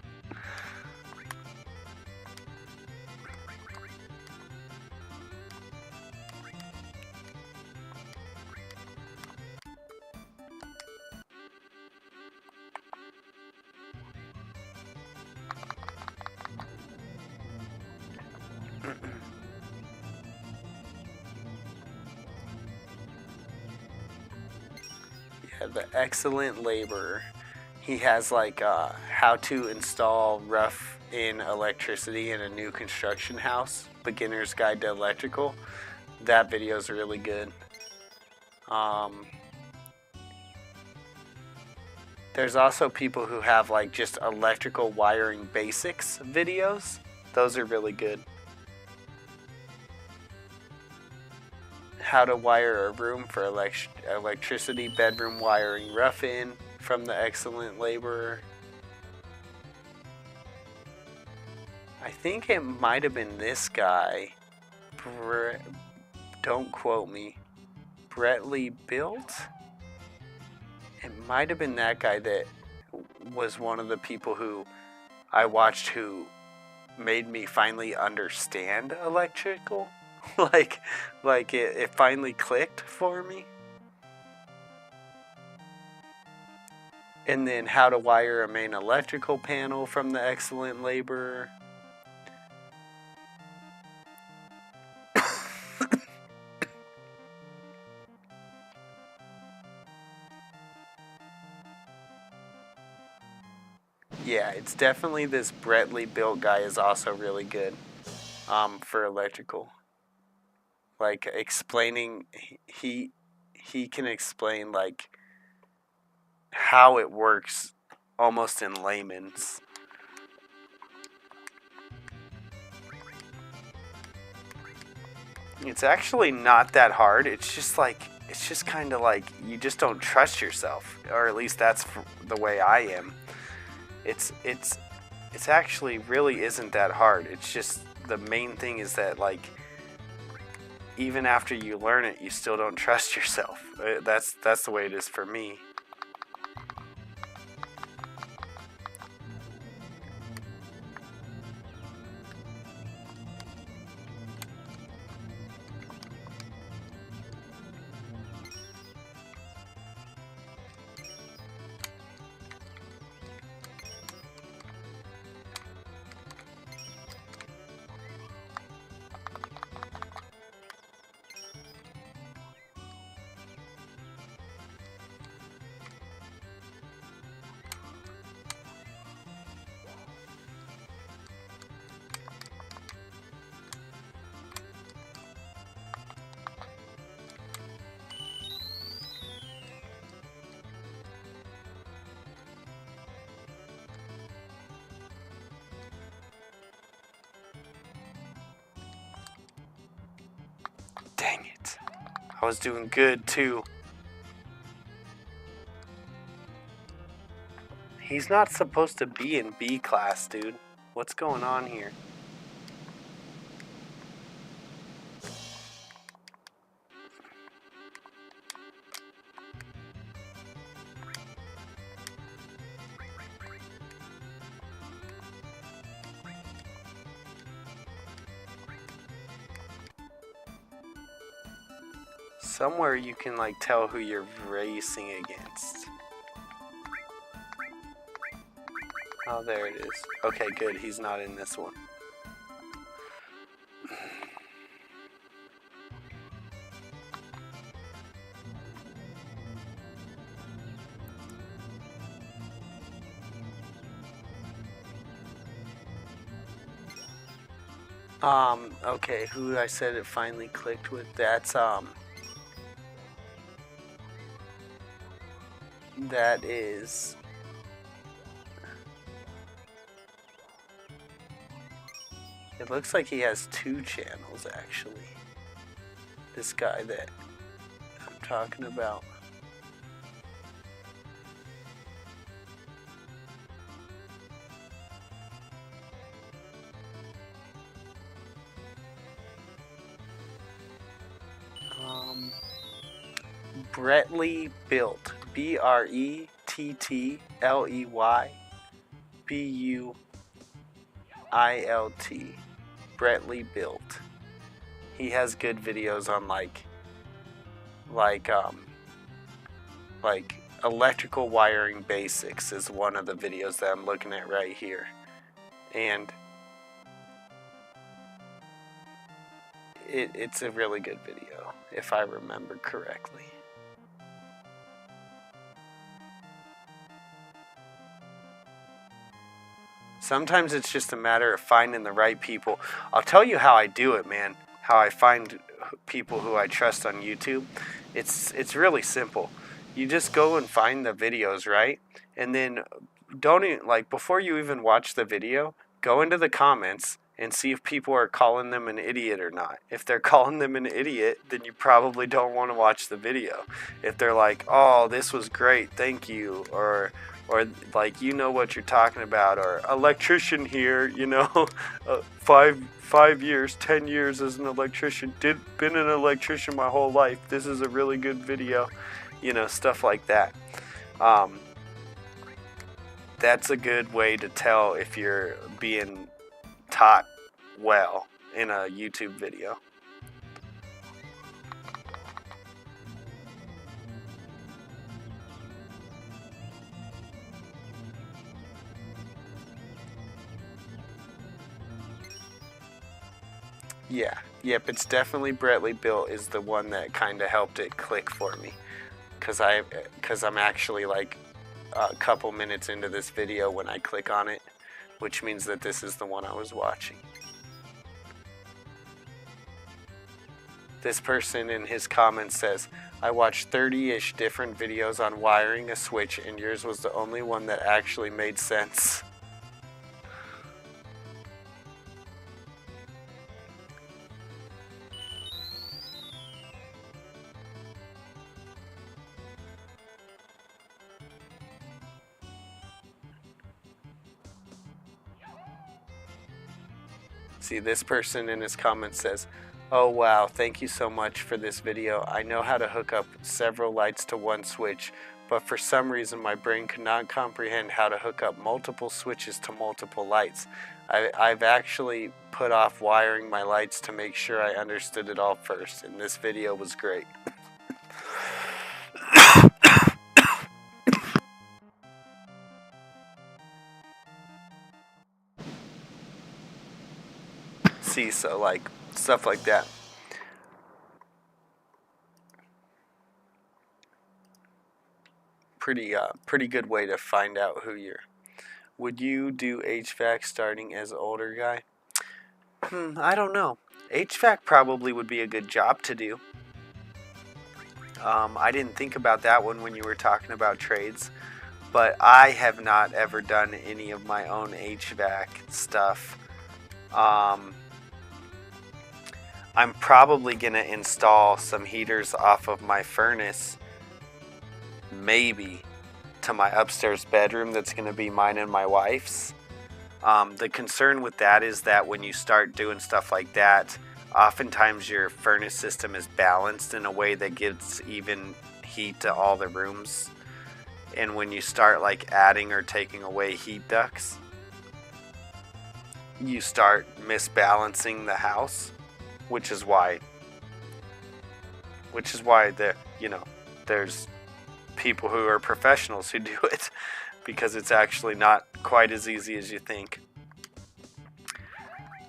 Yeah, The Excellent Laborer. He has like how to install rough in electricity in a new construction house. Beginner's Guide to Electrical. That video is really good. There's also people who have like just electrical wiring basics videos. Those are really good. How to wire a room for electricity, bedroom wiring rough-in from The Excellent Laborer. I think it might have been this guy. Don't quote me. Brettly Built? It might have been that guy that was one of the people who I watched who made me finally understand electrical. like it finally clicked for me. And then how to wire a main electrical panel from The Excellent Laborer. Yeah, it's definitely this Brettly Built guy is also really good for electrical. Like explaining, he can explain like how it works almost in layman's. It's actually not that hard. It's just kind of like you just don't trust yourself, or at least that's the way I am. It's actually really isn't that hard. It's just the main thing is that like even after you learn it, you still don't trust yourself. That's the way it is for me. Dang it. I was doing good too. He's not supposed to be in B class, dude. What's going on here? Somewhere you can like tell who you're racing against. Oh, there it is. Okay, good. He's not in this one. Okay, who I said it finally clicked with? That's, that is... It looks like he has 2 channels, actually. This guy that I'm talking about. Bretley Built. Bretttley Built. Bretley Built. He has good videos on like electrical wiring basics is one of the videos that I'm looking at right here. And it's a really good video, if I remember correctly. Sometimes it's just a matter of finding the right people. I'll tell you how I do it, man. How I find people who I trust on YouTube. It's really simple. You just go and find the videos, right? And then don't even, like, before you even watch the video, go into the comments and see if people are calling them an idiot or not. If they're calling them an idiot, then you probably don't want to watch the video. If they're like, oh, this was great, thank you, or like, you know what you're talking about, or electrician here, you know, 5 years, 10 years as an electrician, been an electrician my whole life, this is a really good video, you know, stuff like that. That's a good way to tell if you're being taught well in a YouTube video. Yeah, yep, it's definitely Bretley Built is the one that kind of helped it click for me, because I'm actually like a couple minutes into this video when I click on it, which means that this is the one I was watching. This person in his comments says, I watched 30-ish different videos on wiring a switch and yours was the only one that actually made sense. See, this person in his comments says, oh wow, thank you so much for this video. I know how to hook up several lights to one switch, but for some reason my brain could not comprehend how to hook up multiple switches to multiple lights. I've actually put off wiring my lights to make sure I understood it all first, and this video was great. See, so like stuff like that. Pretty good way to find out who you're. Would you do HVAC starting as an older guy? I don't know. HVAC probably would be a good job to do. I didn't think about that one when you were talking about trades, but I have not ever done any of my own HVAC stuff. I'm probably going to install some heaters off of my furnace, maybe to my upstairs bedroom that's going to be mine and my wife's. The concern with that is that when you start doing stuff like that, oftentimes your furnace system is balanced in a way that gives even heat to all the rooms. And when you start like adding or taking away heat ducts, you start misbalancing the house, which is why there's people who are professionals who do it, because it's actually not quite as easy as you think.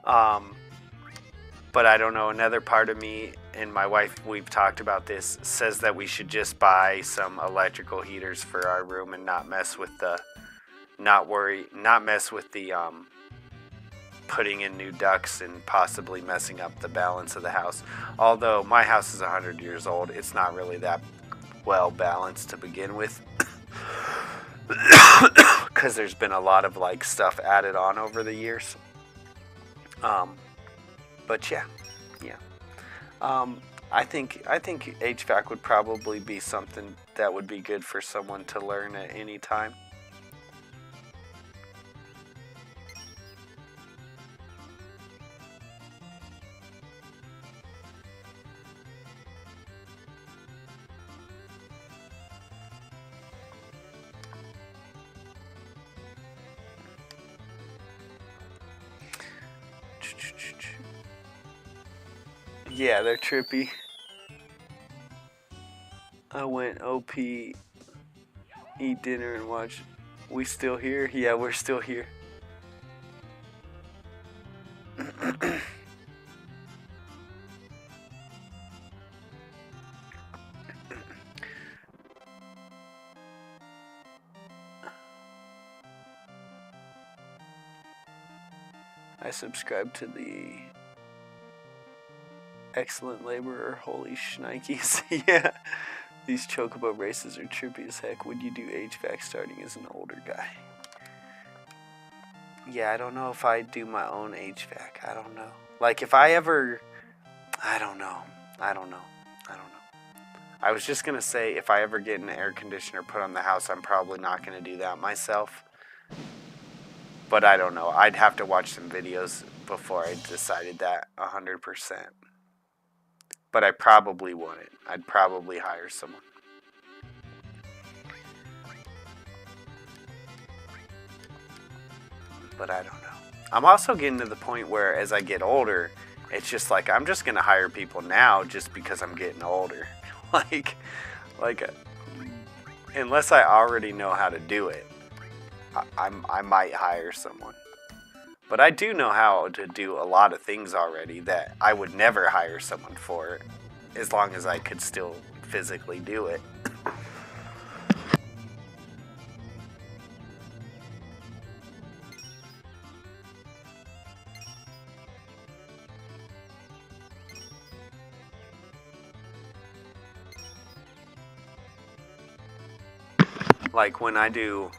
But I don't know, another part of me and my wife, we've talked about this, says that we should just buy some electrical heaters for our room and not mess with the putting in new ducts and possibly messing up the balance of the house. Although my house is 100 years old, it's not really that well balanced to begin with. Because there's been a lot of like stuff added on over the years. But yeah. I think HVAC would probably be something that would be good for someone to learn at any time. Yeah, they're trippy. I went OP, eat dinner, and watch. We still here? Yeah, we're still here. I subscribe to the Excellent Laborer, holy shnikes. Yeah, these chocobo races are trippy as heck. Would you do HVAC starting as an older guy? Yeah, I don't know if I'd do my own HVAC. I don't know. Like if I ever, I don't know. I was just going to say if I ever get an air conditioner put on the house, I'm probably not going to do that myself. But I don't know. I'd have to watch some videos before I decided that 100%. But I probably wouldn't. I'd probably hire someone. But I don't know. I'm also getting to the point where as I get older, it's just like I'm just going to hire people now just because I'm getting older. like unless I already know how to do it, I might hire someone. But I do know how to do a lot of things already that I would never hire someone for, as long as I could still physically do it. Like when I do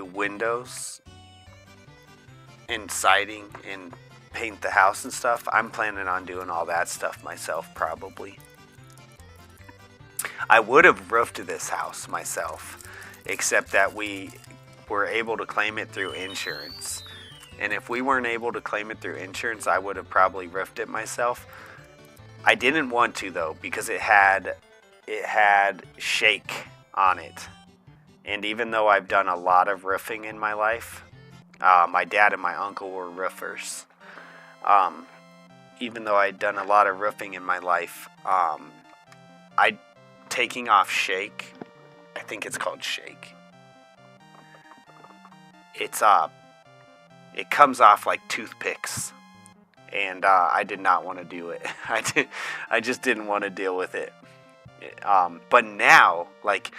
windows and siding and paint the house and stuff, I'm planning on doing all that stuff myself probably. I would have roofed this house myself, except that we were able to claim it through insurance. And if we weren't able to claim it through insurance, I would have probably roofed it myself. I didn't want to though, because it had shake on it. And even though I've done a lot of roofing in my life, my dad and my uncle were roofers. Even though I'd done a lot of roofing in my life, taking off shake, I think it's called shake. It comes off like toothpicks, and I did not want to do it. I just didn't want to deal with it. But now, like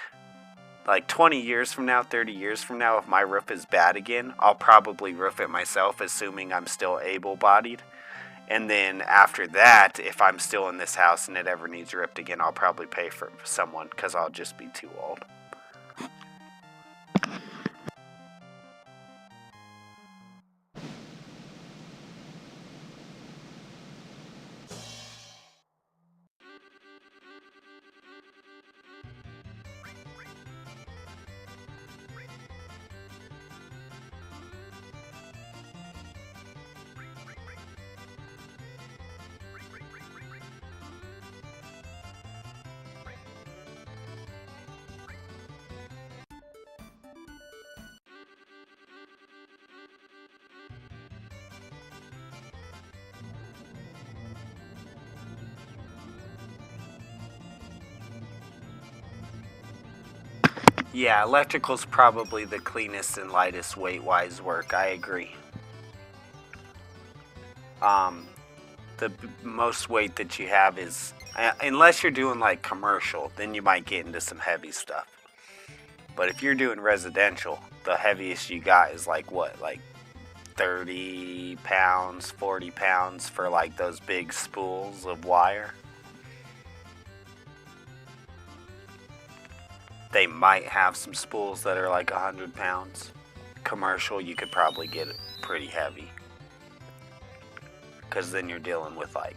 20 years from now, 30 years from now, if my roof is bad again, I'll probably roof it myself, assuming I'm still able-bodied. And then after that, if I'm still in this house and it ever needs roofed again, I'll probably pay for someone because I'll just be too old. Yeah, electrical's probably the cleanest and lightest weight-wise work. I agree. The most weight that you have is, unless you're doing like commercial, then you might get into some heavy stuff. But if you're doing residential, the heaviest you got is like what, like 30 pounds, 40 pounds for like those big spools of wire. They might have some spools that are like 100 pounds. Commercial, you could probably get it pretty heavy. Because then you're dealing with like,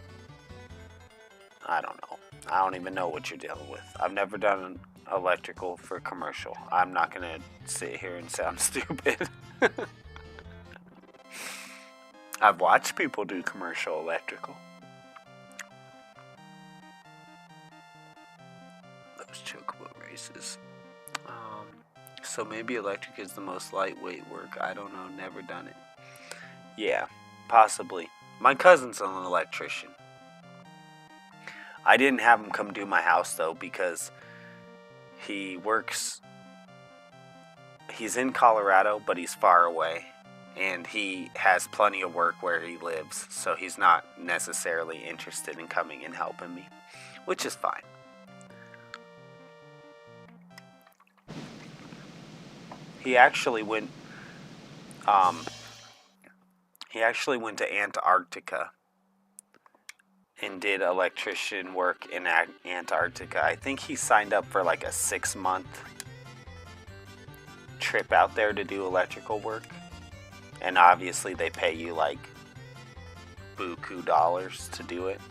I don't know. I don't even know what you're dealing with. I've never done electrical for commercial. I'm not going to sit here and sound stupid. I've watched people do commercial electrical. Those chocobo races. So maybe electric is the most lightweight work. I don't know. Never done it. Yeah, possibly. My cousin's an electrician. I didn't have him come do my house though because he works. He's in Colorado, but he's far away. And he has plenty of work where he lives, so he's not necessarily interested in coming and helping me, which is fine. He actually went to Antarctica and did electrician work in Antarctica. I think he signed up for like a 6-month trip out there to do electrical work. And obviously they pay you like buku dollars to do it,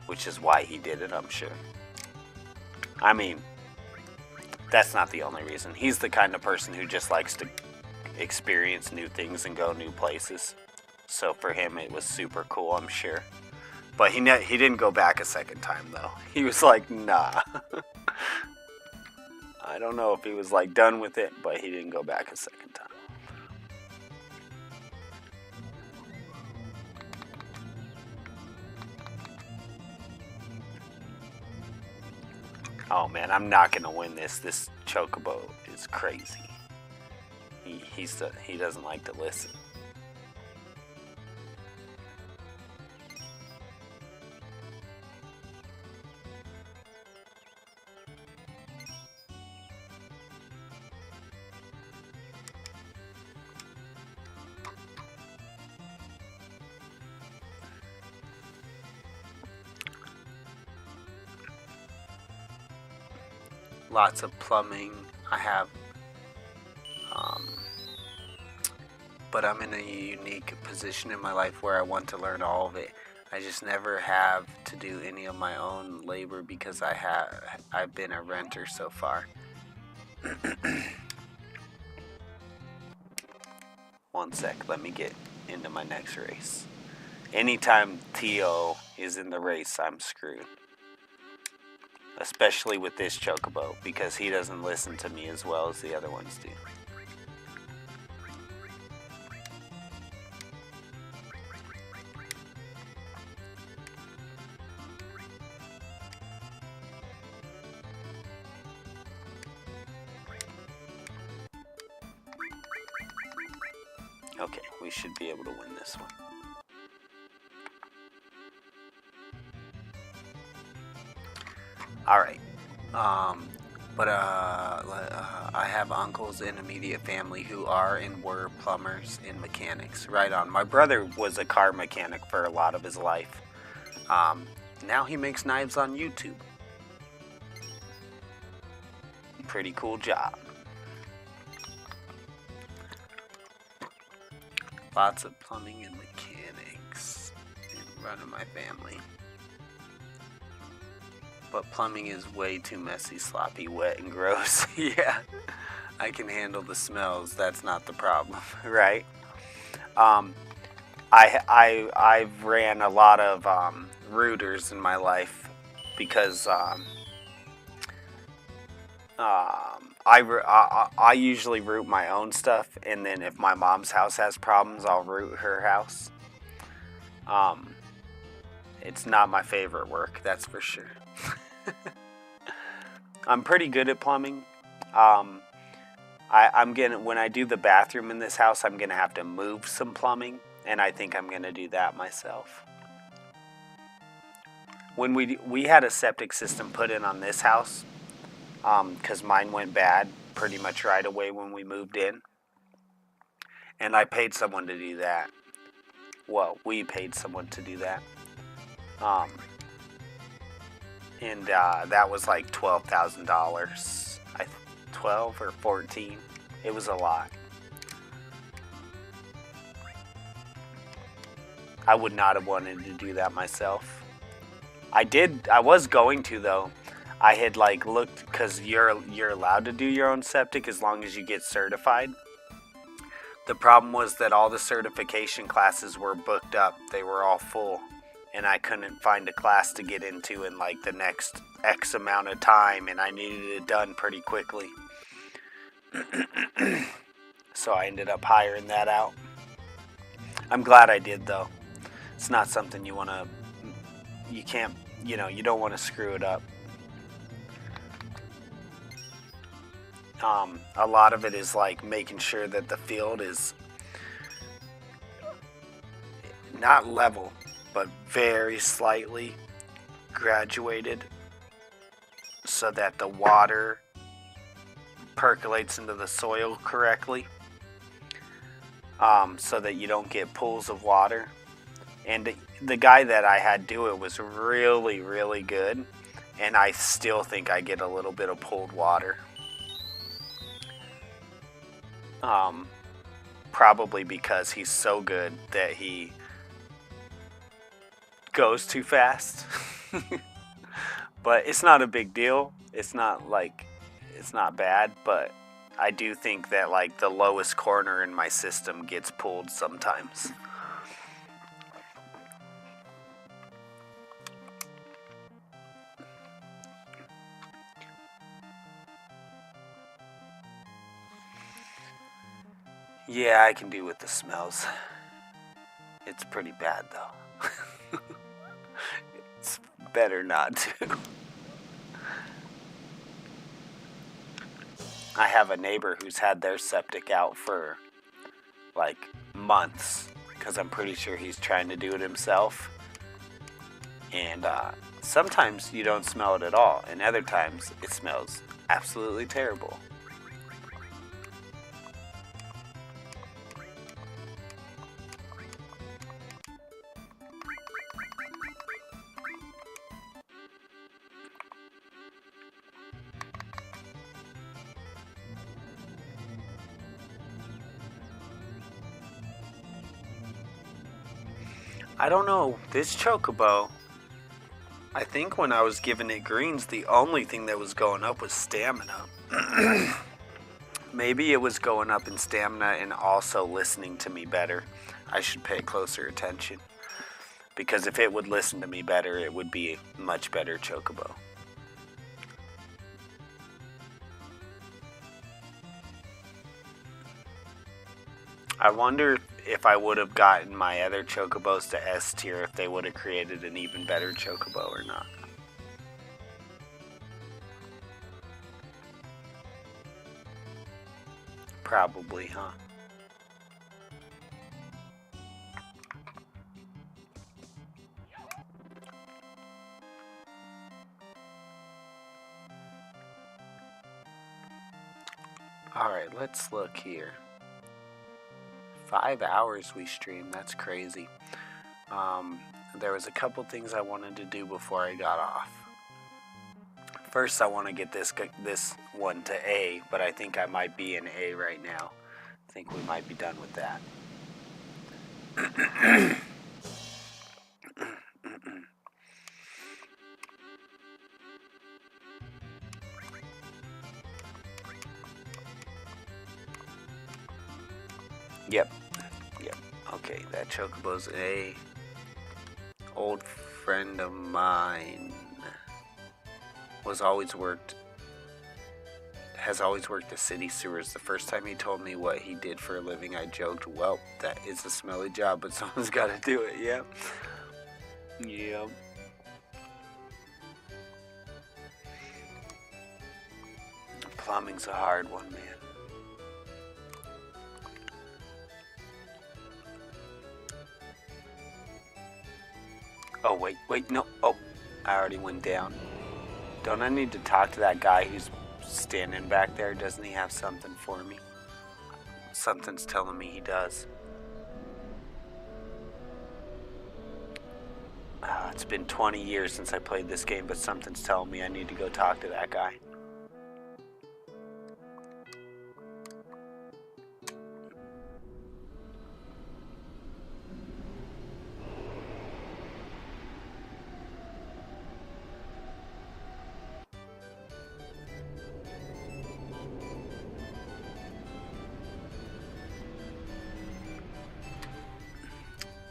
which is why he did it, I'm sure. I mean, that's not the only reason. He's the kind of person who just likes to experience new things and go new places. So for him it was super cool, I'm sure. But he didn't go back a second time though. He was like, nah. I don't know if he was like done with it, but he didn't go back a second time. Oh man, I'm not gonna win this. This chocobo is crazy. He doesn't like to listen. Lots of plumbing. I have, but I'm in a unique position in my life where I want to learn all of it. I just never have to do any of my own labor because I've been a renter so far. One sec, let me get into my next race. Anytime Theo is in the race, I'm screwed. Especially with this chocobo, because he doesn't listen to me as well as the other ones do. Okay, we should be able to win this one. Alright, but I have uncles in immediate family who are and were plumbers and mechanics. Right on. My brother was a car mechanic for a lot of his life. Now he makes knives on YouTube. Pretty cool job. Lots of plumbing and mechanics in running my family. But plumbing is way too messy, sloppy, wet, and gross. Yeah, I can handle the smells. That's not the problem, right? I've ran a lot of routers in my life because I usually route my own stuff, and then if my mom's house has problems, I'll route her house. It's not my favorite work, that's for sure. I'm pretty good at plumbing. Um, I'm gonna, when I do the bathroom in this house, I'm gonna have to move some plumbing, and I think I'm gonna do that myself. When we had a septic system put in on this house, because mine went bad pretty much right away when we moved in, and I paid someone to do that. Well, we paid someone to do that. And that was like $12,000. 12 or 14. It was a lot. I would not have wanted to do that myself. I was going to though. I had like looked, because you're allowed to do your own septic as long as you get certified. The problem was that all the certification classes were booked up. They were all full, and I couldn't find a class to get into in like the next X amount of time, and I needed it done pretty quickly. So I ended up hiring that out. I'm glad I did though. It's not something you can't, you don't want to screw it up. A lot of it is like making sure that the field is not level, but very slightly graduated so that the water percolates into the soil correctly, so that you don't get pools of water. And the guy that I had do it was really, really good, and I still think I get a little bit of pooled water. Probably because he's so good that he goes too fast. But it's not a big deal. It's not bad, but I do think that like the lowest corner in my system gets pulled sometimes. Yeah, I can do with the smells. It's pretty bad though. It's better not to. I have a neighbor who's had their septic out for like months, because I'm pretty sure he's trying to do it himself. And sometimes you don't smell it at all, and other times it smells absolutely terrible. I don't know, this chocobo, I think when I was giving it greens, the only thing that was going up was stamina. Maybe it was going up in stamina and also listening to me better. I should pay closer attention, because if it would listen to me better, it would be a much better chocobo. I wonder if I would have gotten my other chocobos to S tier, if they would have created an even better chocobo or not. Probably, huh? Alright, let's look here. 5 hours we streamed, that's crazy. There was a couple things I wanted to do before I got off. First, I want to get this one to A, but I think I might be in A right now. I think we might be done with that. Yep. Okay, that chocobo's A. Old friend of mine has always worked the city sewers. The first time he told me what he did for a living, I joked, well, that is a smelly job, but someone's got to do it. Yep. Plumbing's a hard one, man. Oh, wait, no. Oh, I already went down. Don't I need to talk to that guy who's standing back there? Doesn't he have something for me? Something's telling me he does. It's been 20 years since I played this game, but something's telling me I need to go talk to that guy.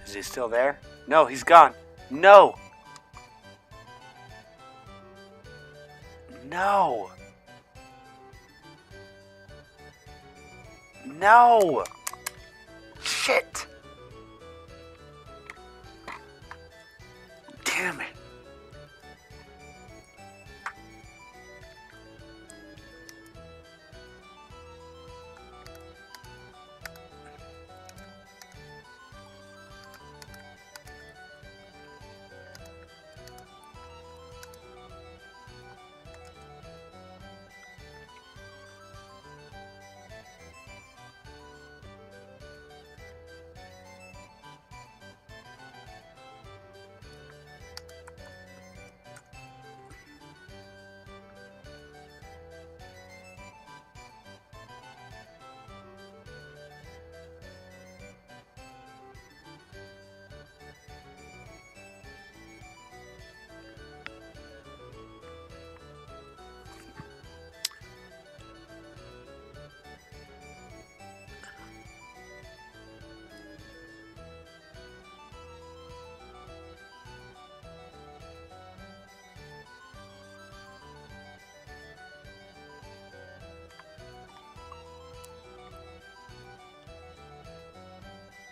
Is he still there? No, he's gone. No! No! No! Shit! Damn it.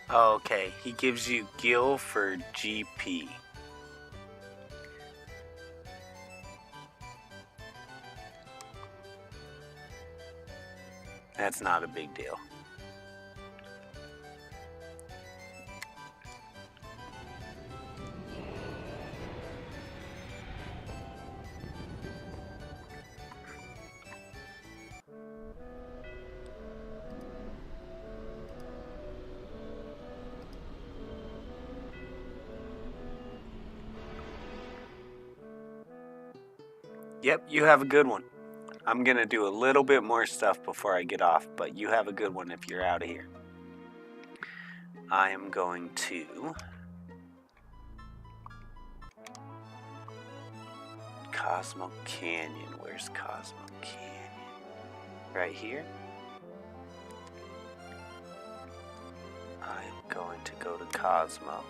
Okay, he gives you Gil for GP. That's not a big deal. Yep, you have a good one. I'm gonna do a little bit more stuff before I get off, but you have a good one if you're out of here. I am going to Cosmo Canyon. Where's Cosmo Canyon? Right here. I'm going to go to Cosmo.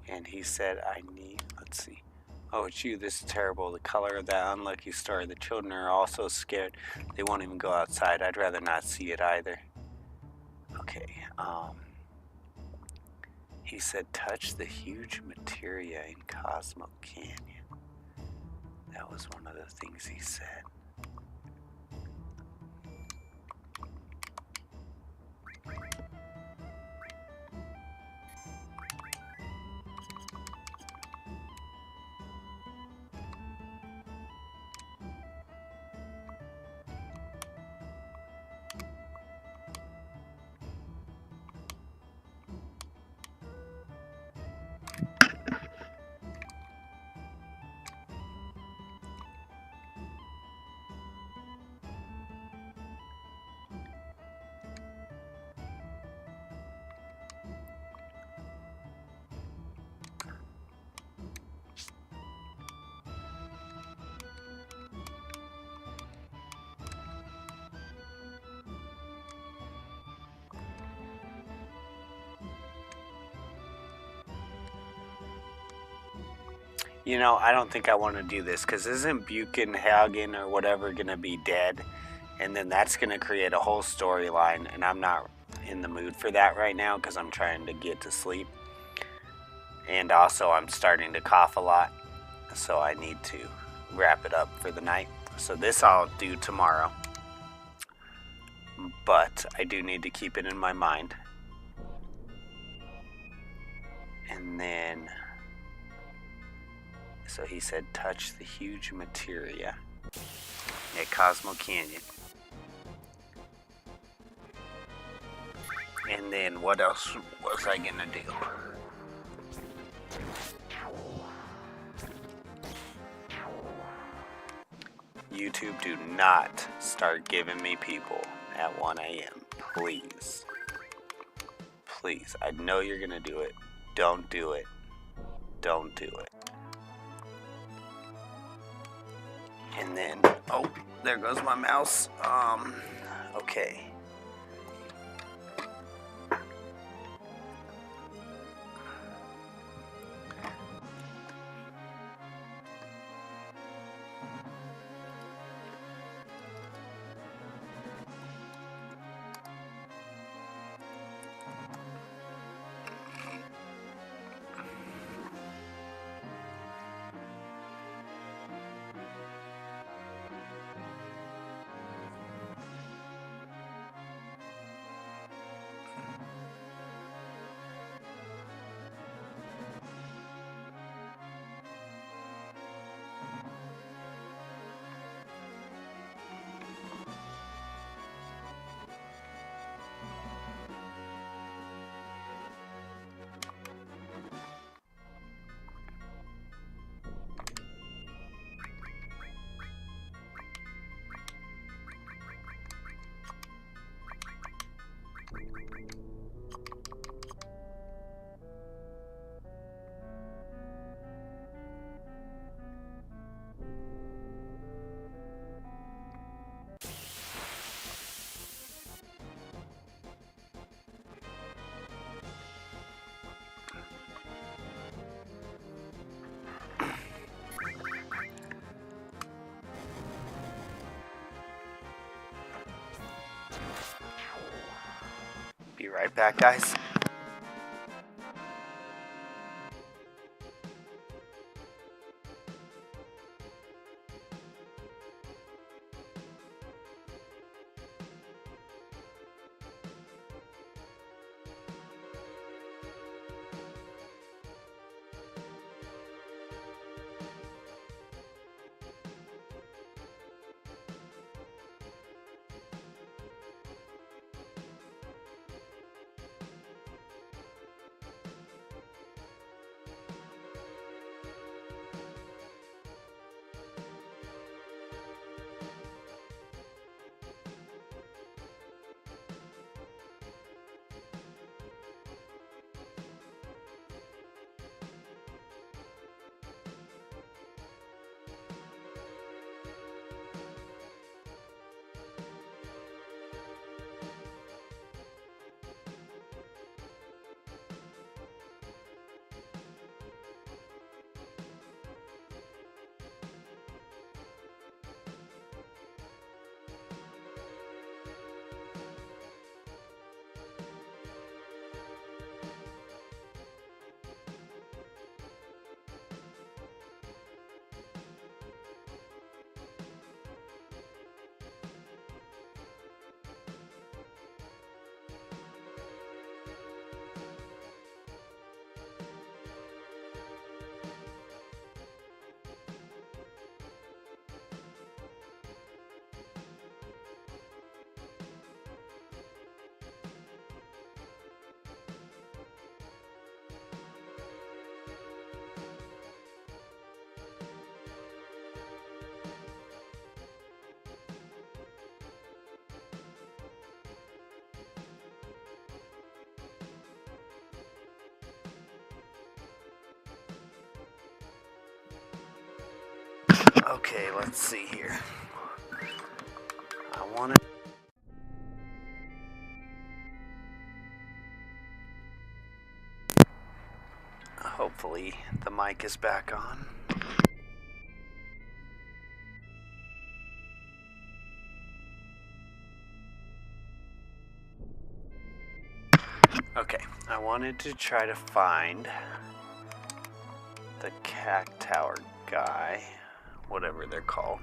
And he said, I need, let's see. Oh, it's you. This is terrible. The color of that unlucky star. The children are also scared. They won't even go outside. I'd rather not see it either. Okay, he said, touch the huge materia in Cosmo Canyon. That was one of the things he said. You know, I don't think I want to do this, because isn't Buchenhagen or whatever going to be dead? And then that's going to create a whole storyline, and I'm not in the mood for that right now because I'm trying to get to sleep. And also, I'm starting to cough a lot, so I need to wrap it up for the night. So this I'll do tomorrow, but I do need to keep it in my mind. And then, so he said touch the huge materia at Cosmo Canyon. And then what else was I gonna do? YouTube, do not start giving me people at 1 a.m. Please. Please. I know you're gonna do it. Don't do it. Don't do it. And then, oh, there goes my mouse. Okay. Be right back, guys. Okay, let's see here. I want to. Hopefully, the mic is back on. Okay, I wanted to try to find the Cactower guy, whatever they're called.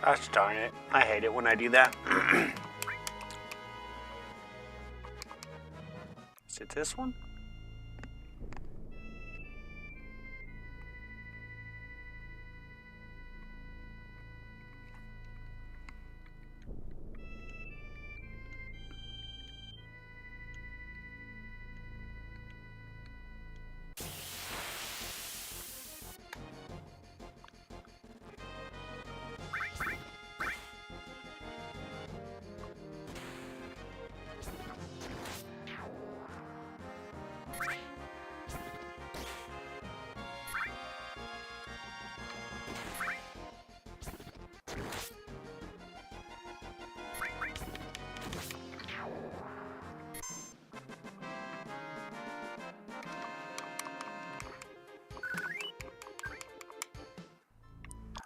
Gosh darn it, I hate it when I do that. Is it this one?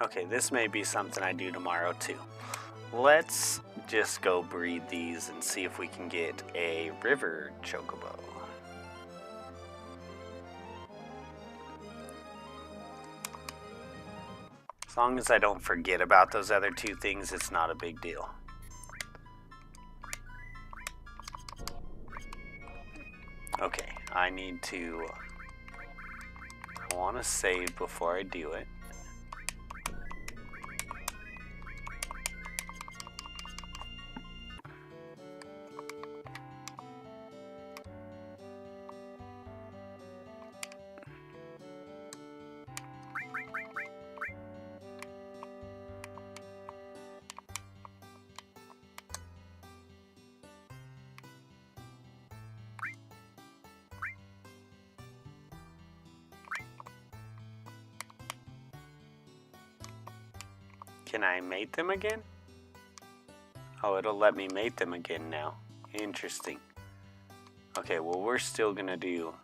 Okay, this may be something I do tomorrow too. Let's just go breed these and see if we can get a river chocobo. As long as I don't forget about those other two things, it's not a big deal. Okay, I want to save before I do it. Can I mate them again? Oh, it'll let me mate them again now. Interesting. Okay, well, we're still gonna do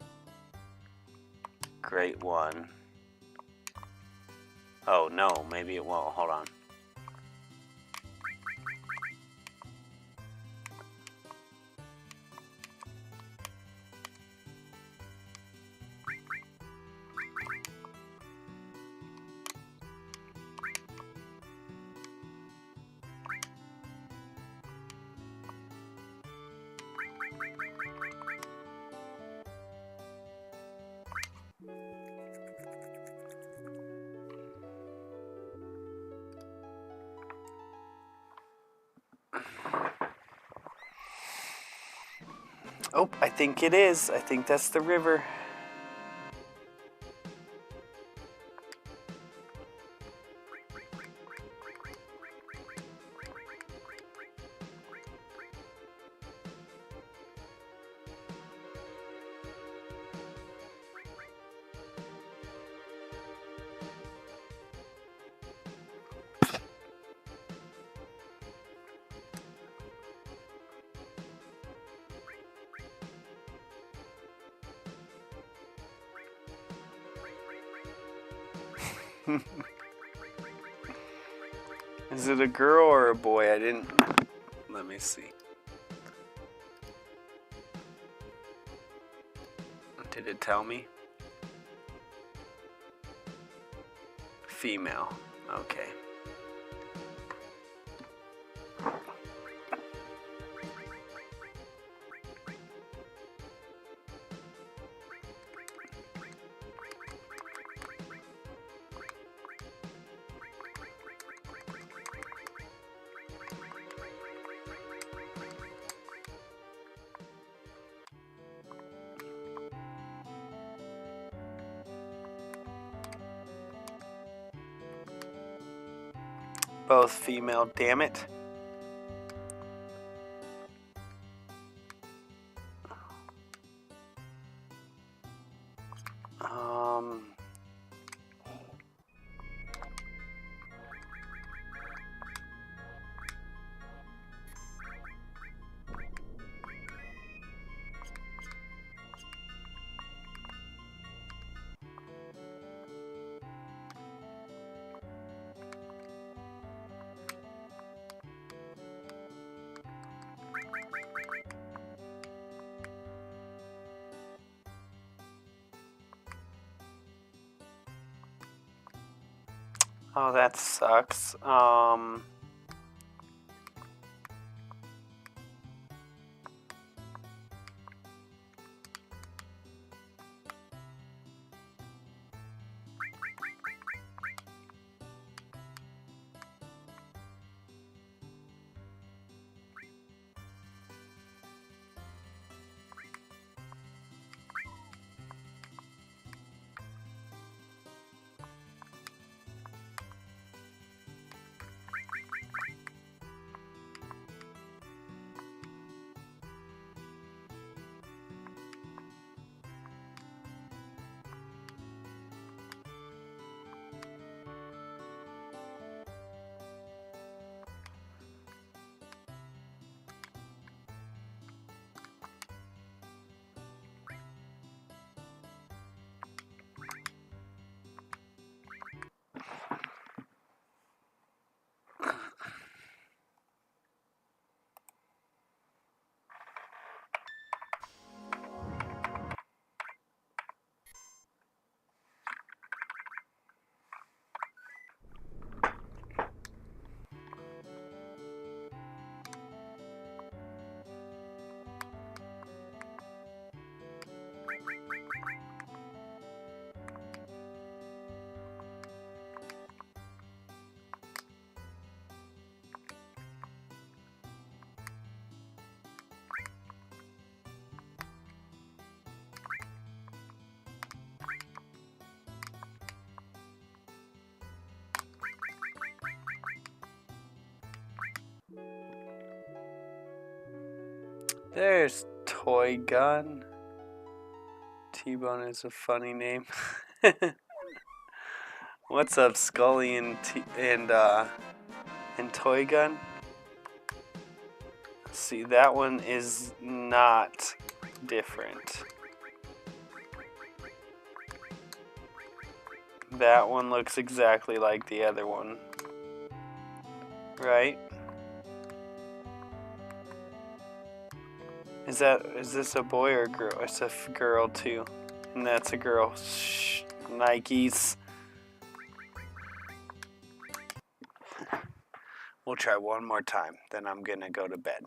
Great One. Oh, no, maybe it won't. Hold on. Oh, I think it is. I think that's the river. Is it a girl or a boy? I didn't. Let me see. Did it tell me? Female. Okay. Both female, damn it. Oh, that sucks. There's Toy Gun. T-Bone is a funny name. What's up, Scully and Toy Gun? See, that one is not different. That one looks exactly like the other one. Right? Is this a boy or a girl? It's a girl too. And that's a girl. Shh, Nikes. We'll try one more time, then I'm gonna go to bed.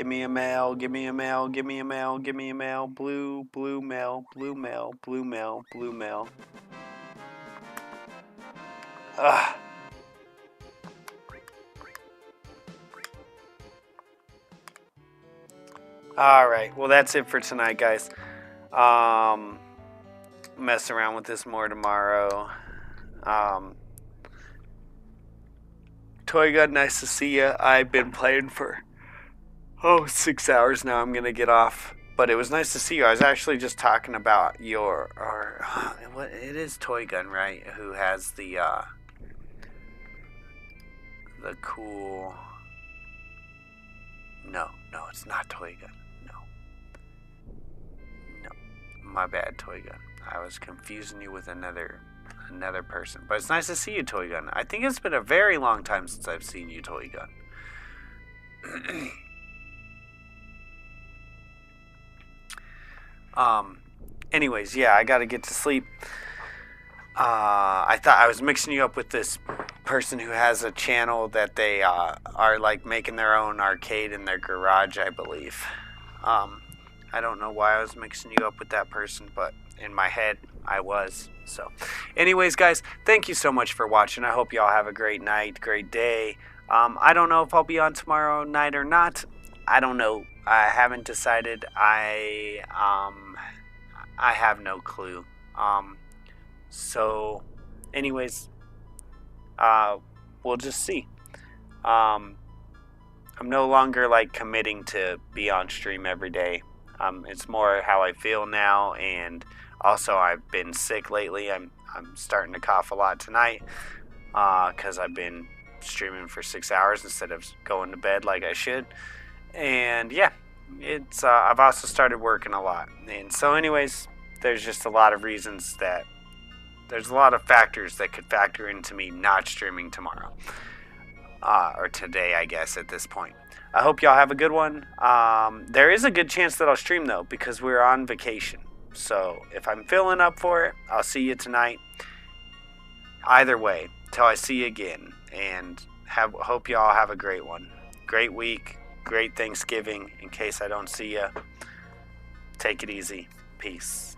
Give me a mail, give me a mail, give me a mail, give me a mail. Blue, blue mail, blue mail, blue mail, blue mail. Ugh. Alright, well that's it for tonight, guys. Mess around with this more tomorrow. Toy Gun, nice to see you. I've been playing for 6 hours now. I'm gonna get off, but it was nice to see you. I was actually just talking about what it is, Toy Gun, right? Who has the cool? No, it's not Toy Gun. No, my bad, Toy Gun. I was confusing you with another person. But it's nice to see you, Toy Gun. I think it's been a very long time since I've seen you, Toy Gun. Anyways, yeah, I gotta get to sleep. I thought I was mixing you up with this person who has a channel that they are like making their own arcade in their garage, I believe. I don't know why I was mixing you up with that person, but in my head I was. So anyways, guys, thank you so much for watching. I hope y'all have a great night, great day. I don't know if I'll be on tomorrow night or not. I don't know. I haven't decided. I have no clue. So anyways, we'll just see. I'm no longer like committing to be on stream every day. It's more how I feel now, and also I've been sick lately. I'm starting to cough a lot tonight because I've been streaming for 6 hours instead of going to bed like I should. And yeah, it's I've also started working a lot. And so anyways, there's just a lot of reasons that there's a lot of factors that could factor into me not streaming tomorrow. Or today, I guess, at this point. I hope y'all have a good one. There is a good chance that I'll stream, though, because we're on vacation. So if I'm feeling up for it, I'll see you tonight. Either way, till I see you again. And hope y'all have a great one. Great week. Great Thanksgiving. In case I don't see you, take it easy. Peace.